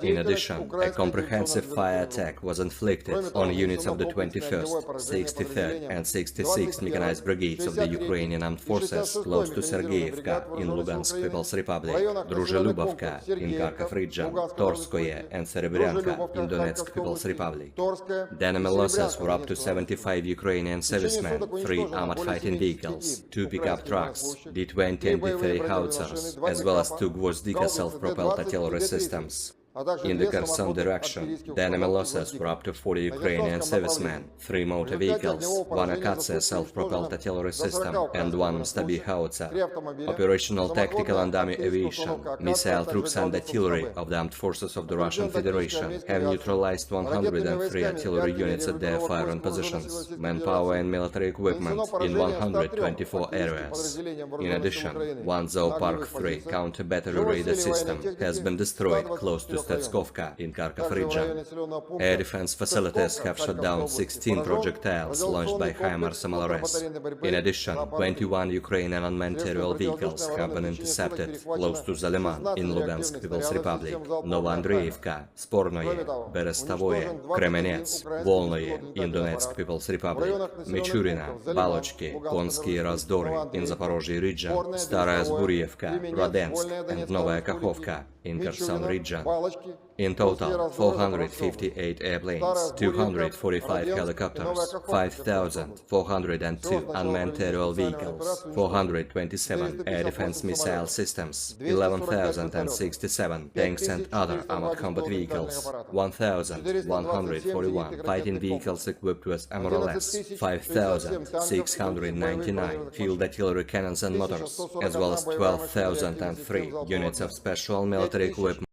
In addition, a comprehensive fire attack was inflicted on units of the 21st, 63rd and 66th Mechanized Brigades of the Ukrainian Armed Forces close to Sergeyevka in Lugansk People's Republic, Druzhelubovka in Kharkov region, Torskoye and Serebryanka in Donetsk People's Republic. The enemy losses were up to 75 Ukrainian servicemen, 3 armored fighting vehicles, 2 pickup trucks, D-20 and D-30 howitzers, as well as 2 Gvozdika self-propelled artillery systems. In the Kherson direction, the enemy losses were up to 40 Ukrainian servicemen, 3 motor vehicles, 1 Akatsia self-propelled artillery system, and 1 Stabi howitzer. Operational tactical and army aviation, missile troops and artillery of the armed forces of the Russian Federation have neutralized 103 artillery units at their firing positions, manpower and military equipment in 124 areas. In addition, 1 Zoopark 3 counter-battery radar system has been destroyed close to Stetskovka in Kharkov region. Air defense facilities have shot down 16 projectiles launched by HIMARS MLRS. In addition, 21 Ukrainian unmanned aerial vehicles have been intercepted close to Zaliman in Lugansk People's Republic, Novoandreevka, Spornoye, Berestavoye, Kremenets, Volnoye in Donetsk People's Republic, Michurina, Balochki, Konsky Razdory in Zaporozhye region, Staraya Zburievka, Radensk and Novaya Kakhovka in Kherson region. In total, 458 airplanes, 245 helicopters, 5,402 unmanned aerial vehicles, 427 air defense missile systems, 11,067 tanks and other armored combat vehicles, 1,141 fighting vehicles equipped with MRLS, 5,699 field artillery cannons and motors, as well as 12,003 units of special military equipment.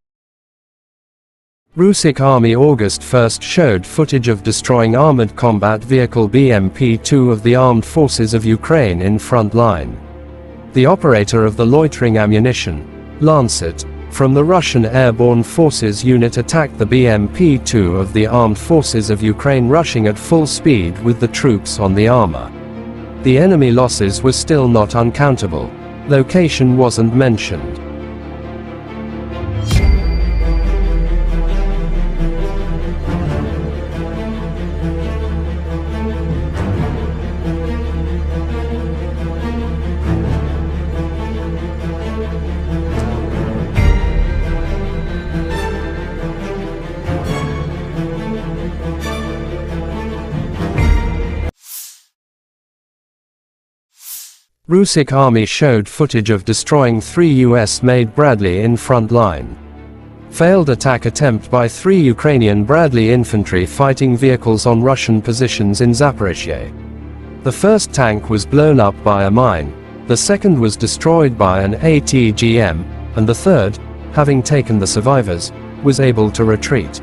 Russian Army August 1st showed footage of destroying armored combat vehicle BMP-2 of the Armed Forces of Ukraine in front line. The operator of the loitering ammunition, Lancet, from the Russian Airborne Forces unit attacked the BMP-2 of the Armed Forces of Ukraine rushing at full speed with the troops on the armor. The enemy losses were still not uncountable. Location wasn't mentioned. Russian army showed footage of destroying 3 US-made Bradley in front line. Failed attack attempt by 3 Ukrainian Bradley infantry fighting vehicles on Russian positions in Zaporizhzhia. The first tank was blown up by a mine, the second was destroyed by an ATGM, and the third, having taken the survivors, was able to retreat.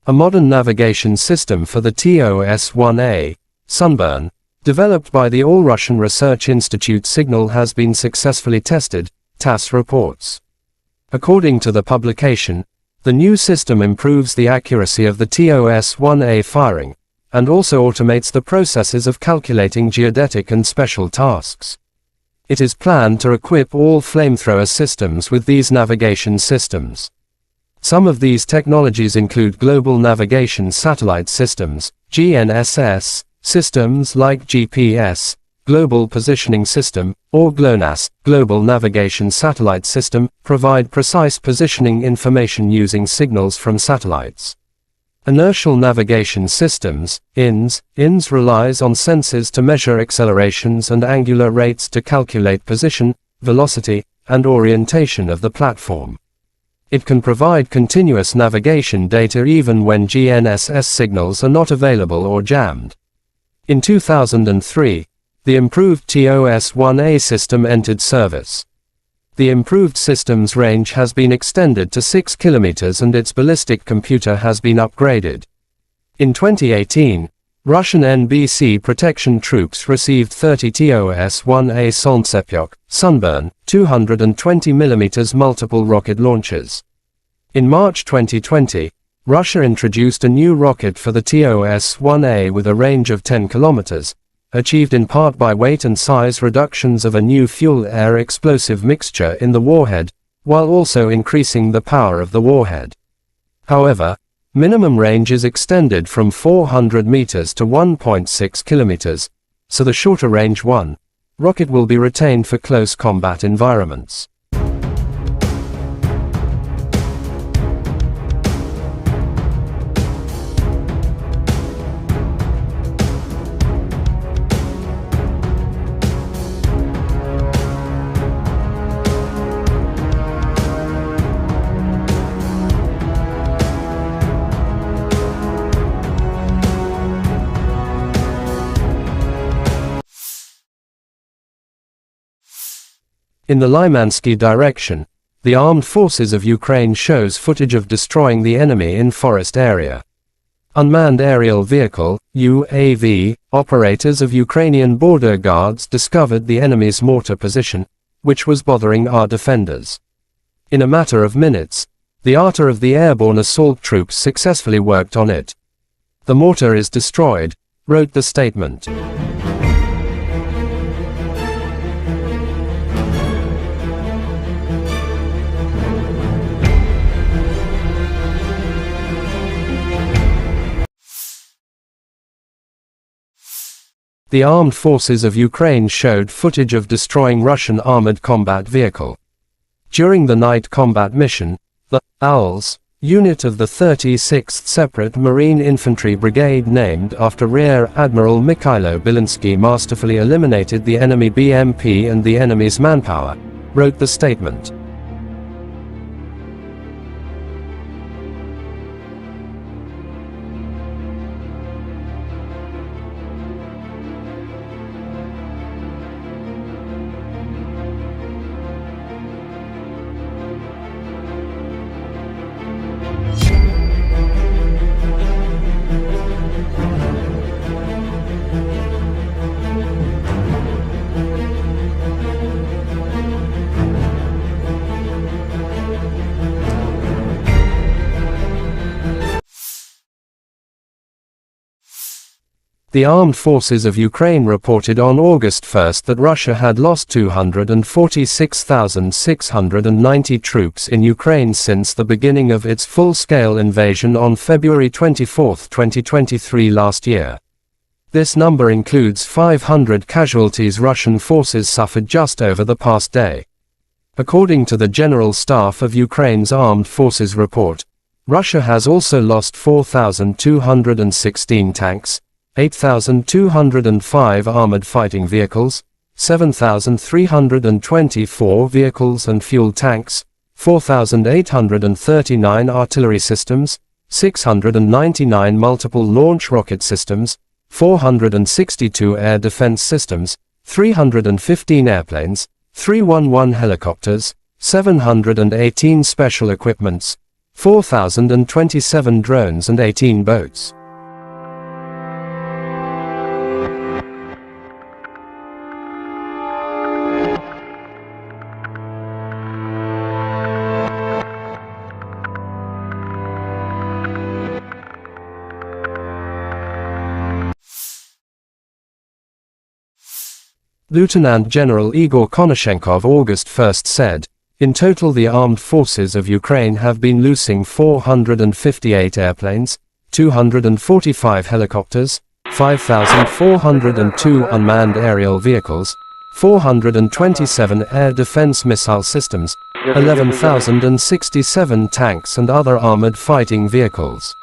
A modern navigation system for the TOS-1A, Sunburn, developed by the All-Russian Research Institute Signal has been successfully tested, TASS reports. According to the publication, the new system improves the accuracy of the TOS-1A firing, and also automates the processes of calculating geodetic and special tasks. It is planned to equip all flamethrower systems with these navigation systems. Some of these technologies include Global Navigation Satellite Systems, GNSS, systems like GPS, Global Positioning System, or GLONASS, Global Navigation Satellite System, provide precise positioning information using signals from satellites. Inertial Navigation Systems, INS relies on sensors to measure accelerations and angular rates to calculate position, velocity, and orientation of the platform. It can provide continuous navigation data even when GNSS signals are not available or jammed. In 2003, the improved TOS-1A system entered service. The improved system's range has been extended to 6 kilometers and its ballistic computer has been upgraded. In 2018, Russian NBC protection troops received 30 TOS-1A Solntsepyok, Sunburn, 220mm multiple rocket launchers. In March 2020, Russia introduced a new rocket for the TOS-1A with a range of 10 kilometers, achieved in part by weight and size reductions of a new fuel-air explosive mixture in the warhead, while also increasing the power of the warhead. However, minimum range is extended from 400 meters to 1.6 kilometers, so the shorter range rocket will be retained for close combat environments. In the Lymansky direction, the armed forces of Ukraine shows footage of destroying the enemy in forest area. Unmanned aerial vehicle, UAV, operators of Ukrainian Border Guards discovered the enemy's mortar position, which was bothering our defenders. In a matter of minutes, the ATA of the airborne assault troops successfully worked on it. The mortar is destroyed, wrote the statement. The armed forces of Ukraine showed footage of destroying Russian armored combat vehicle. During the night combat mission, the Owls unit of the 36th Separate Marine Infantry Brigade, named after Rear Admiral Mikhailo Zelenskiy, masterfully eliminated the enemy BMP and the enemy's manpower, wrote the statement. The armed forces of Ukraine reported on August 1 that Russia had lost 246,690 troops in Ukraine since the beginning of its full-scale invasion on February 24, 2023 last year. This number includes 500 casualties Russian forces suffered just over the past day. According to the General Staff of Ukraine's Armed Forces report, Russia has also lost 4,216 tanks, 8,205 armored fighting vehicles, 7,324 vehicles and fuel tanks, 4,839 artillery systems, 699 multiple launch rocket systems, 462 air defense systems, 315 airplanes, 311 helicopters, 718 special equipments, 4,027 drones and 18 boats. Lieutenant General Igor Konashenkov August 1 said, "In total the armed forces of Ukraine have been losing 458 airplanes, 245 helicopters, 5,402 unmanned aerial vehicles, 427 air defense missile systems, 11,067 tanks and other armored fighting vehicles.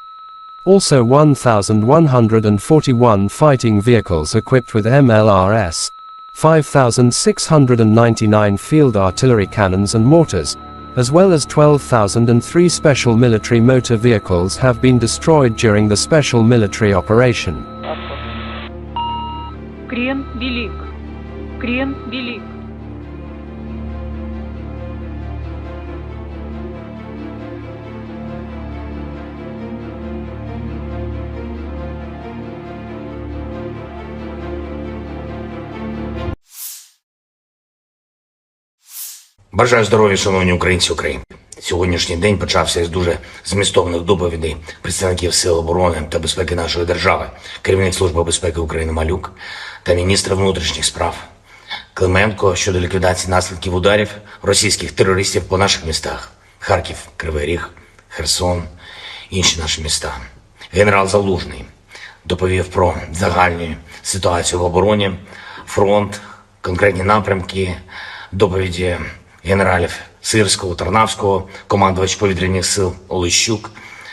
Also 1,141 fighting vehicles equipped with MLRS, 5,699 field artillery cannons and mortars, as well as 12,003 special military motor vehicles have been destroyed during the special military operation." Крен велик. Крен велик. Бажаю здоров'я, шановні українці України. Сьогоднішній день почався із дуже змістовних доповідей представників Сил оборони та безпеки нашої держави, керівник Служби безпеки України Малюк та міністр внутрішніх справ Клименко щодо ліквідації наслідків ударів російських терористів по наших містах – Харків, Кривий Ріг, Херсон, інші наші міста. Генерал Залужний доповів про загальну ситуацію в обороні, фронт, конкретні напрямки, доповіді генералів Сирського, Тарнавського, командувач повітряних сил Олещук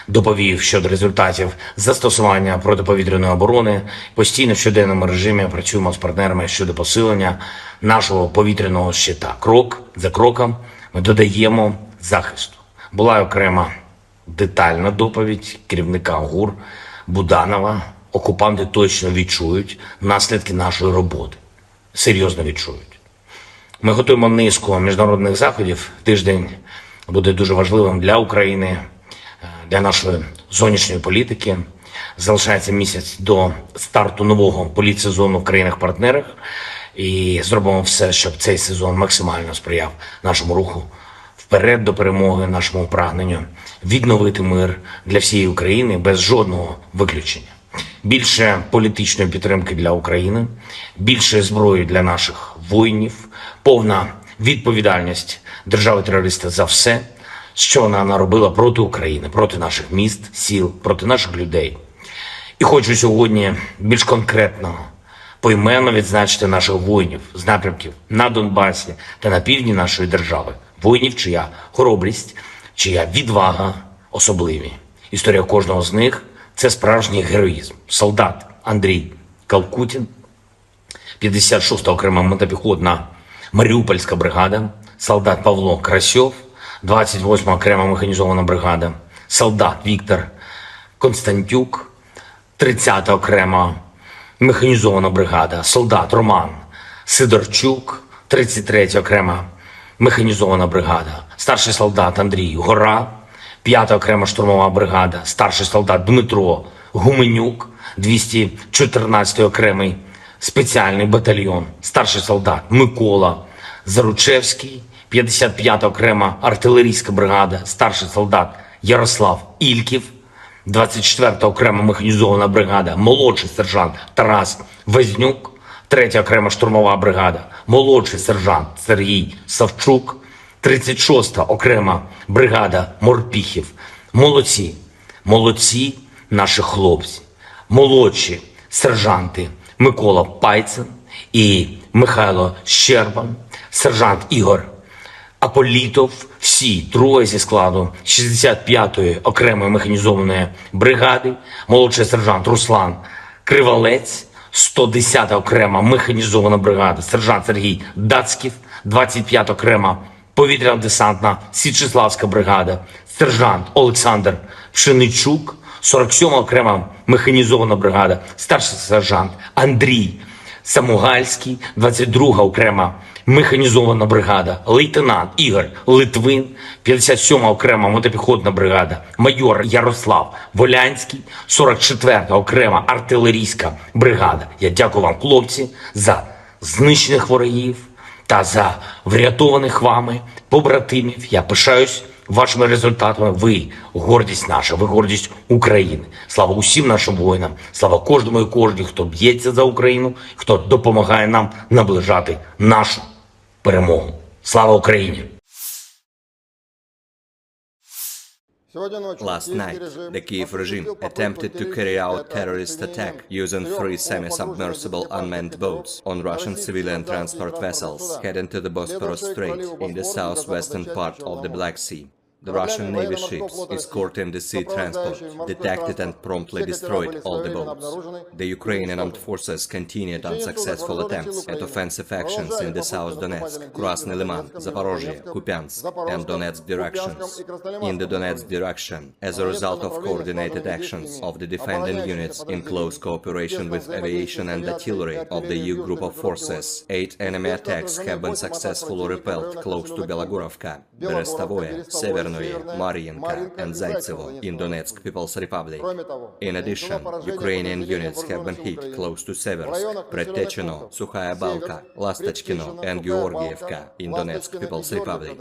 доповів щодо результатів застосування протиповітряної оборони. Постійно в щоденному режимі працюємо з партнерами щодо посилення нашого повітряного щита. Крок за кроком ми додаємо захисту. Була окрема детальна доповідь керівника ГУР Буданова. Окупанти точно відчують наслідки нашої роботи. Серйозно відчують. Ми готуємо низку міжнародних заходів. Тиждень буде дуже важливим для України, для нашої зовнішньої політики. Залишається місяць до старту нового політсезону в країнах-партнерах. І зробимо все, щоб цей сезон максимально сприяв нашому руху вперед до перемоги, нашому прагненню відновити мир для всієї України без жодного виключення. Більше політичної підтримки для України, більше зброї для наших воїнів, повна відповідальність держави-терориста за все, що вона наробила проти України, проти наших міст, сіл, проти наших людей. І хочу сьогодні більш конкретно, поіменно відзначити наших воїнів з напрямків на Донбасі та на півдні нашої держави. Воїнів, чия хоробрість, чия відвага особливі. Історія кожного з них – це справжній героїзм. Солдат Андрій Калкутін, 56-та окрема мотопіхотна Маріупольська бригада, солдат Павло Красьов, 28-ма окрема механізована бригада, солдат Віктор Константюк, 30-та окрема механізована бригада, солдат Роман Сидорчук, 33-я окрема механізована бригада, старший солдат Андрій Гора, 5-та окрема штурмова бригада, старший солдат Дмитро Гуменюк, 214-й окремий спеціальний батальйон, старший солдат Микола Заручевський, 55-та окрема артилерійська бригада, старший солдат Ярослав Ільків, 24-та окрема механізована бригада, молодший сержант Тарас Везнюк, 3-я окрема штурмова бригада, молодший сержант Сергій Савчук, 36-та окрема бригада морпіхів. Молодці, молодці наші хлопці, молодші сержанти Микола Пайцин і Михайло Щербан, сержант Ігор Аполітов, всі троє зі складу 65-ї окремої механізованої бригади, молодший сержант Руслан Кривалець, 110-та окрема механізована бригада, сержант Сергій Дацьків, 25-та окрема повітряно-десантна Січеславська бригада, сержант Олександр Пшеничук, 47-та окрема механізована бригада, старший сержант Андрій Самугальський, 22-га окрема механізована бригада, лейтенант Ігор Литвин, 57-ма окрема мотопіхотна бригада, майор Ярослав Волянський, 44-та окрема артилерійська бригада. Я дякую вам, хлопці, за знищених ворогів та за врятованих вами побратимів. Я пишаюсь вашими результатами. Ви гордість наша, ви гордість України. Слава усім нашим воїнам, слава кожному і кожній, хто б'ється за Україну, хто допомагає нам наближати нашу перемогу. Слава Україні! Last night, the Kyiv regime attempted to carry out terrorist attack using 3 semi-submersible unmanned boats on Russian civilian transport vessels heading to the Bosporus Strait in the southwestern part of the Black Sea. The Russian Navy ships escorting the sea transport detected and promptly destroyed all the boats. The Ukrainian armed forces continued unsuccessful attempts at offensive actions in the South Donetsk, Krasny Liman, Zaporozhye, Kupiansk, and Donetsk directions. In the Donetsk direction, as a result of coordinated actions of the defending units in close cooperation with aviation and artillery of the EU group of forces, 8 enemy attacks have been successfully repelled close to Belogorovka, Berestovoye, Severnoye, Mariinka, and Zaitsevo in Donetsk People's Republic. In addition, Ukrainian units have been hit close to Seversk, Predtechino, Sukhaya Balka, Lastachkino, and Georgievka in Donetsk People's Republic.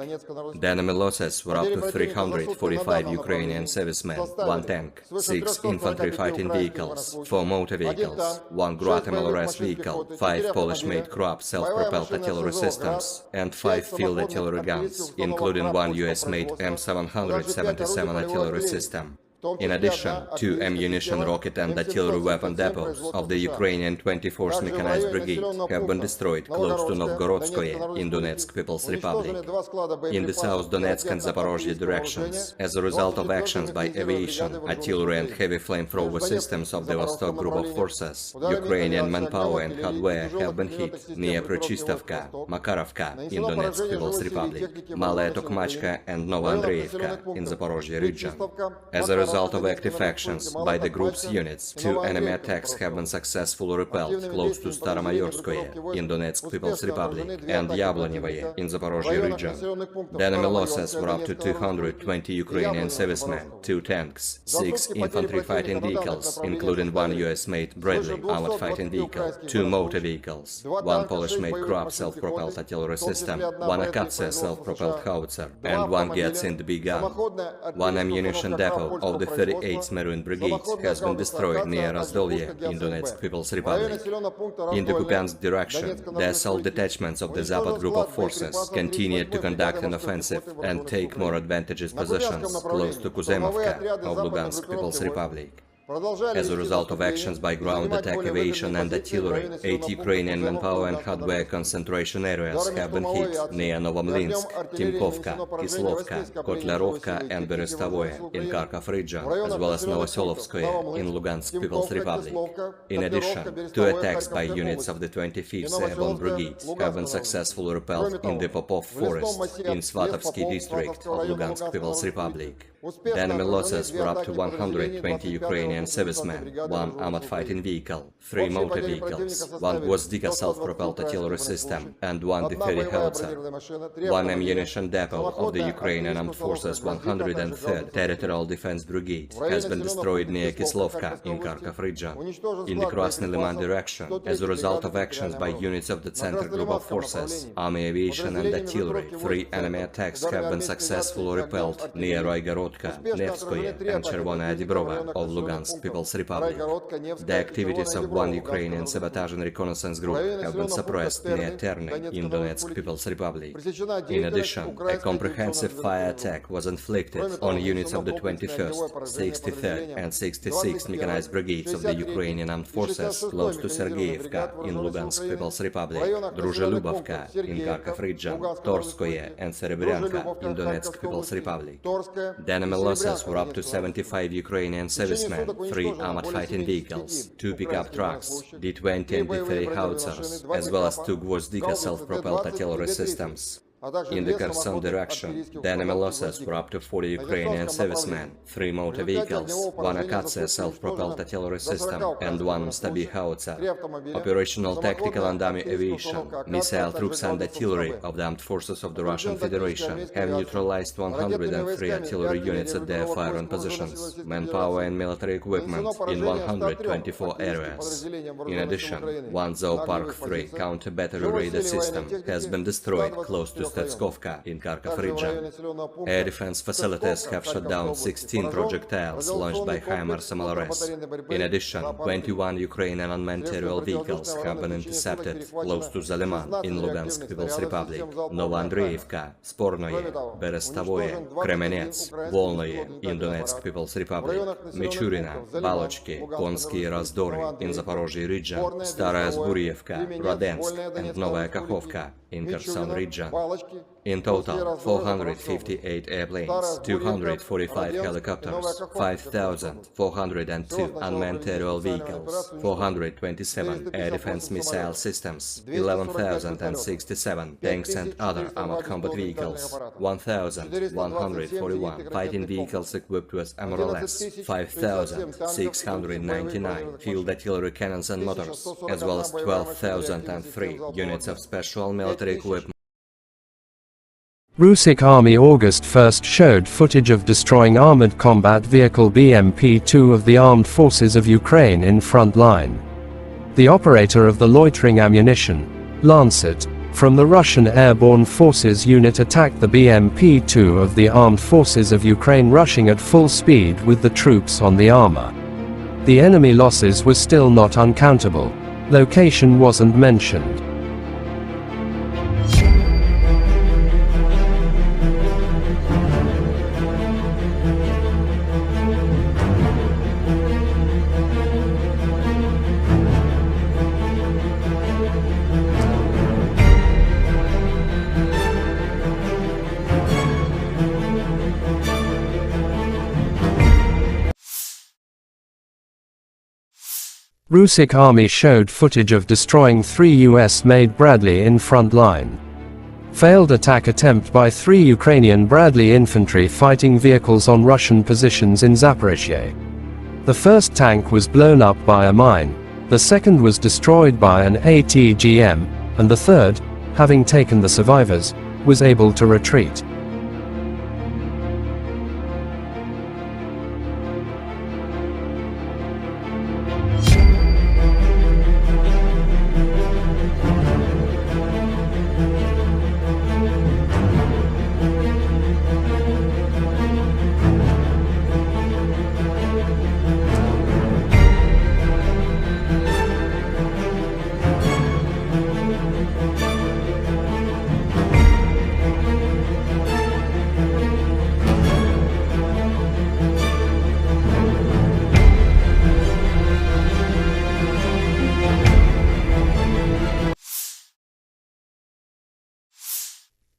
The enemy losses were up to 345 Ukrainian servicemen, 1 tank, 6 infantry fighting vehicles, 4 motor vehicles, 1 Guatemala-RS vehicle, 5 Polish-made Krupp self-propelled artillery systems, and 5 field artillery guns, including 1 US-made M777 artillery system. In addition, 2 ammunition, rocket and artillery weapon depots of the Ukrainian 24th Mechanized Brigade have been destroyed close to Novgorodskoye in Donetsk People's Republic. In the South Donetsk and Zaporozhye directions, as a result of actions by aviation, artillery and heavy flamethrower systems of the Vostok Group of Forces, Ukrainian manpower and hardware have been hit near Prochistovka, Makarovka in Donetsk People's Republic, Malaya Tokmachka and Novoandreevka in Zaporozhye region. As a result of active actions by the group's units, 2 enemy attacks have been successfully repelled close to Staromayorskoye in Donetsk People's Republic and Yablonyevoye in Zaporozhye region. The enemy losses were up to 220 Ukrainian servicemen, 2 tanks, 6 infantry fighting vehicles, including 1 US-made Bradley armored fighting vehicle, 2 motor vehicles, 1 Polish-made Krupp self-propelled artillery system, 1 Akatsia self-propelled howitzer, and 1 Gyatsind B gun. 1 ammunition depot of the 38th Marine Brigade has been destroyed near Razdolye in Donetsk People's Republic. In the Kupiansk direction, the assault detachments of the Zapad Group of Forces continued to conduct an offensive and take more advantageous positions close to Kuzemovka of Lugansk People's Republic. As a result of actions by ground attack aviation and artillery, 8 Ukrainian manpower and hardware concentration areas have been hit near Novomlinsk, Timkovka, Kislovka, Kotlerovka and Berestovoye in Kharkov region, as well as Novoselovskoye in Lugansk People's Republic. In addition, 2 attacks by units of the 25th Airborne Brigade have been successfully repelled in the Popov Forest in Svatovsky district of Lugansk People's Republic. The enemy losses were up to 120 Ukrainian servicemen, 1 armored fighting vehicle, 3 motor vehicles, 1 Gvozdika self-propelled artillery system, and 1 D-30 howitzer. 1 ammunition depot of the Ukrainian Armed Forces 103rd Territorial Defense Brigade has been destroyed near Kislovka in Kharkov region. In the Krasny Liman direction, as a result of actions by units of the Center Group of Forces, Army Aviation and Artillery, 3 enemy attacks have been successfully repelled near Roygorod Perevodka, Nevskoye, and Chervonaya Dibrova of Lugansk People's Republic. The activities of one Ukrainian sabotage and reconnaissance group have been suppressed near Terney in Donetsk People's Republic. In addition, a comprehensive fire attack was inflicted on units of the 21st, 63rd and 66th Mechanized Brigades of the Ukrainian Armed Forces close to Sergeyevka in Lugansk People's Republic, Druzhelubovka in Kharkov region, Torskoye and Serebryanka in Donetsk People's Republic. The enemy losses were up to 75 Ukrainian servicemen, 3 armored fighting vehicles, 2 pickup trucks, D-20 and D-30 howitzers, as well as 2 Gvozdika self-propelled artillery systems. In the Kherson direction, the enemy losses were up to 40 Ukrainian servicemen, 3 motor vehicles, 1 Akatsiya self-propelled artillery system, and 1 Stabi howitzer. Operational, tactical and army aviation, missile troops and artillery of the armed forces of the Russian Federation have neutralized 103 artillery units at their firing positions, manpower and military equipment in 124 areas. In addition, 1 Zoopark 3 counter-battery radar system has been destroyed close to Stetskovka in Kharkov region. Air defense facilities have shot down 16 projectiles launched by HIMARS MLRS. In addition, 21 Ukrainian unmanned aerial vehicles have been intercepted close to Zaliman in Lugansk People's Republic, Novoandreevka, Spornoye, Berestavoye, Kremenets, Volnoye in Donetsk People's Republic, Michurina, Balochki, Konsky Razdory in Zaporozhye region, Staraya Zburievka, Radensk and Novaya Kakhovka in Kherson region. In total, 458 airplanes, 245 helicopters, 5,402 unmanned aerial vehicles, 427 air defense missile systems, 11,067 tanks and other armored combat vehicles, 1,141 fighting vehicles equipped with MRLS, 5,699 field artillery cannons and motors, as well as 12,003 units of special military equipment. Russian Army August 1st showed footage of destroying armored combat vehicle BMP-2 of the Armed Forces of Ukraine in front line. The operator of the loitering ammunition, Lancet, from the Russian Airborne Forces unit attacked the BMP-2 of the Armed Forces of Ukraine rushing at full speed with the troops on the armor. The enemy losses were still not uncountable. Location wasn't mentioned. Russian Army showed footage of destroying 3 US-made Bradley in front line. Failed attack attempt by 3 Ukrainian Bradley infantry fighting vehicles on Russian positions in Zaporizhye. The first tank was blown up by a mine, the second was destroyed by an ATGM, and the third, having taken the survivors, was able to retreat.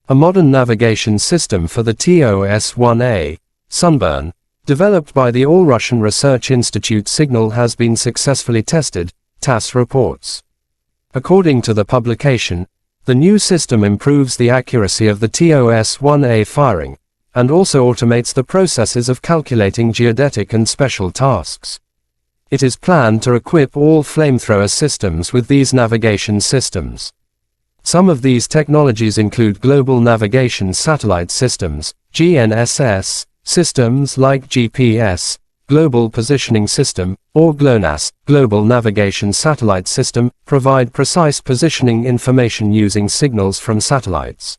A modern navigation system for the TOS-1A, Sunburn, developed by the All-Russian Research Institute Signal has been successfully tested, TASS reports. According to the publication, the new system improves the accuracy of the TOS-1A firing, and also automates the processes of calculating geodetic and special tasks. It is planned to equip all flamethrower systems with these navigation systems. Some of these technologies include Global Navigation Satellite Systems, GNSS, systems like GPS, Global Positioning System, or GLONASS, Global Navigation Satellite System, provide precise positioning information using signals from satellites.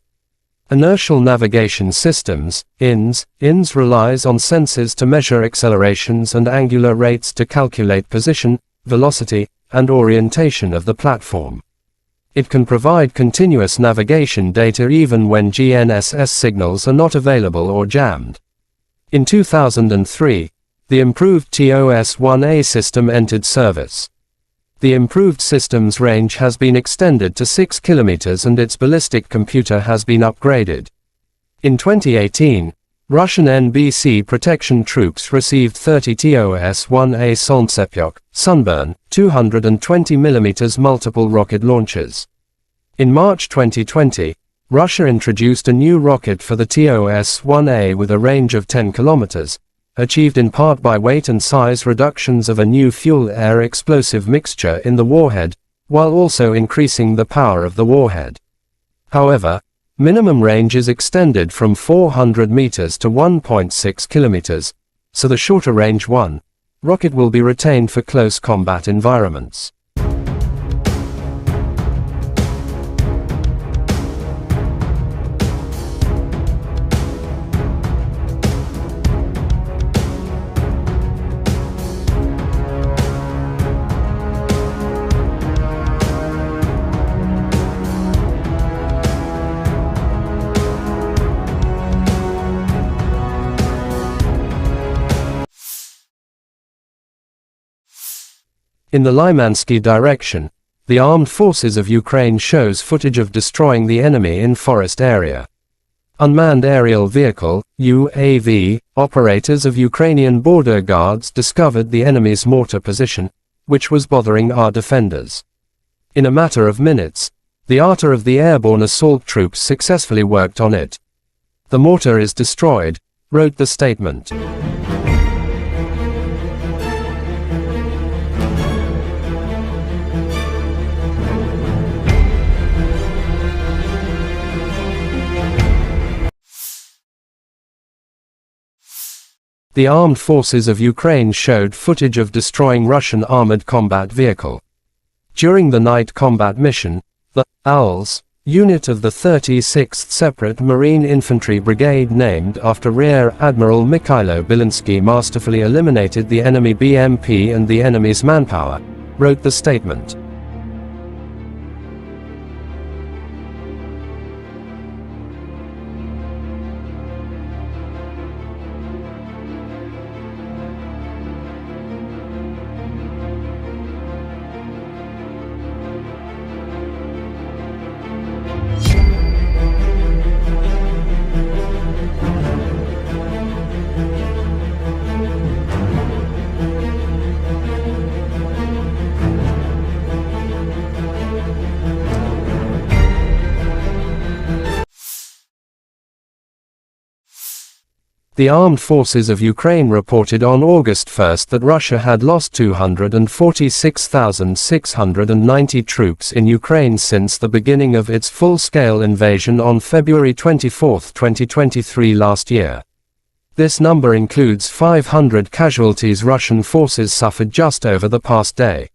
Inertial navigation systems, INS relies on sensors to measure accelerations and angular rates to calculate position, velocity, and orientation of the platform. It can provide continuous navigation data even when GNSS signals are not available or jammed. In 2003, the improved TOS-1A system entered service. The improved system's range has been extended to 6 kilometers and its ballistic computer has been upgraded. In 2018, Russian NBC protection troops received 30 TOS-1A Solntsepyok, Sunburn, 220mm multiple rocket launchers. In March 2020, Russia introduced a new rocket for the TOS-1A with a range of 10 kilometers, achieved in part by weight and size reductions of a new fuel-air explosive mixture in the warhead, while also increasing the power of the warhead. However, minimum range is extended from 400 meters to 1.6 kilometers, so the shorter range rocket will be retained for close combat environments. In the Lymansky direction, the armed forces of Ukraine shows footage of destroying the enemy in forest area. Unmanned aerial vehicle, UAV, operators of Ukrainian Border Guards discovered the enemy's mortar position, which was bothering our defenders. In a matter of minutes, the artillery of the airborne assault troops successfully worked on it. The mortar is destroyed, wrote the statement. The armed forces of Ukraine showed footage of destroying Russian armored combat vehicle. During the night combat mission, the Owls unit of the 36th Separate Marine Infantry Brigade, named after Rear Admiral Mikhailo Zelenskiy, masterfully eliminated the enemy BMP and the enemy's manpower, wrote the statement. The armed forces of Ukraine reported on August 1 that Russia had lost 246,690 troops in Ukraine since the beginning of its full-scale invasion on February 24, 2023 last year. This number includes 500 casualties Russian forces suffered just over the past day.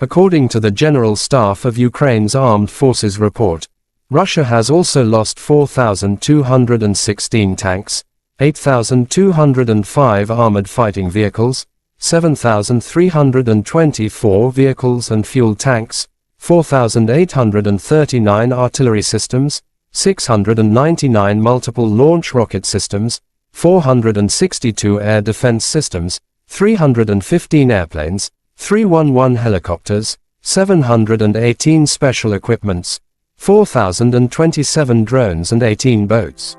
According to the General Staff of Ukraine's Armed Forces report, Russia has also lost 4,216 tanks, 8,205 armored fighting vehicles, 7,324 vehicles and fuel tanks, 4,839 artillery systems, 699 multiple launch rocket systems, 462 air defense systems, 315 airplanes, 311 helicopters, 718 special equipments, 4,027 drones and 18 boats.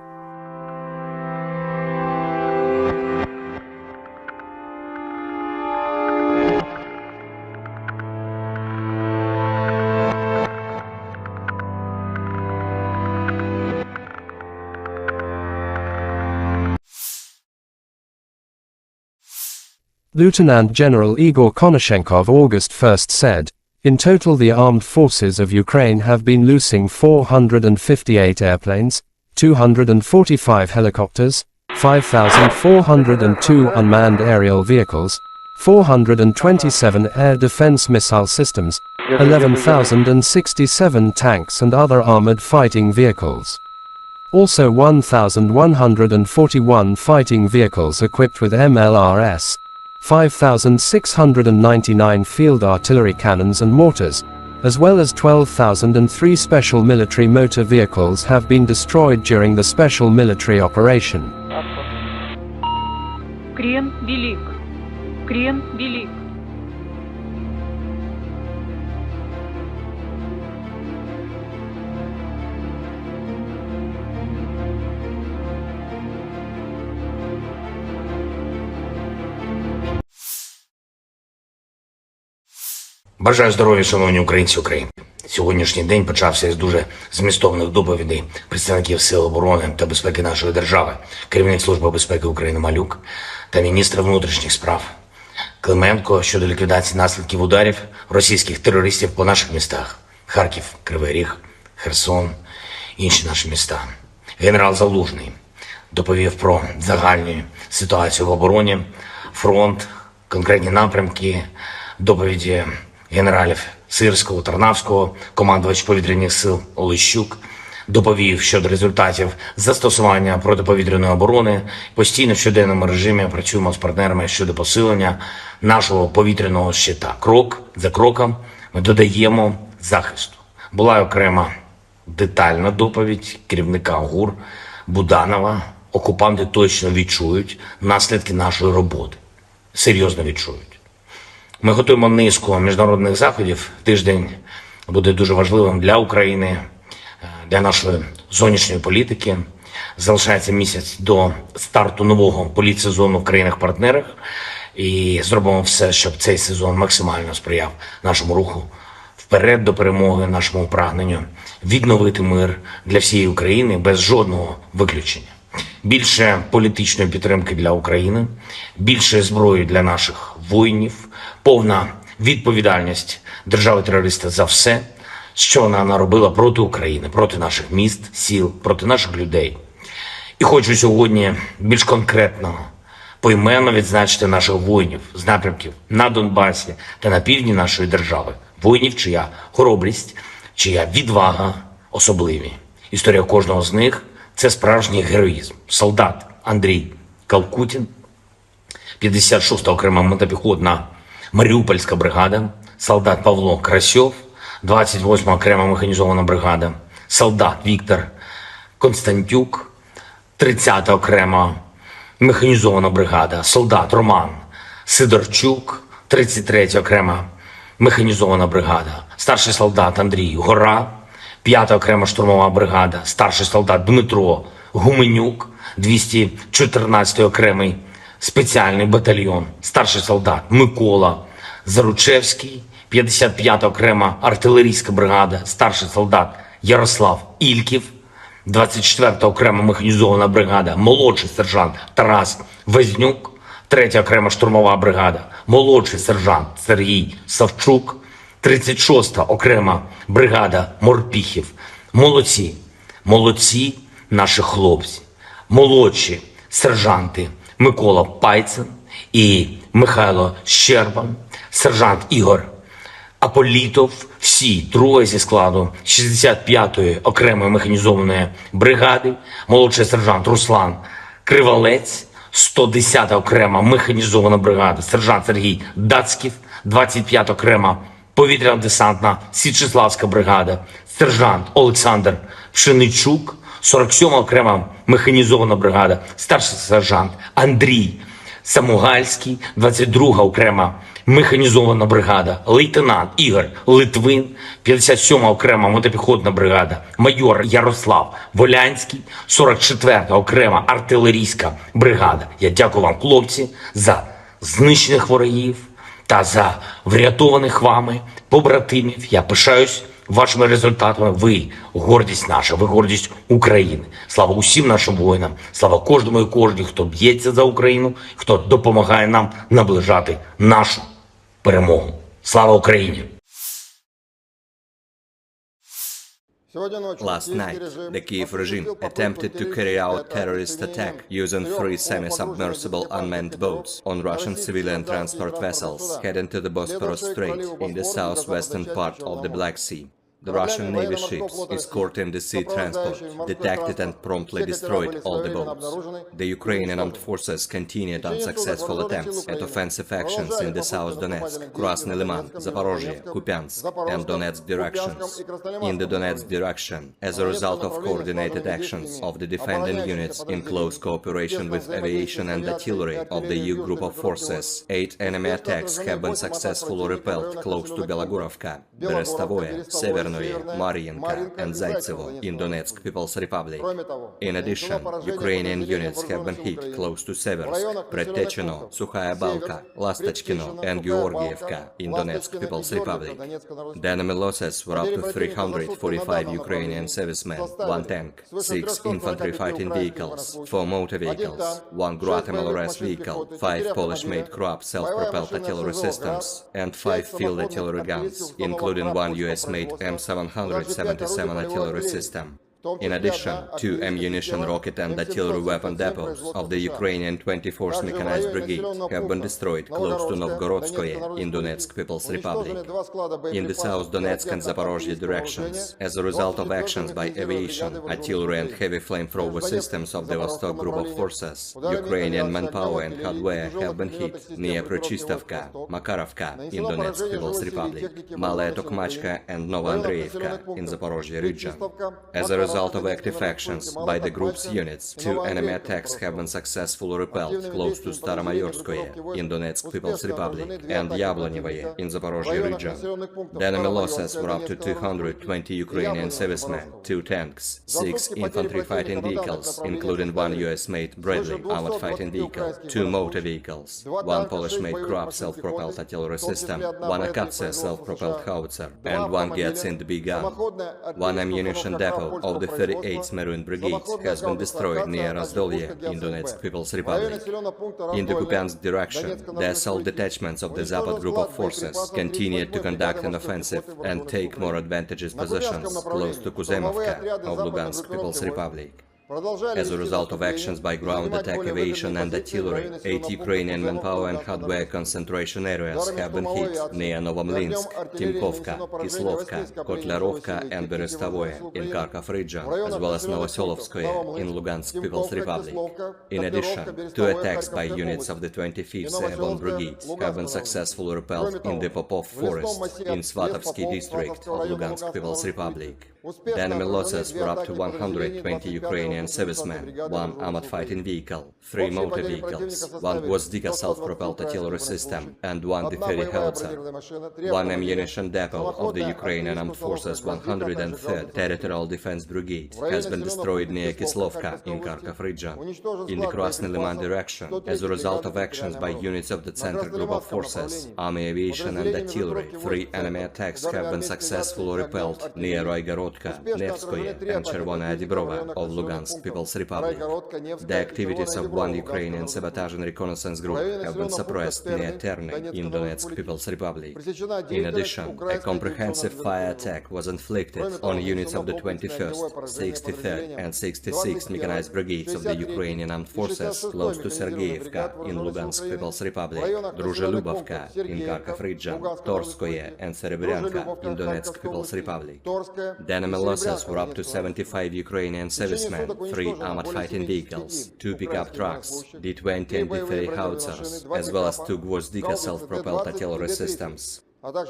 Lieutenant General Igor Konashenkov August 1 said, "In total the armed forces of Ukraine have been losing 458 airplanes, 245 helicopters, 5,402 unmanned aerial vehicles, 427 air defense missile systems, 11,067 tanks and other armored fighting vehicles. Also 1,141 fighting vehicles equipped with MLRS, 5,699 field artillery cannons and mortars, as well as 12,003 special military motor vehicles have been destroyed during the special military operation. Крен велик. Крен велик. Бажаю здоров'я, шановні українці України. Сьогоднішній день почався із дуже змістовних доповідей представників Сил оборони та безпеки нашої держави, керівник Служби безпеки України Малюк та міністр внутрішніх справ Клименко щодо ліквідації наслідків ударів російських терористів по наших містах – Харків, Кривий Ріг, Херсон, інші наші міста. Генерал Залужний доповів про загальну ситуацію в обороні, фронт, конкретні напрямки, доповіді генералів Сирського, Тарнавського, командувач повітряних сил Олещук, доповів щодо результатів застосування протиповітряної оборони. Постійно в щоденному режимі працюємо з партнерами щодо посилення нашого повітряного щита. Крок за кроком ми додаємо захисту. Була окрема детальна доповідь керівника ГУР Буданова. Окупанти точно відчують наслідки нашої роботи. Серйозно відчують. Ми готуємо низку міжнародних заходів. Тиждень буде дуже важливим для України, для нашої зовнішньої політики. Залишається місяць до старту нового політсезону в країнах-партнерах. І зробимо все, щоб цей сезон максимально сприяв нашому руху вперед до перемоги, нашому прагненню відновити мир для всієї України без жодного виключення. Більше політичної підтримки для України, більше зброї для наших воїнів, повна відповідальність держави-терориста за все, що вона наробила проти України, проти наших міст, сіл, проти наших людей. І хочу сьогодні більш конкретно, поіменно відзначити наших воїнів з напрямків на Донбасі та на півдні нашої держави. Воїнів, чия хоробрість, чия відвага особливі. Історія кожного з них – це справжній героїзм. Солдат Андрій Калкутін, 56-та окрема мотопіхотна Маріупольська бригада, солдат Павло Красьов, 28-ма окрема механізована бригада, солдат Віктор Константюк, 30-та окрема механізована бригада, солдат Роман Сидорчук, 33-я окрема механізована бригада, старший солдат Андрій Гора, 5-та окрема штурмова бригада, старший солдат Дмитро Гуменюк, 214-й окремий спеціальний батальйон, старший солдат Микола Заручевський, 55-та окрема артилерійська бригада, старший солдат Ярослав Ільків, 24-та окрема механізована бригада, молодший сержант Тарас Вознюк, 3-я окрема штурмова бригада, молодший сержант Сергій Савчук, 36-та окрема бригада Морпіхів. Молодці, молодці наші хлопці, молодші сержанти Микола Пайцин і Михайло Щербан, сержант Ігор Аполітов, всі троє зі складу 65-ї окремої механізованої бригади, молодший сержант Руслан Кривалець, 110-та окрема механізована бригада, сержант Сергій Дацьків, 25-та окрема повітряно-десантна Січеславська бригада, сержант Олександр Пшеничук, 47-ма окрема механізована бригада, старший сержант Андрій Самугальський, 22-га окрема механізована бригада, лейтенант Ігор Литвин, 57-ма окрема мотопіхотна бригада, майор Ярослав Волянський, 44-та окрема артилерійська бригада. Я дякую вам, хлопці, за знищених ворогів та за врятованих вами побратимів. Я пишаюсь вашими результатами. Ви гордість наша, ви гордість України. Слава усім нашим воїнам, слава кожному і кожній, хто б'ється за Україну, хто допомагає нам наближати нашу перемогу. Слава Україні! Last night, the Kyiv regime attempted to carry out terrorist attack using 3 semi-submersible unmanned boats on Russian civilian transport vessels heading to the Bosporus Strait in the southwestern part of the Black Sea. The Russian Navy ships escorting the sea transport detected and promptly destroyed all the boats. The Ukrainian armed forces continued unsuccessful attempts at offensive actions in the South Donetsk, Krasny Liman, Zaporozhye, Kupiansk, and Donetsk directions. In the Donetsk direction, as a result of coordinated actions of the defending units in close cooperation with aviation and artillery of the EU group of forces, 8 enemy attacks have been successfully repelled close to Belogorovka, Berestovoye, Severnoye, Mariinka, and Zaitsevo in Donetsk People's Republic. In addition, Ukrainian units have been hit close to Seversk, Predtechino, Sukhaya Balka, Lastachkino, and Georgievka in Donetsk People's Republic. The enemy losses were up to 345 Ukrainian servicemen, 1 tank, 6 infantry fighting vehicles, 4 motor vehicles, 1 Guatemala vehicle, 5 Polish-made Krupp self-propelled artillery systems, and 5 field artillery guns, including 1 US-made M777 artillery system. In addition, 2 ammunition, rocket and artillery weapon depots of the Ukrainian 24th Mechanized Brigade have been destroyed close to Novgorodskoye in Donetsk People's Republic. In the South Donetsk and Zaporozhye directions, as a result of actions by aviation, artillery and heavy flamethrower systems of the Vostok group of forces, Ukrainian manpower and hardware have been hit near Prochistovka, Makarovka in Donetsk People's Republic, Malaya Tokmachka and Novoandreevka in Zaporozhye region. As a result of active actions by the group's units, 2 enemy attacks have been successfully repelled close to Staromayorskoye in Donetsk People's Republic and Yablonyevoye in Zaporozhye region. The enemy losses were up to 220 Ukrainian servicemen, 2 tanks, 6 infantry fighting vehicles, including 1 US-made Bradley armored fighting vehicle, 2 motor vehicles, 1 Polish-made Krupp self-propelled artillery system, 1 Akatsia self-propelled howitzer, and 1 Gyatsind B gun. 1 ammunition depot of the 38th Maroon Brigade has been destroyed near Razdolye in Donetsk People's Republic. In the Kupiansk direction, the assault detachments of the Zapad group of forces continued to conduct an offensive and take more advantageous positions close to Kuzemovka of Lugansk People's Republic. As a result of actions by ground attack aviation and artillery, 8 Ukrainian manpower and hardware concentration areas have been hit near Novomlinsk, Timkovka, Kislovka, Kotlarovka and Berestovoye in Kharkov region, as well as Novoselovskoye in Lugansk People's Republic. In addition, 2 attacks by units of the 25th Airborne Brigade have been successfully repelled in the Popov Forest in Svatovsky district of Lugansk People's Republic. The enemy losses were up to 120 Ukrainian servicemen, 1 armored fighting vehicle, 3 motor vehicles, 1 Gvozdika self-propelled artillery system, and 1 D-30 howitzer. 1 ammunition depot of the Ukrainian Armed Forces 103rd Territorial Defense Brigade has been destroyed near Kislovka in Kharkov region. In the Krasny Liman direction, as a result of actions by units of the Center Group of Forces, Army Aviation and Artillery, 3 enemy attacks have been successfully repelled near Roygorodka, Nevskoye and Chervonaya Dibrova of Lugansk People's Republic. The activities of 1 Ukrainian sabotage and reconnaissance group have been suppressed near Terny in Donetsk People's Republic. In addition, a comprehensive fire attack was inflicted on units of the 21st, 63rd and 66th Mechanized Brigades of the Ukrainian Armed Forces close to Sergeyevka in Lugansk People's Republic, Druzhelubovka in Kharkov region, Torskoye and Serebryanka in Donetsk People's Republic. The enemy losses were up to 75 Ukrainian servicemen, 3 armored fighting vehicles, 2 pickup trucks, D-20 and D-30 howitzers, as well as 2 Gvozdika self-propelled artillery systems.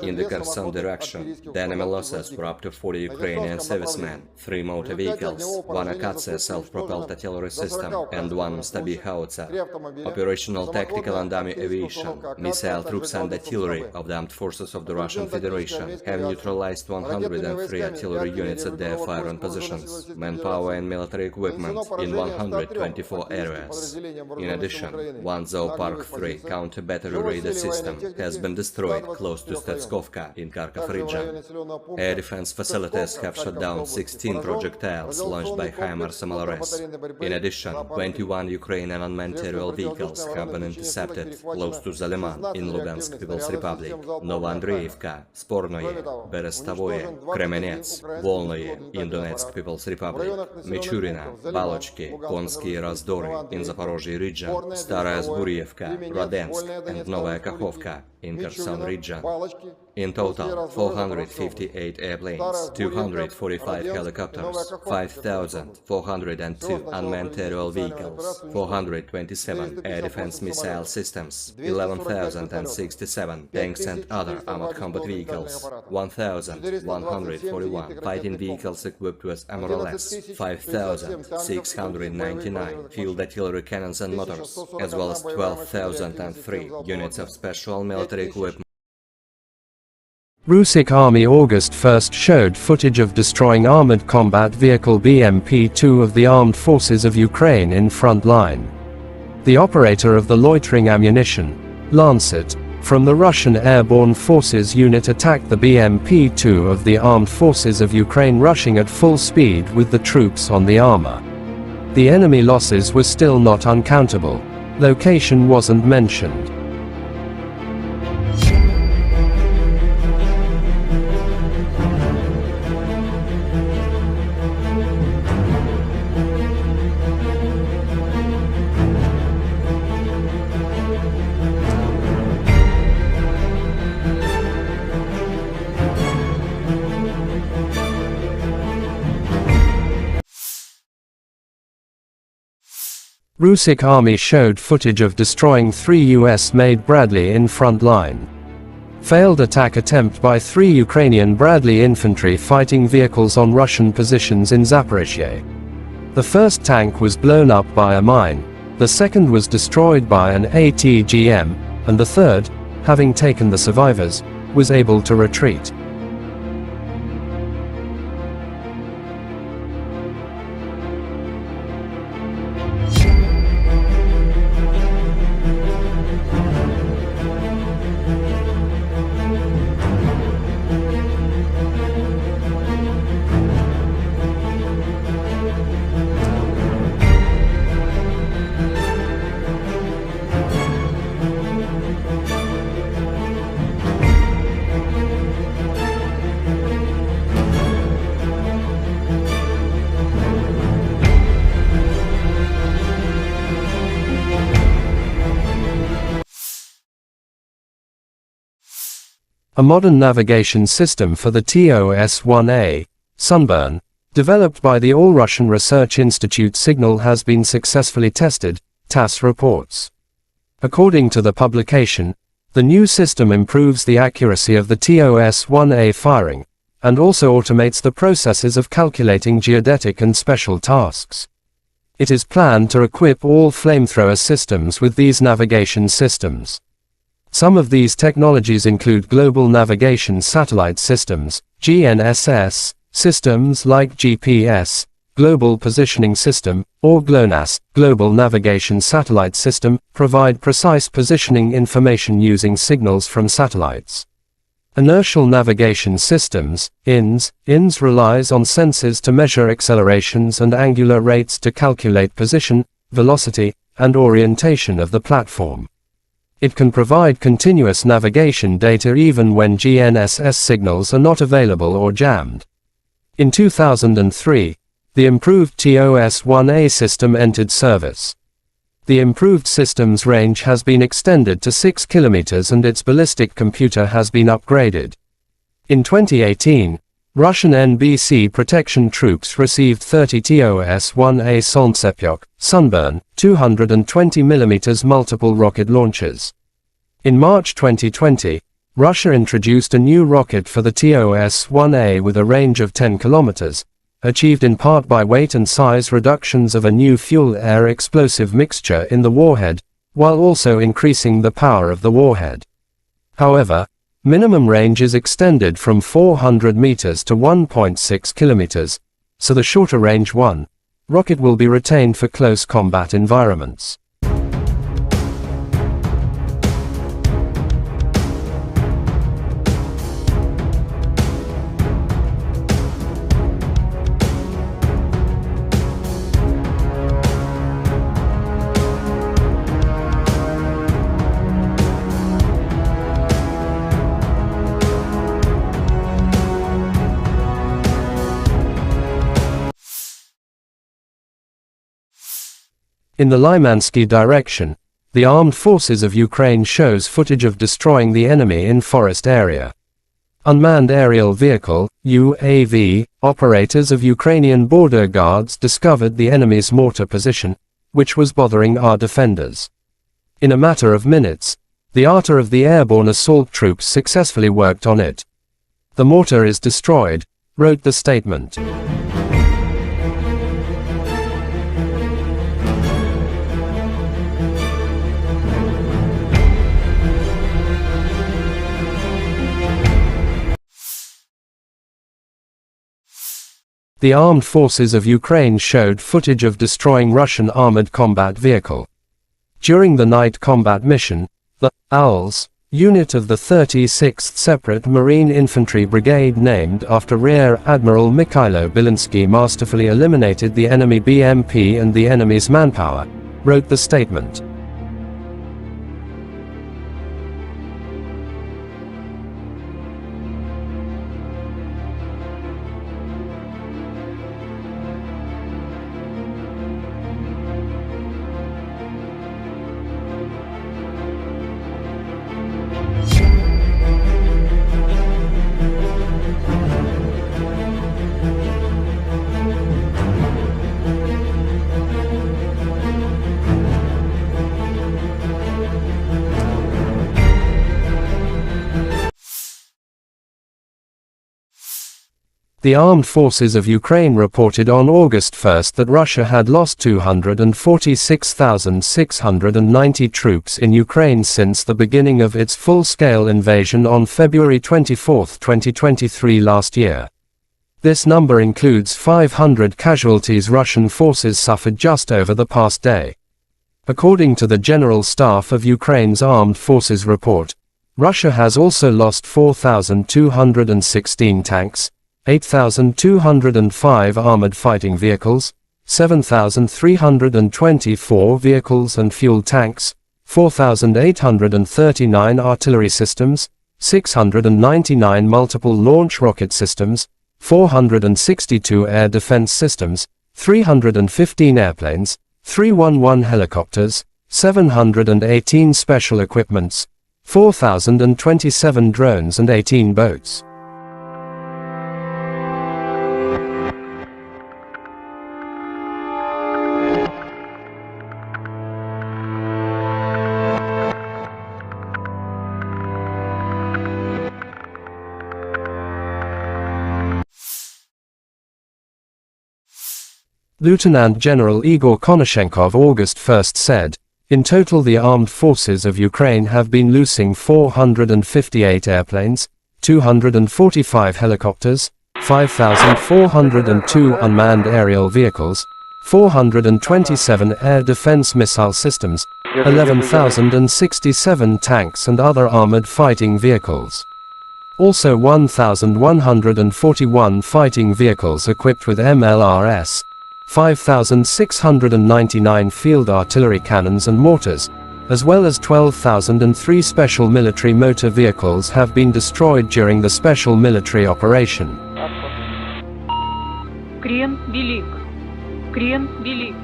In the Kherson direction, the enemy losses were up to 40 Ukrainian servicemen, 3 motor vehicles, 1 Akatsia self-propelled artillery system, and 1 Stabi howitzer. Operational, tactical and army aviation, missile troops and artillery of the armed forces of the Russian Federation have neutralized 103 artillery units at their firing positions, manpower and military equipment in 124 areas. In addition, 1 Zoopark 3 counter-battery radar system has been destroyed close to Stetskovka in Kharkov region. Air defense facilities have shot down 16 projectiles launched by HIMARS MLRS. In addition, 21 Ukrainian unmanned aerial vehicles have been intercepted close to Zaliman in Lugansk People's Republic, Novoandreevka, Spornoye, Berestovoye, Kremenets, Volnoye in Donetsk People's Republic, Michurina, Balochki, Konsky Razdory in Zaporozhye region, Staraya Zburievka, Radensk and Novaya Kakhovka in Kherson region. In total, 458 airplanes, 245 helicopters, 5,402 unmanned aerial vehicles, 427 air defense missile systems, 11,067 tanks and other armored combat vehicles, 1,141 fighting vehicles equipped with MRLS, 5,699 field artillery cannons and motors, as well as 12,003 units of special military equipment. Russian Army August 1st showed footage of destroying armored combat vehicle BMP-2 of the Armed Forces of Ukraine in front line. The operator of the loitering ammunition, Lancet, from the Russian Airborne Forces unit attacked the BMP-2 of the Armed Forces of Ukraine rushing at full speed with the troops on the armor. The enemy losses were still not uncountable. Location wasn't mentioned. Russian Army showed footage of destroying 3 US-made Bradley in front line. Failed attack attempt by 3 Ukrainian Bradley infantry fighting vehicles on Russian positions in Zaporizhzhia. The first tank was blown up by a mine, the second was destroyed by an ATGM, and the third, having taken the survivors, was able to retreat. A modern navigation system for the TOS-1A, Sunburn, developed by the All-Russian Research Institute Signal has been successfully tested, TASS reports. According to the publication, the new system improves the accuracy of the TOS-1A firing, and also automates the processes of calculating geodetic and special tasks. It is planned to equip all flamethrower systems with these navigation systems. Some of these technologies include Global Navigation Satellite Systems, GNSS, systems like GPS, Global Positioning System, or GLONASS, Global Navigation Satellite System, provide precise positioning information using signals from satellites. Inertial Navigation Systems, INS relies on sensors to measure accelerations and angular rates to calculate position, velocity, and orientation of the platform. It can provide continuous navigation data even when GNSS signals are not available or jammed. In 2003, the improved TOS-1A system entered service. The improved system's range has been extended to 6 kilometers and its ballistic computer has been upgraded. In 2018, Russian NBC protection troops received 30 TOS-1A Solntsepyok, Sunburn, 220mm multiple rocket launchers. In March 2020, Russia introduced a new rocket for the TOS-1A with a range of 10 kilometers, achieved in part by weight and size reductions of a new fuel-air explosive mixture in the warhead, while also increasing the power of the warhead. However, minimum range is extended from 400 meters to 1.6 kilometers, so the shorter range rocket will be retained for close combat environments. In the Lymansky direction, The armed forces of Ukraine shows footage of destroying the enemy in forest area. Unmanned aerial vehicle, UAV, operators of Ukrainian Border Guards discovered the enemy's mortar position, which was bothering our defenders. In a matter of minutes, the artillery of the airborne assault troops successfully worked on it. The mortar is destroyed, wrote the statement. The armed forces of Ukraine showed footage of destroying Russian armored combat vehicle. During the night combat mission, the Owls unit of the 36th Separate Marine Infantry Brigade, named after Rear Admiral Mikhailo Zelenskiy, masterfully eliminated the enemy BMP and the enemy's manpower, wrote the statement. The armed forces of Ukraine reported on August 1 that Russia had lost 246,690 troops in Ukraine since the beginning of its full-scale invasion on February 24, 2023 last year. This number includes 500 casualties Russian forces suffered just over the past day. According to the General Staff of Ukraine's Armed Forces report, Russia has also lost 4,216 tanks, 8,205 armored fighting vehicles, 7,324 vehicles and fuel tanks, 4,839 artillery systems, 699 multiple launch rocket systems, 462 air defense systems, 315 airplanes, 311 helicopters, 718 special equipments, 4,027 drones and 18 boats. Lieutenant General Igor Konashenkov August 1 said, "In total the armed forces of Ukraine have been losing 458 airplanes, 245 helicopters, 5,402 unmanned aerial vehicles, 427 air defense missile systems, 11,067 tanks and other armored fighting vehicles. Also 1,141 fighting vehicles equipped with MLRS, 5,699 field artillery cannons and mortars, as well as 12,003 special military motor vehicles have been destroyed during the special military operation." Крен велик. Крен велик.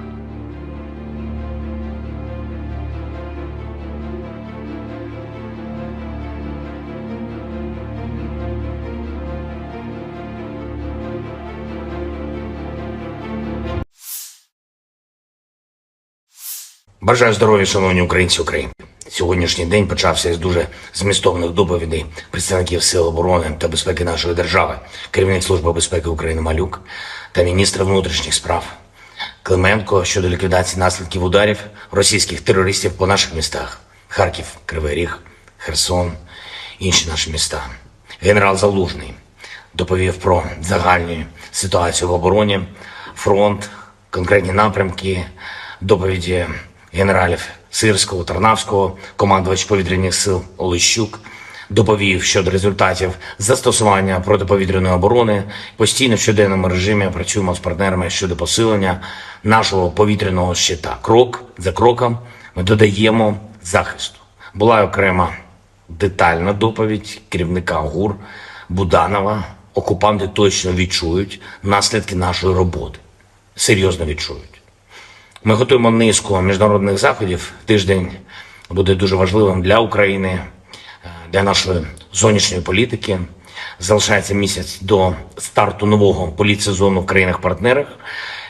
Бажаю здоров'я, шановні українці України. Сьогоднішній день почався із дуже змістовних доповідей представників Сил оборони та безпеки нашої держави, керівник Служби безпеки України Малюк та міністр внутрішніх справ Клименко щодо ліквідації наслідків ударів російських терористів по наших містах – Харків, Кривий Ріг, Херсон, інші наші міста. Генерал Залужний доповів про загальну ситуацію в обороні, фронт, конкретні напрямки, доповіді генералів Сирського, Тарнавського, командувач повітряних сил Олещук, доповів щодо результатів застосування протиповітряної оборони. Постійно в щоденному режимі працюємо з партнерами щодо посилення нашого повітряного щита. Крок за кроком ми додаємо захисту. Була окрема детальна доповідь керівника ГУР Буданова. Окупанти точно відчують наслідки нашої роботи. Серйозно відчують. Ми готуємо низку міжнародних заходів. Тиждень буде дуже важливим для України, для нашої зовнішньої політики. Залишається місяць до старту нового політсезону в країнах-партнерах.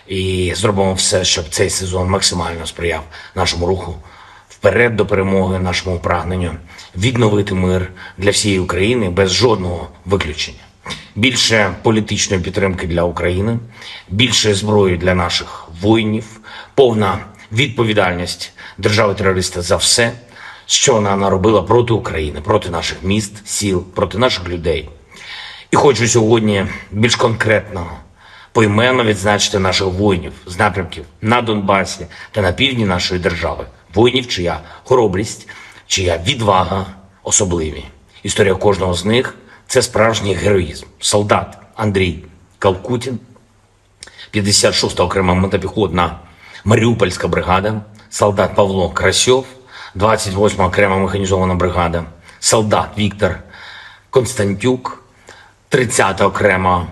І зробимо все, щоб цей сезон максимально сприяв нашому руху вперед до перемоги, нашому прагненню відновити мир для всієї України без жодного виключення. Більше політичної підтримки для України, більше зброї для наших воїнів, повна відповідальність держави-терориста за все, що вона наробила проти України, проти наших міст, сіл, проти наших людей. І хочу сьогодні більш конкретно, поіменно відзначити наших воїнів з напрямків на Донбасі та на півдні нашої держави. Воїнів, чия хоробрість, чия відвага особливі. Історія кожного з них – це справжній героїзм. Солдат Андрій Калкутін, 56-та окрема мотопіхотна Маріупольська бригада, солдат Павло Красьов, 28-ма окрема механізована бригада, солдат Віктор Константюк, 30-та окрема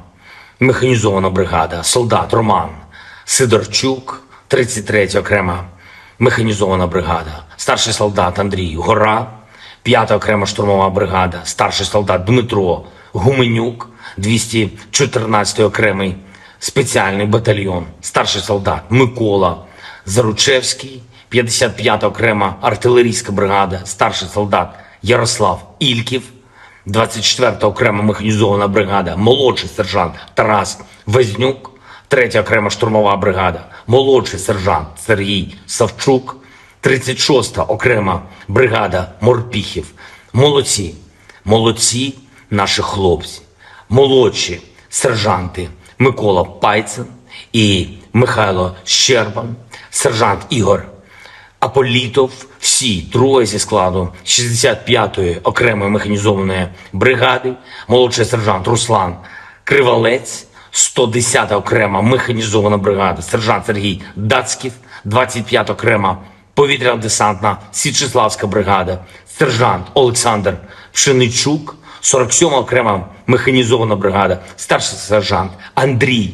механізована бригада, солдат Роман Сидорчук, 33-я окрема механізована бригада, старший солдат Андрій Гора, 5-та окрема штурмова бригада, старший солдат Дмитро Гуменюк, 214-й окремий спеціальний батальйон, старший солдат Микола Заручевський, 55-та окрема артилерійська бригада, старший солдат Ярослав Ільків, 24-та окрема механізована бригада, молодший сержант Тарас Везнюк, 3-я окрема штурмова бригада, молодший сержант Сергій Савчук, 36-та окрема бригада Морпіхів. Молодці, молодці наші хлопці, молодші сержанти Микола Пайцин і Михайло Щербан, сержант Ігор Аполітов, всі троє зі складу 65-ї окремої механізованої бригади, молодший сержант Руслан Кривалець, 110-та окрема механізована бригада, сержант Сергій Дацьків, 25-та окрема повітряно-десантна Січеславська бригада, сержант Олександр Пшеничук, 47-ма окрема механізована бригада, старший сержант Андрій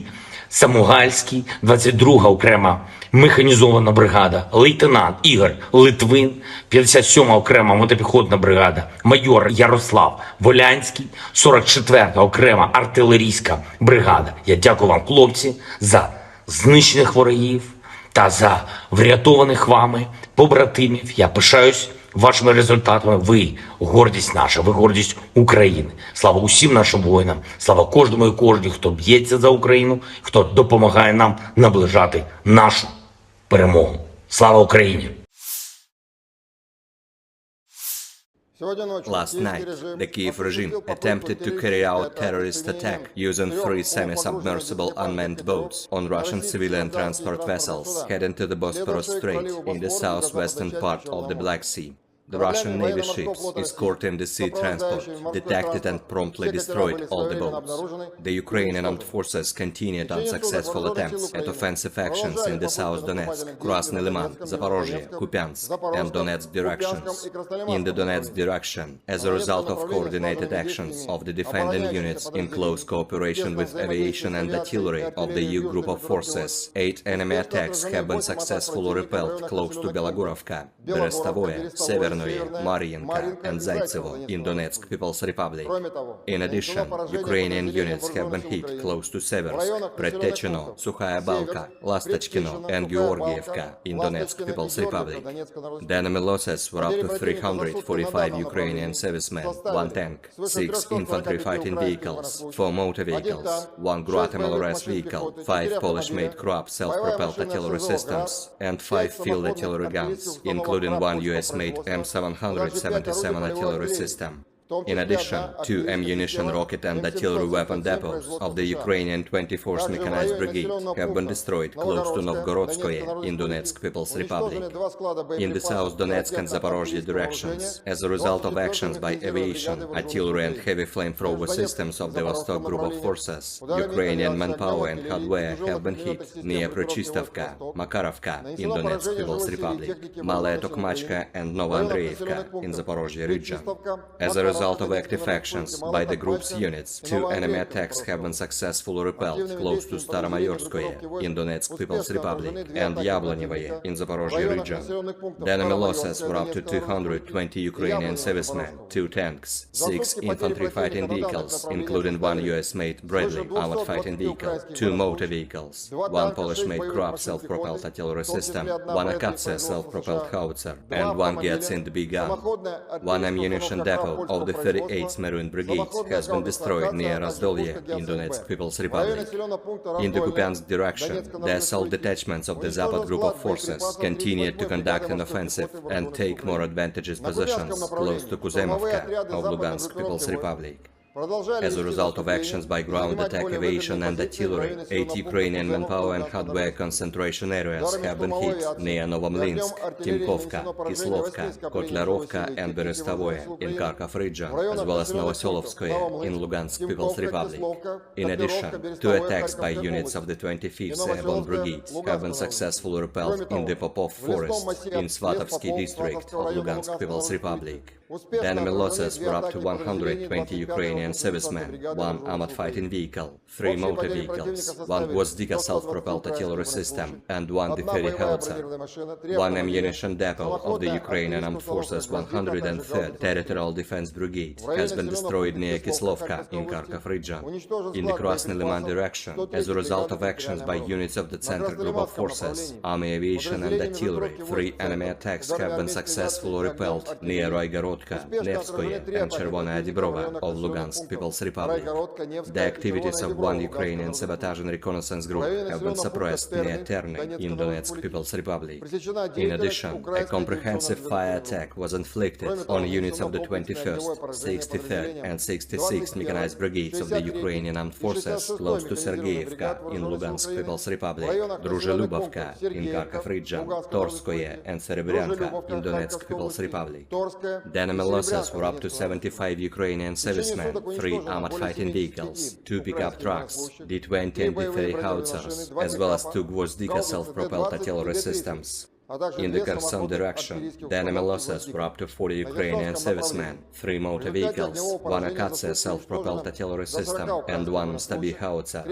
Самугальський, 22-га окрема механізована бригада, лейтенант Ігор Литвин, 57-ма окрема мотопіхотна бригада, майор Ярослав Волянський, 44-та окрема артилерійська бригада. Я дякую вам, хлопці, за знищених ворогів та за врятованих вами побратимів. Я пишаюсь вашими результатами. Ви гордість наша, ви гордість України. Слава усім нашим воїнам, слава кожному і кожній, хто б'ється за Україну, хто допомагає нам наближати нашу перемогу. Слава Україні! Last night, the Kyiv regime attempted to carry out terrorist attack using 3 semi-submersible unmanned boats on Russian civilian transport vessels heading to the Bosporus Strait in the southwestern part of the Black Sea. The Russian Navy ships escorting the sea transport detected and promptly destroyed all the boats. The Ukrainian armed forces continued unsuccessful attempts at offensive actions in the South Donetsk, Krasny Liman, Zaporozhye, Kupiansk, and Donetsk directions. In the Donetsk direction, as a result of coordinated actions of the defending units in close cooperation with aviation and artillery of the EU group of forces, 8 enemy attacks have been successfully repelled close to Belogorovka, Berestovoye, Severnoye, Mariinka, and Zaitsevo in Donetsk People's Republic. In addition, Ukrainian units have been hit close to Seversk, Predtechino, Sukhaya Balka, Lastachkino, and Georgievka in Donetsk People's Republic. The enemy losses were up to 345 Ukrainian servicemen, 1 tank, 6 infantry fighting vehicles, 4 motor vehicles, 1 Guatemala-RS vehicle, 5 Polish-made Krupp self-propelled artillery systems, and 5 field artillery guns, including 1 US-made M777 artillery system. In addition, 2 ammunition, rocket and artillery weapon depots of the Ukrainian 24th Mechanized Brigade have been destroyed close to Novgorodskoye in Donetsk People's Republic. In the South Donetsk and Zaporozhye directions, as a result of actions by aviation, artillery and heavy flamethrower systems of the Vostok Group of Forces, Ukrainian manpower and hardware have been hit near Prochistovka, Makarovka in Donetsk People's Republic, Malaya Tokmachka and Novoandreevka in Zaporozhye region. As a result result of active actions by the group's units, 2 enemy attacks have been successfully repelled close to Staromayorskoye in Donetsk People's Republic and Yablonevoye in Zaporozhye region. The enemy losses were up to 220 Ukrainian servicemen, 2 tanks, 6 infantry fighting vehicles, including 1 US-made Bradley armored fighting vehicle, 2 motor vehicles, 1 Polish-made Krab self-propelled artillery system, 1 Akatsia self-propelled howitzer, and 1 Gyatsind big gun. 1 ammunition depot of the 38th Marine Brigade has been destroyed near Razdolye in Donetsk People's Republic. In the Kupiansk direction, the assault detachments of the Zapad group of forces continued to conduct an offensive and take more advantageous positions close to Kuzemovka of Lugansk People's Republic. As a result of actions by ground attack aviation and artillery, 8 Ukrainian manpower and hardware concentration areas have been hit near Novomlinsk, Timkovka, Kislovka, Kotlarovka and Berestavoye in Kharkov region, as well as Novoselovskoye in Lugansk People's Republic. In addition, 2 attacks by units of the 25th Airborne Brigade have been successfully repelled in the Popov Forest in Svatovsky district of Lugansk People's Republic. The enemy losses were up to 120 Ukrainian servicemen, 1 armored fighting vehicle, 3 motor vehicles, 1 Gvozdika self-propelled artillery system, and 1 D-30 howitzer. 1 ammunition depot of the Ukrainian Armed Forces 103rd Territorial Defense Brigade has been destroyed near Kislovka in Kharkov region. In the Krasny Liman direction, as a result of actions by units of the Center Group of Forces, Army Aviation and Artillery, 3 enemy attacks have been successfully repelled near Roigorodka, Nevskoye and Chervonaya Dibrova of Lugansk People's Republic. The activities of 1 Ukrainian sabotage and reconnaissance group have been suppressed near Terny in Donetsk People's Republic. In addition, a comprehensive fire attack was inflicted on units of the 21st, 63rd and 66th Mechanized Brigades of the Ukrainian Armed Forces close to Sergeyevka in Lugansk People's Republic, Druzhelubovka in Kharkov region, Torskoye and Serebryanka in Donetsk People's Republic. The enemy losses were up to 75 Ukrainian servicemen, 3 armored fighting vehicles, 2 pickup trucks, D-20 and D-30 howitzers, as well as 2 Gvozdika self-propelled artillery systems. In the Kherson direction, the enemy losses were up to 40 Ukrainian servicemen, 3 motor vehicles, 1 Akatsia self-propelled artillery system, and 1 Stabi howitzer.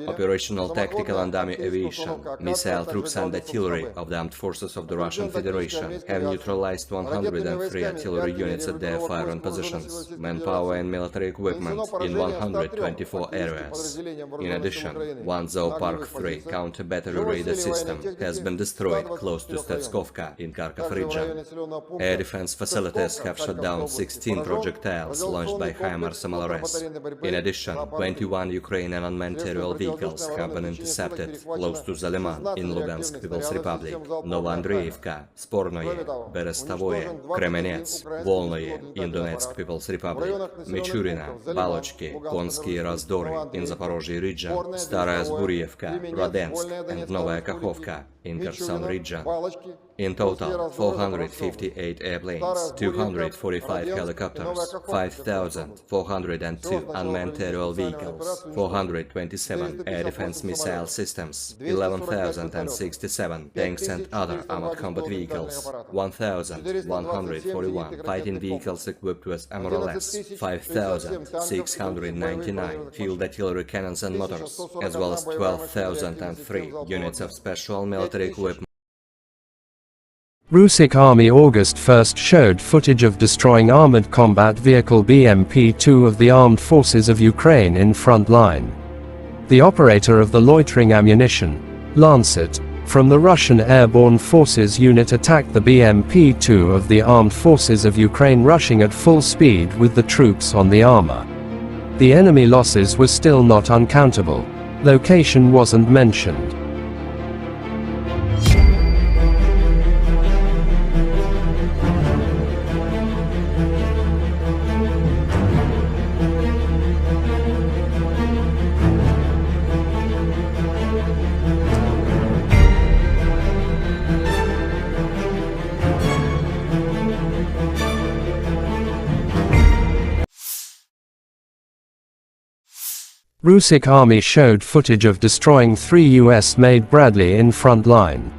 Operational tactical and army aviation, missile troops and artillery of the armed forces of the Russian Federation have neutralized 103 artillery units at their firing positions, manpower and military equipment in 124 areas. In addition, 1 Zoopark 3 counter-battery radar system has been destroyed close to Stetskovka in Kharkov region. Air defense facilities have shot down 16 projectiles launched by HIMARS MLRS. In addition, 21 Ukrainian unmanned aerial vehicles have been intercepted close to Zaliman in Lugansk People's Republic, Novoandreevka, Spornoye, Berestavoye, Kremenets, Volnoye in Donetsk People's Republic, Michurina, Balochki, Konsky Razdory in Zaporozhye region, Staraya Zburievka, Radensk and Novaya Kakhovka in Kherson region. In total, 458 airplanes, 245 helicopters, 5,402 unmanned aerial vehicles, 427 air defense missile systems, 11,067 tanks and other armored combat vehicles, 1,141 fighting vehicles equipped with MRLS, 5,699 field artillery cannons and motors, as well as 12,003 units of special military equipment. Russian Army August 1st showed footage of destroying armored combat vehicle BMP-2 of the Armed Forces of Ukraine in front line. The operator of the loitering ammunition, Lancet, from the Russian Airborne Forces unit attacked the BMP-2 of the Armed Forces of Ukraine rushing at full speed with the troops on the armor. The enemy losses were still not uncountable. Location wasn't mentioned. Russian army showed footage of destroying 3 US-made Bradley in front line.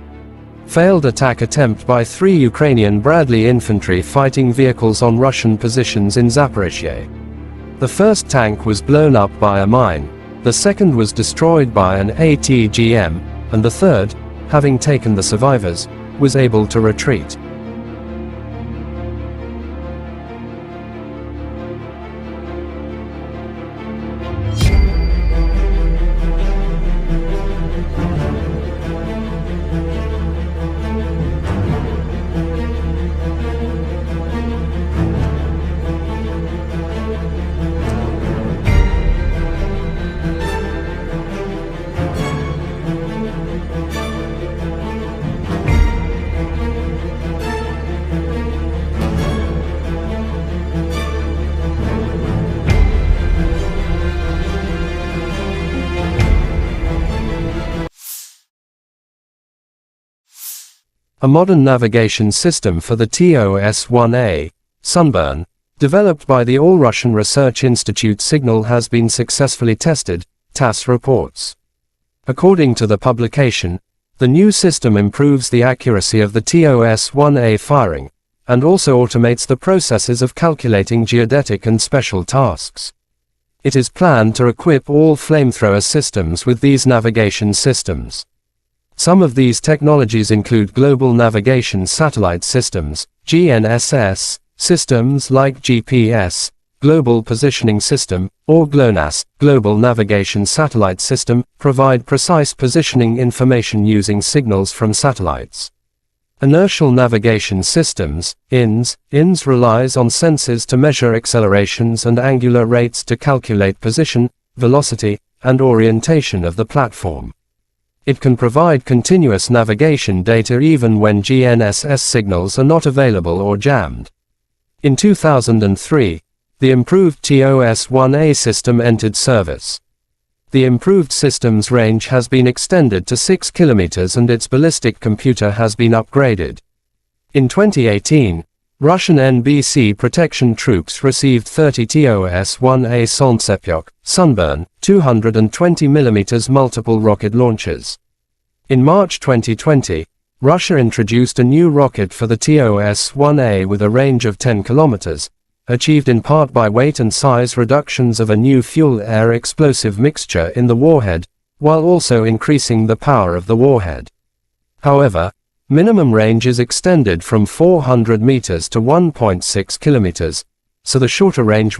Failed attack attempt by 3 Ukrainian Bradley infantry fighting vehicles on Russian positions in Zaporizhzhia. The first tank was blown up by a mine, the second was destroyed by an ATGM, and the third, having taken the survivors, was able to retreat. A modern navigation system for the TOS-1A, Sunburn, developed by the All-Russian Research Institute Signal has been successfully tested, TASS reports. According to the publication, the new system improves the accuracy of the TOS-1A firing, and also automates the processes of calculating geodetic and special tasks. It is planned to equip all flamethrower systems with these navigation systems. Some of these technologies include Global Navigation Satellite Systems, GNSS, systems like GPS, Global Positioning System, or GLONASS, Global Navigation Satellite System, provide precise positioning information using signals from satellites. Inertial Navigation Systems, INS relies on sensors to measure accelerations and angular rates to calculate position, velocity, and orientation of the platform. It can provide continuous navigation data even when GNSS signals are not available or jammed. In 2003, the improved TOS-1A system entered service. The improved system's range has been extended to 6 kilometers and its ballistic computer has been upgraded. In 2018, Russian NBC protection troops received 30 TOS-1A Sunburn, 220mm multiple rocket launchers. In March 2020, Russia introduced a new rocket for the TOS-1A with a range of 10 kilometers, achieved in part by weight and size reductions of a new fuel-air explosive mixture in the warhead, while also increasing the power of the warhead. However, minimum range is extended from 400 meters to 1.6 kilometers, so the shorter range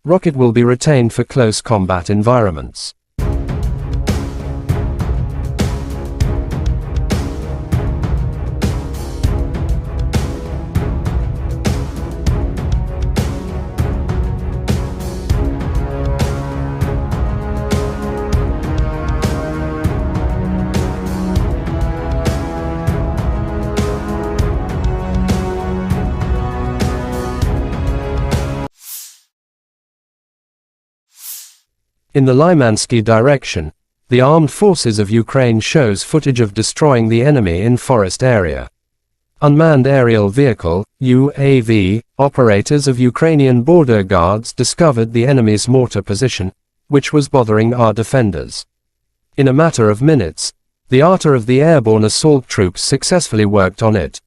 rocket will be retained for close combat environments. In the Lymansky direction, the armed forces of Ukraine shows footage of destroying the enemy in forest area. Unmanned aerial vehicle, UAV, operators of Ukrainian Border Guards discovered the enemy's mortar position, which was bothering our defenders. In a matter of minutes, the artillery of the airborne assault troops successfully worked on it.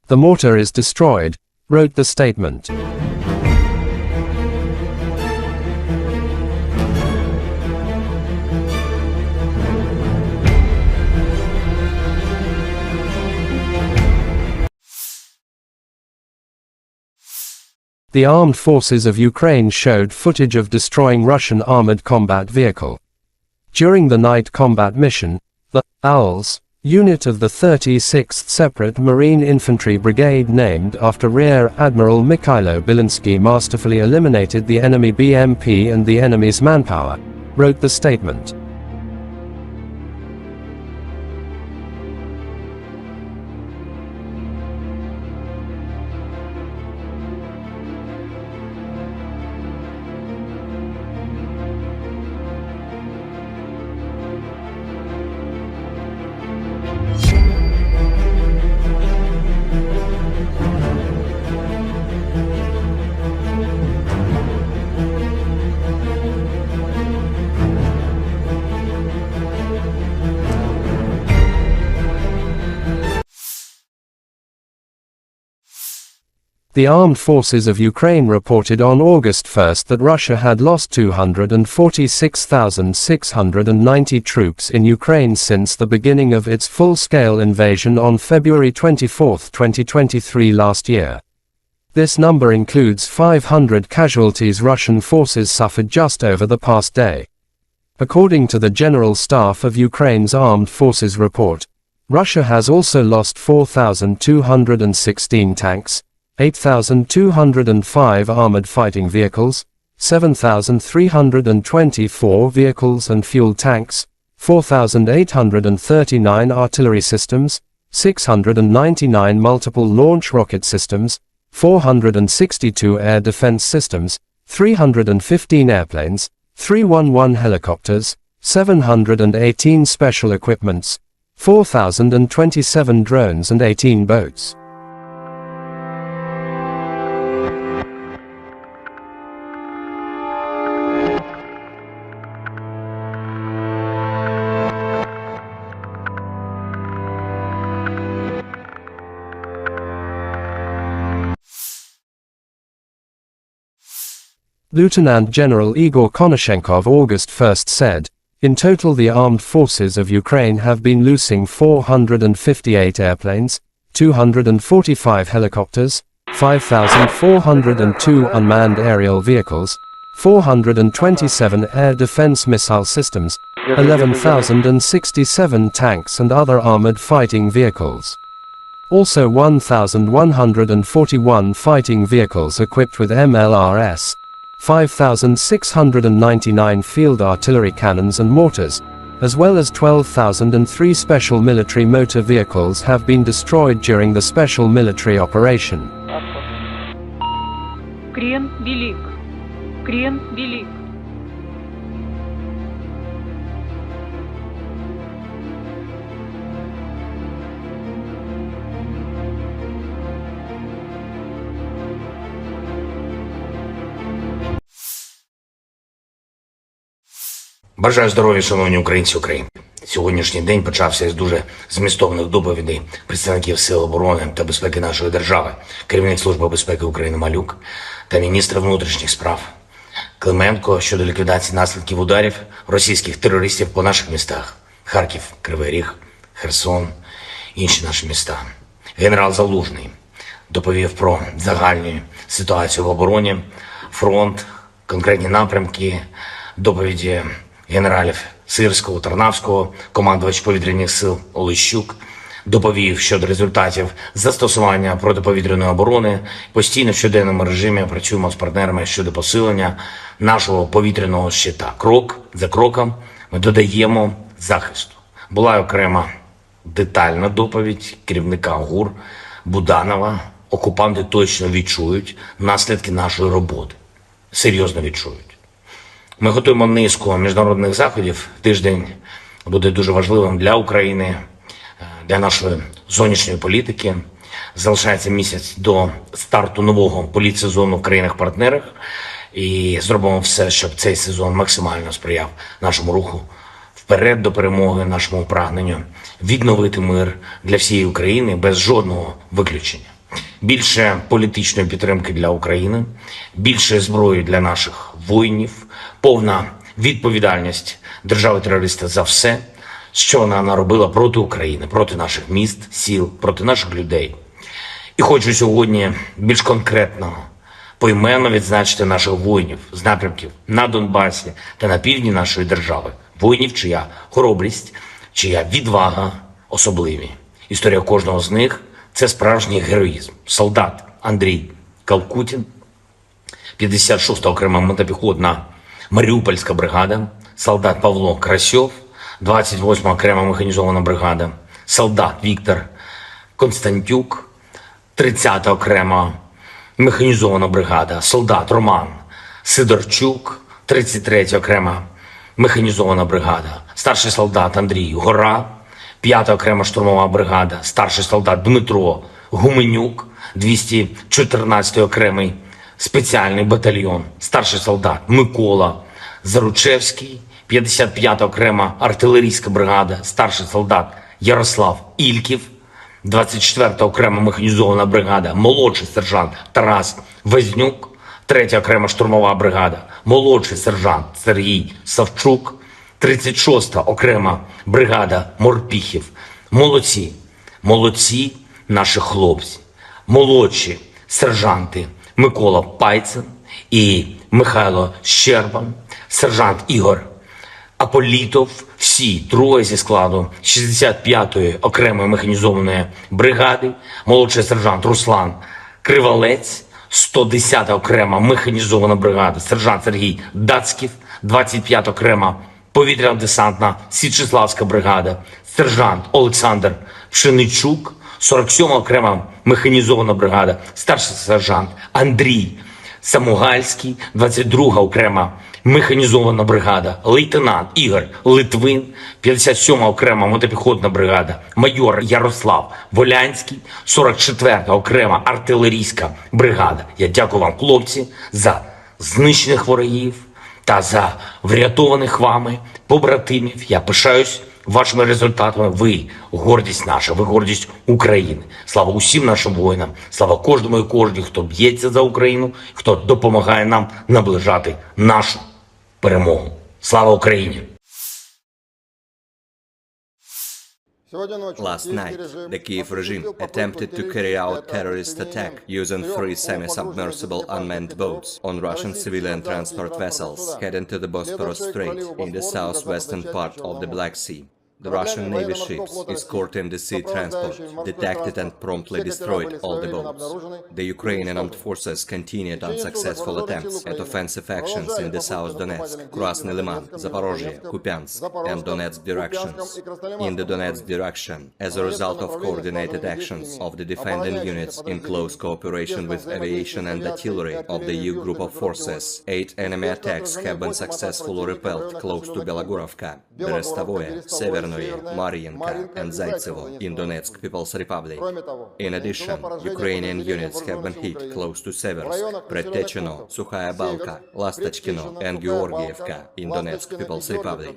The mortar is destroyed, wrote the statement. The armed forces of Ukraine showed footage of destroying Russian armored combat vehicle. During the night combat mission, the Owls unit of the 36th Separate Marine Infantry Brigade, named after Rear Admiral Mikhailo Bilinsky, masterfully eliminated the enemy BMP and the enemy's manpower, wrote the statement. The armed forces of Ukraine reported on August 1 that Russia had lost 246,690 troops in Ukraine since the beginning of its full-scale invasion on February 24, 2023 last year. This number includes 500 casualties Russian forces suffered just over the past day. According to the General Staff of Ukraine's Armed Forces report, Russia has also lost 4,216 tanks, 8,205 armored fighting vehicles, 7,324 vehicles and fuel tanks, 4,839 artillery systems, 699 multiple launch rocket systems, 462 air defense systems, 315 airplanes, 311 helicopters, 718 special equipments, 4,027 drones and 18 boats. Lieutenant General Igor Konashenkov August 1 said, "In total the armed forces of Ukraine have been losing 458 airplanes, 245 helicopters, 5,402 unmanned aerial vehicles, 427 air defense missile systems, 11,067 tanks and other armored fighting vehicles. Also 1,141 fighting vehicles equipped with MLRS, 5,699 field artillery cannons and mortars, as well as 12,003 special military motor vehicles have been destroyed during the special military operation." Крен велик. Крен велик. Бажаю здоров'я, шановні українці України. Сьогоднішній день почався із дуже змістовних доповідей представників Сил оборони та безпеки нашої держави, керівник Служби безпеки України Малюк та міністр внутрішніх справ Клименко щодо ліквідації наслідків ударів російських терористів по наших містах – Харків, Кривий Ріг, Херсон, інші наші міста. Генерал Залужний доповів про загальну ситуацію в обороні, фронт, конкретні напрямки, доповіді генералів Сирського, Тарнавського, командувач повітряних сил Олещук, доповів щодо результатів застосування протиповітряної оборони. Постійно в щоденному режимі працюємо з партнерами щодо посилення нашого повітряного щита. Крок за кроком ми додаємо захисту. Була окрема детальна доповідь керівника ГУР Буданова. Окупанти точно відчують наслідки нашої роботи. Серйозно відчують. Ми готуємо низку міжнародних заходів. Тиждень буде дуже важливим для України, для нашої зовнішньої політики. Залишається місяць до старту нового політсезону в країнах-партнерах. І зробимо все, щоб цей сезон максимально сприяв нашому руху вперед до перемоги, нашому прагненню відновити мир для всієї України без жодного виключення. Більше політичної підтримки для України, більше зброї для наших воїнів, повна відповідальність держави-терориста за все, що вона наробила проти України, проти наших міст, сіл, проти наших людей. І хочу сьогодні більш конкретно, поіменно відзначити наших воїнів з напрямків на Донбасі та на півдні нашої держави. Воїнів, чия хоробрість, чия відвага особливі. Історія кожного з них – це справжній героїзм. Солдат Андрій Калкутін, 56-та окрема мотопіхотна Маріупольська бригада, солдат Павло Красьов, 28-ма окрема механізована бригада, солдат Віктор Константюк, 30-та окрема механізована бригада, солдат Роман Сидорчук, 33-я окрема механізована бригада, старший солдат Андрій Гора, 5-та окрема штурмова бригада, старший солдат Дмитро Гуменюк, 214-й окремий спеціальний батальйон, старший солдат Микола Заручевський, 55-та окрема артилерійська бригада, старший солдат Ярослав Ільків, 24-та окрема механізована бригада, молодший сержант Тарас Везнюк, 3-я окрема штурмова бригада, молодший сержант Сергій Савчук, 36-та окрема бригада морпіхів. Молодці, молодці наші хлопці, молодші сержанти Микола Пайцин і Михайло Щербан, сержант Ігор Аполітов, всі троє зі складу 65-ї окремої механізованої бригади, молодший сержант Руслан Кривалець, 110-та окрема механізована бригада, сержант Сергій Дацьків, 25-та окрема повітряно-десантна Січеславська бригада, сержант Олександр Пшеничук, 47-ма окрема механізована бригада, старший сержант Андрій Самугальський, 22-га окрема механізована бригада, лейтенант Ігор Литвин, 57-ма окрема мотопіхотна бригада, майор Ярослав Волянський, 44-та окрема артилерійська бригада. Я дякую вам, хлопці, за знищених ворогів та за врятованих вами побратимів. Я пишаюсь вашими результатами. Ви гордість наша, ви гордість України. Слава усім нашим воїнам, слава кожному і кожній, хто б'ється за Україну, хто допомагає нам наближати нашу перемогу. Слава Україні! Last night, the Kyiv regime attempted to carry out terrorist attack using 3 semi-submersible unmanned boats on Russian civilian transport vessels heading to the Bosporus Strait in the southwestern part of the Black Sea. The Russian Navy ships escorting the sea transport detected and promptly destroyed all the boats. The Ukrainian armed forces continued unsuccessful attempts at offensive actions in the South Donetsk, Krasny Liman, Zaporozhye, Kupiansk, and Donetsk directions. In the Donetsk direction, as a result of coordinated actions of the defending units in close cooperation with aviation and artillery of the EU group of forces, 8 enemy attacks have been successfully repelled close to Belogorovka, Berestovoye, Severnoye, Mariinka, and Zaitsevo in Donetsk People's Republic. In addition, Ukrainian units have been hit close to Seversk, Predtechino, Sukhaya Balka, Lastachkino, and Georgievka in Donetsk People's Republic.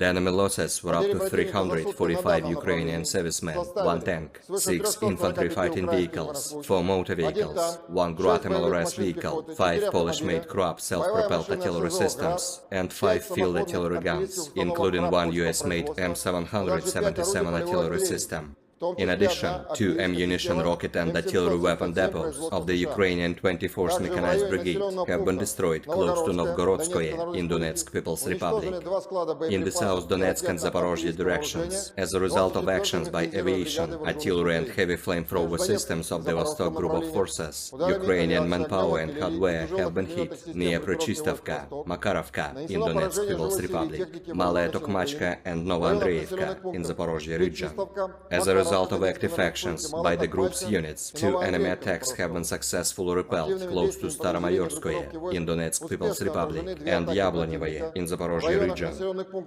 The enemy losses were up to 345 Ukrainian servicemen, 1 tank, 6 infantry fighting vehicles, 4 motor vehicles, 1 Guatemala-RS vehicle, 5 Polish-made Krupp self-propelled artillery systems, and 5 field artillery guns, including 1 US-made M777 artillery system. In addition, 2 ammunition, rocket and artillery weapon depots of the Ukrainian 24th Mechanized Brigade have been destroyed close to Novgorodskoye in Donetsk People's Republic. In the South Donetsk and Zaporozhye directions, as a result of actions by aviation, artillery and heavy flamethrower systems of the Vostok Group of Forces, Ukrainian manpower and hardware have been hit near Prechistovka, Makarovka in Donetsk People's Republic, Malaya Tokmachka and Novoandreevka in Zaporozhye region. As a result of active actions by the group's units, 2 enemy attacks have been successfully repelled close to Staromayorskoye in Donetsk People's Republic and Yablonyevoye in Zaporozhye region.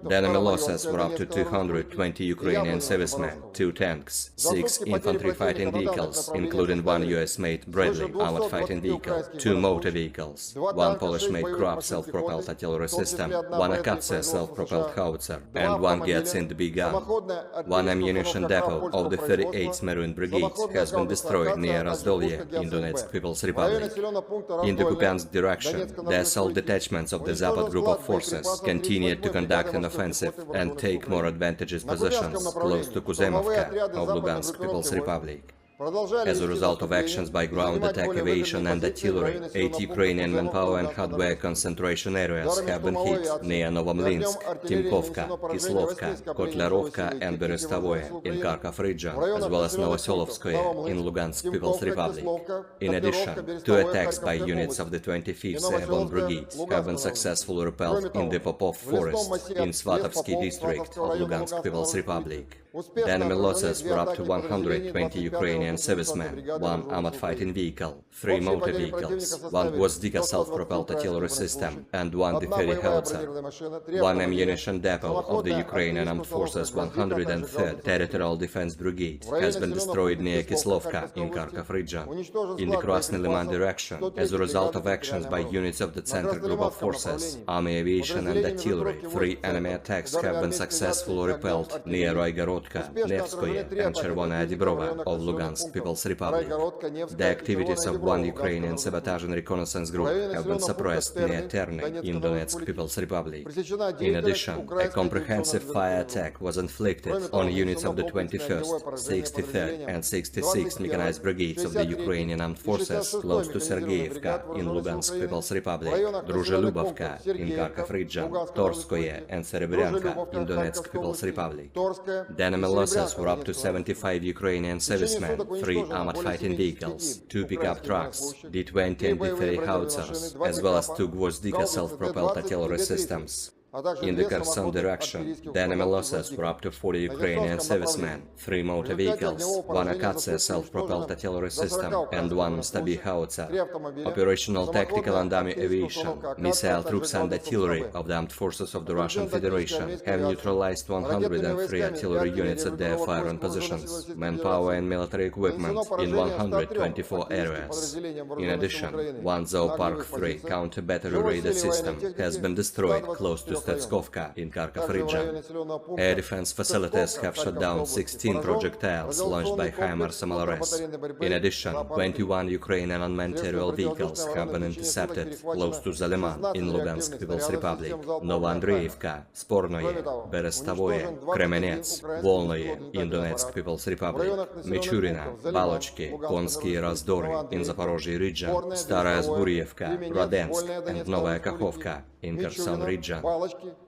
The enemy losses were up to 220 Ukrainian servicemen, 2 tanks, 6 infantry fighting vehicles, including 1 US-made Bradley armored fighting vehicle, 2 motor vehicles, 1 Polish-made Krupp self-propelled artillery system, 1 Akatsia self-propelled howitzer, and 1 Gyatsind B gun. 1 ammunition depot of the 38th Marine Brigade has been destroyed near Razdolye in Donetsk People's Republic. In the Kupiansk direction, the assault detachments of the Zapad Group of Forces continued to conduct an offensive and take more advantageous positions close to Kuzemovka of Lugansk People's Republic. As a result of actions by ground attack aviation and artillery, 8 Ukrainian manpower and hardware concentration areas have been hit near Novomlinsk, Timkovka, Kislovka, Kotlarovka and Berestovoye in Kharkov region, as well as Novoselovskoye in Lugansk People's Republic. In addition, 2 attacks by units of the 25th Airborne Brigade have been successfully repelled in the Popov Forest in Svatovsky district of Lugansk People's Republic. The enemy losses were up to 120 Ukrainian servicemen, 1 armored fighting vehicle, 3 motor vehicles, 1 Gvozdika self-propelled artillery system, and 1 D-30 howitzer. 1 ammunition depot of the Ukrainian Armed Forces 103rd Territorial Defense Brigade has been destroyed near Kislovka in Kharkov region. In the Krasny Liman direction, as a result of actions by units of the Center Group of Forces, Army Aviation and Artillery, 3 enemy attacks have been successfully repelled near Roygorod Perevodka, Nevskoye, and Chervonaya Dibrova of Lugansk People's Republic. The activities of one Ukrainian sabotage and reconnaissance group have been suppressed near Terney in Donetsk People's Republic. In addition, a comprehensive fire attack was inflicted on units of the 21st, 63rd and 66th Mechanized Brigades of the Ukrainian Armed Forces close to Sergeyevka in Lugansk People's Republic, Druzhelubovka in Kharkov region, Torskoye and Serebryanka in Donetsk People's Republic. The enemy losses were up to 75 Ukrainian servicemen, 3 armored fighting vehicles, 2 pickup trucks, D-20 and D-30 howitzers, as well as 2 Gvozdika self-propelled artillery systems. In the Kherson direction, the enemy losses were up to 40 Ukrainian servicemen, 3 motor vehicles, 1 Akatsiya self-propelled artillery system, and 1 Stabi howitzer. Operational tactical and army aviation, missile troops and artillery of the armed forces of the Russian Federation have neutralized 103 artillery units at their firing positions, manpower and military equipment in 124 areas. In addition, 1 Zoopark 3 counter-battery radar system has been destroyed close to Stetskovka in Kharkov region. Air defense facilities have shot down 16 projectiles launched by HIMARS MLRS. In addition, 21 Ukrainian unmanned aerial vehicles have been intercepted close to Zaliman in Lugansk People's Republic, Novoandreevka, Spornoye, Berestavoye, Kremenets, Volnoye in Donetsk People's Republic, Michurina, Balochki, Konsky Razdory in Zaporozhye region, Staraya Zburievka, Radensk and Novaya Kakhovka in Kherson region.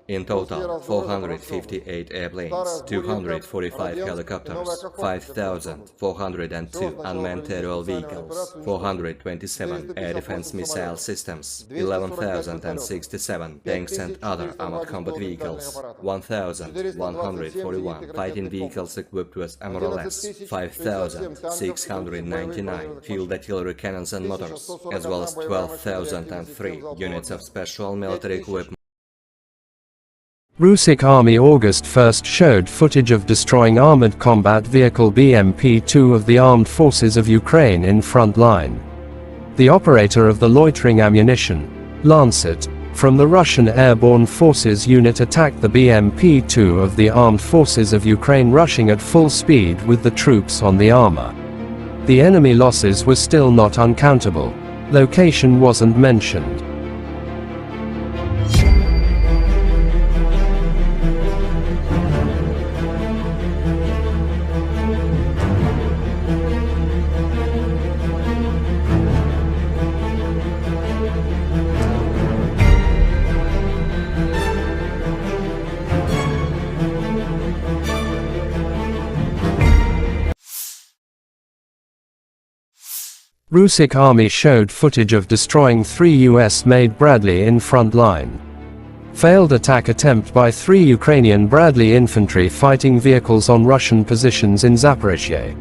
In total, 458 airplanes, 245 helicopters, 5,402 unmanned aerial vehicles, 427 air defense missile systems, 11,067 tanks and other armored combat vehicles, 1,141 fighting vehicles equipped with MRLS, 5,699 field artillery cannons and motors, as well as 12,003 units of special military equipment. Russian Army August 1st showed footage of destroying armored combat vehicle BMP-2 of the Armed Forces of Ukraine in front line. The operator of the loitering ammunition, Lancet, from the Russian Airborne Forces unit attacked the BMP-2 of the Armed Forces of Ukraine rushing at full speed with the troops on the armor. The enemy losses were still not uncountable. Location wasn't mentioned. Russian Army showed footage of destroying 3 US-made Bradley in front line. Failed attack attempt by 3 Ukrainian Bradley infantry fighting vehicles on Russian positions in Zaporizhye.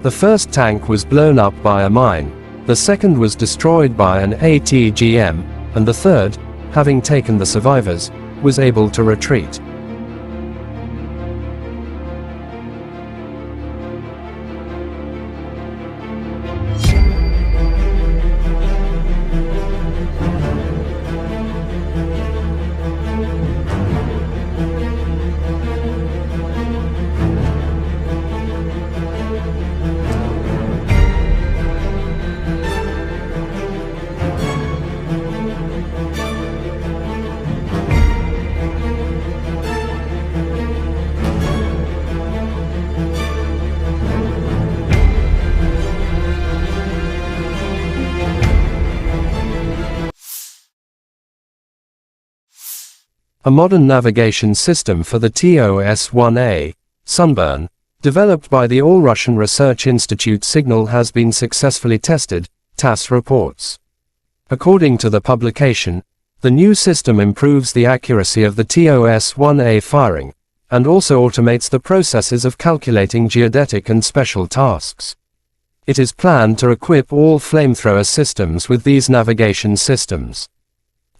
The first tank was blown up by a mine, the second was destroyed by an ATGM, and the third, having taken the survivors, was able to retreat. A modern navigation system for the TOS-1A, Sunburn, developed by the All-Russian Research Institute Signal has been successfully tested, TASS reports. According to the publication, the new system improves the accuracy of the TOS-1A firing, and also automates the processes of calculating geodetic and special tasks. It is planned to equip all flamethrower systems with these navigation systems.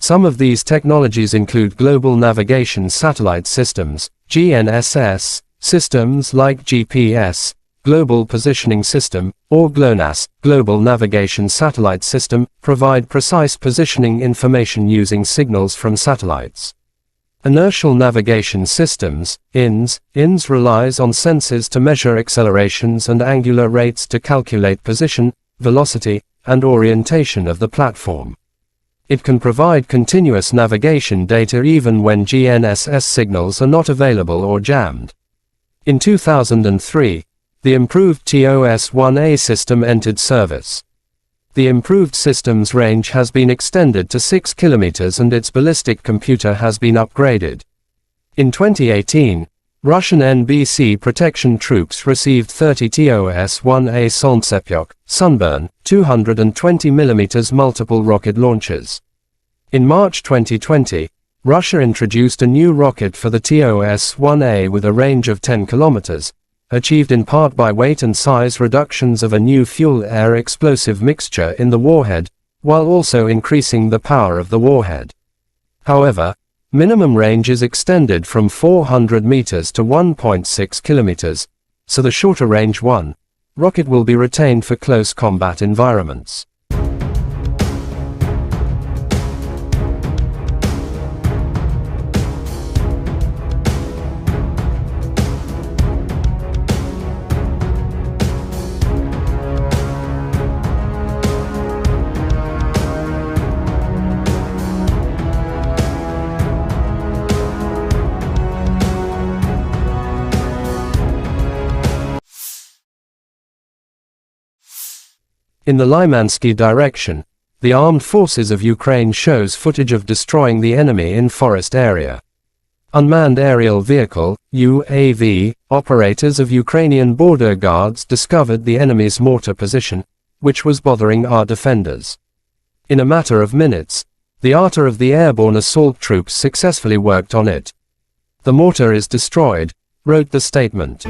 Some of these technologies include Global Navigation Satellite Systems, GNSS, systems like GPS, Global Positioning System, or GLONASS, Global Navigation Satellite System, provide precise positioning information using signals from satellites. Inertial navigation systems, INS relies on sensors to measure accelerations and angular rates to calculate position, velocity, and orientation of the platform. It can provide continuous navigation data even when GNSS signals are not available or jammed. In 2003, the improved TOS-1A system entered service. The improved system's range has been extended to 6 kilometers and its ballistic computer has been upgraded. In 2018, Russian NBC protection troops received 30 TOS-1A Solntsepyok, Sunburn, 220mm multiple rocket launchers. In March 2020, Russia introduced a new rocket for the TOS-1A with a range of 10 kilometers, achieved in part by weight and size reductions of a new fuel-air explosive mixture in the warhead, while also increasing the power of the warhead. However, minimum range is extended from 400 meters to 1.6 kilometers, so the shorter range rocket will be retained for close combat environments. In the Lymansky direction, the armed forces of Ukraine shows footage of destroying the enemy in forest area. Unmanned aerial vehicle, UAV, operators of Ukrainian Border Guards discovered the enemy's mortar position, which was bothering our defenders. In a matter of minutes, the artillery of the airborne assault troops successfully worked on it. The mortar is destroyed, wrote the statement.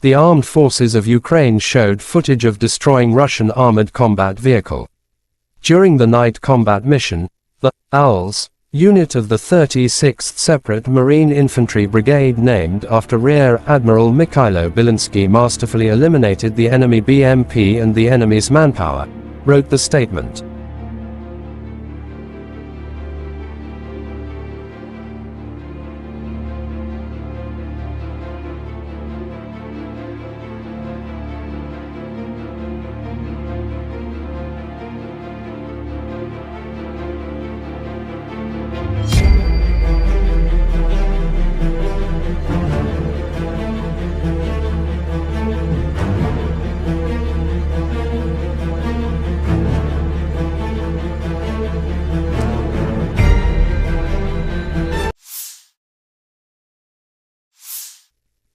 The armed forces of Ukraine showed footage of destroying Russian armored combat vehicle. During the night combat mission, the Owls unit of the 36th Separate Marine Infantry Brigade, named after Rear Admiral Mikhailo Zelenskiy, masterfully eliminated the enemy BMP and the enemy's manpower, wrote the statement.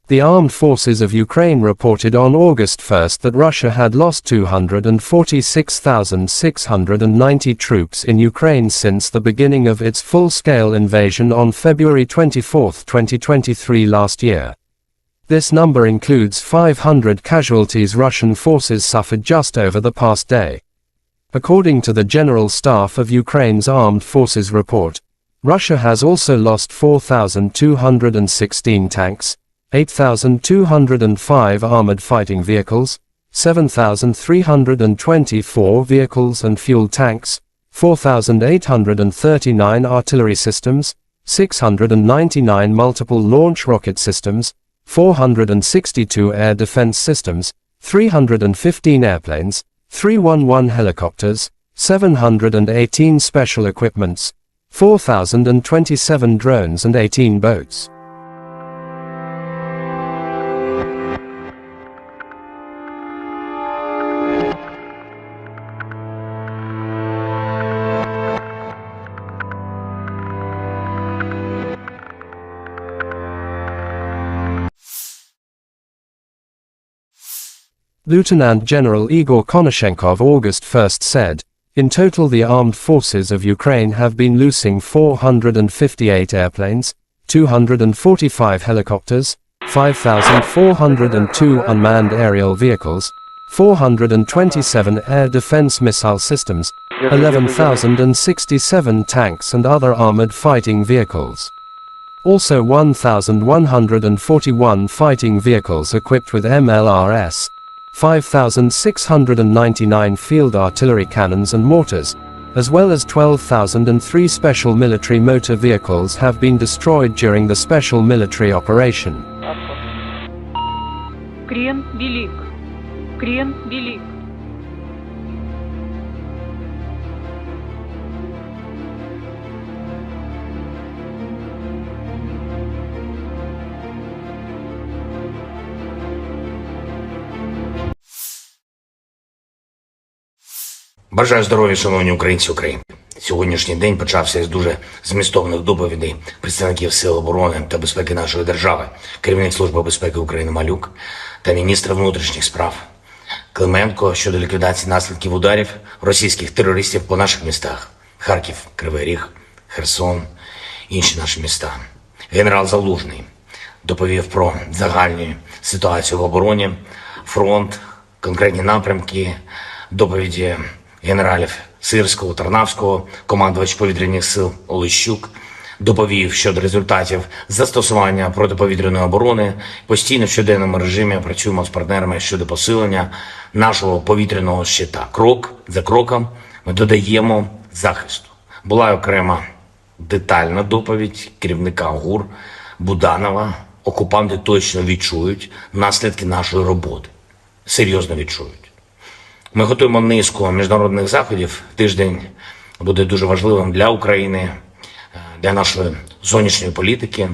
The armed forces of Ukraine reported on August 1 that Russia had lost 246,690 troops in Ukraine since the beginning of its full-scale invasion on February 24, 2023 last year. This number includes 500 casualties Russian forces suffered just over the past day. According to the General Staff of Ukraine's Armed Forces report, Russia has also lost 4,216 tanks, 8,205 armored fighting vehicles, 7,324 vehicles and fuel tanks, 4,839 artillery systems, 699 multiple launch rocket systems, 462 air defense systems, 315 airplanes, 311 helicopters, 718 special equipments, 4,027 drones and 18 boats. Lieutenant General Igor Konashenkov August 1 said, "In total the armed forces of Ukraine have been losing 458 airplanes, 245 helicopters, 5,402 unmanned aerial vehicles, 427 air defense missile systems, 11,067 tanks and other armored fighting vehicles. Also 1,141 fighting vehicles equipped with MLRS, 5,699 field artillery cannons and mortars, as well as 12,003 special military motor vehicles have been destroyed during the special military operation. Крен велик. Крен велик. Бажаю здоров'я, шановні українці України. Сьогоднішній день почався із дуже змістовних доповідей представників Сил оборони та безпеки нашої держави, керівник Служби безпеки України Малюк та міністр внутрішніх справ Клименко щодо ліквідації наслідків ударів російських терористів по наших містах – Харків, Кривий Ріг, Херсон, інші наші міста. Генерал Залужний доповів про загальну ситуацію в обороні, фронт, конкретні напрямки, доповіді генералів Сирського, Тарнавського, командувач повітряних сил Олещук, доповів щодо результатів застосування протиповітряної оборони. Постійно в щоденному режимі працюємо з партнерами щодо посилення нашого повітряного щита. Крок за кроком ми додаємо захисту. Була окрема детальна доповідь керівника ГУР Буданова. Окупанти точно відчують наслідки нашої роботи. Серйозно відчують. Ми готуємо низку міжнародних заходів. Тиждень буде дуже важливим для України, для нашої зовнішньої політики.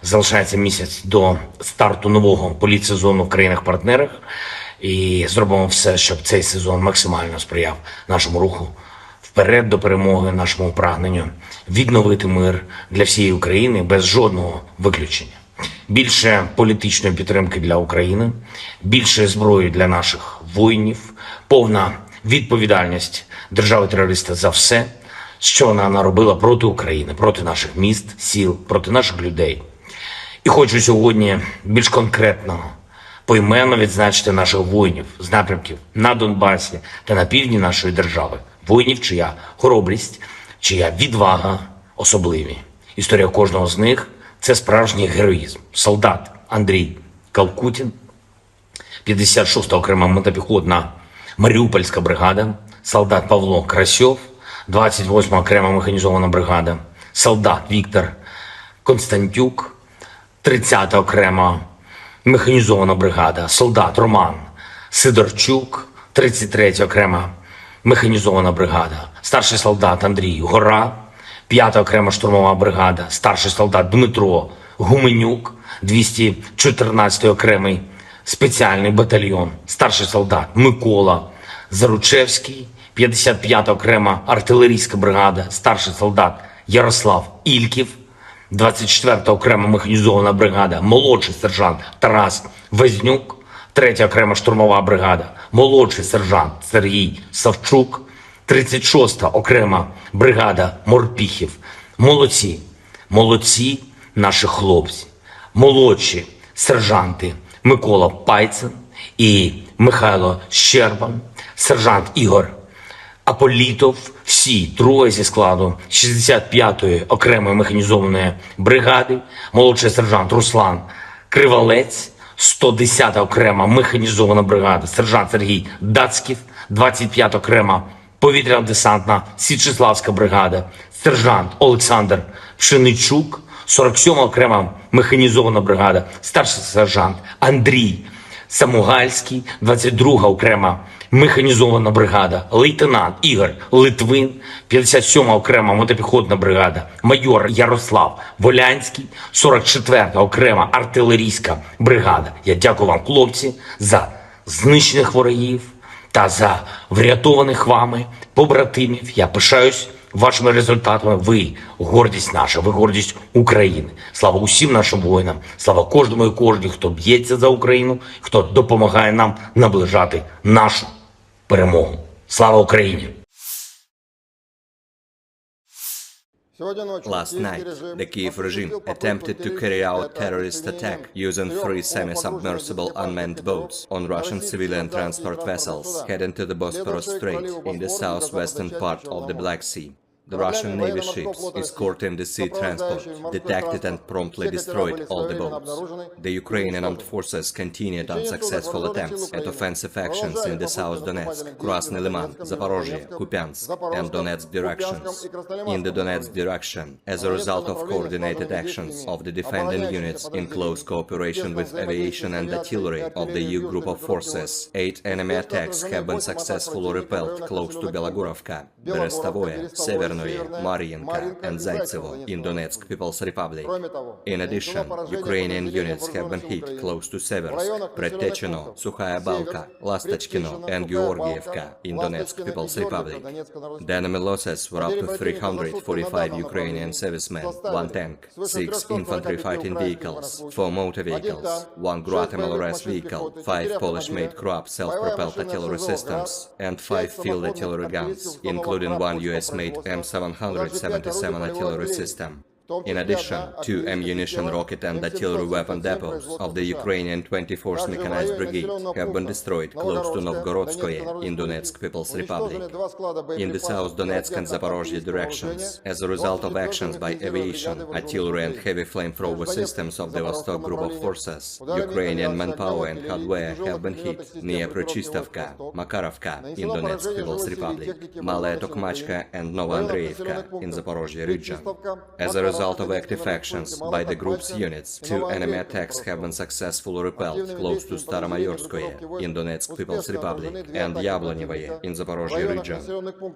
Залишається місяць до старту нового політсезону в країнах-партнерах. І зробимо все, щоб цей сезон максимально сприяв нашому руху вперед до перемоги, нашому прагненню відновити мир для всієї України без жодного виключення. Більше політичної підтримки для України, більше зброї для наших воїнів, повна відповідальність держави-терориста за все, що вона наробила проти України, проти наших міст, сіл, проти наших людей. І хочу сьогодні більш конкретно, поіменно відзначити наших воїнів з напрямків на Донбасі та на півдні нашої держави. Воїнів, чия хоробрість, чия відвага особливі. Історія кожного з них – це справжній героїзм. Солдат Андрій Калкутін, 56-та окрема мотопіхотна Маріупольська бригада, солдат Павло Красьов, 28-ма окрема механізована бригада, солдат Віктор Константюк, 30-та окрема механізована бригада, солдат Роман Сидорчук, 33-я окрема механізована бригада, старший солдат Андрій Гора, 5-та окрема штурмова бригада, старший солдат Дмитро Гуменюк, 214-й окремий спеціальний батальйон, старший солдат Микола Заручевський, 55-та окрема артилерійська бригада, старший солдат Ярослав Ільків, 24-та окрема механізована бригада, молодший сержант Тарас Вознюк, 3-я окрема штурмова бригада, молодший сержант Сергій Савчук, 36-та окрема бригада Морпіхів. Молодці, молодці наші хлопці, молодші сержанти Микола Пайцин і Михайло Щербан, сержант Ігор Аполітов, всі троє зі складу 65-ї окремої механізованої бригади, молодший сержант Руслан Кривалець, 110-та окрема механізована бригада, сержант Сергій Дацьків, 25-та окрема повітряно-десантна Січеславська бригада, сержант Олександр Пшеничук, 47-ма окрема механізована бригада, старший сержант Андрій Самугальський, 22-га окрема механізована бригада, лейтенант Ігор Литвин, 57-ма окрема мотопіхотна бригада, майор Ярослав Волянський, 44-та окрема артилерійська бригада. Я дякую вам, хлопці, за знищених ворогів та за врятованих вами побратимів. Я пишаюсь вашими результатами. Ви гордість наша, ви гордість України. Слава усім нашим воїнам, слава кожному і кожній, хто б'ється за Україну, хто допомагає нам наближати нашу перемогу. Слава Україні! Last night, the Kyiv regime attempted to carry out terrorist attack using 3 semi-submersible unmanned boats on Russian civilian transport vessels heading to the Bosporus Strait in the southwestern part of the Black Sea. The Russian Navy ships escorting the sea transport detected and promptly destroyed all the boats. The Ukrainian armed forces continued unsuccessful attempts at offensive actions in the South Donetsk, Krasny Liman, Zaporozhye, Kupiansk, and Donetsk directions. In the Donetsk direction, as a result of coordinated actions of the defending units in close cooperation with aviation and artillery of the EU group of forces, 8 enemy attacks have been successfully repelled close to Belogorovka, Berestovoye, Severnoye, Mariinka, and Zaitsevo in Donetsk People's Republic. In addition, Ukrainian units have been hit close to Seversk, Predtechino, Sukhaya Balka, Lastachkino, and Georgievka in Donetsk People's Republic. The enemy losses were up to 345 Ukrainian servicemen, 1 tank, 6 infantry fighting vehicles, 4 motor vehicles, 1 Guatemala vehicle, 5 Polish-made Krupp self-propelled artillery systems, and 5 field artillery guns, including 1 US-made M777 artillery system. In addition, 2 ammunition, rocket and artillery weapon depots of the Ukrainian 24th Mechanized Brigade have been destroyed close to Novgorodskoye in Donetsk People's Republic. In the South Donetsk and Zaporozhye directions, as a result of actions by aviation, artillery and heavy flamethrower systems of the Vostok Group of Forces, Ukrainian manpower and hardware have been hit near Prochistovka, Makarovka in Donetsk People's Republic, Malaya Tokmachka and Novoandreevka in Zaporozhye region. As a result of active actions by the group's units, 2 enemy attacks have been successfully repelled close to Staromayorskoye in Donetsk People's Republic and Yablonyevoye in Zaporozhye region.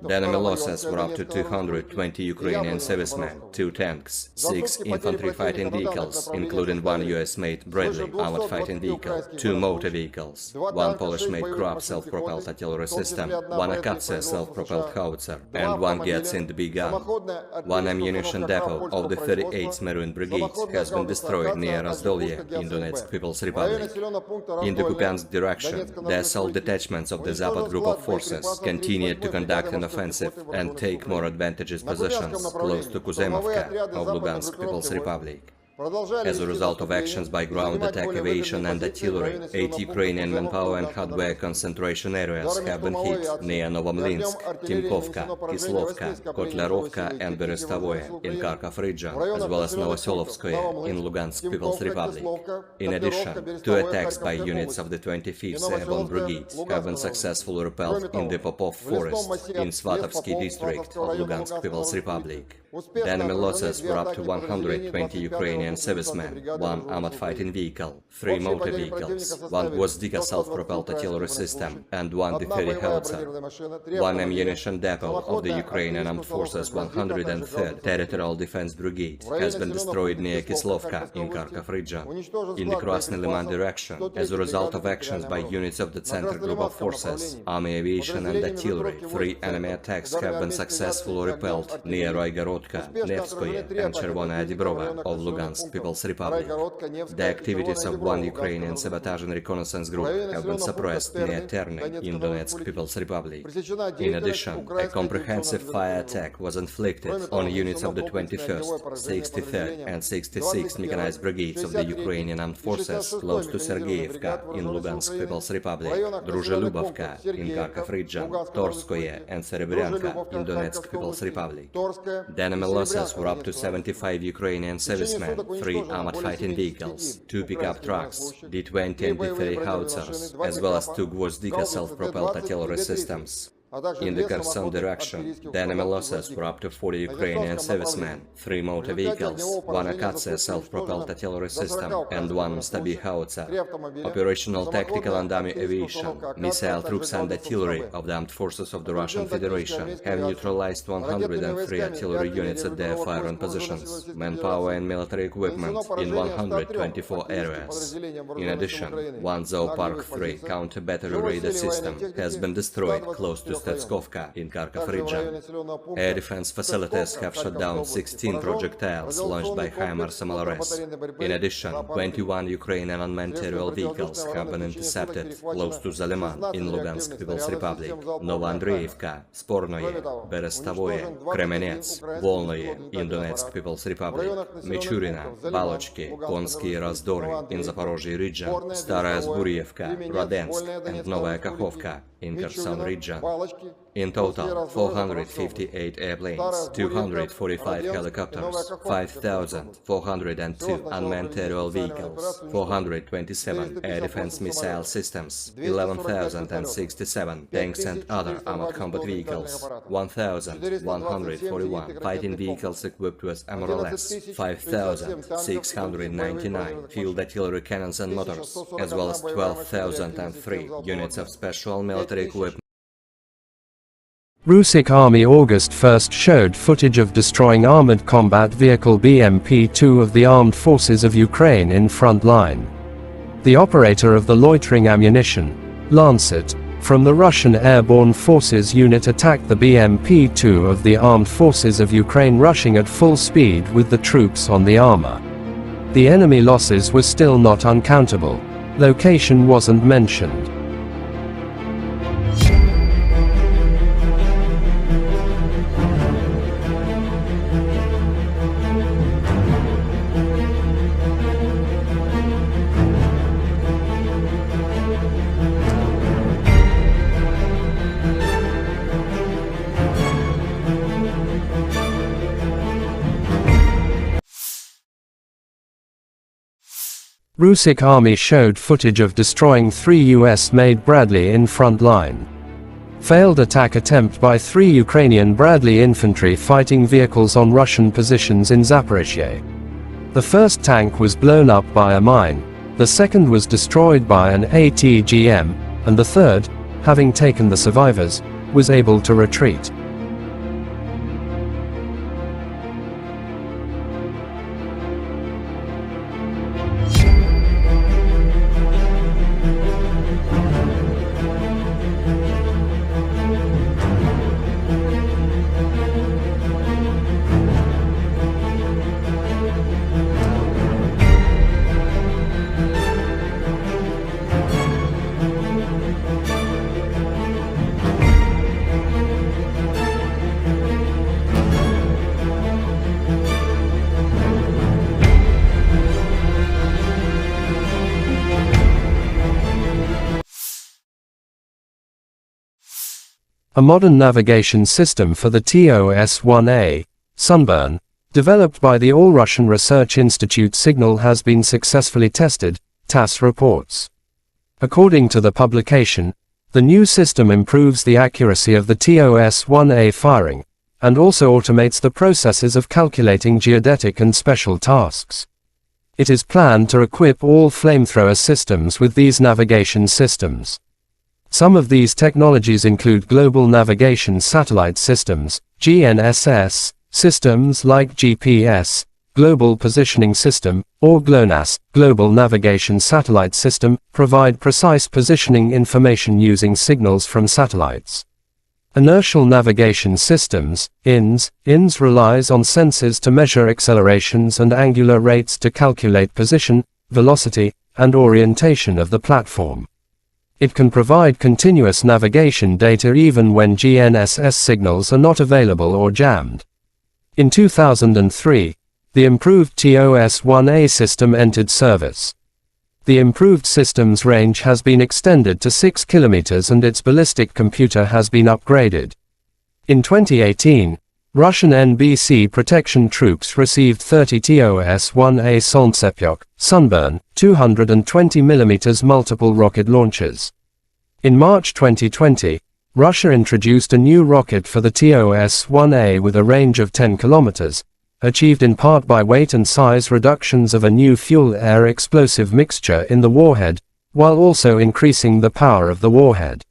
The enemy losses were up to 220 Ukrainian servicemen, 2 tanks, 6 infantry fighting vehicles, including 1 US-made Bradley armored fighting vehicle, 2 motor vehicles, 1 Polish-made Krupp self-propelled artillery system, 1 Akatsia self-propelled howitzer, and 1 Gyatsind big gun. 1 ammunition depot of the 38th Marine Brigade has been destroyed near Razdolye in Donetsk People's Republic. In the Kupiansk direction, the assault detachments of the Zapad Group of Forces continued to conduct an offensive and take more advantageous positions close to Kuzemovka of Lugansk People's Republic. As a result of actions by ground attack aviation and artillery, 8 Ukrainian manpower and hardware concentration areas have been hit near Novomlinsk, Timkovka, Kislovka, Kotlerovka and Berestovoye in Kharkov region, as well as Novoselovskoye in Lugansk People's Republic. In addition, 2 attacks by units of the 25th Airborne Brigade have been successfully repelled in the Popov Forest in Svatovsky district of Lugansk People's Republic. The enemy losses were up to 120 Ukrainian servicemen, 1 armored fighting vehicle, 3 motor vehicles, 1 Gvozdika self-propelled artillery system, and 1 D-30 howitzer. 1 ammunition depot of the Ukrainian Armed Forces 103rd Territorial Defense Brigade has been destroyed near Kislovka in Kharkov region. In the Krasny Liman direction, as a result of actions by units of the Center Group of Forces, Army Aviation and Artillery, 3 enemy attacks have been successfully repelled near Roygorodka, Nevskoye and Chervonaya Dibrova of Lugansk People's Republic. The activities of 1 Ukrainian sabotage and reconnaissance group have been suppressed near Terny in Donetsk People's Republic. In addition, a comprehensive fire attack was inflicted on units of the 21st, 63rd and 66th Mechanized Brigades of the Ukrainian Armed Forces close to Sergeyevka in Lugansk People's Republic, Druzhelubovka in Kharkov region, Torskoye and Serebryanka in Donetsk People's Republic. The enemy losses were up to 75 Ukrainian servicemen, 3 armored fighting vehicles, 2 pickup trucks, D-20 and D-30 howitzers, as well as 2 Gvozdika self-propelled artillery systems. In the Kherson direction, the enemy losses were up to 40 Ukrainian servicemen, 3 motor vehicles, 1 Akatsia self-propelled artillery system, and 1 Stabi howitzer. Operational, tactical and army aviation, missile troops and artillery of the armed forces of the Russian Federation have neutralized 103 artillery units at their firing positions, manpower and military equipment in 124 areas. In addition, 1 Zoopark 3 counter-battery radar system has been destroyed close to Stetskovka in Kharkov region. Air defense facilities have shot down 16 projectiles launched by HIMARS MLRS. In addition, 21 Ukrainian unmanned aerial vehicles have been intercepted close to Zaliman in Lugansk People's Republic, Novoandreevka, Spornoye, Berestovoye, Kremenets, Volnoye in Donetsk People's Republic, Michurina, Balochki, Konsky Razdory in Zaporozhye region, Staraya Zburievka, Radensk and Novaya Kakhovka in Kherson region. In total, 458 airplanes, 245 helicopters, 5,402 unmanned aerial vehicles, 427 air defense missile systems, 11,067 tanks and other armored combat vehicles, 1,141 fighting vehicles equipped with MRLS, 5,699 field artillery cannons and motors, as well as 12,003 units of special military equipment. Russian Army August 1st showed footage of destroying armored combat vehicle BMP-2 of the Armed Forces of Ukraine in front line. The operator of the loitering ammunition, Lancet, from the Russian Airborne Forces unit attacked the BMP-2 of the Armed Forces of Ukraine rushing at full speed with the troops on the armor. The enemy losses were still not uncountable. Location wasn't mentioned. Russian army showed footage of destroying 3 US-made Bradley in front line. Failed attack attempt by 3 Ukrainian Bradley infantry fighting vehicles on Russian positions in Zaporizhzhia. The first tank was blown up by a mine, the second was destroyed by an ATGM, and the third, having taken the survivors, was able to retreat. A modern navigation system for the TOS-1A, Sunburn, developed by the All-Russian Research Institute Signal has been successfully tested, TASS reports. According to the publication, the new system improves the accuracy of the TOS-1A firing, and also automates the processes of calculating geodetic and special tasks. It is planned to equip all flamethrower systems with these navigation systems. Some of these technologies include Global Navigation Satellite Systems, GNSS, systems like GPS, Global Positioning System, or GLONASS, Global Navigation Satellite System, provide precise positioning information using signals from satellites. Inertial Navigation Systems, INS relies on sensors to measure accelerations and angular rates to calculate position, velocity, and orientation of the platform. It can provide continuous navigation data even when GNSS signals are not available or jammed. In 2003, the improved TOS-1A system entered service. The improved system's range has been extended to 6 kilometers and its ballistic computer has been upgraded. In 2018, Russian NBC protection troops received 30 TOS-1A Solntsepyok, Sunburn, 220mm multiple rocket launchers. In March 2020, Russia introduced a new rocket for the TOS-1A with a range of 10 kilometers, achieved in part by weight and size reductions of a new fuel-air explosive mixture in the warhead, while also increasing the power of the warhead.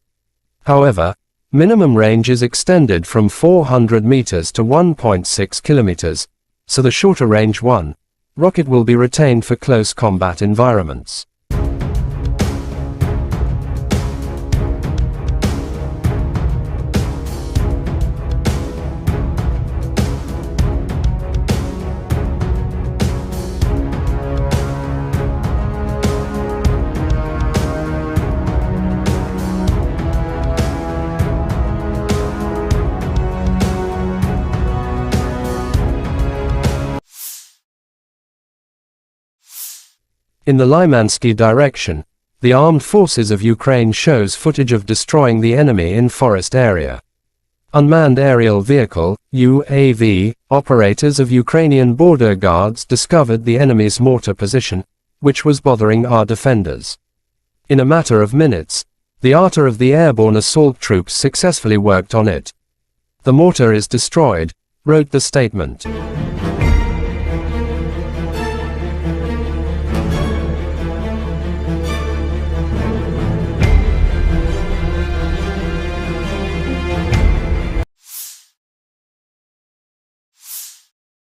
However, minimum range is extended from 400 meters to 1.6 kilometers, so the shorter range rocket will be retained for close combat environments. In the Lymansky direction, the Armed Forces of Ukraine shows footage of destroying the enemy in forest area. Unmanned aerial vehicle, UAV, operators of Ukrainian Border Guards discovered the enemy's mortar position, which was bothering our defenders. In a matter of minutes, the artillery of the airborne assault troops successfully worked on it. The mortar is destroyed, wrote the statement.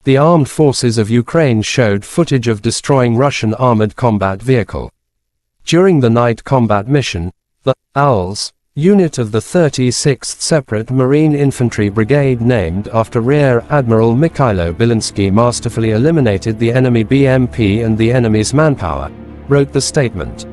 The armed forces of Ukraine showed footage of destroying Russian armored combat vehicle. During the night combat mission, the Owls unit of the 36th Separate Marine Infantry Brigade, named after Rear Admiral Mikhailo Zelenskiy, masterfully eliminated the enemy BMP and the enemy's manpower, wrote the statement.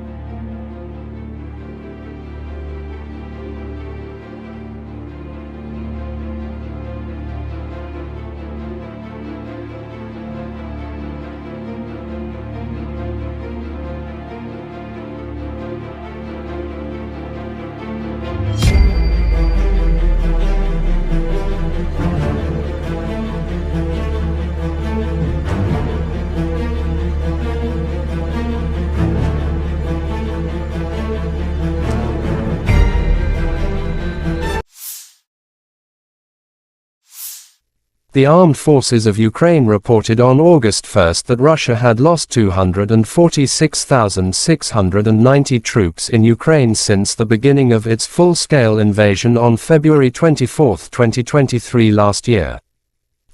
The armed forces of Ukraine reported on August 1 that Russia had lost 246,690 troops in Ukraine since the beginning of its full-scale invasion on February 24, 2023 last year.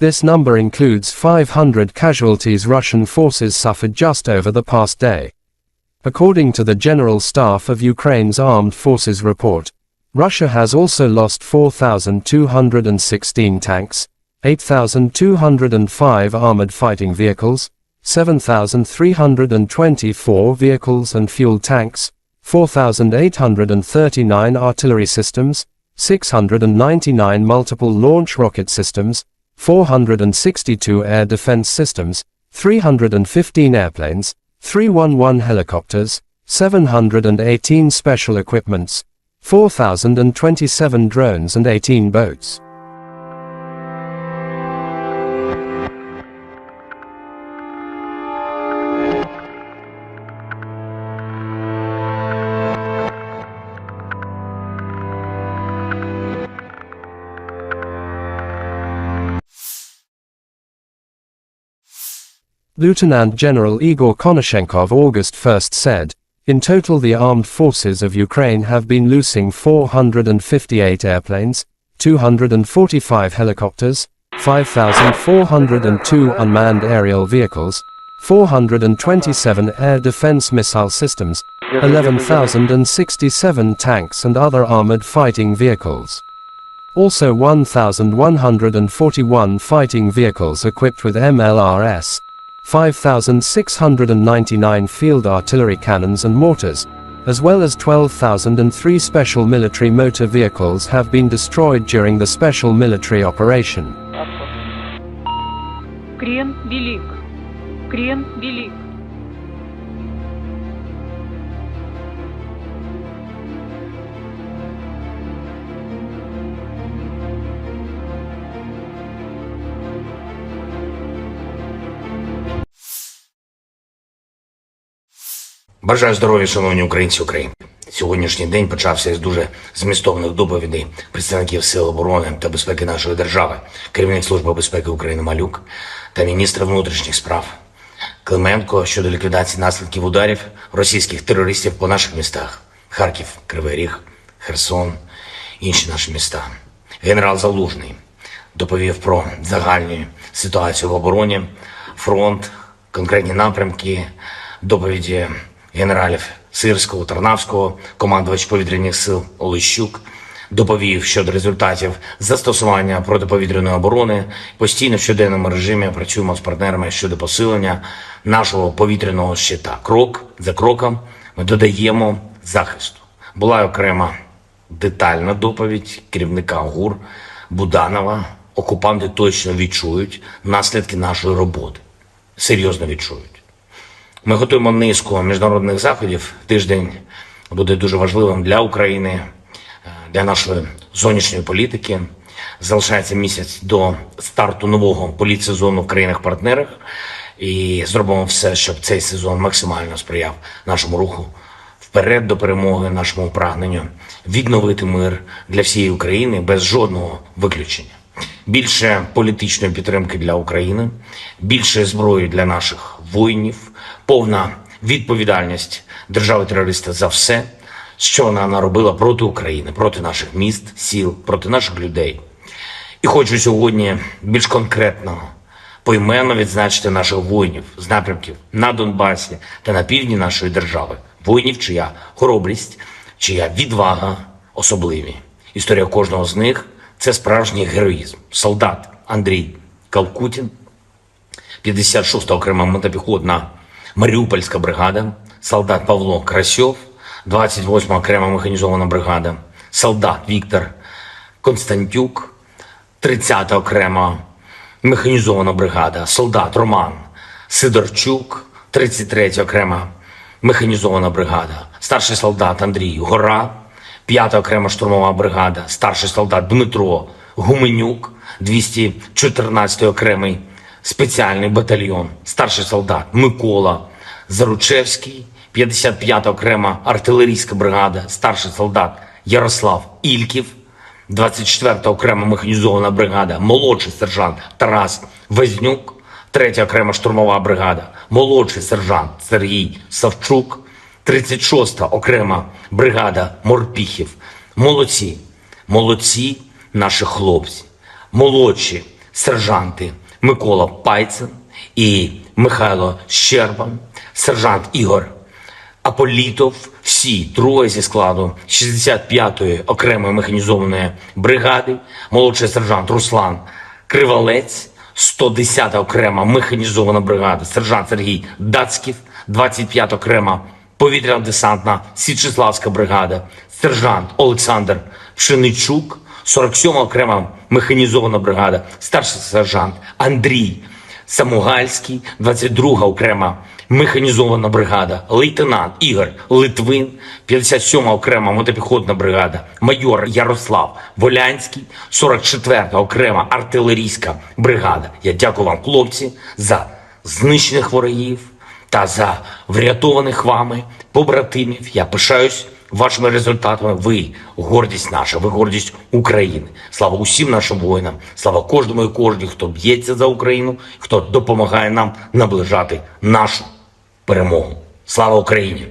This number includes 500 casualties Russian forces suffered just over the past day. According to the General Staff of Ukraine's Armed Forces report, Russia has also lost 4,216 tanks, 8,205 armored fighting vehicles, 7,324 vehicles and fuel tanks, 4,839 artillery systems, 699 multiple launch rocket systems, 462 air defense systems, 315 airplanes, 311 helicopters, 718 special equipments, 4,027 drones and 18 boats. Lieutenant General Igor Konashenkov August 1 said, "In total the armed forces of Ukraine have been losing 458 airplanes, 245 helicopters, 5,402 unmanned aerial vehicles, 427 air defense missile systems, 11,067 tanks and other armored fighting vehicles. Also 1,141 fighting vehicles equipped with MLRS, 5,699 field artillery cannons and mortars, as well as 12,003 special military motor vehicles have been destroyed during the special military operation." Крен велик. Крен велик. Бажаю здоров'я, шановні українці України. Сьогоднішній день почався із дуже змістовних доповідей представників Сил оборони та безпеки нашої держави, керівник Служби безпеки України Малюк та міністр внутрішніх справ Клименко щодо ліквідації наслідків ударів російських терористів по наших містах – Харків, Кривий Ріг, Херсон, інші наші міста. Генерал Залужний доповів про загальну ситуацію в обороні, фронт, конкретні напрямки, доповіді генералів Сирського, Тарнавського, командувач повітряних сил Олещук, доповів щодо результатів застосування протиповітряної оборони. Постійно в щоденному режимі працюємо з партнерами щодо посилення нашого повітряного щита. Крок за кроком ми додаємо захисту. Була окрема детальна доповідь керівника ГУР Буданова. Окупанти точно відчують наслідки нашої роботи. Серйозно відчують. Ми готуємо низку міжнародних заходів. Тиждень буде дуже важливим для України, для нашої зовнішньої політики. Залишається місяць до старту нового політсезону в країнах-партнерах. І зробимо все, щоб цей сезон максимально сприяв нашому руху вперед до перемоги, нашому прагненню відновити мир для всієї України без жодного виключення. Більше політичної підтримки для України, більше зброї для наших воїнів, повна відповідальність держави-терориста за все, що вона наробила проти України, проти наших міст, сіл, проти наших людей. І хочу сьогодні більш конкретно, поіменно відзначити наших воїнів з напрямків на Донбасі та на півдні нашої держави. Воїнів, чия хоробрість, чия відвага особливі. Історія кожного з них – це справжній героїзм. Солдат Андрій Калкутін, 56-та окрема мотопіхотна Маріупольська бригада, солдат Павло Красьов, 28-ма окрема механізована бригада, солдат Віктор Константюк, 30-та окрема механізована бригада, солдат Роман Сидорчук, 33-я окрема механізована бригада, старший солдат Андрій Гора, 5-та окрема штурмова бригада, старший солдат Дмитро Гуменюк, 214-й окремий спеціальний батальйон, старший солдат Микола Заручевський, 55-та окрема артилерійська бригада, старший солдат Ярослав Ільків, 24-та окрема механізована бригада, молодший сержант Тарас Везнюк, 3-я окрема штурмова бригада, молодший сержант Сергій Савчук, 36-та окрема бригада Морпіхів. Молодці, молодці наші хлопці, молодші сержанти Микола Пайцин і Михайло Щербан, сержант Ігор Аполітов, всі троє зі складу 65-ї окремої механізованої бригади, молодший сержант Руслан Кривалець, 110-та окрема механізована бригада, сержант Сергій Дацьків, 25-та окрема повітряно-десантна Січеславська бригада, сержант Олександр Пшеничук, 47-ма окрема механізована бригада, старший сержант Андрій Самугальський, 22-га окрема механізована бригада, лейтенант Ігор Литвин, 57-ма окрема мотопіхотна бригада, майор Ярослав Волянський, 44-та окрема артилерійська бригада. Я дякую вам, хлопці, за знищених ворогів та за врятованих вами побратимів. Я пишаюсь вашими результатами. Ви гордість наша, ви гордість України. Слава усім нашим воїнам, слава кожному і кожній, хто б'ється за Україну, хто допомагає нам наближати нашу перемогу. Слава Україні!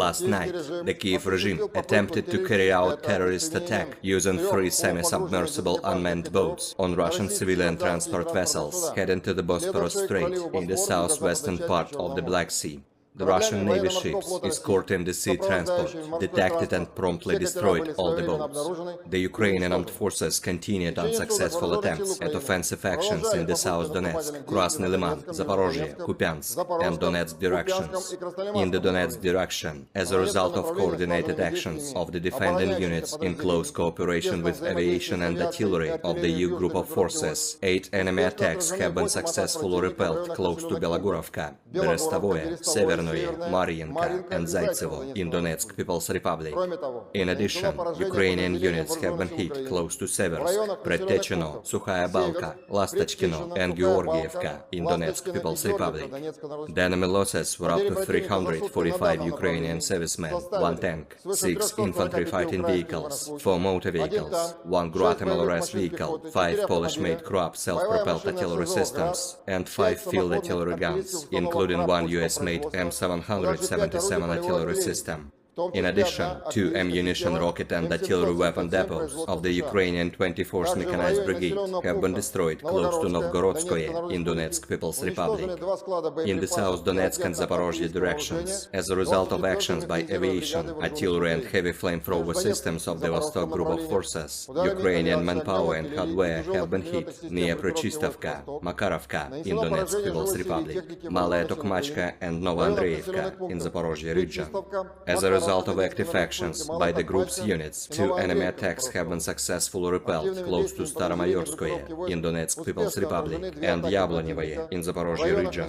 Last night, the Kyiv regime attempted to carry out terrorist attack using 3 semi-submersible unmanned boats on Russian civilian transport vessels heading to the Bosporus Strait in the southwestern part of the Black Sea. The Russian Navy ships escorting the sea transport detected and promptly destroyed all the boats. The Ukrainian armed forces continued unsuccessful attempts at offensive actions in the South Donetsk, Krasny Liman, Zaporozhye, Kupiansk, and Donetsk directions. In the Donetsk direction, as a result of coordinated actions of the defending units in close cooperation with aviation and artillery of the EU group of forces, 8 enemy attacks have been successfully repelled close to Belogorovka, Berestovoye, Severnoye, Mar'inka, and Zaitsevo in Donetsk People's Republic. In addition, Ukrainian units have been hit close to Seversk, Predtechino, Sukhaya Balka, Lastachkino, and Georgievka in Donetsk People's Republic. The enemy losses were up to 345 Ukrainian servicemen, 1 tank, 6 infantry fighting vehicles, 4 motor vehicles, 1 Guatemala-RS vehicle, 5 Polish-made Krupp self-propelled artillery systems, and 5 field artillery guns, including 1 US-made M777 artillery system. In addition, 2 ammunition, rocket and artillery weapon depots of the Ukrainian 24th Mechanized Brigade have been destroyed close to Novgorodskoye in Donetsk People's Republic. In the South Donetsk and Zaporozhye directions, as a result of actions by aviation, artillery and heavy flamethrower systems of the Vostok Group of Forces, Ukrainian manpower and hardware have been hit near Prochistovka, Makarovka in Donetsk People's Republic, Malaya Tokmachka and Novoandreevka in Zaporozhye region. As a result result of active actions by the group's units, 2 enemy attacks have been successfully repelled close to Staromayorskoye in Donetsk People's Republic and Yablonevoye in Zaporozhye region.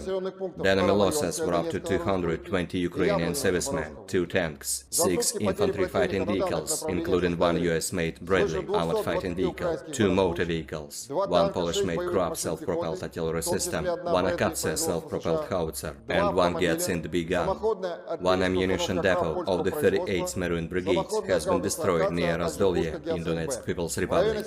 The enemy losses were up to 220 Ukrainian servicemen, 2 tanks, 6 infantry fighting vehicles, including 1 US-made Bradley armored fighting vehicle, 2 motor vehicles, 1 Polish-made Krab self-propelled artillery system, 1 Akatsia self-propelled howitzer, and 1 Gyatsin big gun. 1 ammunition depot of the 38th Marine Brigade has been destroyed near Razdolye in Donetsk People's Republic.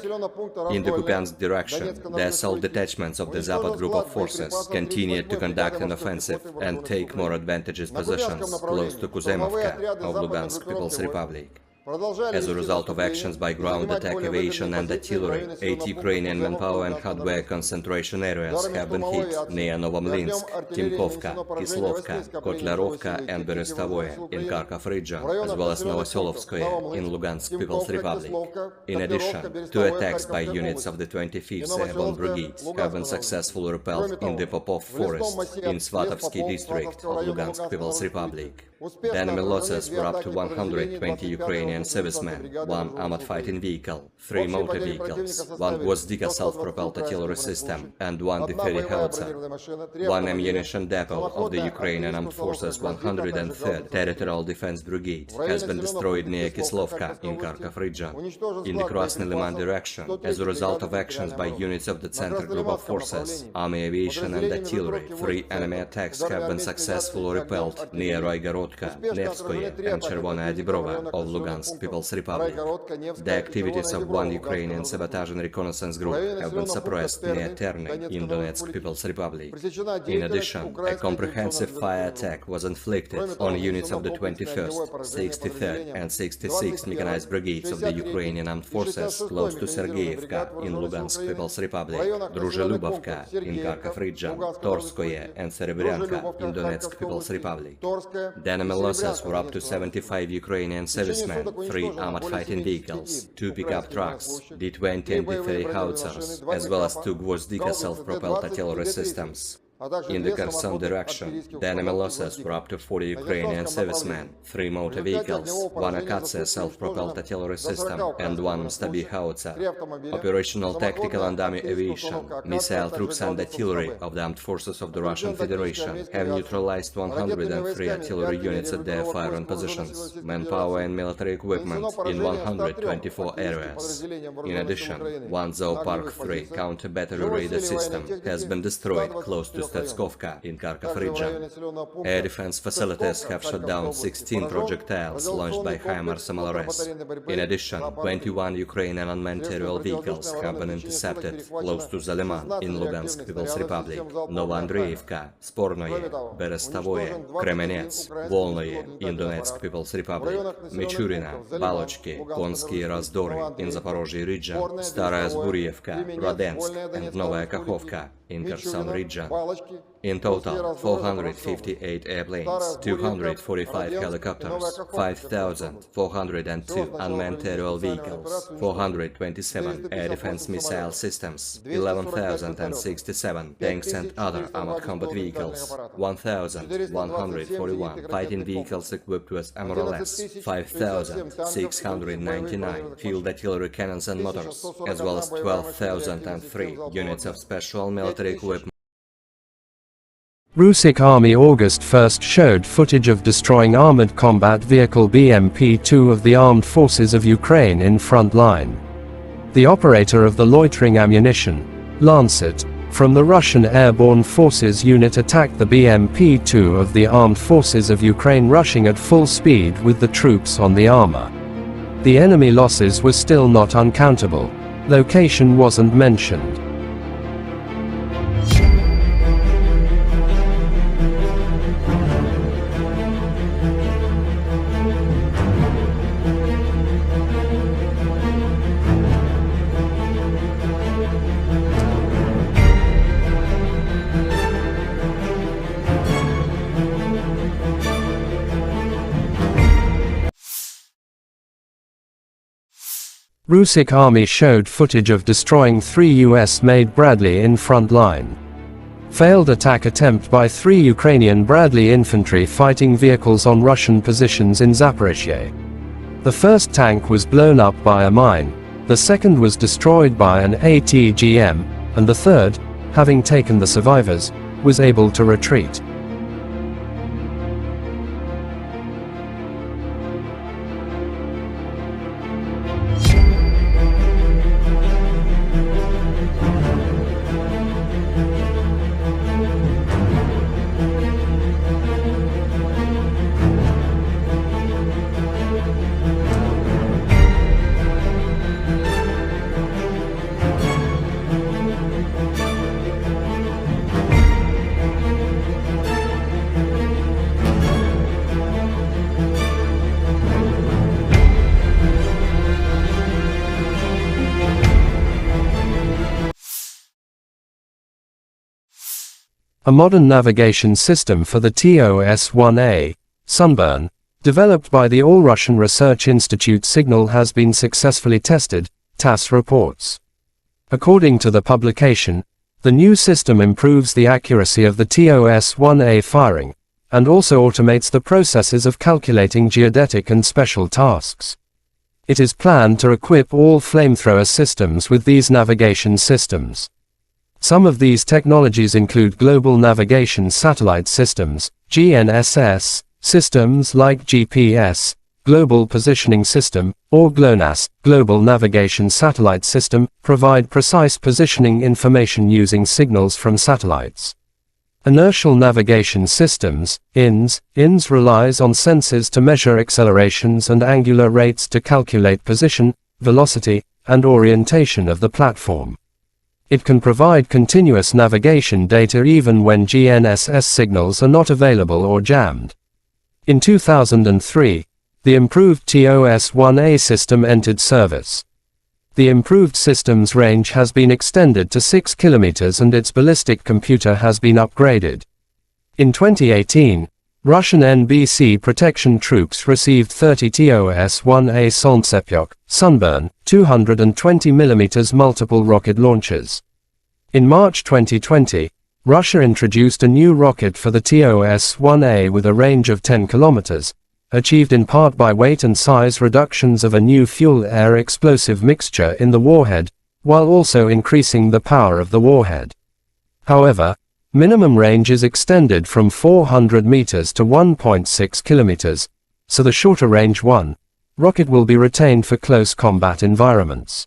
In the Kupiansk direction, the assault detachments of the Zapad group of forces continued to conduct an offensive and take more advantageous positions close to Kuzemovka of Lugansk People's Republic. As a result of actions by ground attack aviation and artillery, 8 Ukrainian manpower and hardware concentration areas have been hit near Novomlinsk, Timkovka, Kislovka, Kotlarovka and Berestavoye in Kharkov region, as well as Novoselovskoye in Lugansk People's Republic. In addition, 2 attacks by units of the 25th Airborne Brigade have been successfully repelled in the Popov Forest in Svatovsky district of Lugansk People's Republic. The enemy losses were up to 120 Ukrainian servicemen, 1 armored fighting vehicle, 3 motor vehicles, 1 Gvozdika self-propelled artillery system, and 1 Dipheri howitzer. 1 ammunition depot of the Ukrainian Armed Forces 103rd Territorial Defense Brigade has been destroyed near Kislovka in Kharkov region. In the Krasny Liman direction, as a result of actions by units of the Center Group of Forces, Army Aviation and Artillery, 3 enemy attacks have been successfully repelled near Roigorodka, Nevskoye and Chervonaya Dibrova of Lugansk People's Republic. The activities of 1 Ukrainian sabotage and reconnaissance group have been suppressed near Terny in Donetsk People's Republic. In addition, a comprehensive fire attack was inflicted on units of the 21st, 63rd and 66th Mechanized Brigades of the Ukrainian Armed Forces close to Sergeyevka in Lugansk People's Republic, Druzhelubovka in Kharkov region, Torskoye and Serebryanka in Donetsk People's Republic. The enemy losses were up to 75 Ukrainian servicemen, 3 armored fighting vehicles, 2 pickup trucks, D-20 and D-30 howitzers, as well as 2 Gvozdika self-propelled artillery systems. In the Kherson direction, the enemy losses were up to 40 Ukrainian servicemen, 3 motor vehicles, 1 Akatsia self-propelled artillery system, and 1 Stabi howitzer. Operational tactical and army aviation, missile troops and artillery of the armed forces of the Russian Federation have neutralized 103 artillery units at their firing positions, manpower and military equipment in 124 areas. In addition, 1 Zoopark 3 counter-battery radar system has been destroyed close to Stetskovka in Kharkov region. Air defense facilities have shot down 16 projectiles launched by HIMARS MLRS. In addition, 21 Ukrainian unmanned aerial vehicles have been intercepted close to Zaliman in Lugansk People's Republic, Novoandreevka, Spornoye, Berestavoye, Kremenets, Volnoye in Donetsk People's Republic, Michurina, Balochki, Konsky Razdory in Zaporozhye region, Staraya Zburievka, Radensk and Novaya Kakhovka in Kherson region. In total, 458 airplanes, 245 helicopters, 5,402 unmanned aerial vehicles, 427 air defense missile systems, 11,067 tanks and other armored combat vehicles, 1,141 fighting vehicles equipped with MRLS, 5,699 field artillery cannons and motors, as well as 12,003 units of special military equipment. Russian Army August 1st showed footage of destroying armored combat vehicle BMP-2 of the Armed Forces of Ukraine in front line. The operator of the loitering ammunition, Lancet, from the Russian Airborne Forces unit attacked the BMP-2 of the Armed Forces of Ukraine rushing at full speed with the troops on the armor. The enemy losses were still not uncountable. Location wasn't mentioned. Russian army showed footage of destroying 3 US-made Bradley in front line. Failed attack attempt by 3 Ukrainian Bradley infantry fighting vehicles on Russian positions in Zaporizhzhia. The first tank was blown up by a mine, the second was destroyed by an ATGM, and the third, having taken the survivors, was able to retreat. A modern navigation system for the TOS-1A, Sunburn, developed by the All-Russian Research Institute Signal has been successfully tested, TASS reports. According to the publication, the new system improves the accuracy of the TOS-1A firing, and also automates the processes of calculating geodetic and special tasks. It is planned to equip all flamethrower systems with these navigation systems. Some of these technologies include Global Navigation Satellite Systems, GNSS, systems like GPS, Global Positioning System, or GLONASS, Global Navigation Satellite System, provide precise positioning information using signals from satellites. Inertial Navigation Systems, INS relies on sensors to measure accelerations and angular rates to calculate position, velocity, and orientation of the platform. It can provide continuous navigation data even when GNSS signals are not available or jammed. In 2003, the improved TOS-1A system entered service. The improved system's range has been extended to 6 kilometers and its ballistic computer has been upgraded. In 2018, Russian NBC protection troops received 30 TOS-1A Sunburn, 220mm multiple rocket launchers. In March 2020, Russia introduced a new rocket for the TOS-1A with a range of 10 kilometers, achieved in part by weight and size reductions of a new fuel-air explosive mixture in the warhead, while also increasing the power of the warhead. However, minimum range is extended from 400 meters to 1.6 kilometers, so the shorter range rocket will be retained for close combat environments.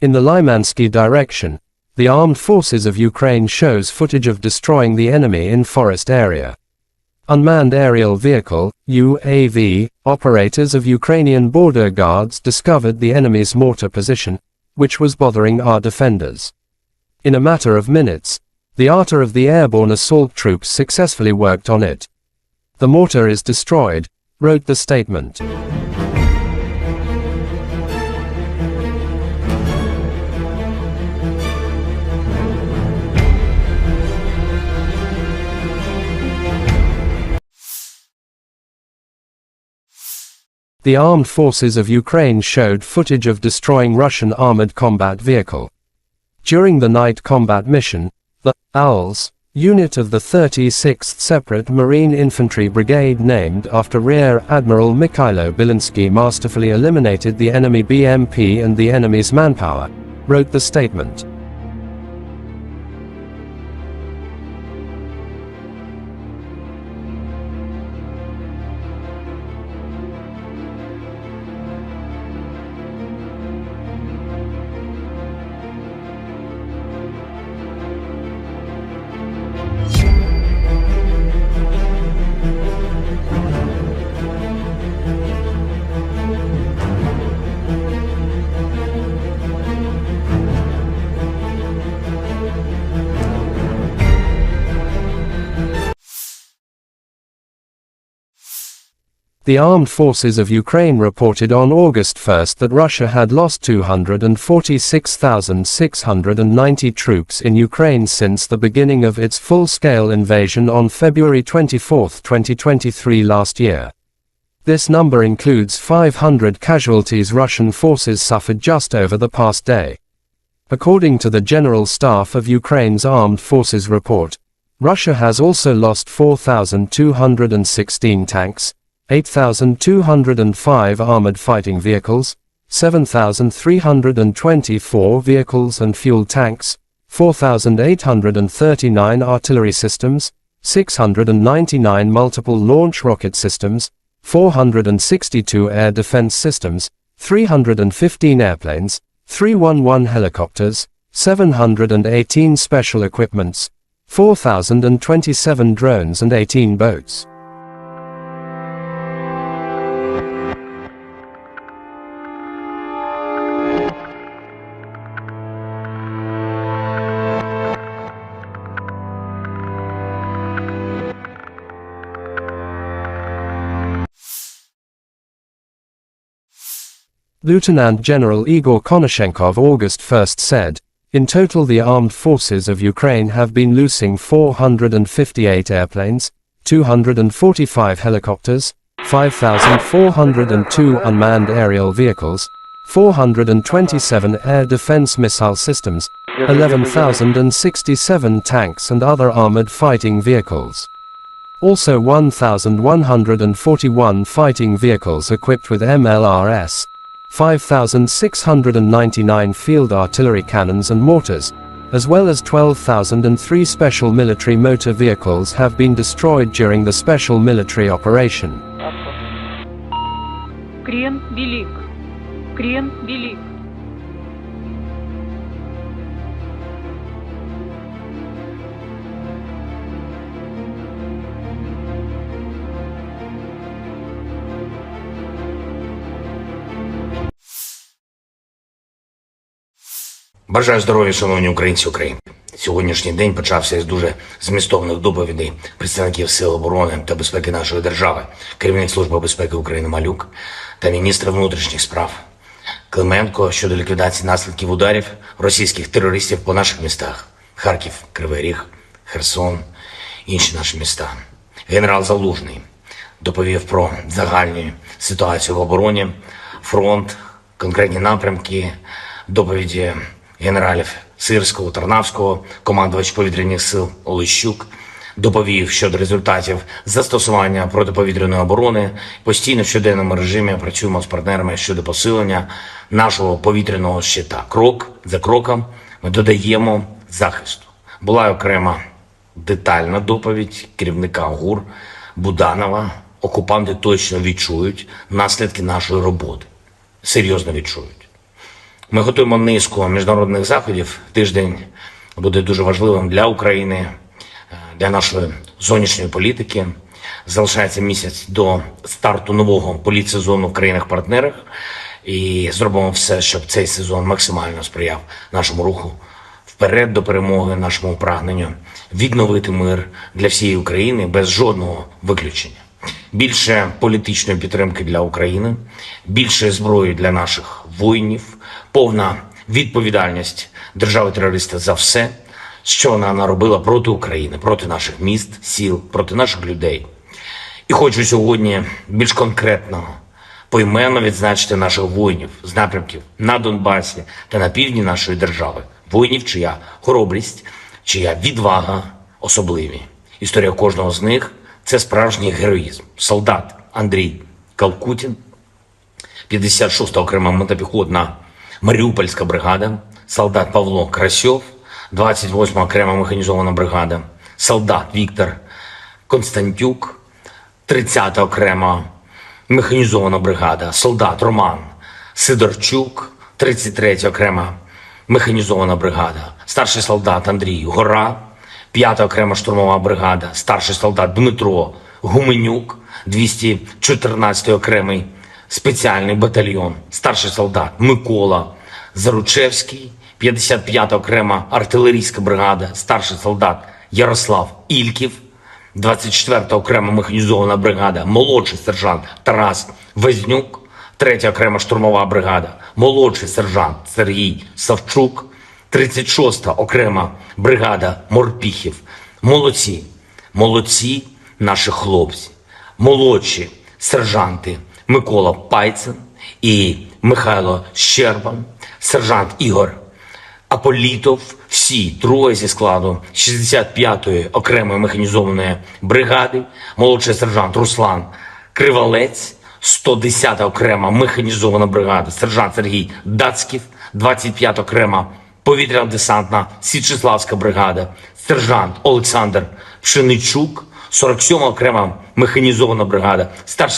In the Lymansky direction, the armed forces of Ukraine shows footage of destroying the enemy in forest area. Unmanned aerial vehicle, UAV, operators of Ukrainian Border Guards discovered the enemy's mortar position, which was bothering our defenders. In a matter of minutes, the artillery of the airborne assault troops successfully worked on it. The mortar is destroyed, wrote the statement. The armed forces of Ukraine showed footage of destroying Russian armored combat vehicle. During the night combat mission, the Owls unit of the 36th Separate Marine Infantry Brigade, named after Rear Admiral Mikhailo Bilinsky, masterfully eliminated the enemy BMP and the enemy's manpower, wrote the statement. The armed forces of Ukraine reported on August 1 that Russia had lost 246,690 troops in Ukraine since the beginning of its full-scale invasion on February 24, 2023 last year. This number includes 500 casualties Russian forces suffered just over the past day. According to the General Staff of Ukraine's Armed Forces report, Russia has also lost 4,216 tanks, 8,205 armored fighting vehicles, 7,324 vehicles and fuel tanks, 4,839 artillery systems, 699 multiple launch rocket systems, 462 air defense systems, 315 airplanes, 311 helicopters, 718 special equipments, 4,027 drones and 18 boats. Lieutenant General Igor Konashenkov August 1 said, "In total the armed forces of Ukraine have been losing 458 airplanes, 245 helicopters, 5,402 unmanned aerial vehicles, 427 air defense missile systems, 11,067 tanks and other armored fighting vehicles. Also 1,141 fighting vehicles equipped with MLRS, 5,699 field artillery cannons and mortars, as well as 12,003 special military motor vehicles have been destroyed during the special military operation." Крен велик. Крен велик. Бажаю здоров'я, шановні українці України. Сьогоднішній день почався із дуже змістовних доповідей представників Сил оборони та безпеки нашої держави, керівник Служби безпеки України Малюк та міністр внутрішніх справ Клименко щодо ліквідації наслідків ударів російських терористів по наших містах – Харків, Кривий Ріг, Херсон, інші наші міста. Генерал Залужний доповів про загальну ситуацію в обороні, фронт, конкретні напрямки, доповіді генералів Сирського, Тарнавського, командувач повітряних сил Олещук, доповів щодо результатів застосування протиповітряної оборони. Постійно в щоденному режимі працюємо з партнерами щодо посилення нашого повітряного щита. Крок за кроком ми додаємо захисту. Була окрема детальна доповідь керівника ГУР Буданова. Окупанти точно відчують наслідки нашої роботи. Серйозно відчують. Ми готуємо низку міжнародних заходів. Тиждень буде дуже важливим для України, для нашої зовнішньої політики. Залишається місяць до старту нового політсезону в країнах-партнерах. І зробимо все, щоб цей сезон максимально сприяв нашому руху вперед до перемоги, нашому прагненню відновити мир для всієї України без жодного виключення. Більше політичної підтримки для України, більше зброї для наших воїнів, повна відповідальність держави-терориста за все, що вона наробила проти України, проти наших міст, сіл, проти наших людей. І хочу сьогодні більш конкретно, поіменно відзначити наших воїнів з напрямків на Донбасі та на півдні нашої держави. Воїнів, чия хоробрість, чия відвага особливі. Історія кожного з них – це справжній героїзм. Солдат Андрій Калкутін, 56-та окрема мотопіхотна Маріупольська бригада, солдат Павло Красьов, 28-ма окрема механізована бригада, солдат Віктор Константюк, 30-та окрема механізована бригада, солдат Роман Сидорчук, 33-я окрема механізована бригада, старший солдат Андрій Гора, 5-та окрема штурмова бригада, старший солдат Дмитро Гуменюк, 214-й окремий спеціальний батальйон, старший солдат Микола Заручевський, 55-та окрема артилерійська бригада, старший солдат Ярослав Ільків, 24-та окрема механізована бригада, молодший сержант Тарас Везнюк, 3-я окрема штурмова бригада, молодший сержант Сергій Савчук, 36-та окрема бригада морпіхів. Молодці, молодці наші хлопці, молодші сержанти Микола Пайцин і Михайло Щербан, сержант Ігор Аполітов, всі троє зі складу 65-ї окремої механізованої бригади, молодший сержант Руслан Кривалець, 110-та окрема механізована бригада, сержант Сергій Дацьків, 25-та окрема повітряно-десантна Січеславська бригада, сержант Олександр Пшеничук, 47-ма окрема механізована бригада, старший